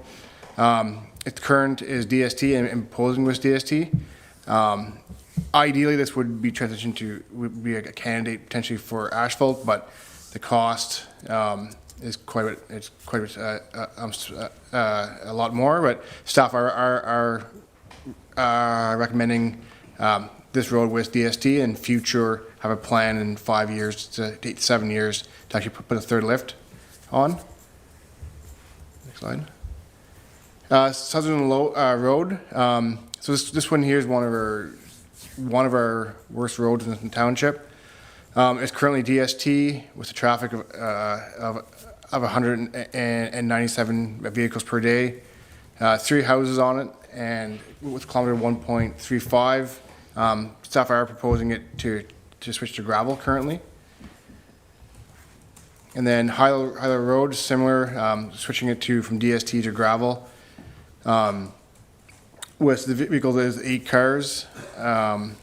Its current is DST and proposing with DST. Ideally, this would be transitioned to would be a candidate potentially for asphalt, but the cost is quite a lot more. But staff are recommending this road with DST and future have a plan in 5 years to 7 years to actually put a third lift on. Next slide. Southern Road. So this one here is one of our worst roads in the township. It's currently DST with a traffic of 197 vehicles per day. 3 houses on it, and with kilometer 1.35. Staff are proposing it to switch to gravel currently. And then Hyler Road, similar, switching it from DST to gravel. With the vehicle, there's 8 cars, and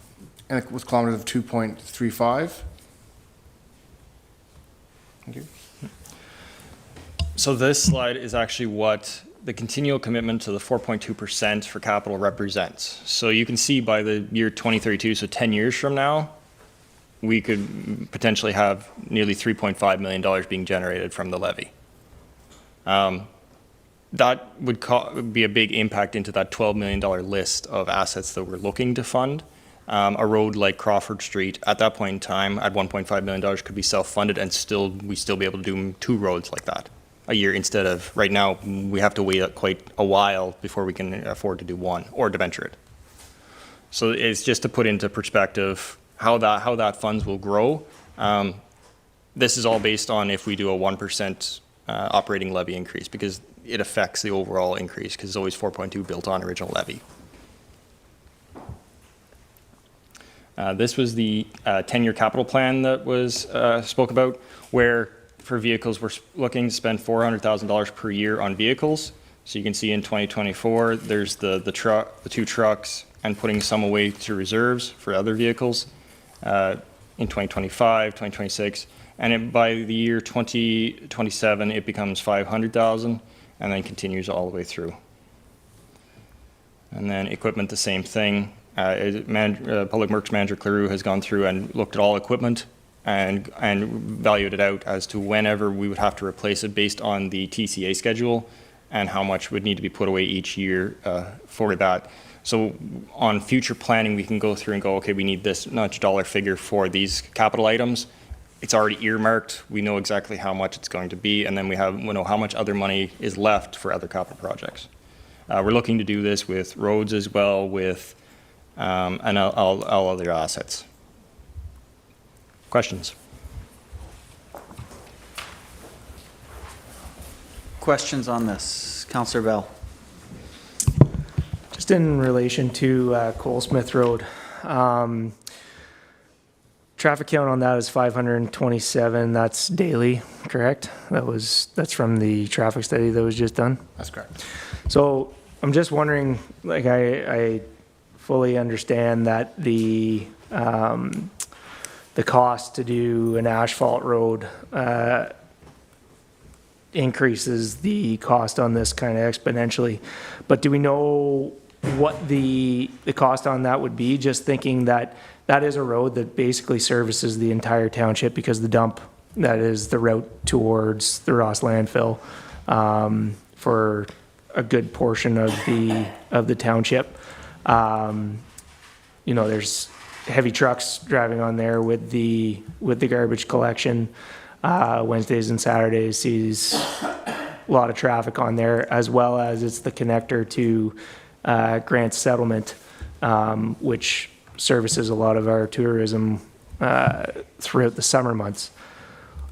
with kilometers of 2.35. Thank you. So this slide is actually what the continual commitment to the 4.2% for capital represents. So you can see by the year 2032, so 10 years from now, we could potentially have nearly $3.5 million being generated from the levy. That would be a big impact into that $12 million list of assets that we're looking to fund. A road like Crawford Street, at that point in time, at $1.5 million, could be self-funded, and we still be able to do 2 roads like that a year, instead of right now we have to wait quite a while before we can afford to do 1 or debenture it. So it's just to put into perspective how that funds will grow. This is all based on if we do a 1% operating levy increase, because it affects the overall increase, because it's always 4.2 built on original levy. This was the 10-year capital plan that was spoke about, where for vehicles we're looking to spend $400,000 per year on vehicles. So you can see in 2024 there's the 2 trucks, and putting some away to reserves for other vehicles. In 2025, 2026, and by the year 2027 it becomes $500,000, and then continues all the way through. And then equipment, the same thing. Public Works Manager Claroux has gone through and looked at all equipment and valued it out as to whenever we would have to replace it based on the TCA schedule and how much would need to be put away each year for that. So on future planning, we can go through and go, okay, we need this much dollar figure for these capital items. It's already earmarked. We know exactly how much it's going to be, and then we know how much other money is left for other capital projects. We're looking to do this with roads as well, with and all other assets. Questions? Questions on this? Councillor Bell. Just in relation to Colesmith Road, traffic count on that is 527. That's daily, correct? That's from the traffic study that was just done? That's correct. So I'm just wondering, like, I fully understand that the cost to do an asphalt road increases the cost on this kind of exponentially. But do we know what the cost on that would be? Just thinking that that is a road that basically services the entire township, because the dump, that is the route towards the Ross landfill for a good portion of the township. You know, there's heavy trucks driving on there with the garbage collection. Wednesdays and Saturdays sees a lot of traffic on there, as well as it's the connector to Grant Settlement, which services a lot of our tourism throughout the summer months.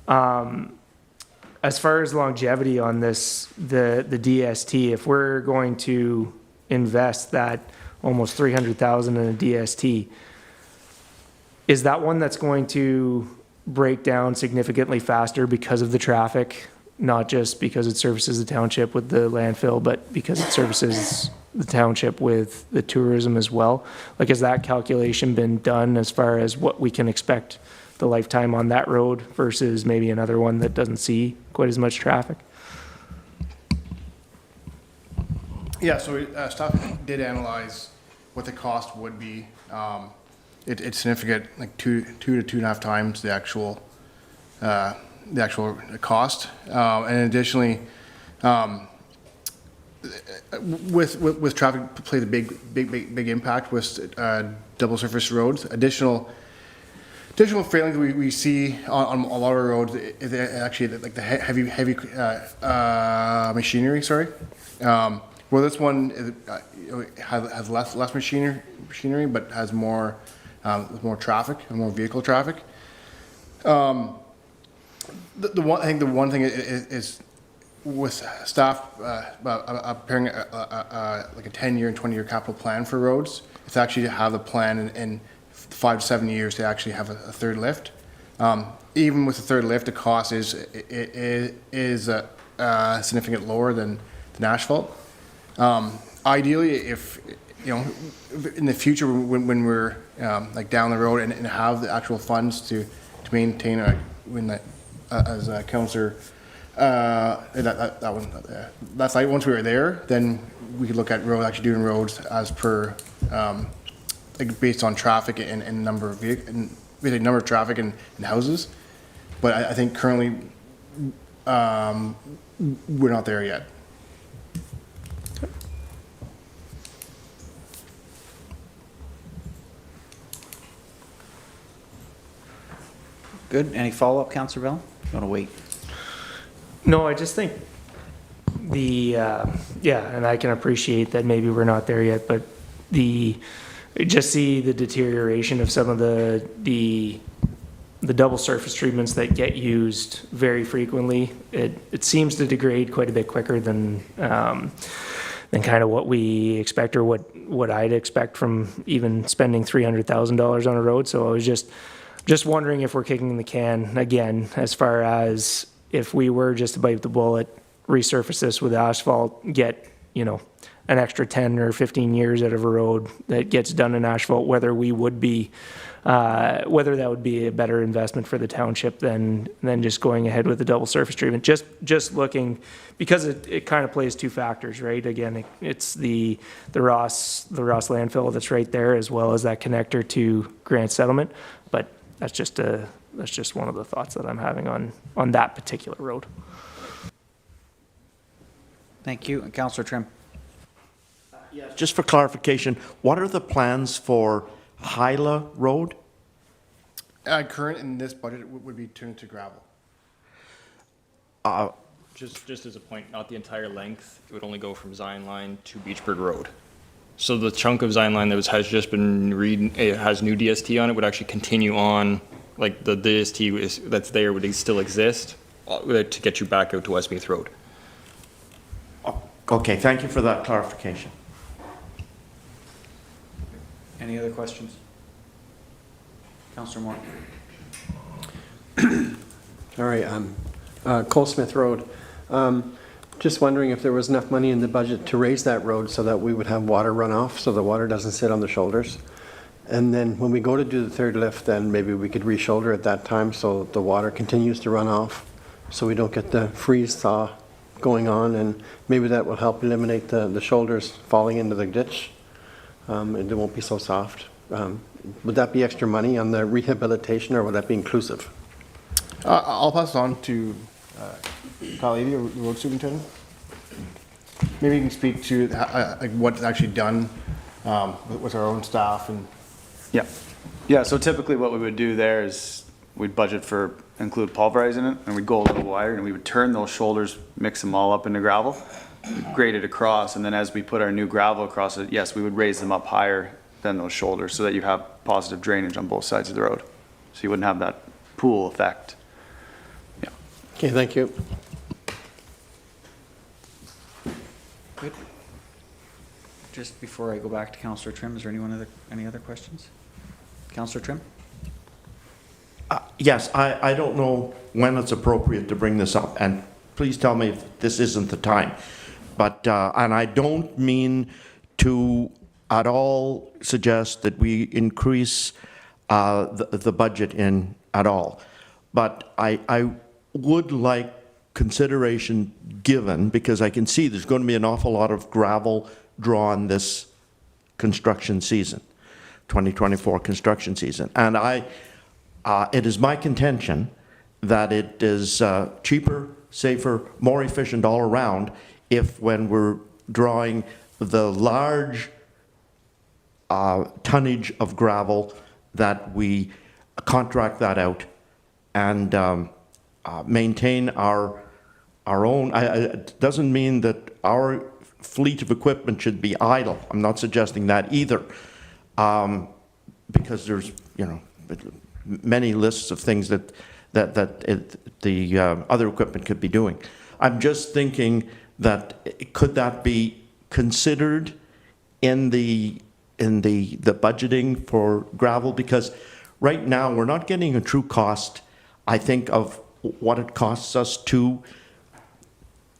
As far as longevity on this, the DST, if we're going to invest that almost $300,000 in a DST, is that one that's going to break down significantly faster because of the traffic, not just because it services the township with the landfill, but because it services the township with the tourism as well? Like, has that calculation been done as far as what we can expect the lifetime on that road versus maybe another one that doesn't see quite as much traffic? Yeah, so staff did analyze what the cost would be. It's significant, like two to 2.5 times the actual cost. And additionally, with traffic played a big impact with double surface roads. Additional failings we see on a lot of roads is actually like the heavy machinery. Sorry. Well, this one has less machinery, but has more traffic and more vehicle traffic. The one thing is with staff preparing like a 10-year and 20-year capital plan for roads, it's actually to have a plan in 5 to 7 years to actually have a third lift. Even with the third lift, the cost is significantly lower than asphalt. Ideally, if in the future when we're like down the road and have the actual funds to maintain as a councillor that's like once we were there, then we could look at actually doing roads as per like based on traffic and number of vehicles and with number of traffic and houses. But I think currently we're not there yet. Good. Any follow-up, Councillor Bell? You want to wait? No, I just think and I can appreciate that maybe we're not there yet, but just see the deterioration of some of the double surface treatments that get used very frequently. It seems to degrade quite a bit quicker than kind of what we expect or what I'd expect from even spending $300,000 on a road. So I was just wondering if we're kicking the can again, as far as if we were just to bite the bullet, resurface this with asphalt, get, an extra 10 or 15 years out of a road that gets done in asphalt, whether that would be a better investment for the township than just going ahead with the double surface treatment. Just looking, because it kind of plays two factors, right? Again, it's the Ross landfill that's right there, as well as that connector to Grant Settlement. But that's just one of the thoughts that I'm having on that particular road. Thank you. And Councillor Trim. Yes. Just for clarification, what are the plans for Hyla Road? Current in this budget would be turned to gravel. Just as a point, not the entire length. It would only go from Zion Line to Beachburg Road. So the chunk of Zion Line that has just been it has new DST on it would actually continue on, like the DST that's there would still exist to get you back out to Westmeath Road. Okay, thank you for that clarification. Any other questions? Councillor Moore. All right, Cole Smith Road. Just wondering if there was enough money in the budget to raise that road so that we would have water runoff, so the water doesn't sit on the shoulders. And then when we go to do the third lift, then maybe we could re-shoulder at that time so the water continues to run off, so we don't get the freeze thaw going on, and maybe that will help eliminate the shoulders falling into the ditch. And it won't be so soft. Would that be extra money on the rehabilitation, or would that be inclusive? I'll pass it on to Kyle Avey, our road superintendent. Maybe you can speak to like what's actually done with our own staff and. Yeah, so typically what we would do there is we'd budget for include pulverizing it, and we'd go a little wider, and we would turn those shoulders, mix them all up into gravel, grade it across, and then as we put our new gravel across it, yes, we would raise them up higher than those shoulders so that you have positive drainage on both sides of the road. So you wouldn't have that pool effect. Yeah. Okay, thank you. Good. Just before I go back to Councillor Trim, is there any other questions? Councillor Trim? Yes, I don't know when it's appropriate to bring this up, and please tell me if this isn't the time. But, and I don't mean to at all suggest that we increase the budget at all. But I would like consideration given, because I can see there's going to be an awful lot of gravel drawn this construction season, 2024 construction season. And it is my contention that it is cheaper, safer, more efficient all around if when we're drawing the large tonnage of gravel that we contract that out and maintain our own. It doesn't mean that our fleet of equipment should be idle. I'm not suggesting that either, because there's many lists of things that the other equipment could be doing. I'm just thinking that, could that be considered in the budgeting for gravel? Because right now, we're not getting a true cost, I think, of what it costs us to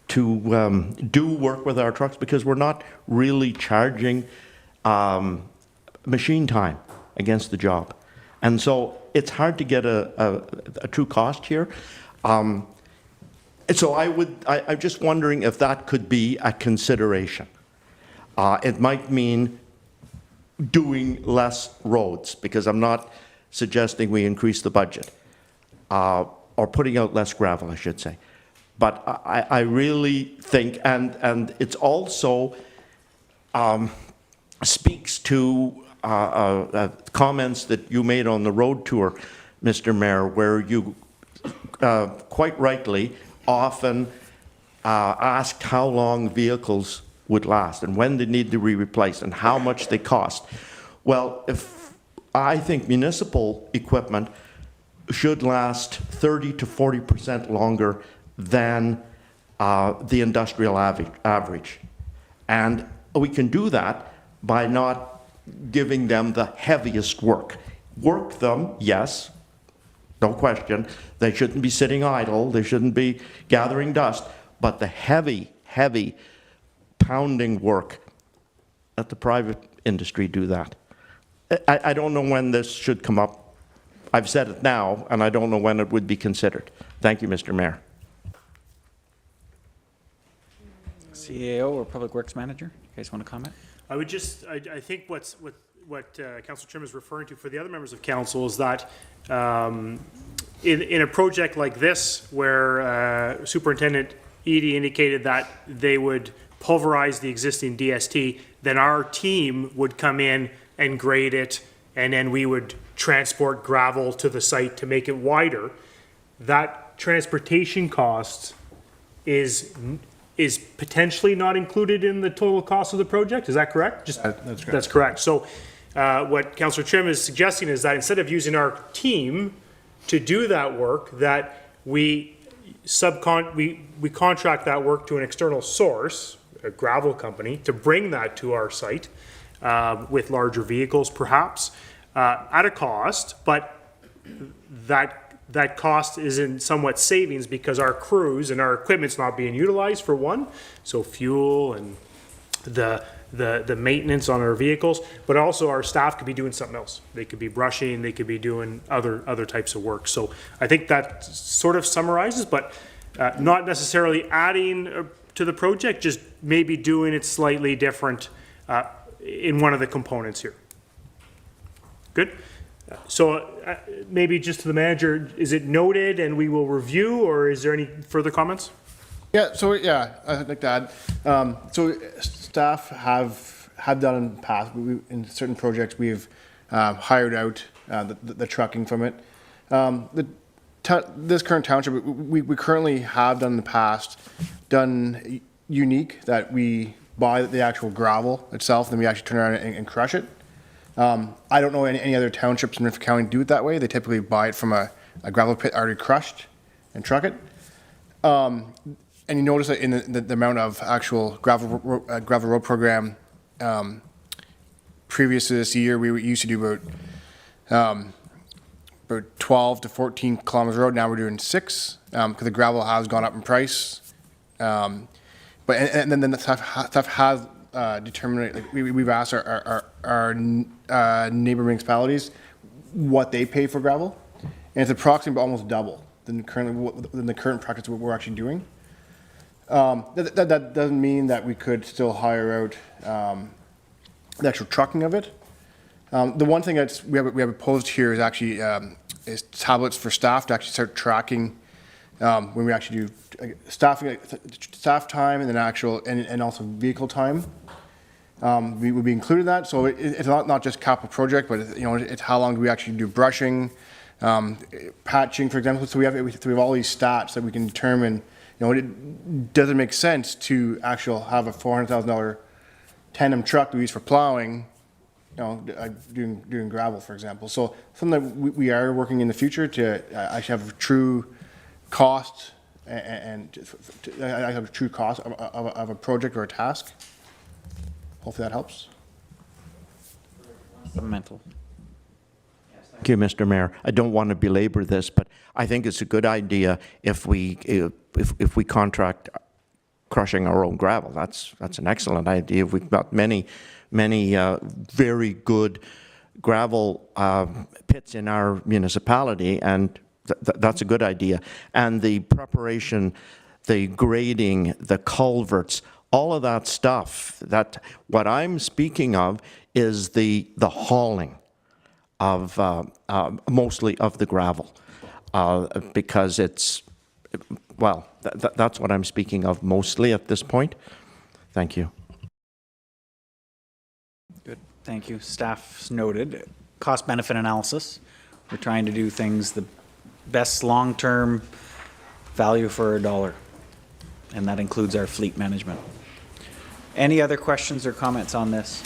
do work with our trucks, because we're not really charging machine time against the job. And so it's hard to get a true cost here. So I'm just wondering if that could be a consideration. It might mean doing less roads, because I'm not suggesting we increase the budget, or putting out less gravel, I should say. But I really think, and it's also speaks to comments that you made on the road tour, Mr. Mayor, where you quite rightly often asked how long vehicles would last and when they need to be replaced and how much they cost. Well, I think municipal equipment should last 30 to 40% longer than the industrial average. And we can do that by not giving them the heaviest work. Work them, yes, no question. They shouldn't be sitting idle. They shouldn't be gathering dust. But the heavy, heavy pounding work, let the private industry do that. I don't know when this should come up. I've said it now, and I don't know when it would be considered. Thank you, Mr. Mayor. CAO or Public Works Manager, you guys want to comment? I would just, I think what Councillor Trim is referring to for the other members of council is that in a project like this, where Superintendent Eady indicated that they would pulverize the existing DST, then our team would come in and grade it, and then we would transport gravel to the site to make it wider. That transportation cost is potentially not included in the total cost of the project. Is that correct? That's correct. That's correct. So what Councillor Trim is suggesting is that instead of using our team to do that work, that we contract that work to an external source, a gravel company, to bring that to our site with larger vehicles perhaps at a cost, but that cost is in somewhat savings because our crews and our equipment's not being utilized, for one, so fuel and the maintenance on our vehicles, but also our staff could be doing something else. They could be brushing, they could be doing other types of work. So I think that sort of summarizes, but not necessarily adding to the project, just maybe doing it slightly different in one of the components here. Good? So maybe just to the manager, is it noted and we will review, or is there any further comments? Yeah, so I'd like to add. So staff have done in the past, in certain projects, we've hired out the trucking from it. This current township, we currently have done in the past, done unique, that we buy the actual gravel itself, then we actually turn around and crush it. I don't know any other townships in Renfrew County do it that way. They typically buy it from a gravel pit already crushed and truck it. And you notice that in the amount of actual gravel road program previous to this year, we used to do about 12 to 14 kilometers of road. Now we're doing 6 because the gravel has gone up in price. But then the staff has determined, like we've asked our neighbor municipalities what they pay for gravel, and it's approximately almost double than the current practice we're actually doing. That doesn't mean that we could still hire out the actual trucking of it. The one thing that we have proposed here is actually is tablets for staff to actually start tracking when we actually do staff time and then actual and also vehicle time. We would be included in that, so it's not just capital project, but it's how long do we actually do brushing, patching, for example. So we have all these stats that we can determine. It doesn't make sense to actually have a $400,000 tandem truck we use for plowing, doing gravel, for example. So something that we are working in the future to actually have a true cost and I have a true cost of a project or a task. Hopefully that helps. Supplemental. Thank you, Mr. Mayor. I don't want to belabor this, but I think it's a good idea if we contract crushing our own gravel. That's an excellent idea. We've got many very good gravel pits in our municipality, and that's a good idea. And the preparation, the grading, the culverts, all of that stuff, that what I'm speaking of is the hauling of mostly of the gravel, because it's, well, that's what I'm speaking of mostly at this point. Thank you. Good, thank you. Staff's noted. Cost-benefit analysis. We're trying to do things the best long-term value for a dollar, and that includes our fleet management. Any other questions or comments on this?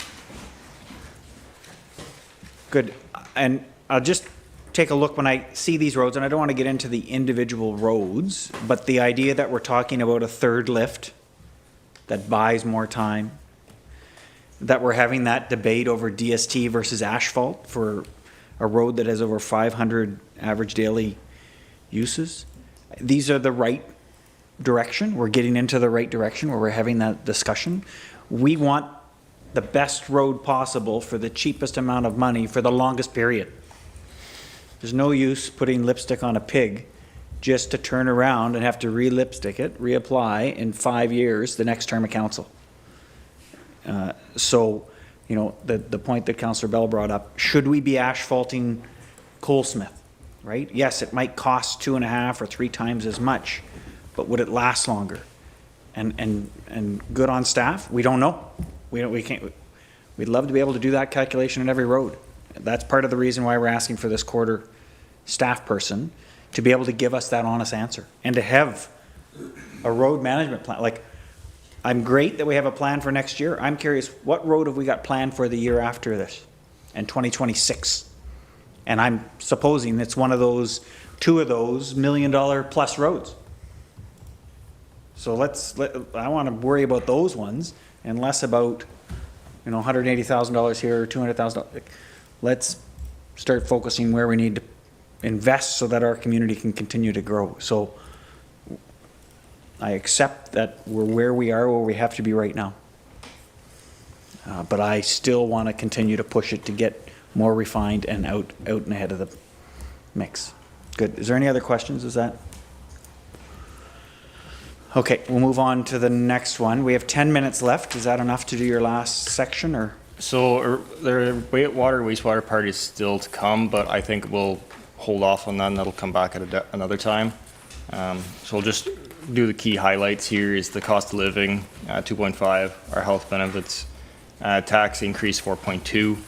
Good, and I'll just take a look when I see these roads, and I don't want to get into the individual roads, but the idea that we're talking about a third lift that buys more time, that we're having that debate over DST versus asphalt for a road that has over 500 average daily uses. These are the right direction. We're getting into the right direction where we're having that discussion. We want the best road possible for the cheapest amount of money for the longest period. There's no use putting lipstick on a pig just to turn around and have to re-lipstick it, reapply in 5 years, the next term of council. So, you know, the point that Councillor Bell brought up, should we be asphalting Colesmith, right? Yes, it might cost 2.5 or 3 times as much, but would it last longer? And good on staff, we don't know. We can't, we'd love to be able to do that calculation on every road. That's part of the reason why we're asking for this quarter staff person, to be able to give us that honest answer and to have a road management plan. Like, I'm great that we have a plan for next year. I'm curious, what road have we got planned for the year after this and 2026? And I'm supposing it's one of those, 2 of those $1 million plus roads. So I want to worry about those ones and less about, you know, $180,000 here or $200,000. Let's start focusing where we need to invest so that our community can continue to grow. So I accept that we're where we are, where we have to be right now. But I still want to continue to push it to get more refined and out and ahead of the mix. Good. Is there any other questions? Is that? Okay, we'll move on to the next one. We have 10 minutes left. Is that enough to do your last section, or? So the wastewater part is still to come, but I think we'll hold off on that and that'll come back at another time. So we'll just do the key highlights here. Is the cost of living, 2.5, our health benefits, tax increase 4.2.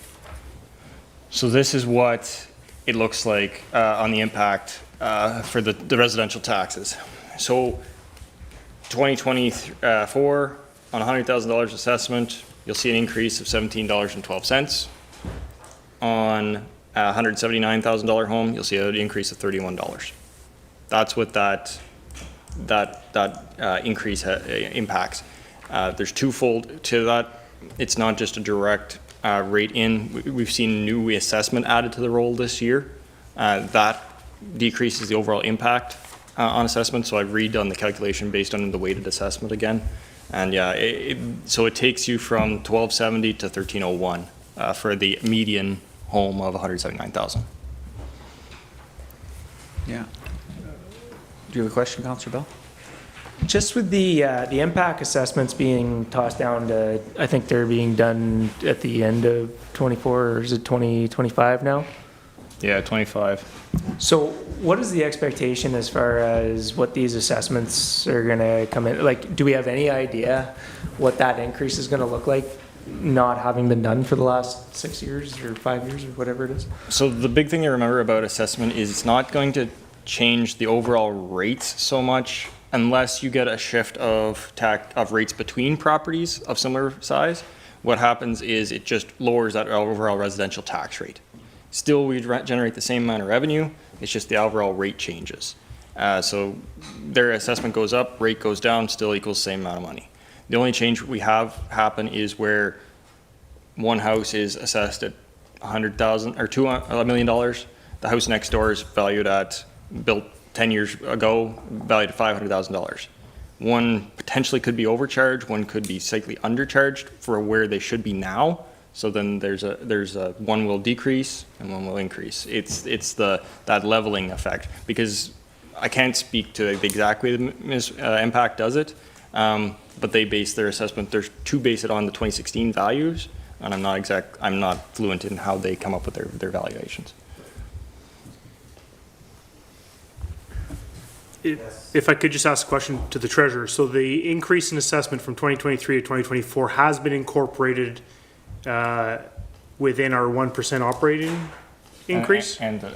So this is what it looks like on the impact for the residential taxes. So 2024 on $100,000 assessment, you'll see an increase of $17.12. On a $179,000 home, you'll see an increase of $31. That's what that increase impacts. There's twofold to that. It's not just a direct rate in. We've seen new assessment added to the roll this year. That decreases the overall impact on assessment. So I've redone the calculation based on the weighted assessment again. And yeah, so it takes you from 1270 to 1301 for the median home of 179,000. Yeah. Do you have a question, Councillor Bell? Just with the impact assessments being tossed down to, I think they're being done at the end of 24, or is it 2025 now? Yeah, 25. So what is the expectation as far as what these assessments are going to come in? Like, do we have any idea what that increase is going to look like, not having been done for the last 6 years or 5 years or whatever it is? So the big thing to remember about assessment is it's not going to change the overall rates so much unless you get a shift of rates between properties of similar size. What happens is it just lowers that overall residential tax rate. Still, we generate the same amount of revenue, it's just the overall rate changes. So their assessment goes up, rate goes down, still equals the same amount of money. The only change we have happen is where one house is assessed at $100,000 or $1 million. The house next door is valued at, built 10 years ago, valued at $500,000. One potentially could be overcharged, one could be slightly undercharged for where they should be now. So then there's a one will decrease and one will increase. It's that leveling effect, because I can't speak to the exact way the impact does it, but they base their assessment. There's to base it on the 2016 values, and I'm not fluent in how they come up with their valuations. If I could just ask a question to the treasurer. So the increase in assessment from 2023 to 2024 has been incorporated within our 1% operating increase? And the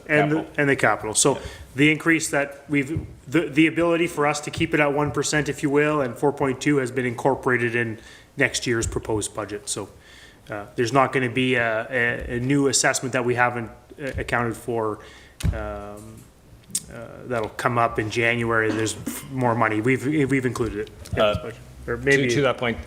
capital. And the capital. So the increase that the ability for us to keep it at 1%, if you will, and 4.2 has been incorporated in next year's proposed budget. So there's not going to be a new assessment that we haven't accounted for that'll come up in January. There's more money. We've included it in this budget. Or maybe to that point,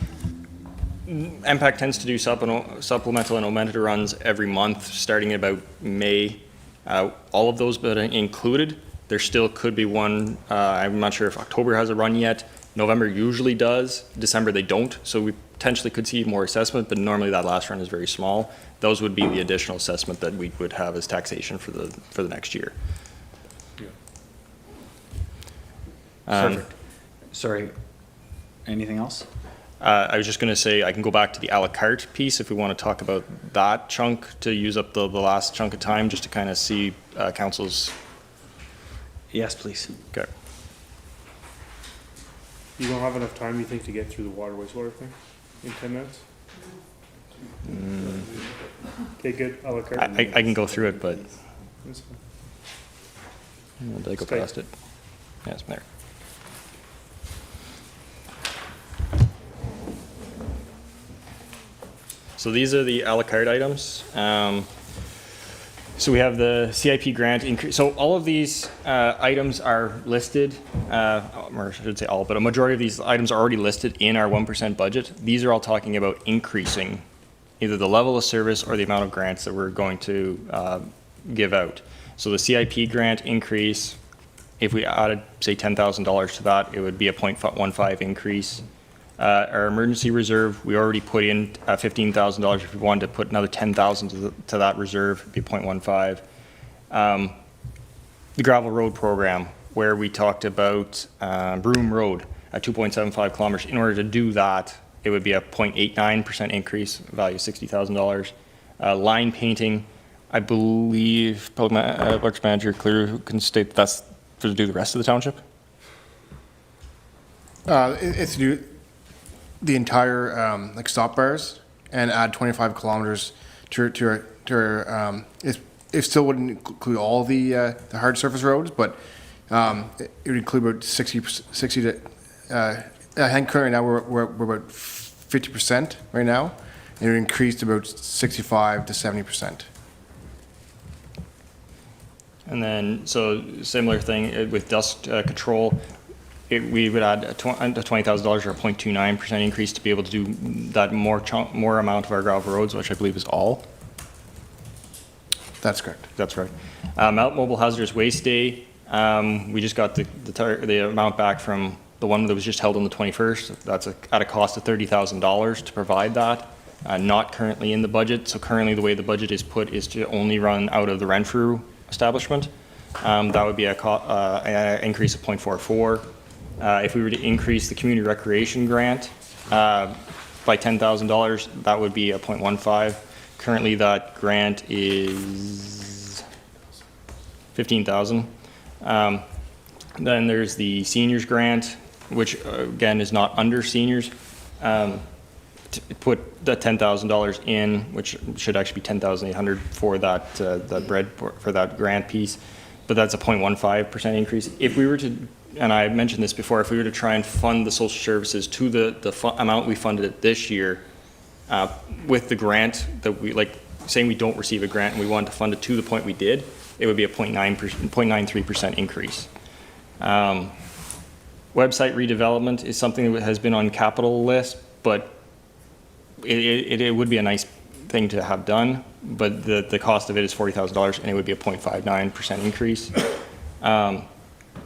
MPAC tends to do supplemental and augmented runs every month, starting about May. All of those but included. There still could be one. I'm not sure if October has a run yet. November usually does. December they don't. So we potentially could see more assessment, but normally that last run is very small. Those would be the additional assessment that we would have as taxation for the next year. Perfect. Sorry, anything else? I was just going to say I can go back to the a la carte piece if we want to talk about that chunk to use up the last chunk of time, just to kind of see council's. Yes, please. Okay. You don't have enough time, you think, to get through the water wastewater thing in 10 minutes? Okay, good. A la carte. I can go through it, but That's fine. did I go past it? Yeah, it's there. So these are the a la carte items. So we have the CIP grant increase. So all of these items are listed, or I should say all, but a majority of these items are already listed in our 1% budget. These are all talking about increasing either the level of service or the amount of grants that we're going to give out. So the CIP grant increase, if we added, say, $10,000 to that, it would be a 0.15 increase. Our emergency reserve, we already put in $15,000. If we wanted to put another $10,000 to that reserve, it'd be 0.15. The gravel road program, where we talked about Broome Road at 2.75 kilometers. In order to do that, it would be a 0.89% increase, value $60,000. Line painting, I believe Public Works Manager Clear can state that that's to do the rest of the township. It's to do the entire like stop bars and add 25 kilometers to our it still wouldn't include all the hard surface roads, but it would include about 60 to I think currently now we're about 50% right now, and it would increase to about 65 to 70%. And then, so similar thing with dust control, we would add a $20,000 or a 0.29% increase to be able to do that more amount of our gravel roads, which I believe is all. That's correct. That's right. Mount Mobile Hazardous Waste Day, we just got the amount back from the one that was just held on the 21st. That's at a cost of $30,000 to provide that. Not currently in the budget. So currently the way the budget is put is to only run out of the Renfrew establishment. That would be an increase of 0.44. If we were to increase the community recreation grant by $10,000, that would be a 0.15. Currently, that grant is $15,000. Then there's the seniors grant, which again is not under seniors. Put the $10,000 in, which should actually be $10,800 for that for that grant piece, but that's a 0.15% increase. If we were to, and I mentioned this before, if we were to try and fund the social services to the amount we funded it this year, with the grant that we, like saying we don't receive a grant and we wanted to fund it to the point we did, it would be a 0.93% increase. Website redevelopment is something that has been on capital list, but it would be a nice thing to have done, but the cost of it is $40,000 and it would be a 0.59% increase.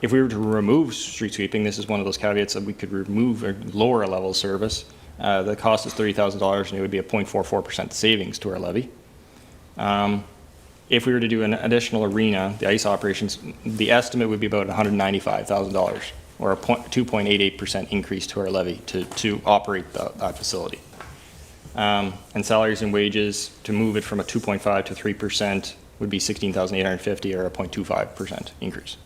If we were to remove street sweeping, this is one of those caveats that we could remove or lower a level of service. The cost is $30,000 and it would be a 0.44% savings to our levy. If we were to do an additional arena, the ice operations, the estimate would be about $195,000 or a 2.88% increase to our levy to operate that facility. And salaries and wages, to move it from a 2.5 to 3% would be $16,850 or a 0.25% increase.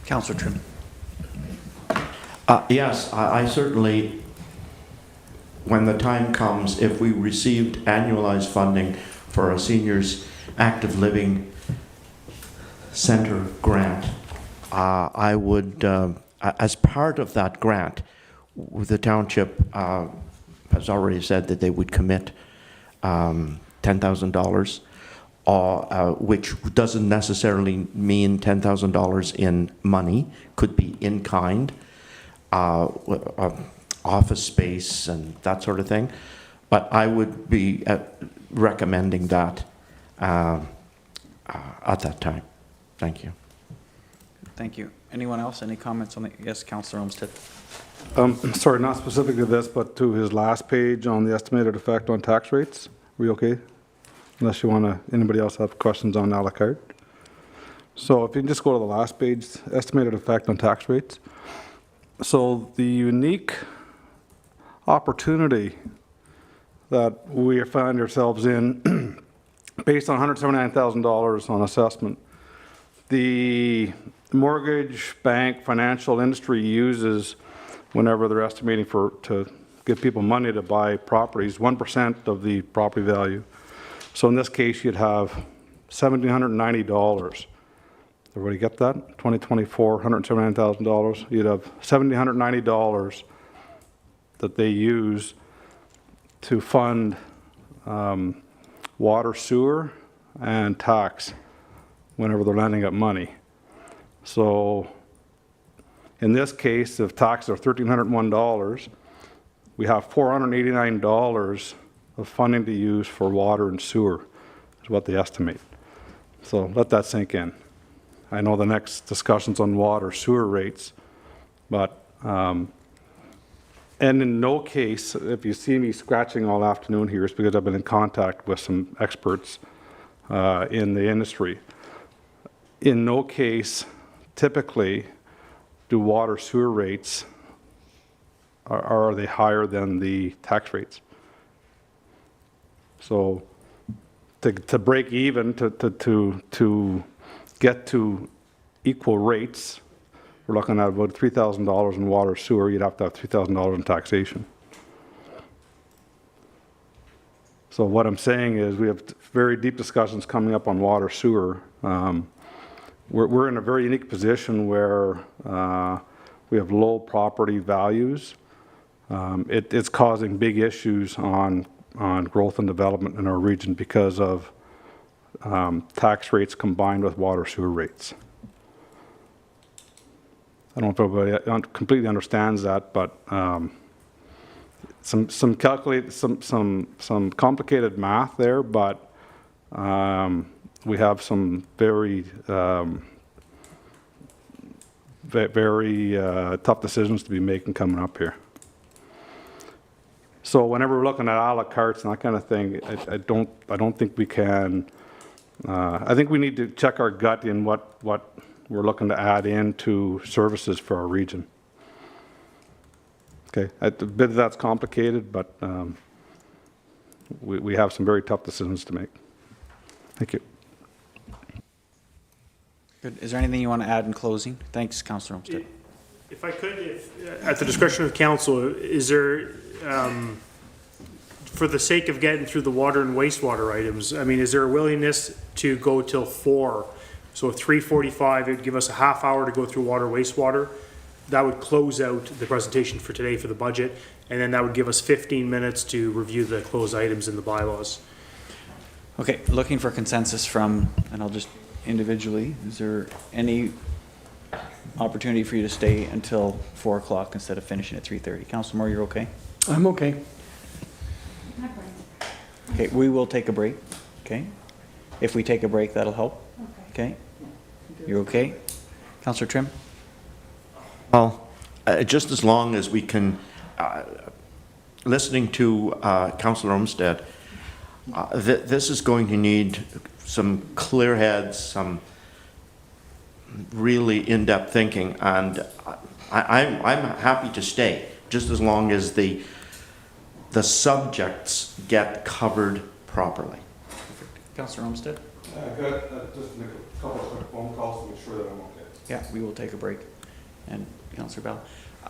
Councillor Trim. Yes, I certainly, when the time comes, if we received annualized funding for a seniors active living center grant, I would, as part of that grant, the township has already said that they would commit $10,000, which doesn't necessarily mean $10,000 in money, could be in kind, office space and that sort of thing. But I would be recommending that at that time. Thank you. Thank you. Anyone else? Any comments on the, yes, Councillor Olmsted. Sorry, not specific to this, but to his last page on the estimated effect on tax rates. Are we okay? Unless you want to, anybody else have questions on a la carte? So if you can just go to the last page, estimated effect on tax rates. So the unique opportunity that we find ourselves in, based on $179,000 on assessment, the mortgage bank financial industry uses whenever they're estimating to give people money to buy properties, 1% of the property value. So in this case, you'd have $1,790. Everybody get that? 2024, $179,000. You'd have $1,790 that they use to fund water, sewer, and tax whenever they're lending up money. So in this case, if taxes are $1,301, we have $489 of funding to use for water and sewer is what they estimate. So let that sink in. I know the next discussion's on water sewer rates, but and in no case, if you see me scratching all afternoon here, it's because I've been in contact with some experts in the industry. In no case, typically, do water sewer rates, are they higher than the tax rates? So to break even, to get to equal rates, we're looking at about $3,000 in water sewer. You'd have to have $3,000 in taxation. So what I'm saying is we have very deep discussions coming up on water sewer. We're in a very unique position where we have low property values. It's causing big issues on growth and development in our region because of tax rates combined with water sewer rates. I don't know if everybody completely understands that, but some complicated math there, but we have some very tough decisions to be making coming up here. So whenever we're looking at a la cartes and that kind of thing, I don't think we can. I think we need to check our gut in what we're looking to add into services for our region. Okay, a bit of that's complicated, but we have some very tough decisions to make. Thank you. Good. Is there anything you want to add in closing? Thanks, Councillor Olmsted. If I could, at the discretion of council, is there, for the sake of getting through the water and wastewater items, I mean, is there a willingness to go till 4? So at 3:45, it would give us a half hour to go through water, wastewater. That would close out the presentation for today for the budget, and then that would give us 15 minutes to review the closed items in the bylaws. Okay, looking for consensus from, and I'll just individually, is there any opportunity for you to stay until 4 o'clock instead of finishing at 3:30? Councilor Moore, you're okay? I'm okay. Okay, we will take a break, okay? If we take a break, that'll help, okay? You're okay? Councilor Trim? Well, just as long as we can, listening to Councillor Olmsted, this is going to need some clear heads, some really in-depth thinking, and I'm happy to stay, just as long as the subjects get covered properly. Councilor Olmsted? Just make a couple of quick phone calls to make sure that I'm okay. Yeah, we will take a break. And Councillor Bell?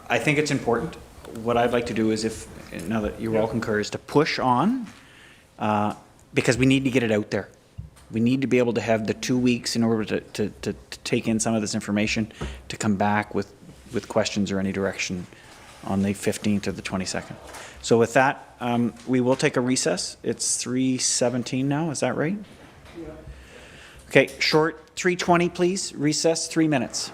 I think it's important. What I'd like to do is if, now that you're all concur, is to push on, because we need to get it out there. We need to be able to have the 2 weeks in order to take in some of this information, to come back with questions or any direction on the 15th or the 22nd. So with that, we will take a recess. It's 3:17 now, is that right? Yeah. Okay, short 3:20 please, recess 3 minutes.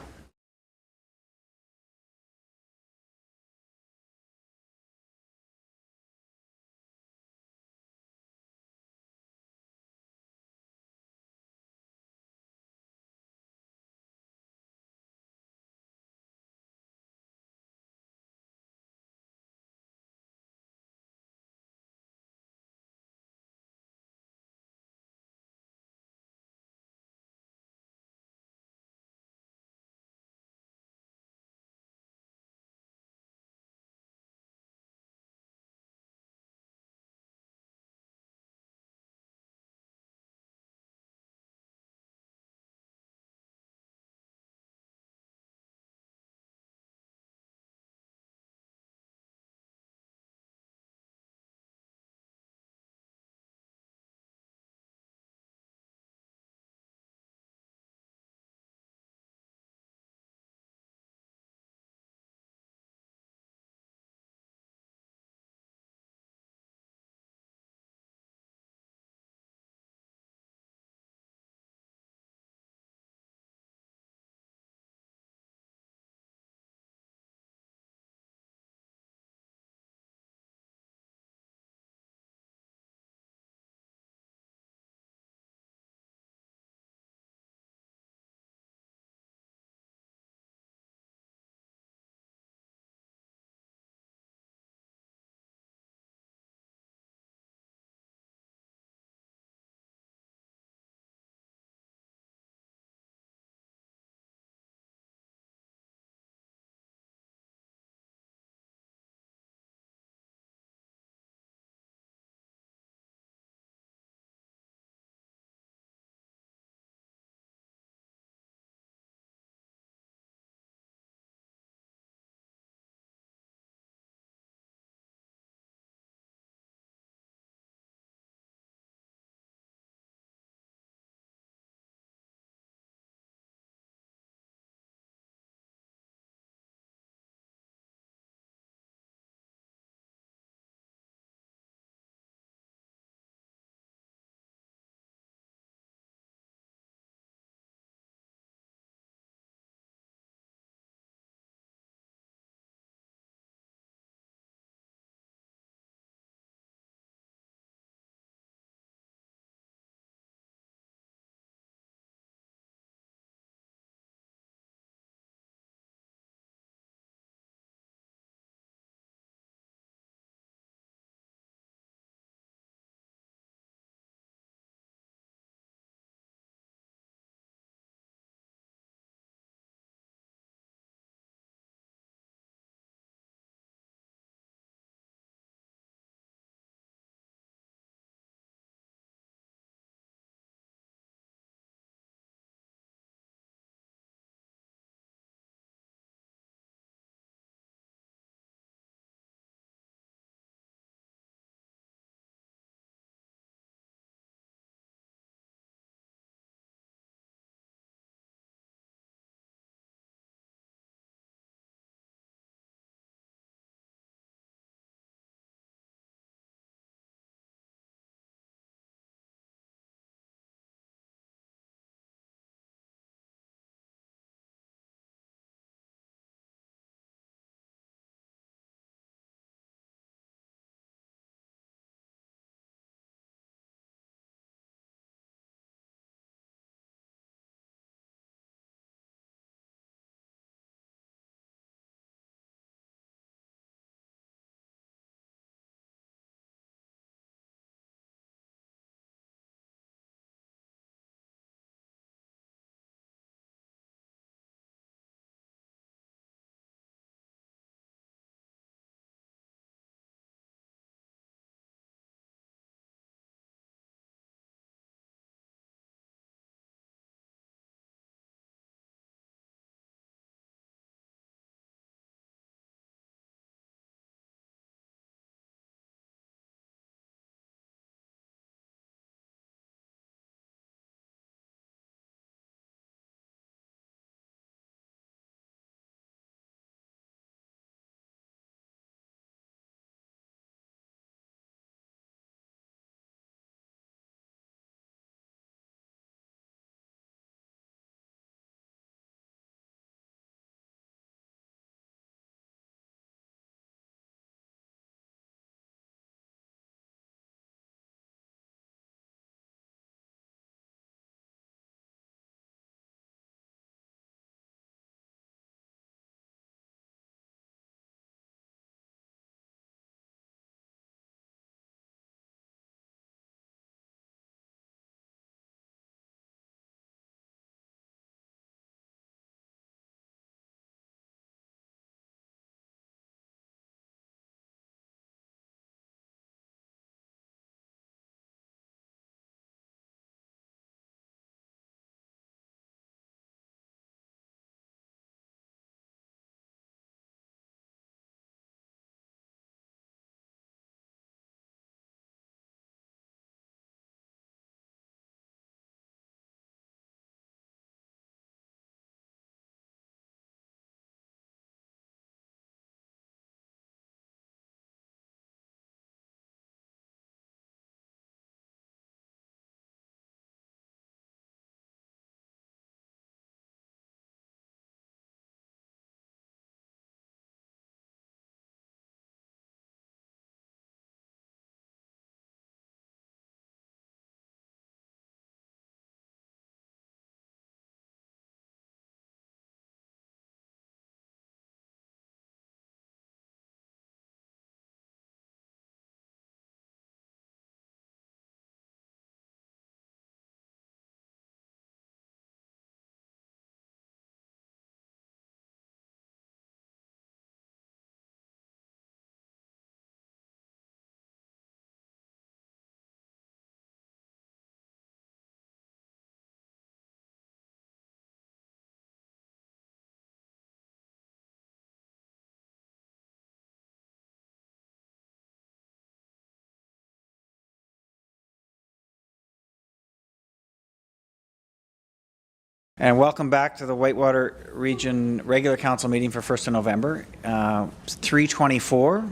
And welcome back to the Whitewater Region Regular Council meeting for 1st of November. 3:24,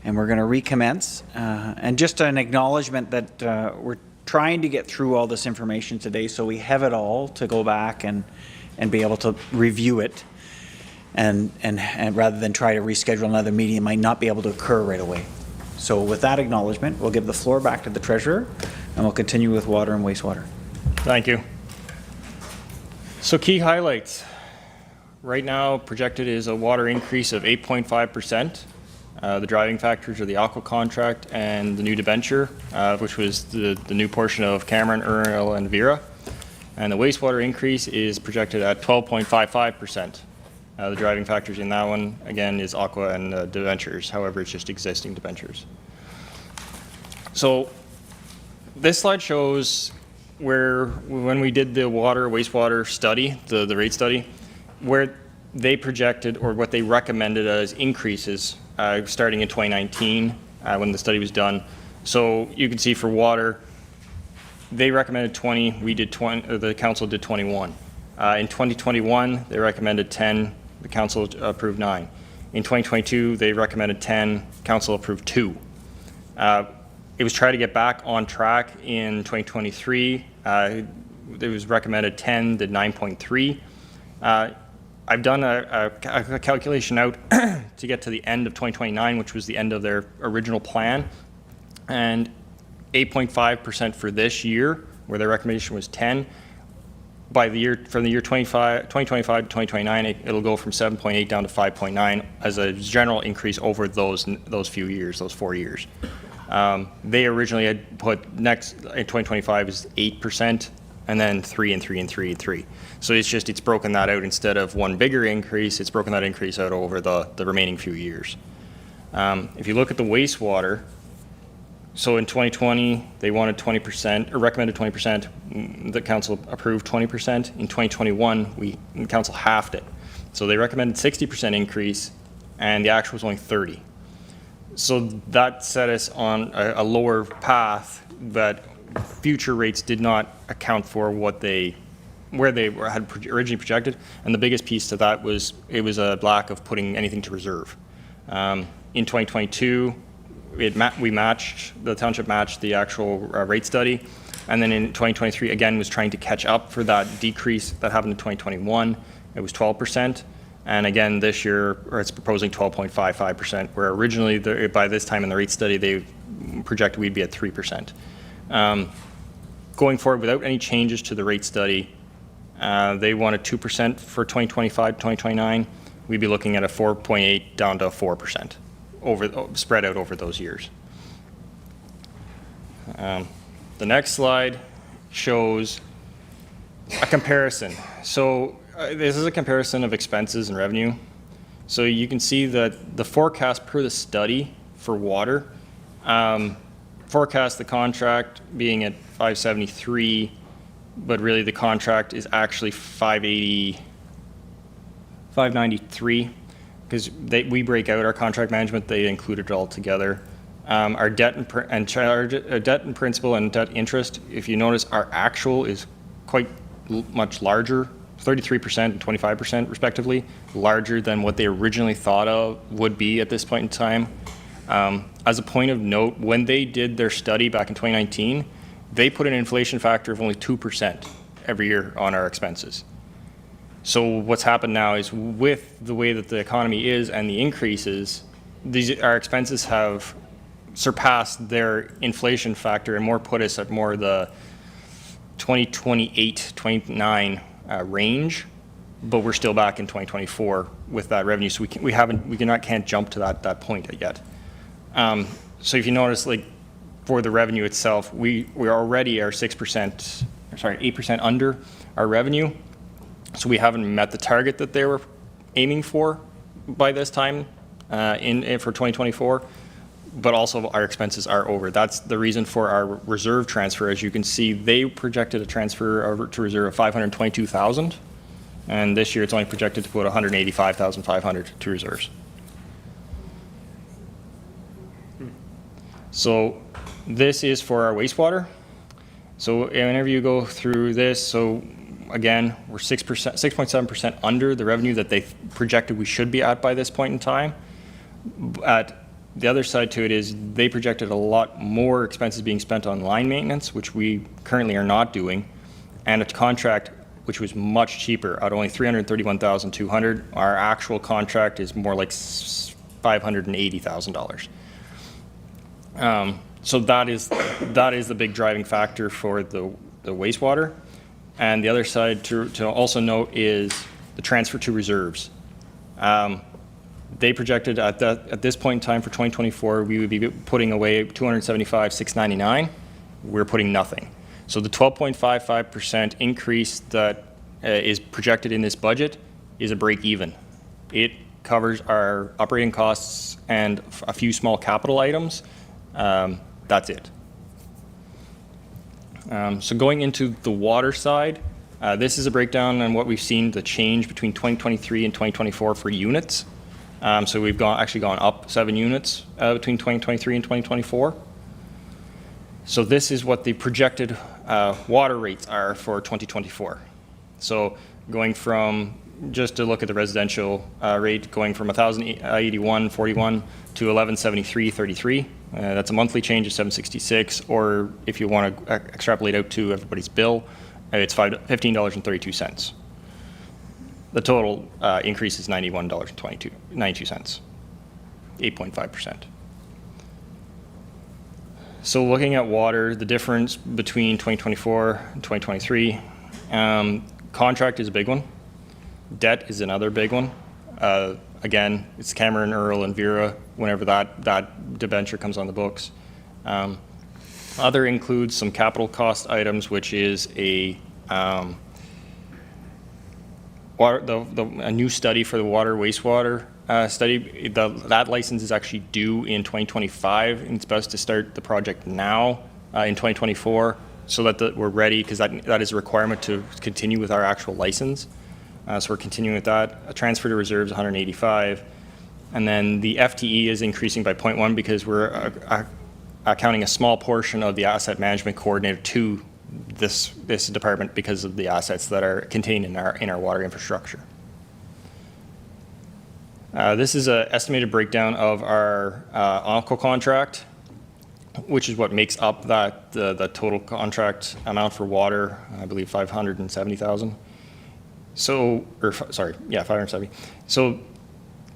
and we're going to recommence. And just an acknowledgement that we're trying to get through all this information today, so we have it all to go back and be able to review it. And rather than try to reschedule another meeting, it might not be able to occur right away. So with that acknowledgement, we'll give the floor back to the treasurer, and we'll continue with water and wastewater. Thank you. So key highlights. Right now, projected is a water increase of 8.5%. The driving factors are the Aqua contract and the new debenture, which was the new portion of Cameron, Earl, and Vera. And the wastewater increase is projected at 12.55%. The driving factors in that one, again, is Aqua and debentures. However, it's just existing debentures. So this slide shows where, when we did the wastewater study, the rate study, where they projected, or what they recommended as increases starting in 2019 when the study was done. So you can see for water, they recommended 20, we did 20, the council did 21. In 2021, they recommended 10, the council approved 9. In 2022, they recommended 10, council approved 2. It was trying to get back on track in 2023. It was recommended 10, did 9.3. I've done a calculation out to get to the end of 2029, which was the end of their original plan, and 8.5% for this year, where their recommendation was 10. By the year, from the year 2025 to 2029, it'll go from 7.8 down to 5.9 as a general increase over those few years, those 4 years. They originally had put next in 2025 is 8%, and then 3 and 3 and 3 and 3. So it's broken that out. Instead of one bigger increase, it's broken that increase out over the remaining few years. If you look at the wastewater, so in 2020 they wanted 20% or recommended 20%. The council approved 20%. In 2021, the council halved it. So they recommended 60% increase, and the actual was only 30. So that set us on a lower path, but future rates did not account for where they had originally projected. And the biggest piece to that was it was a lack of putting anything to reserve. In 2022, the township matched the actual rate study. And then in 2023, again, was trying to catch up for that decrease that happened in 2021. It was 12%. And again, this year, it's proposing 12.55%, where originally, by this time in the rate study, they projected we'd be at 3%. Going forward, without any changes to the rate study, they wanted 2% for 2025, 2029. We'd be looking at a 4.8 down to 4% spread out over those years. The next slide shows a comparison. So this is a comparison of expenses and revenue. So you can see that the forecast per the study for water, forecast the contract being at 573, but really the contract is actually 593, because we break out our contract management, they include it all together. Our debt and principal and debt interest, if you notice, our actual is quite much larger, 33% and 25% respectively, larger than what they originally thought of would be at this point in time. As a point of note, when they did their study back in 2019, they put an inflation factor of only 2% every year on our expenses. So what's happened now is, with the way that the economy is and the increases, our expenses have surpassed their inflation factor and more put us at more the 2028, 29 range, but we're still back in 2024 with that revenue. So can't jump to that point yet. So if you notice, like for the revenue itself, we already are 8% under our revenue. So we haven't met the target that they were aiming for by this time for 2024, but also our expenses are over. That's the reason for our reserve transfer. As you can see, they projected a transfer over to reserve of 522,000, and this year it's only projected to put 185,500 to reserves. So this is for our wastewater. So whenever you go through this, so again, we're 6.7% under the revenue that they projected we should be at by this point in time. At the other side to it is they projected a lot more expenses being spent on line maintenance, which we currently are not doing, and a contract which was much cheaper at only $331,200. Our actual contract is more like $580,000. So that is the big driving factor for the wastewater. And the other side to also note is the transfer to reserves. They projected at this point in time for 2024, we would be putting away $275,699. We're putting nothing. So the 12.55% increase that is projected in this budget is a break even. It covers our operating costs and a few small capital items. That's it. So going into the water side, this is a breakdown on what we've seen the change between 2023 and 2024 for units. So we've actually gone up 7 units between 2023 and 2024. So this is what the projected water rates are for 2024. So going from, just to look at the residential rate, going from $1,081.41 to $1,173.33. That's a monthly change of $766, or if you want to extrapolate out to everybody's bill, it's $15.32. The total increase is $91.92, 8.5%. So looking at water, the difference between 2024 and 2023, contract is a big one. Debt is another big one. Again, it's Cameron, Earl, and Vera whenever that debenture comes on the books. Other includes some capital cost items, which is a new study for the water wastewater study. That license is actually due in 2025, and it's best to start the project now in 2024 so that we're ready, because that is a requirement to continue with our actual license. So we're continuing with that. A transfer to reserves, 185. And then the FTE is increasing by 0.1 because we're accounting a small portion of the asset management coordinator to this department because of the assets that are contained in our water infrastructure. This is an estimated breakdown of our ONCO contract, which is what makes up the total contract amount for water. I believe $570,000. So, sorry, yeah, 570. So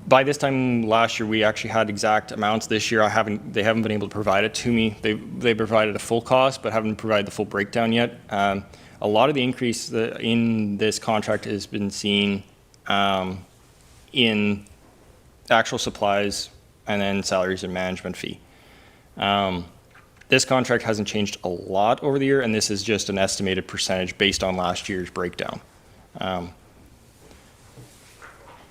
by this time last year, we actually had exact amounts. This year, they haven't been able to provide it to me. They provided a full cost, but haven't provided the full breakdown yet. A lot of the increase in this contract has been seen in actual supplies and then salaries and management fee. This contract hasn't changed a lot over the year, and this is just an estimated percentage based on last year's breakdown.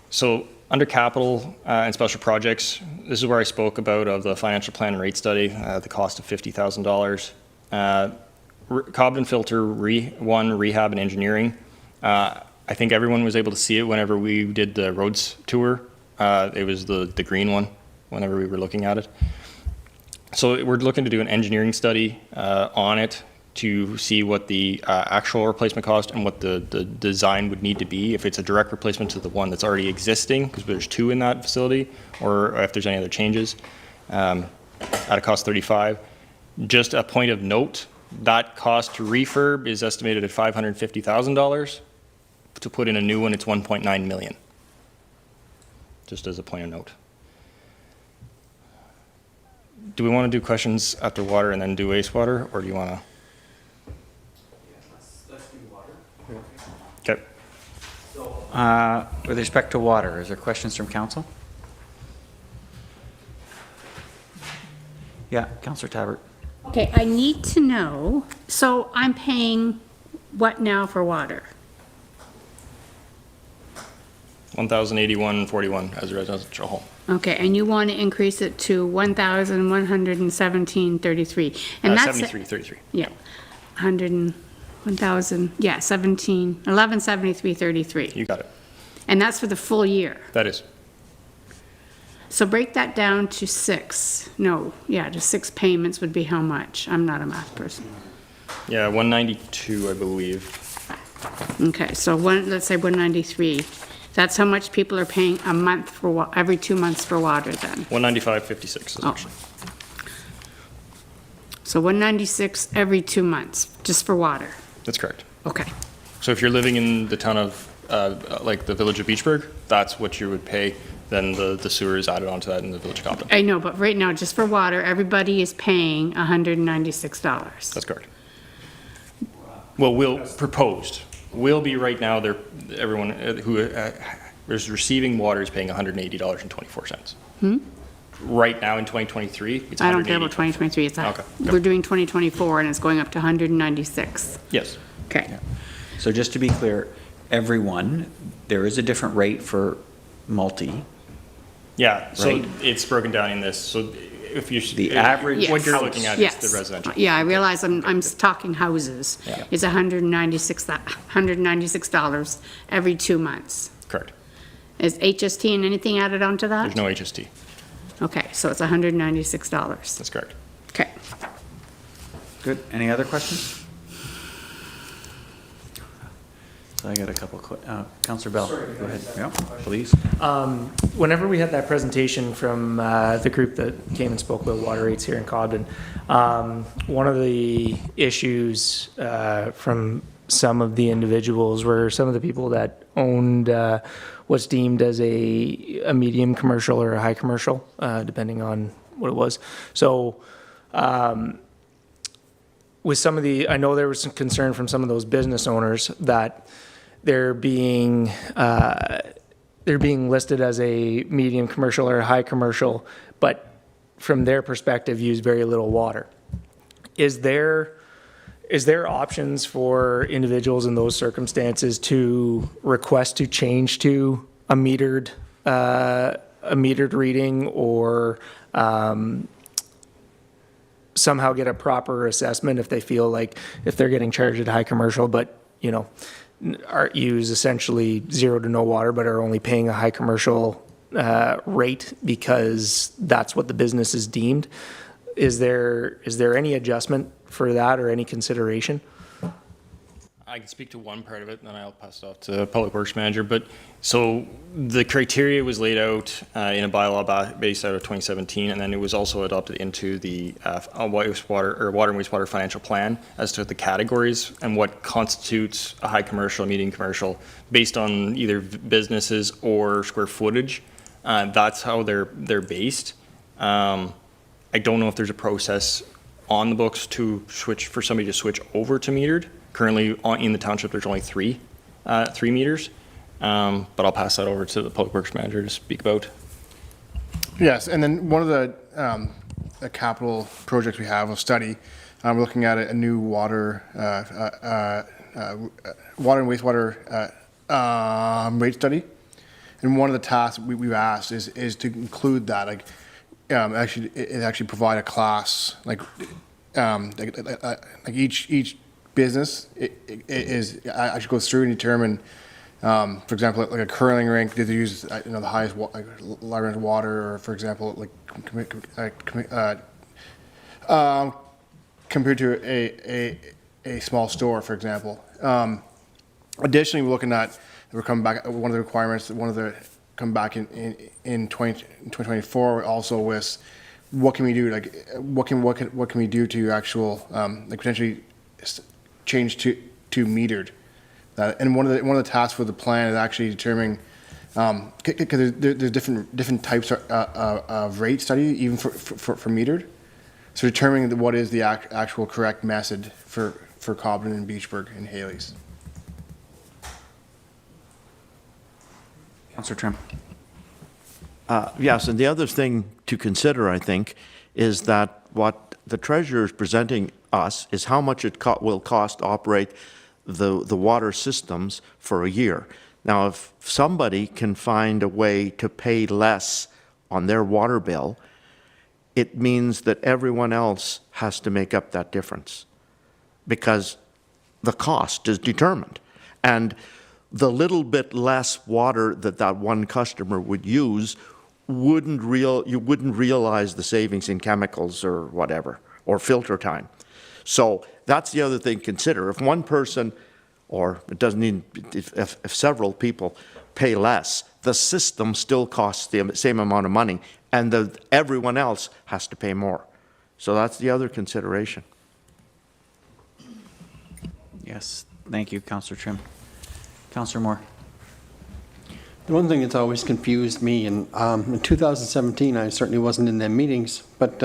So under capital and special projects, this is where I spoke about of the financial plan and rate study, the cost of $50,000. Cobden filter rehab and engineering. I think everyone was able to see it whenever we did the roads tour. It was the green one whenever we were looking at it. So we're looking to do an engineering study on it to see what the actual replacement cost and what the design would need to be, if it's a direct replacement to the one that's already existing, because there's 2 in that facility, or if there's any other changes, at a cost $35. Just a point of note, that cost to refurb is estimated at $550,000. To put in a new one, it's $1.9 million. Just as a point of note. Do we want to do questions after water and then do wastewater, or do you want to? Let's do water. Okay. So, with respect to water, is there questions from council? Yeah, Councillor Tabbert. Okay, I need to know, so I'm paying what now for water? $1,081.41 as a residential home. Okay, and you want to increase it to $1,117.33. And that's 73.33. Yeah, 1,000, yeah, 1173.33. You got it. And that's for the full year. That is. So break that down to 6. No, yeah, to 6 payments would be how much? I'm not a math person. Yeah, 192, I believe. Okay, so let's say 193. That's how much people are paying a month for, every 2 months for water then? 195.56 is Oh. actually. So 196 every 2 months, just for water? That's correct. Okay. So if you're living in the town of, like the village of Beachburg, that's what you would pay. Then the sewer is added onto that in the village of Cobden. I know, but right now, just for water, everybody is paying $196. That's correct. Well, proposed. Will be right now, everyone who is receiving water is paying $180.24. Right now in 2023, it's I don't care 180. about 2023, it's, Okay. we're doing 2024 and it's going up to 196. Yes. Okay. So just to be clear, everyone, there is a different rate for multi. Yeah, so Right. it's broken down in this. So if you The average what you're house. looking at Yes. is the residential. Yeah, I realize I'm talking houses. Yeah. It's $196 every 2 months. Correct. Is HST and anything added onto that? There's no HST. Okay, so it's $196. That's correct. Okay. Good. Any other questions? So I got a couple, Councillor Bell, go ahead. Yeah, please. Whenever we had that presentation from the group that came and spoke about water rates here in Cobden, one of the issues from some of the individuals were some of the people that owned what's deemed as a medium commercial or a high commercial, depending on what it was. So with some of I know there was some concern from some of those business owners that they're being listed as a medium commercial or a high commercial, but from their perspective use very little water. Is there options for individuals in those circumstances to request to change to a metered reading, or somehow get a proper assessment if they feel like if they're getting charged at high commercial, but use essentially zero to no water, but are only paying a high commercial rate because that's what the business is deemed? Is there any adjustment for that or any consideration? I can speak to one part of it, and then I'll pass it off to the Public Works Manager. But so the criteria was laid out in a bylaw based out of 2017, and then it was also adopted into the wastewater or water and wastewater financial plan as to the categories and what constitutes a high commercial, medium commercial, based on either businesses or square footage. That's how they're based. I don't know if there's a process on the books for somebody to switch over to metered. Currently, in the township, there's only three meters, but I'll pass that over to the Public Works Manager to speak about. Yes, and then one of the capital projects we have, a study, we're looking at a new water and wastewater rate study. And one of the tasks we've asked is to include that, like actually provide a class, like each business actually goes through and determine, for example, like a curling rink, did they use the highest level water, or for example, like compared to a small store, for example. Additionally, we're coming back. One of the requirements, come back in 2024, also with what can we do? Like what can we do to actual like potentially change to metered? And one of the tasks for the plan is actually determining, because there's different types of rate study even for metered. So determining what is the actual correct method for Cobden and Beachburg and Haley's. Councillor Trim. Yes, and the other thing to consider, I think, is that what the treasurer is presenting us is how much it will cost to operate the water systems for a year. Now, if somebody can find a way to pay less on their water bill, it means that everyone else has to make up that difference because the cost is determined. And the little bit less water that one customer would use you wouldn't realize the savings in chemicals or whatever, or filter time. So that's the other thing to consider. If one person or it doesn't need, if several people pay less, the system still costs the same amount of money, and everyone else has to pay more. So that's the other consideration. Yes, thank you, Councillor Trim. Councillor Moore. The one thing that's always confused me, and in 2017, I certainly wasn't in them meetings, but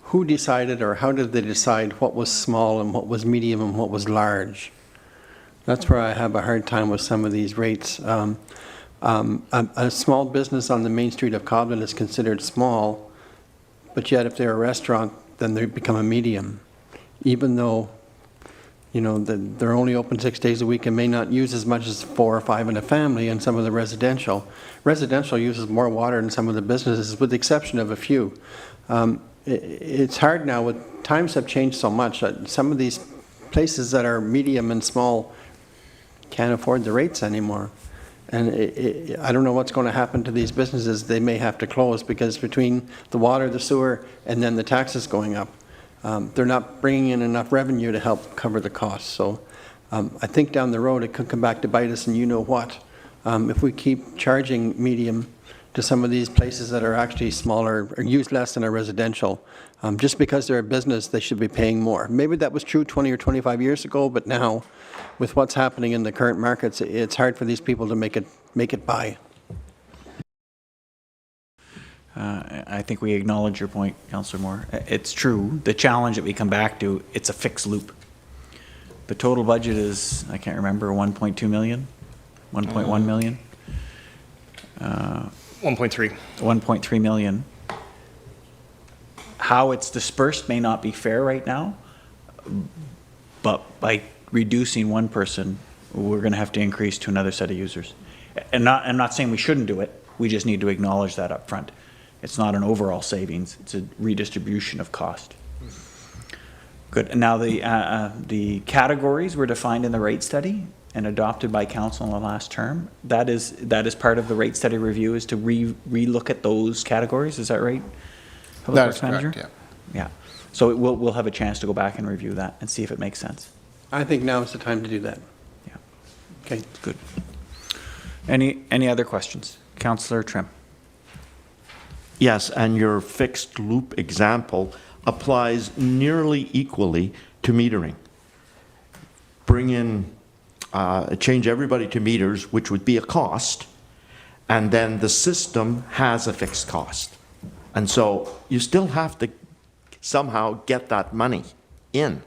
who decided, or how did they decide what was small and what was medium and what was large? That's where I have a hard time with some of these rates. A small business on the main street of Cobden is considered small, but yet if they're a restaurant, then they become a medium, even though, you know, they're only open 6 days a week and may not use as much as 4 or 5 in a family, and some of the residential. Residential uses more water than some of the businesses, with the exception of a few. It's hard now, with times have changed so much. Some of these places that are medium and small can't afford the rates anymore. And I don't know what's going to happen to these businesses. They may have to close, because between the water, the sewer, and then the taxes going up, they're not bringing in enough revenue to help cover the costs. So I think down the road it could come back to bite us, and you know what. If we keep charging medium to some of these places that are actually smaller or use less than a residential, just because they're a business, they should be paying more. Maybe that was true 20 or 25 years ago, but now, with what's happening in the current markets, it's hard for these people to make it by. I think we acknowledge your point, Councillor Moore. It's true. The challenge that we come back to, it's a fixed loop. The total budget is, I can't remember, 1.2 million, 1.1 million. 1.3. 1.3 million. How it's dispersed may not be fair right now, but by reducing one person, we're going to have to increase to another set of users. And I'm not saying we shouldn't do it. We just need to acknowledge that up front. It's not an overall savings. It's a redistribution of cost. Good. And now the categories were defined in the rate study and adopted by council in the last term. That is part of the rate study review, is to re-look at those categories. Is that right? That is correct, yeah. Yeah. So we'll have a chance to go back and review that and see if it makes sense. I think now is the time to do that. Yeah. Okay, good. Any other questions? Councillor Trim. Yes, and your fixed loop example applies nearly equally to metering. Bring in, change everybody to meters, which would be a cost, and then the system has a fixed cost. And so you still have to somehow get that money in.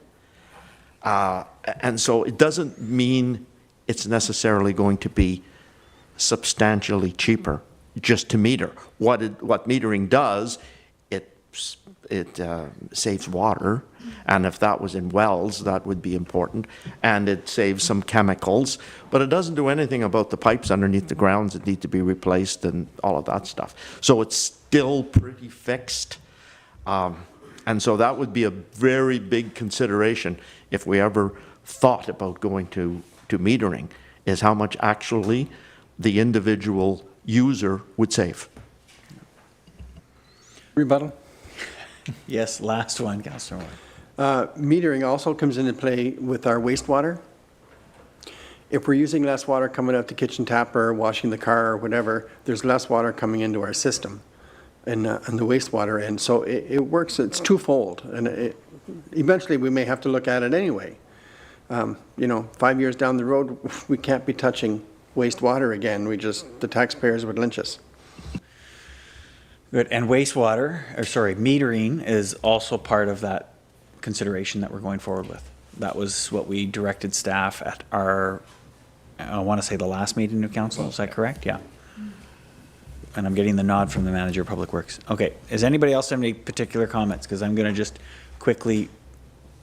And so it doesn't mean it's necessarily going to be substantially cheaper just to meter. What metering does, it saves water, and if that was in wells, that would be important, and it saves some chemicals, but it doesn't do anything about the pipes underneath the grounds that need to be replaced and all of that stuff. So it's still pretty fixed, and so that would be a very big consideration if we ever thought about going to metering, is how much actually the individual user would save. Rebuttal? Yes, last one, Councillor Moore. Metering also comes into play with our wastewater. If we're using less water coming out the kitchen tap or washing the car or whatever, there's less water coming into our system and the wastewater end. So it works, it's twofold, and eventually we may have to look at it anyway. 5 years down the road, we can't be touching wastewater again. The taxpayers would lynch us. Good. And metering is also part of that consideration that we're going forward with. That was what we directed staff at our, I want to say, the last meeting of council. Is that correct? Yeah. And I'm getting the nod from the manager of Public Works. Okay. Does anybody else have any particular comments? Because I'm going to just quickly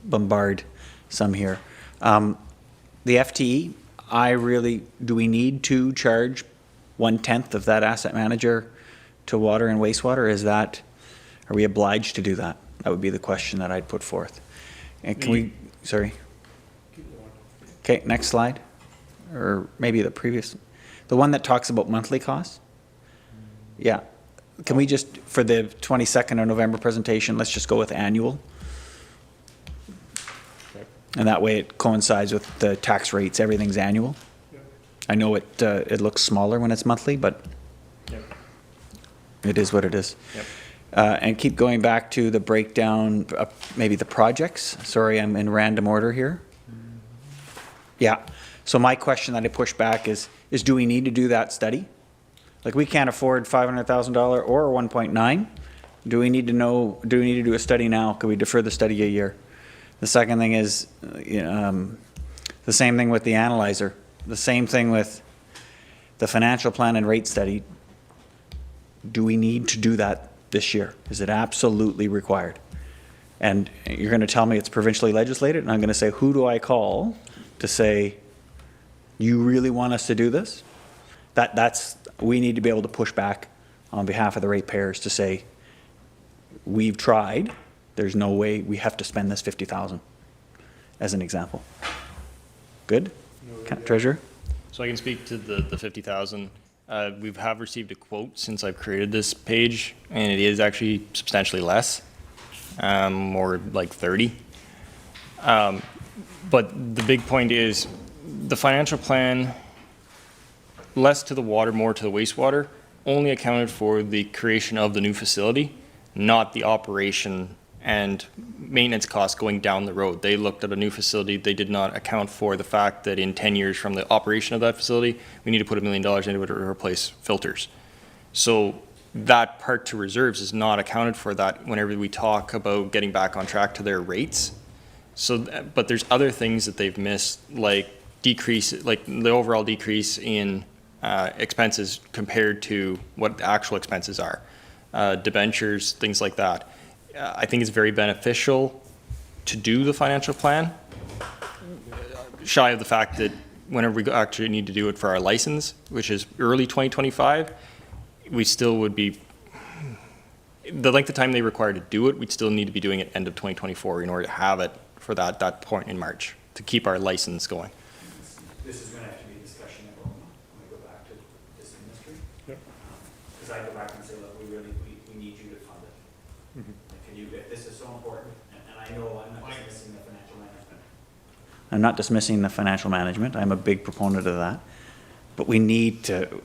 bombard some here. The FTE, do we need to charge 1/10 of that asset manager to water and wastewater? Are we obliged to do that? That would be the question that I'd put forth. And sorry. Okay, next slide. Or maybe the one that talks about monthly costs? Yeah. Can we just, for the 22nd of November presentation, let's just go with annual? And that way it coincides with the tax rates, everything's annual. I know it looks smaller when it's monthly, but it is what it is. And keep going back to the breakdown, maybe the projects. Sorry, I'm in random order here. Yeah, so my question that I push back is do we need to do that study? Like, we can't afford $500,000 or 1.9. Do we need to know, do we need to do a study now? Could we defer the study a year? The second thing is, the same thing with the analyzer, the same thing with the financial plan and rate study. Do we need to do that this year? Is it absolutely required? And you're going to tell me it's provincially legislated, and I'm going to say, who do I call to say, you really want us to do this? We need to be able to push back on behalf of the ratepayers to say, we've tried, there's no way we have to spend this $50,000, as an example. Good? Treasurer? So I can speak to the 50,000. We have received a quote since I've created this page, and it is actually substantially less, more like 30. But the big point is the financial plan, less to the water, more to the wastewater, only accounted for the creation of the new facility, not the operation and maintenance costs going down the road. They looked at a new facility. They did not account for the fact that in 10 years from the operation of that facility, we need to put $1 million into it to replace filters. So that part to reserves is not accounted for that whenever we talk about getting back on track to their rates. So, but there's other things that they've missed, like like the overall decrease in expenses compared to what the actual expenses are. Debentures, things like that. I think it's very beneficial to do the financial plan, shy of the fact that whenever we actually need to do it for our license, which is early 2025, we still would be, the length of time they require to do it, we'd still need to be doing it end of 2024 in order to have it for that point in March, to keep our license going. This is going to have to be a discussion at ROMA when we go back to this industry. Because I go back and say, look, we need you to fund it. Can you get, this is so important, and I know I'm not dismissing the financial management. I'm not dismissing the financial management. I'm a big proponent of that. But we need to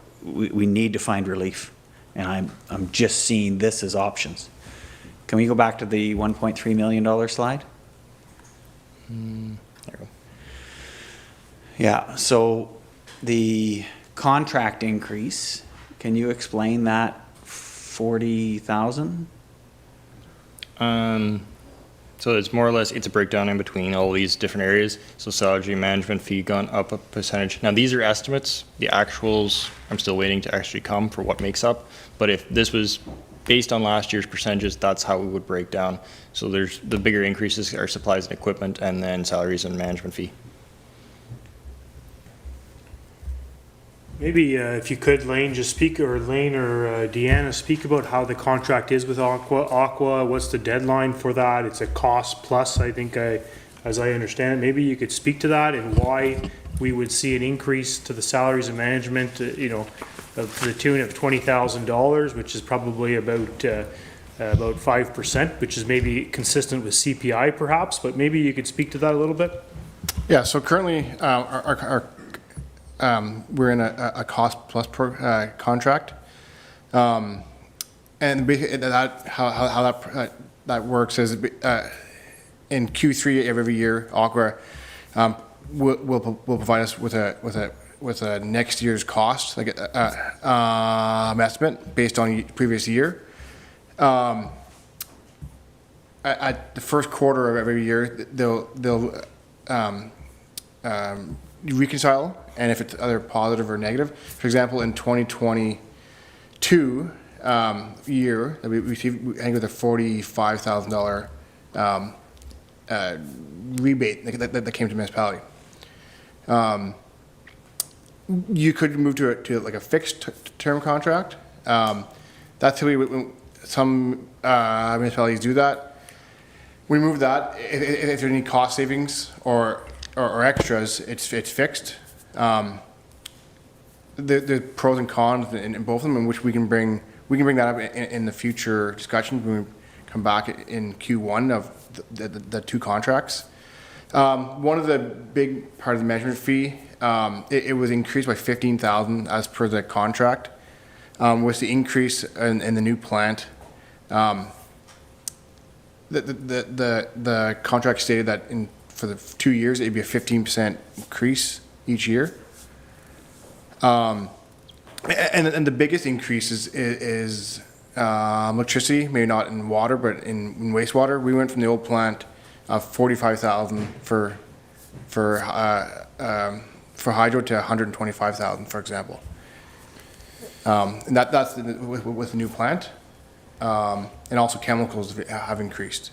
find relief. And I'm just seeing this as options. Can we go back to the $1.3 million slide? There we go. Yeah, so the contract increase, can you explain that 40,000? So it's more or less, it's a breakdown in between all these different areas. So salary management fee gone up a percentage. Now these are estimates. The actuals, I'm still waiting to actually come for what makes up. But if this was based on last year's percentages, that's how we would break down. So there's the bigger increases are supplies and equipment, and then salaries and management fee. Maybe if you could, Lane, just speak, or Lane or Deanna, speak about how the contract is with Aqua. What's the deadline for that? It's a cost plus, I think, as I understand it. Maybe you could speak to that and why we would see an increase to the salaries and management, to the tune of $20,000, which is probably about 5%, which is maybe consistent with CPI perhaps, but maybe you could speak to that a little bit. Yeah, so currently we're in a cost plus contract, and that how that works is in Q3 every year, Aqua will provide us with a next year's cost, like estimate based on previous year. At the first quarter of every year, they'll reconcile, and if it's either positive or negative. For example, in 2022 year, that we received, I think, with a $45,000 rebate that came to municipality. You could move to like a fixed term contract. That's typically some municipalities do that. We move that if there are any cost savings or extras, it's fixed. There's pros and cons in both of them, in which we can bring that up in the future discussions when we come back in Q1 of the two contracts. One of the big part of the management fee, it was increased by 15,000 as per the contract. With the increase in the new plant, the contract stated that for the 2 years, it'd be a 15% increase each year. And the biggest increase is electricity, maybe not in water, but in wastewater. We went from the old plant of 45,000 for hydro to 125,000, for example. And that's with the new plant. And also chemicals have increased.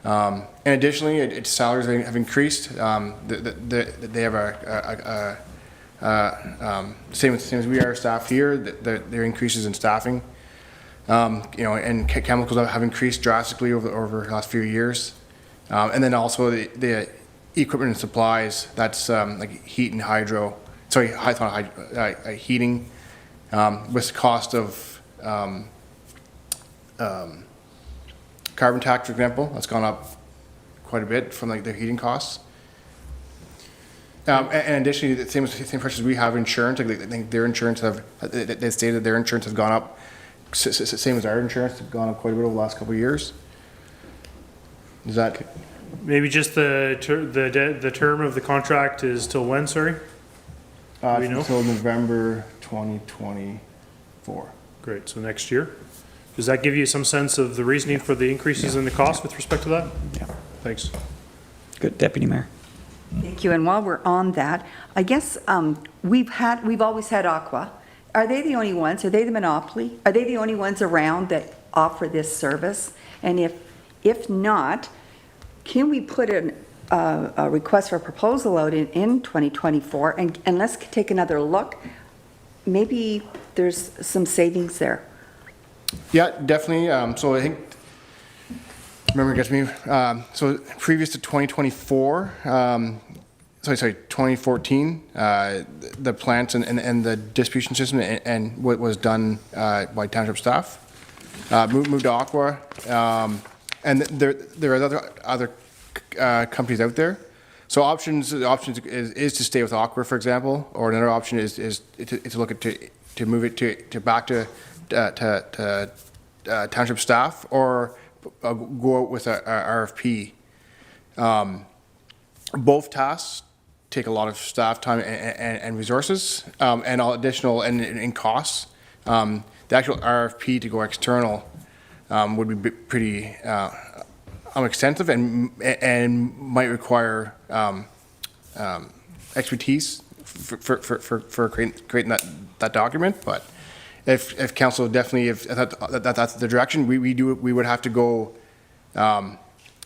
And additionally, its salaries have increased. They have same as we are staff here. Their increases in staffing, and chemicals have increased drastically over the last few years. And then also the equipment and supplies. That's like heat and hydro. Sorry, heating. With the cost of carbon tax, for example, that's gone up quite a bit from like their heating costs. And additionally, the same pressures we have insurance. Like I think their insurance they stated their insurance has gone up. Same as our insurance has gone up quite a bit over the last couple of years. Is that Maybe just the term of the contract is till when, sorry? Do we know? until November 2024? Great, so next year. Does that give you some sense of the reasoning for the increases in the cost with respect to that? Yeah. Thanks. Good, Deputy Mayor. Thank you, and while we're on that, I guess we've always had Aqua. Are they the only ones? Are they the monopoly? Are they the only ones around that offer this service? And if not, can we put a request for proposal out in 2024 and let's take another look? Maybe there's some savings there. Yeah, definitely. So I think, remember, gets me. So previous to 2024, 2014, the plants and the distribution system and what was done by township staff moved to Aqua, and there are other companies out there. So options is to stay with Aqua, for example, or another option is to look at to move it to back to township staff or go out with a RFP. Both tasks take a lot of staff time and resources, and all additional and costs. The actual RFP to go external would be pretty extensive and might require expertise for creating that document. But if council definitely, if that's the direction, we would have to go, I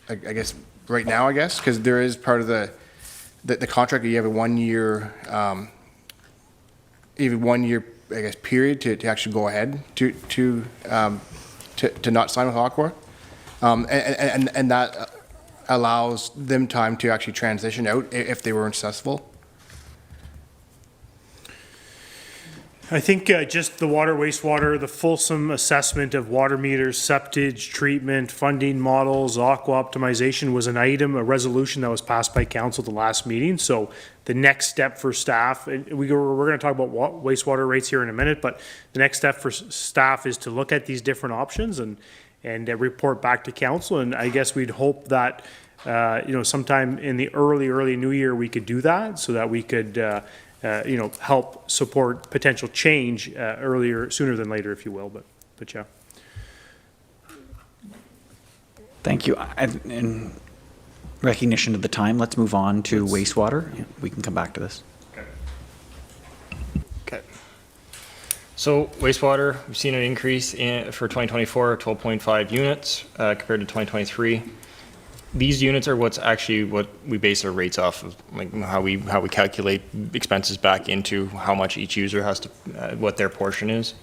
guess, right now, I guess, because there is part of the contract that you have a 1 year, even 1 year, I guess, period to actually go ahead to not sign with Aqua, and that allows them time to actually transition out if they were successful. I think just the water, wastewater, the fulsome assessment of water meters, septage, treatment, funding models, aqua optimization was an item, a resolution that was passed by council at the last meeting. So the next step for staff, and we're going to talk about wastewater rates here in a minute, but the next step for staff is to look at these different options and report back to council. And I guess we'd hope that sometime in the early new year we could do that, so that we could help support potential change sooner than later, if you will. But yeah. Thank you. In recognition of the time, let's move on to wastewater. We can come back to this. Okay. So wastewater, we've seen an increase for 2024 of 12.5 units compared to 2023. These units are what we base our rates off of, like how we calculate expenses back into how much each user has to, what their portion is.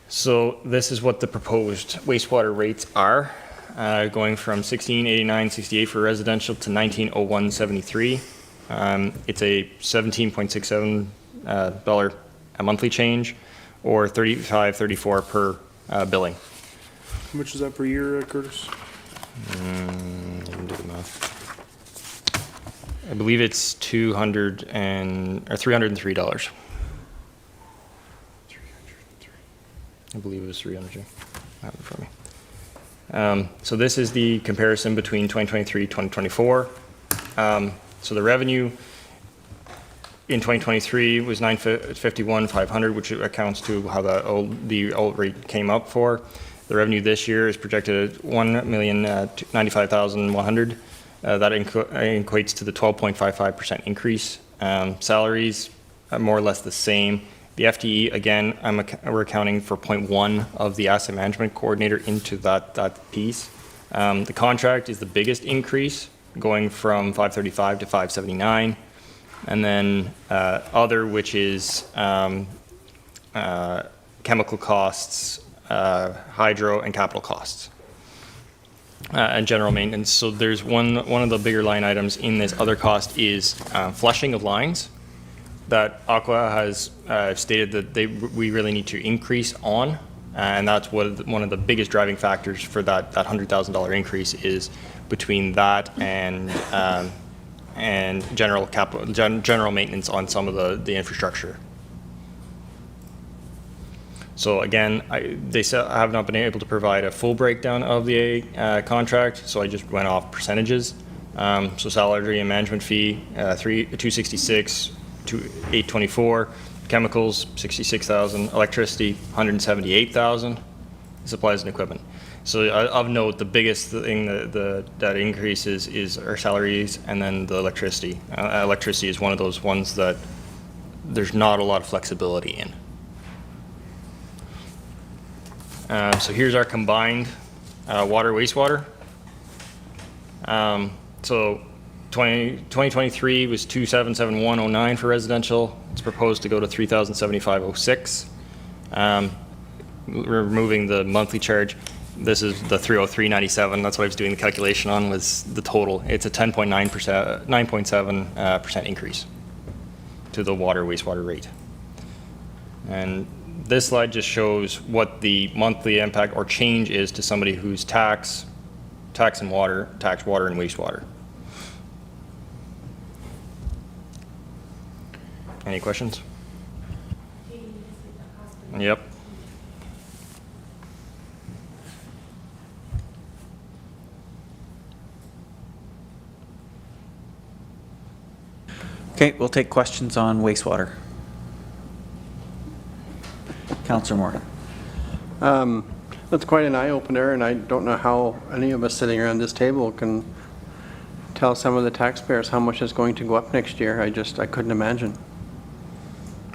So this is what the proposed wastewater rates are, going from $16.89.68 for residential to $19.01.73. It's a $17.67 a monthly change, or $35.34 per billing. How much is that per year, Curtis? You can do the math. I believe it's $303. I believe it was 300. I have it for me. So this is the comparison between 2023, 2024. So the revenue in 2023 was $951,500, which accounts to how the old rate came up for. The revenue this year is projected at $1,095,100. That equates to the 12.55% increase. Salaries are more or less the same. The FTE, again, we're accounting for 0.1 of the asset management coordinator into that piece. The contract is the biggest increase, going from 535 to 579. And then other, which is chemical costs, hydro, and capital costs. And general maintenance. So there's one of the bigger line items in this other cost is flushing of lines that Aqua has stated that we really need to increase on, and that's one of the biggest driving factors for that $100,000 increase is between that and general maintenance on some of the infrastructure. So again, they have not been able to provide a full breakdown of the contract, so I just went off percentages. So salary and management fee, $266,000 to $824,000, chemicals $66,000, electricity $178,000, supplies and equipment. So of note, the biggest thing that increases is our salaries and then the electricity. Electricity is one of those ones that there's not a lot of flexibility in. So here's our combined water, wastewater. So 2023 was 2,771.09 for residential. It's proposed to go to 3,075.06. Removing the monthly charge, this is the 303.97. That's what I was doing the calculation on, was the total. It's a 9.7% increase to the water wastewater rate. And this slide just shows what the monthly impact or change is to somebody who's tax water and wastewater. Any questions? Yep. Okay, we'll take questions on wastewater. Councillor Moore. That's quite an eye-opener, and I don't know how any of us sitting around this table can tell some of the taxpayers how much is going to go up next year. I couldn't imagine.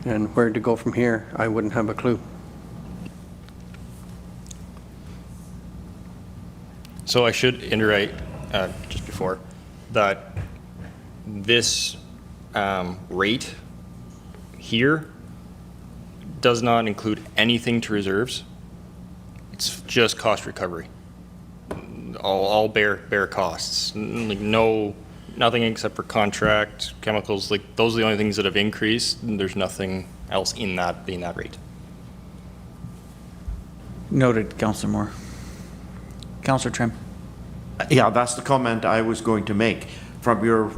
And where to go from here, I wouldn't have a clue. So I should iterate just before that this rate here does not include anything to reserves. It's just cost recovery. All bare costs. Like nothing except for contract, chemicals, like those are the only things that have increased. There's nothing else in that rate. Noted, Councillor Moore. Councillor Trim. Yeah, that's the comment I was going to make. From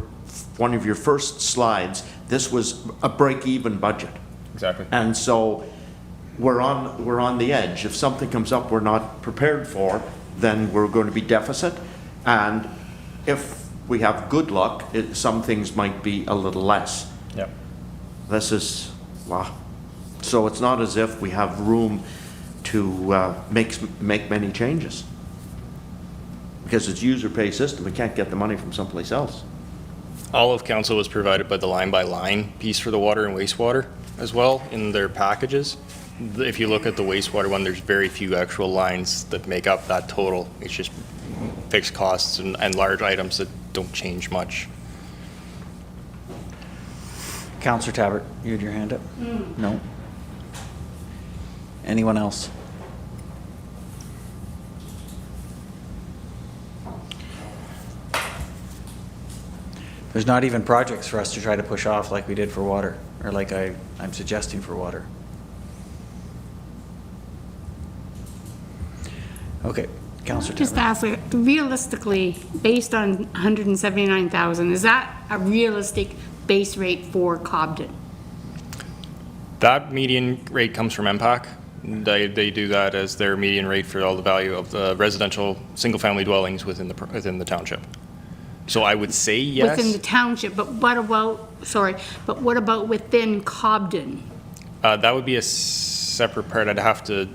one of your first slides, this was a break-even budget. Exactly. And so we're on the edge. If something comes up we're not prepared for, then we're going to be deficit. And if we have good luck, some things might be a little less. Yep. This is, wow. So it's not as if we have room to make many changes. Because it's user-pay system, we can't get the money from someplace else. All of council was provided by the line-by-line piece for the water and wastewater as well in their packages. If you look at the wastewater one, there's very few actual lines that make up that total. It's just fixed costs and large items that don't change much. Councillor Tabbert, you had your hand up? No? Anyone else? There's not even projects for us to try to push off like we did for water, or like I'm suggesting for water. Okay, Councillor Just Taylor. ask, realistically, based on 179,000, is that a realistic base rate for Cobden? That median rate comes from MPAC. They do that as their median rate for all the value of the residential, single-family dwellings within the township. So I would say yes. Within the township, but what about within Cobden? That would be a separate part. I'd have to.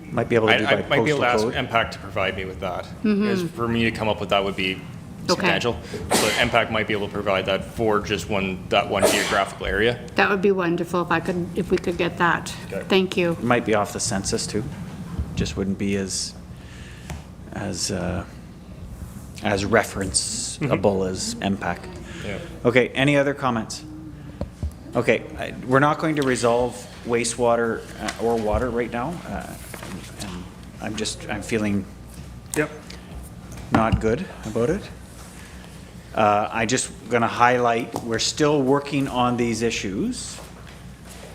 Might be able to do by I might be able to ask postal code. MPAC to provide me with that. Because for me to come up with that would be substantial. But MPAC might be able to provide that for just that one geographical area. That would be wonderful if we could get that. Okay. Thank you. Might be off the census too. Just wouldn't be as referenceable as MPAC. Yeah. Okay, any other comments? Okay, we're not going to resolve wastewater or water right now. And I'm feeling not good about it. I just going to highlight, we're still working on these issues.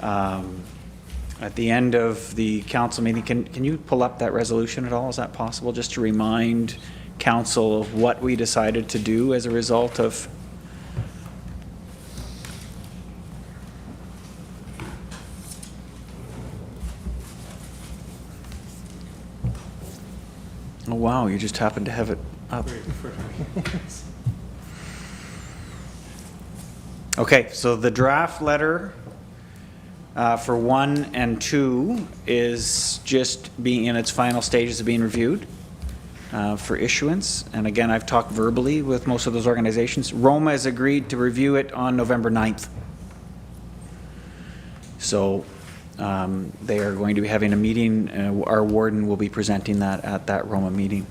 At the end of the council meeting, can you pull up that resolution at all? Is that possible? Just to remind council of what we decided to do as a result of. Oh, wow, you just happened to have it up. Okay, so the draft letter for 1 and 2 is just being in its final stages of being reviewed for issuance. And again, I've talked verbally with most of those organizations. ROMA has agreed to review it on November 9th. So they are going to be having a meeting. Our warden will be presenting that at that ROMA meeting.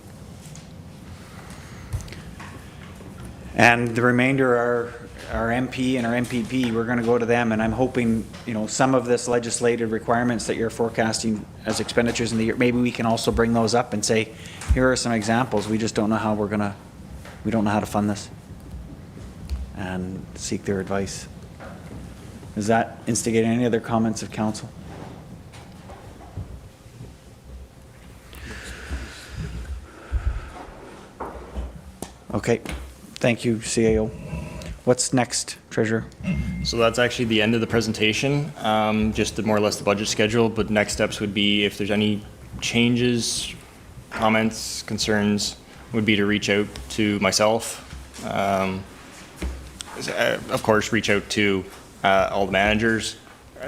And the remainder are our MP and our MPP. We're going to go to them, and I'm hoping, some of this legislative requirements that you're forecasting as expenditures in the year, maybe we can also bring those up and say, here are some examples. We just don't know how we don't know how to fund this, and seek their advice. Does that instigate any other comments of council? Okay, thank you, CAO. What's next, Treasurer? So that's actually the end of the presentation, just more or less the budget schedule, but next steps would be if there's any changes, comments, concerns, would be to reach out to myself. Of course, reach out to all the managers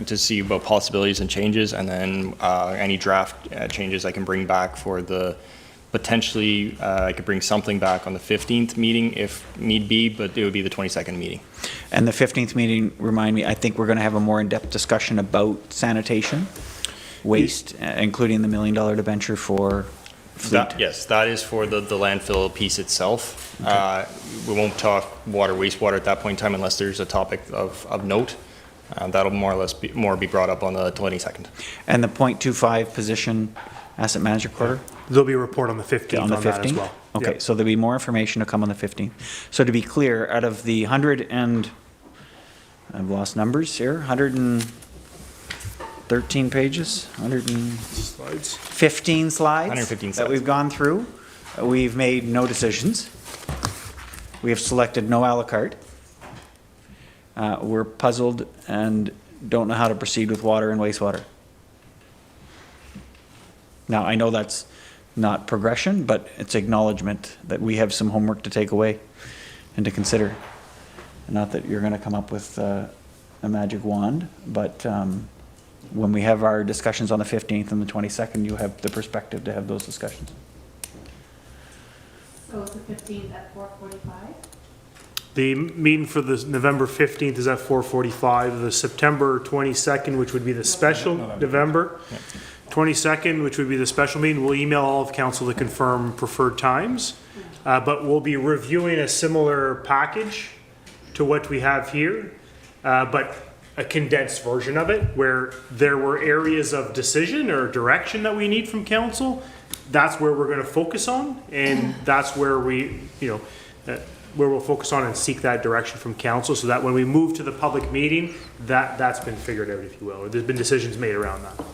to see about possibilities and changes, and then any draft changes I can bring back for the potentially, I could bring something back on the 15th meeting if need be, but it would be the 22nd meeting. And the 15th meeting, remind me, I think we're going to have a more in-depth discussion about sanitation, waste, including the $1 million debenture for fleet. Yes, that is for the landfill piece itself. Okay. We won't talk water, wastewater at that point in time unless there's a topic of note. That'll more or less be brought up on the 22nd. And the .25 position asset manager quarter? There'll be a report on the 15th on the 15th? that as well. Okay, Yep. so there'll be more information to come on the 15th. So to be clear, out of the 100 and, I've lost numbers here, 113 pages, 115 slides 115 that slides. we've gone through. We've made no decisions. We have selected no a la carte. We're puzzled and don't know how to proceed with water and wastewater. Now, I know that's not progression, but it's acknowledgement that we have some homework to take away and to consider. Not that you're going to come up with a magic wand, but when we have our discussions on the 15th and the 22nd, you have the perspective to have those discussions. So it's the 15th at 4:45? The meeting for the November 15th is at 4:45. The September 22nd, which would be the special, November 22nd, which would be the special meeting, we'll email all of council to confirm preferred times. But we'll be reviewing a similar package to what we have here, but a condensed version of it, where there were areas of decision or direction that we need from council. That's where we're going to focus on, and that's where we, where we'll focus on and seek that direction from council, so that when we move to the public meeting, that's been figured out, if you will, or there's been decisions made around that.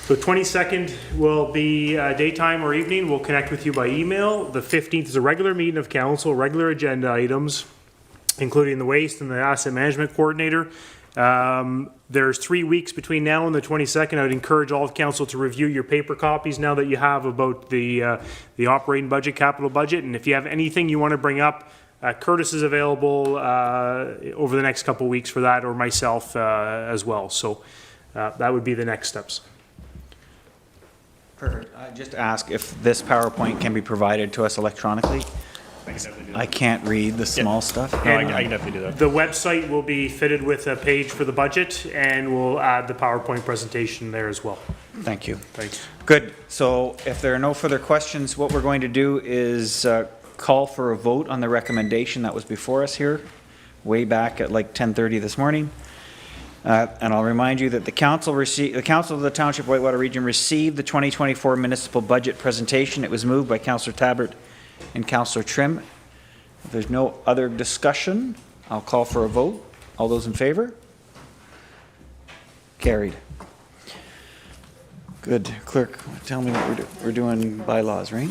The 22nd will be daytime or evening. We'll connect with you by email. The 15th is a regular meeting of council, regular agenda items, including the waste and the asset management coordinator. There's 3 weeks between now and the 22nd. I would encourage all of council to review your paper copies now that you have about the operating budget, capital budget. And if you have anything you want to bring up, Curtis is available over the next couple of weeks for that, or myself as well. So that would be the next steps. Perfect. I just ask if this PowerPoint can be provided to us electronically. I can't read the small stuff. No, I can definitely do that. The website will be fitted with a page for the budget, and we'll add the PowerPoint presentation there as well. Thank you. Thanks. Good. So if there are no further questions, what we're going to do is call for a vote on the recommendation that was before us here, way back at like 10:30 this morning. And I'll remind you that the council of the Township of Whitewater Region received the 2024 municipal budget presentation. It was moved by Councillor Tabbert and Councillor Trim. If there's no other discussion, I'll call for a vote. All those in favor? Carried. Good. Clerk, tell me what we're doing bylaws, right?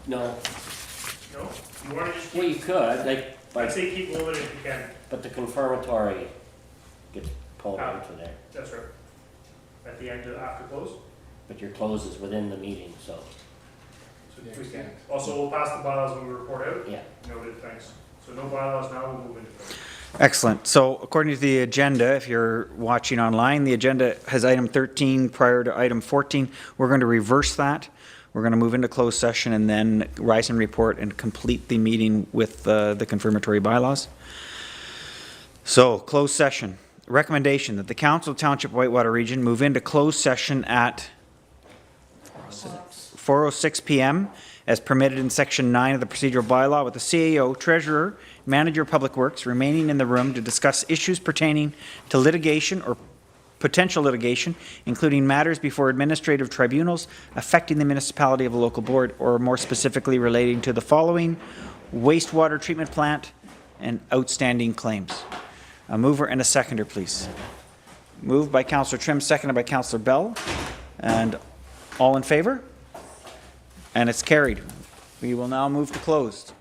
No. No? You want to just Well, you could, like, I'd say keep moving if you can. but the confirmatory gets pulled Ah. into there. That's right. At the end, after close? But your close is within the meeting, so, So we can. Also, we'll pass the bylaws when we report out. yeah. Noted, thanks. So no bylaws now, we'll move into those. Excellent. So according to the agenda, if you're watching online, the agenda has item 13 prior to item 14. We're going to reverse that. We're going to move into closed session and then rise and report and complete the meeting with the confirmatory bylaws. So closed session. Recommendation that the Council of Township Whitewater Region move into closed session at 4:06 p.m. as permitted in Section 9 of the procedural bylaw, with the CAO, Treasurer, Manager of Public Works remaining in the room to discuss issues pertaining to litigation or potential litigation, including matters before administrative tribunals affecting the municipality of a local board, or more specifically relating to the following: wastewater treatment plant and outstanding claims. A mover and a seconder, please. Moved by Councillor Trim, seconded by Councillor Bell. And all in favor? And it's carried. We will now move to closed.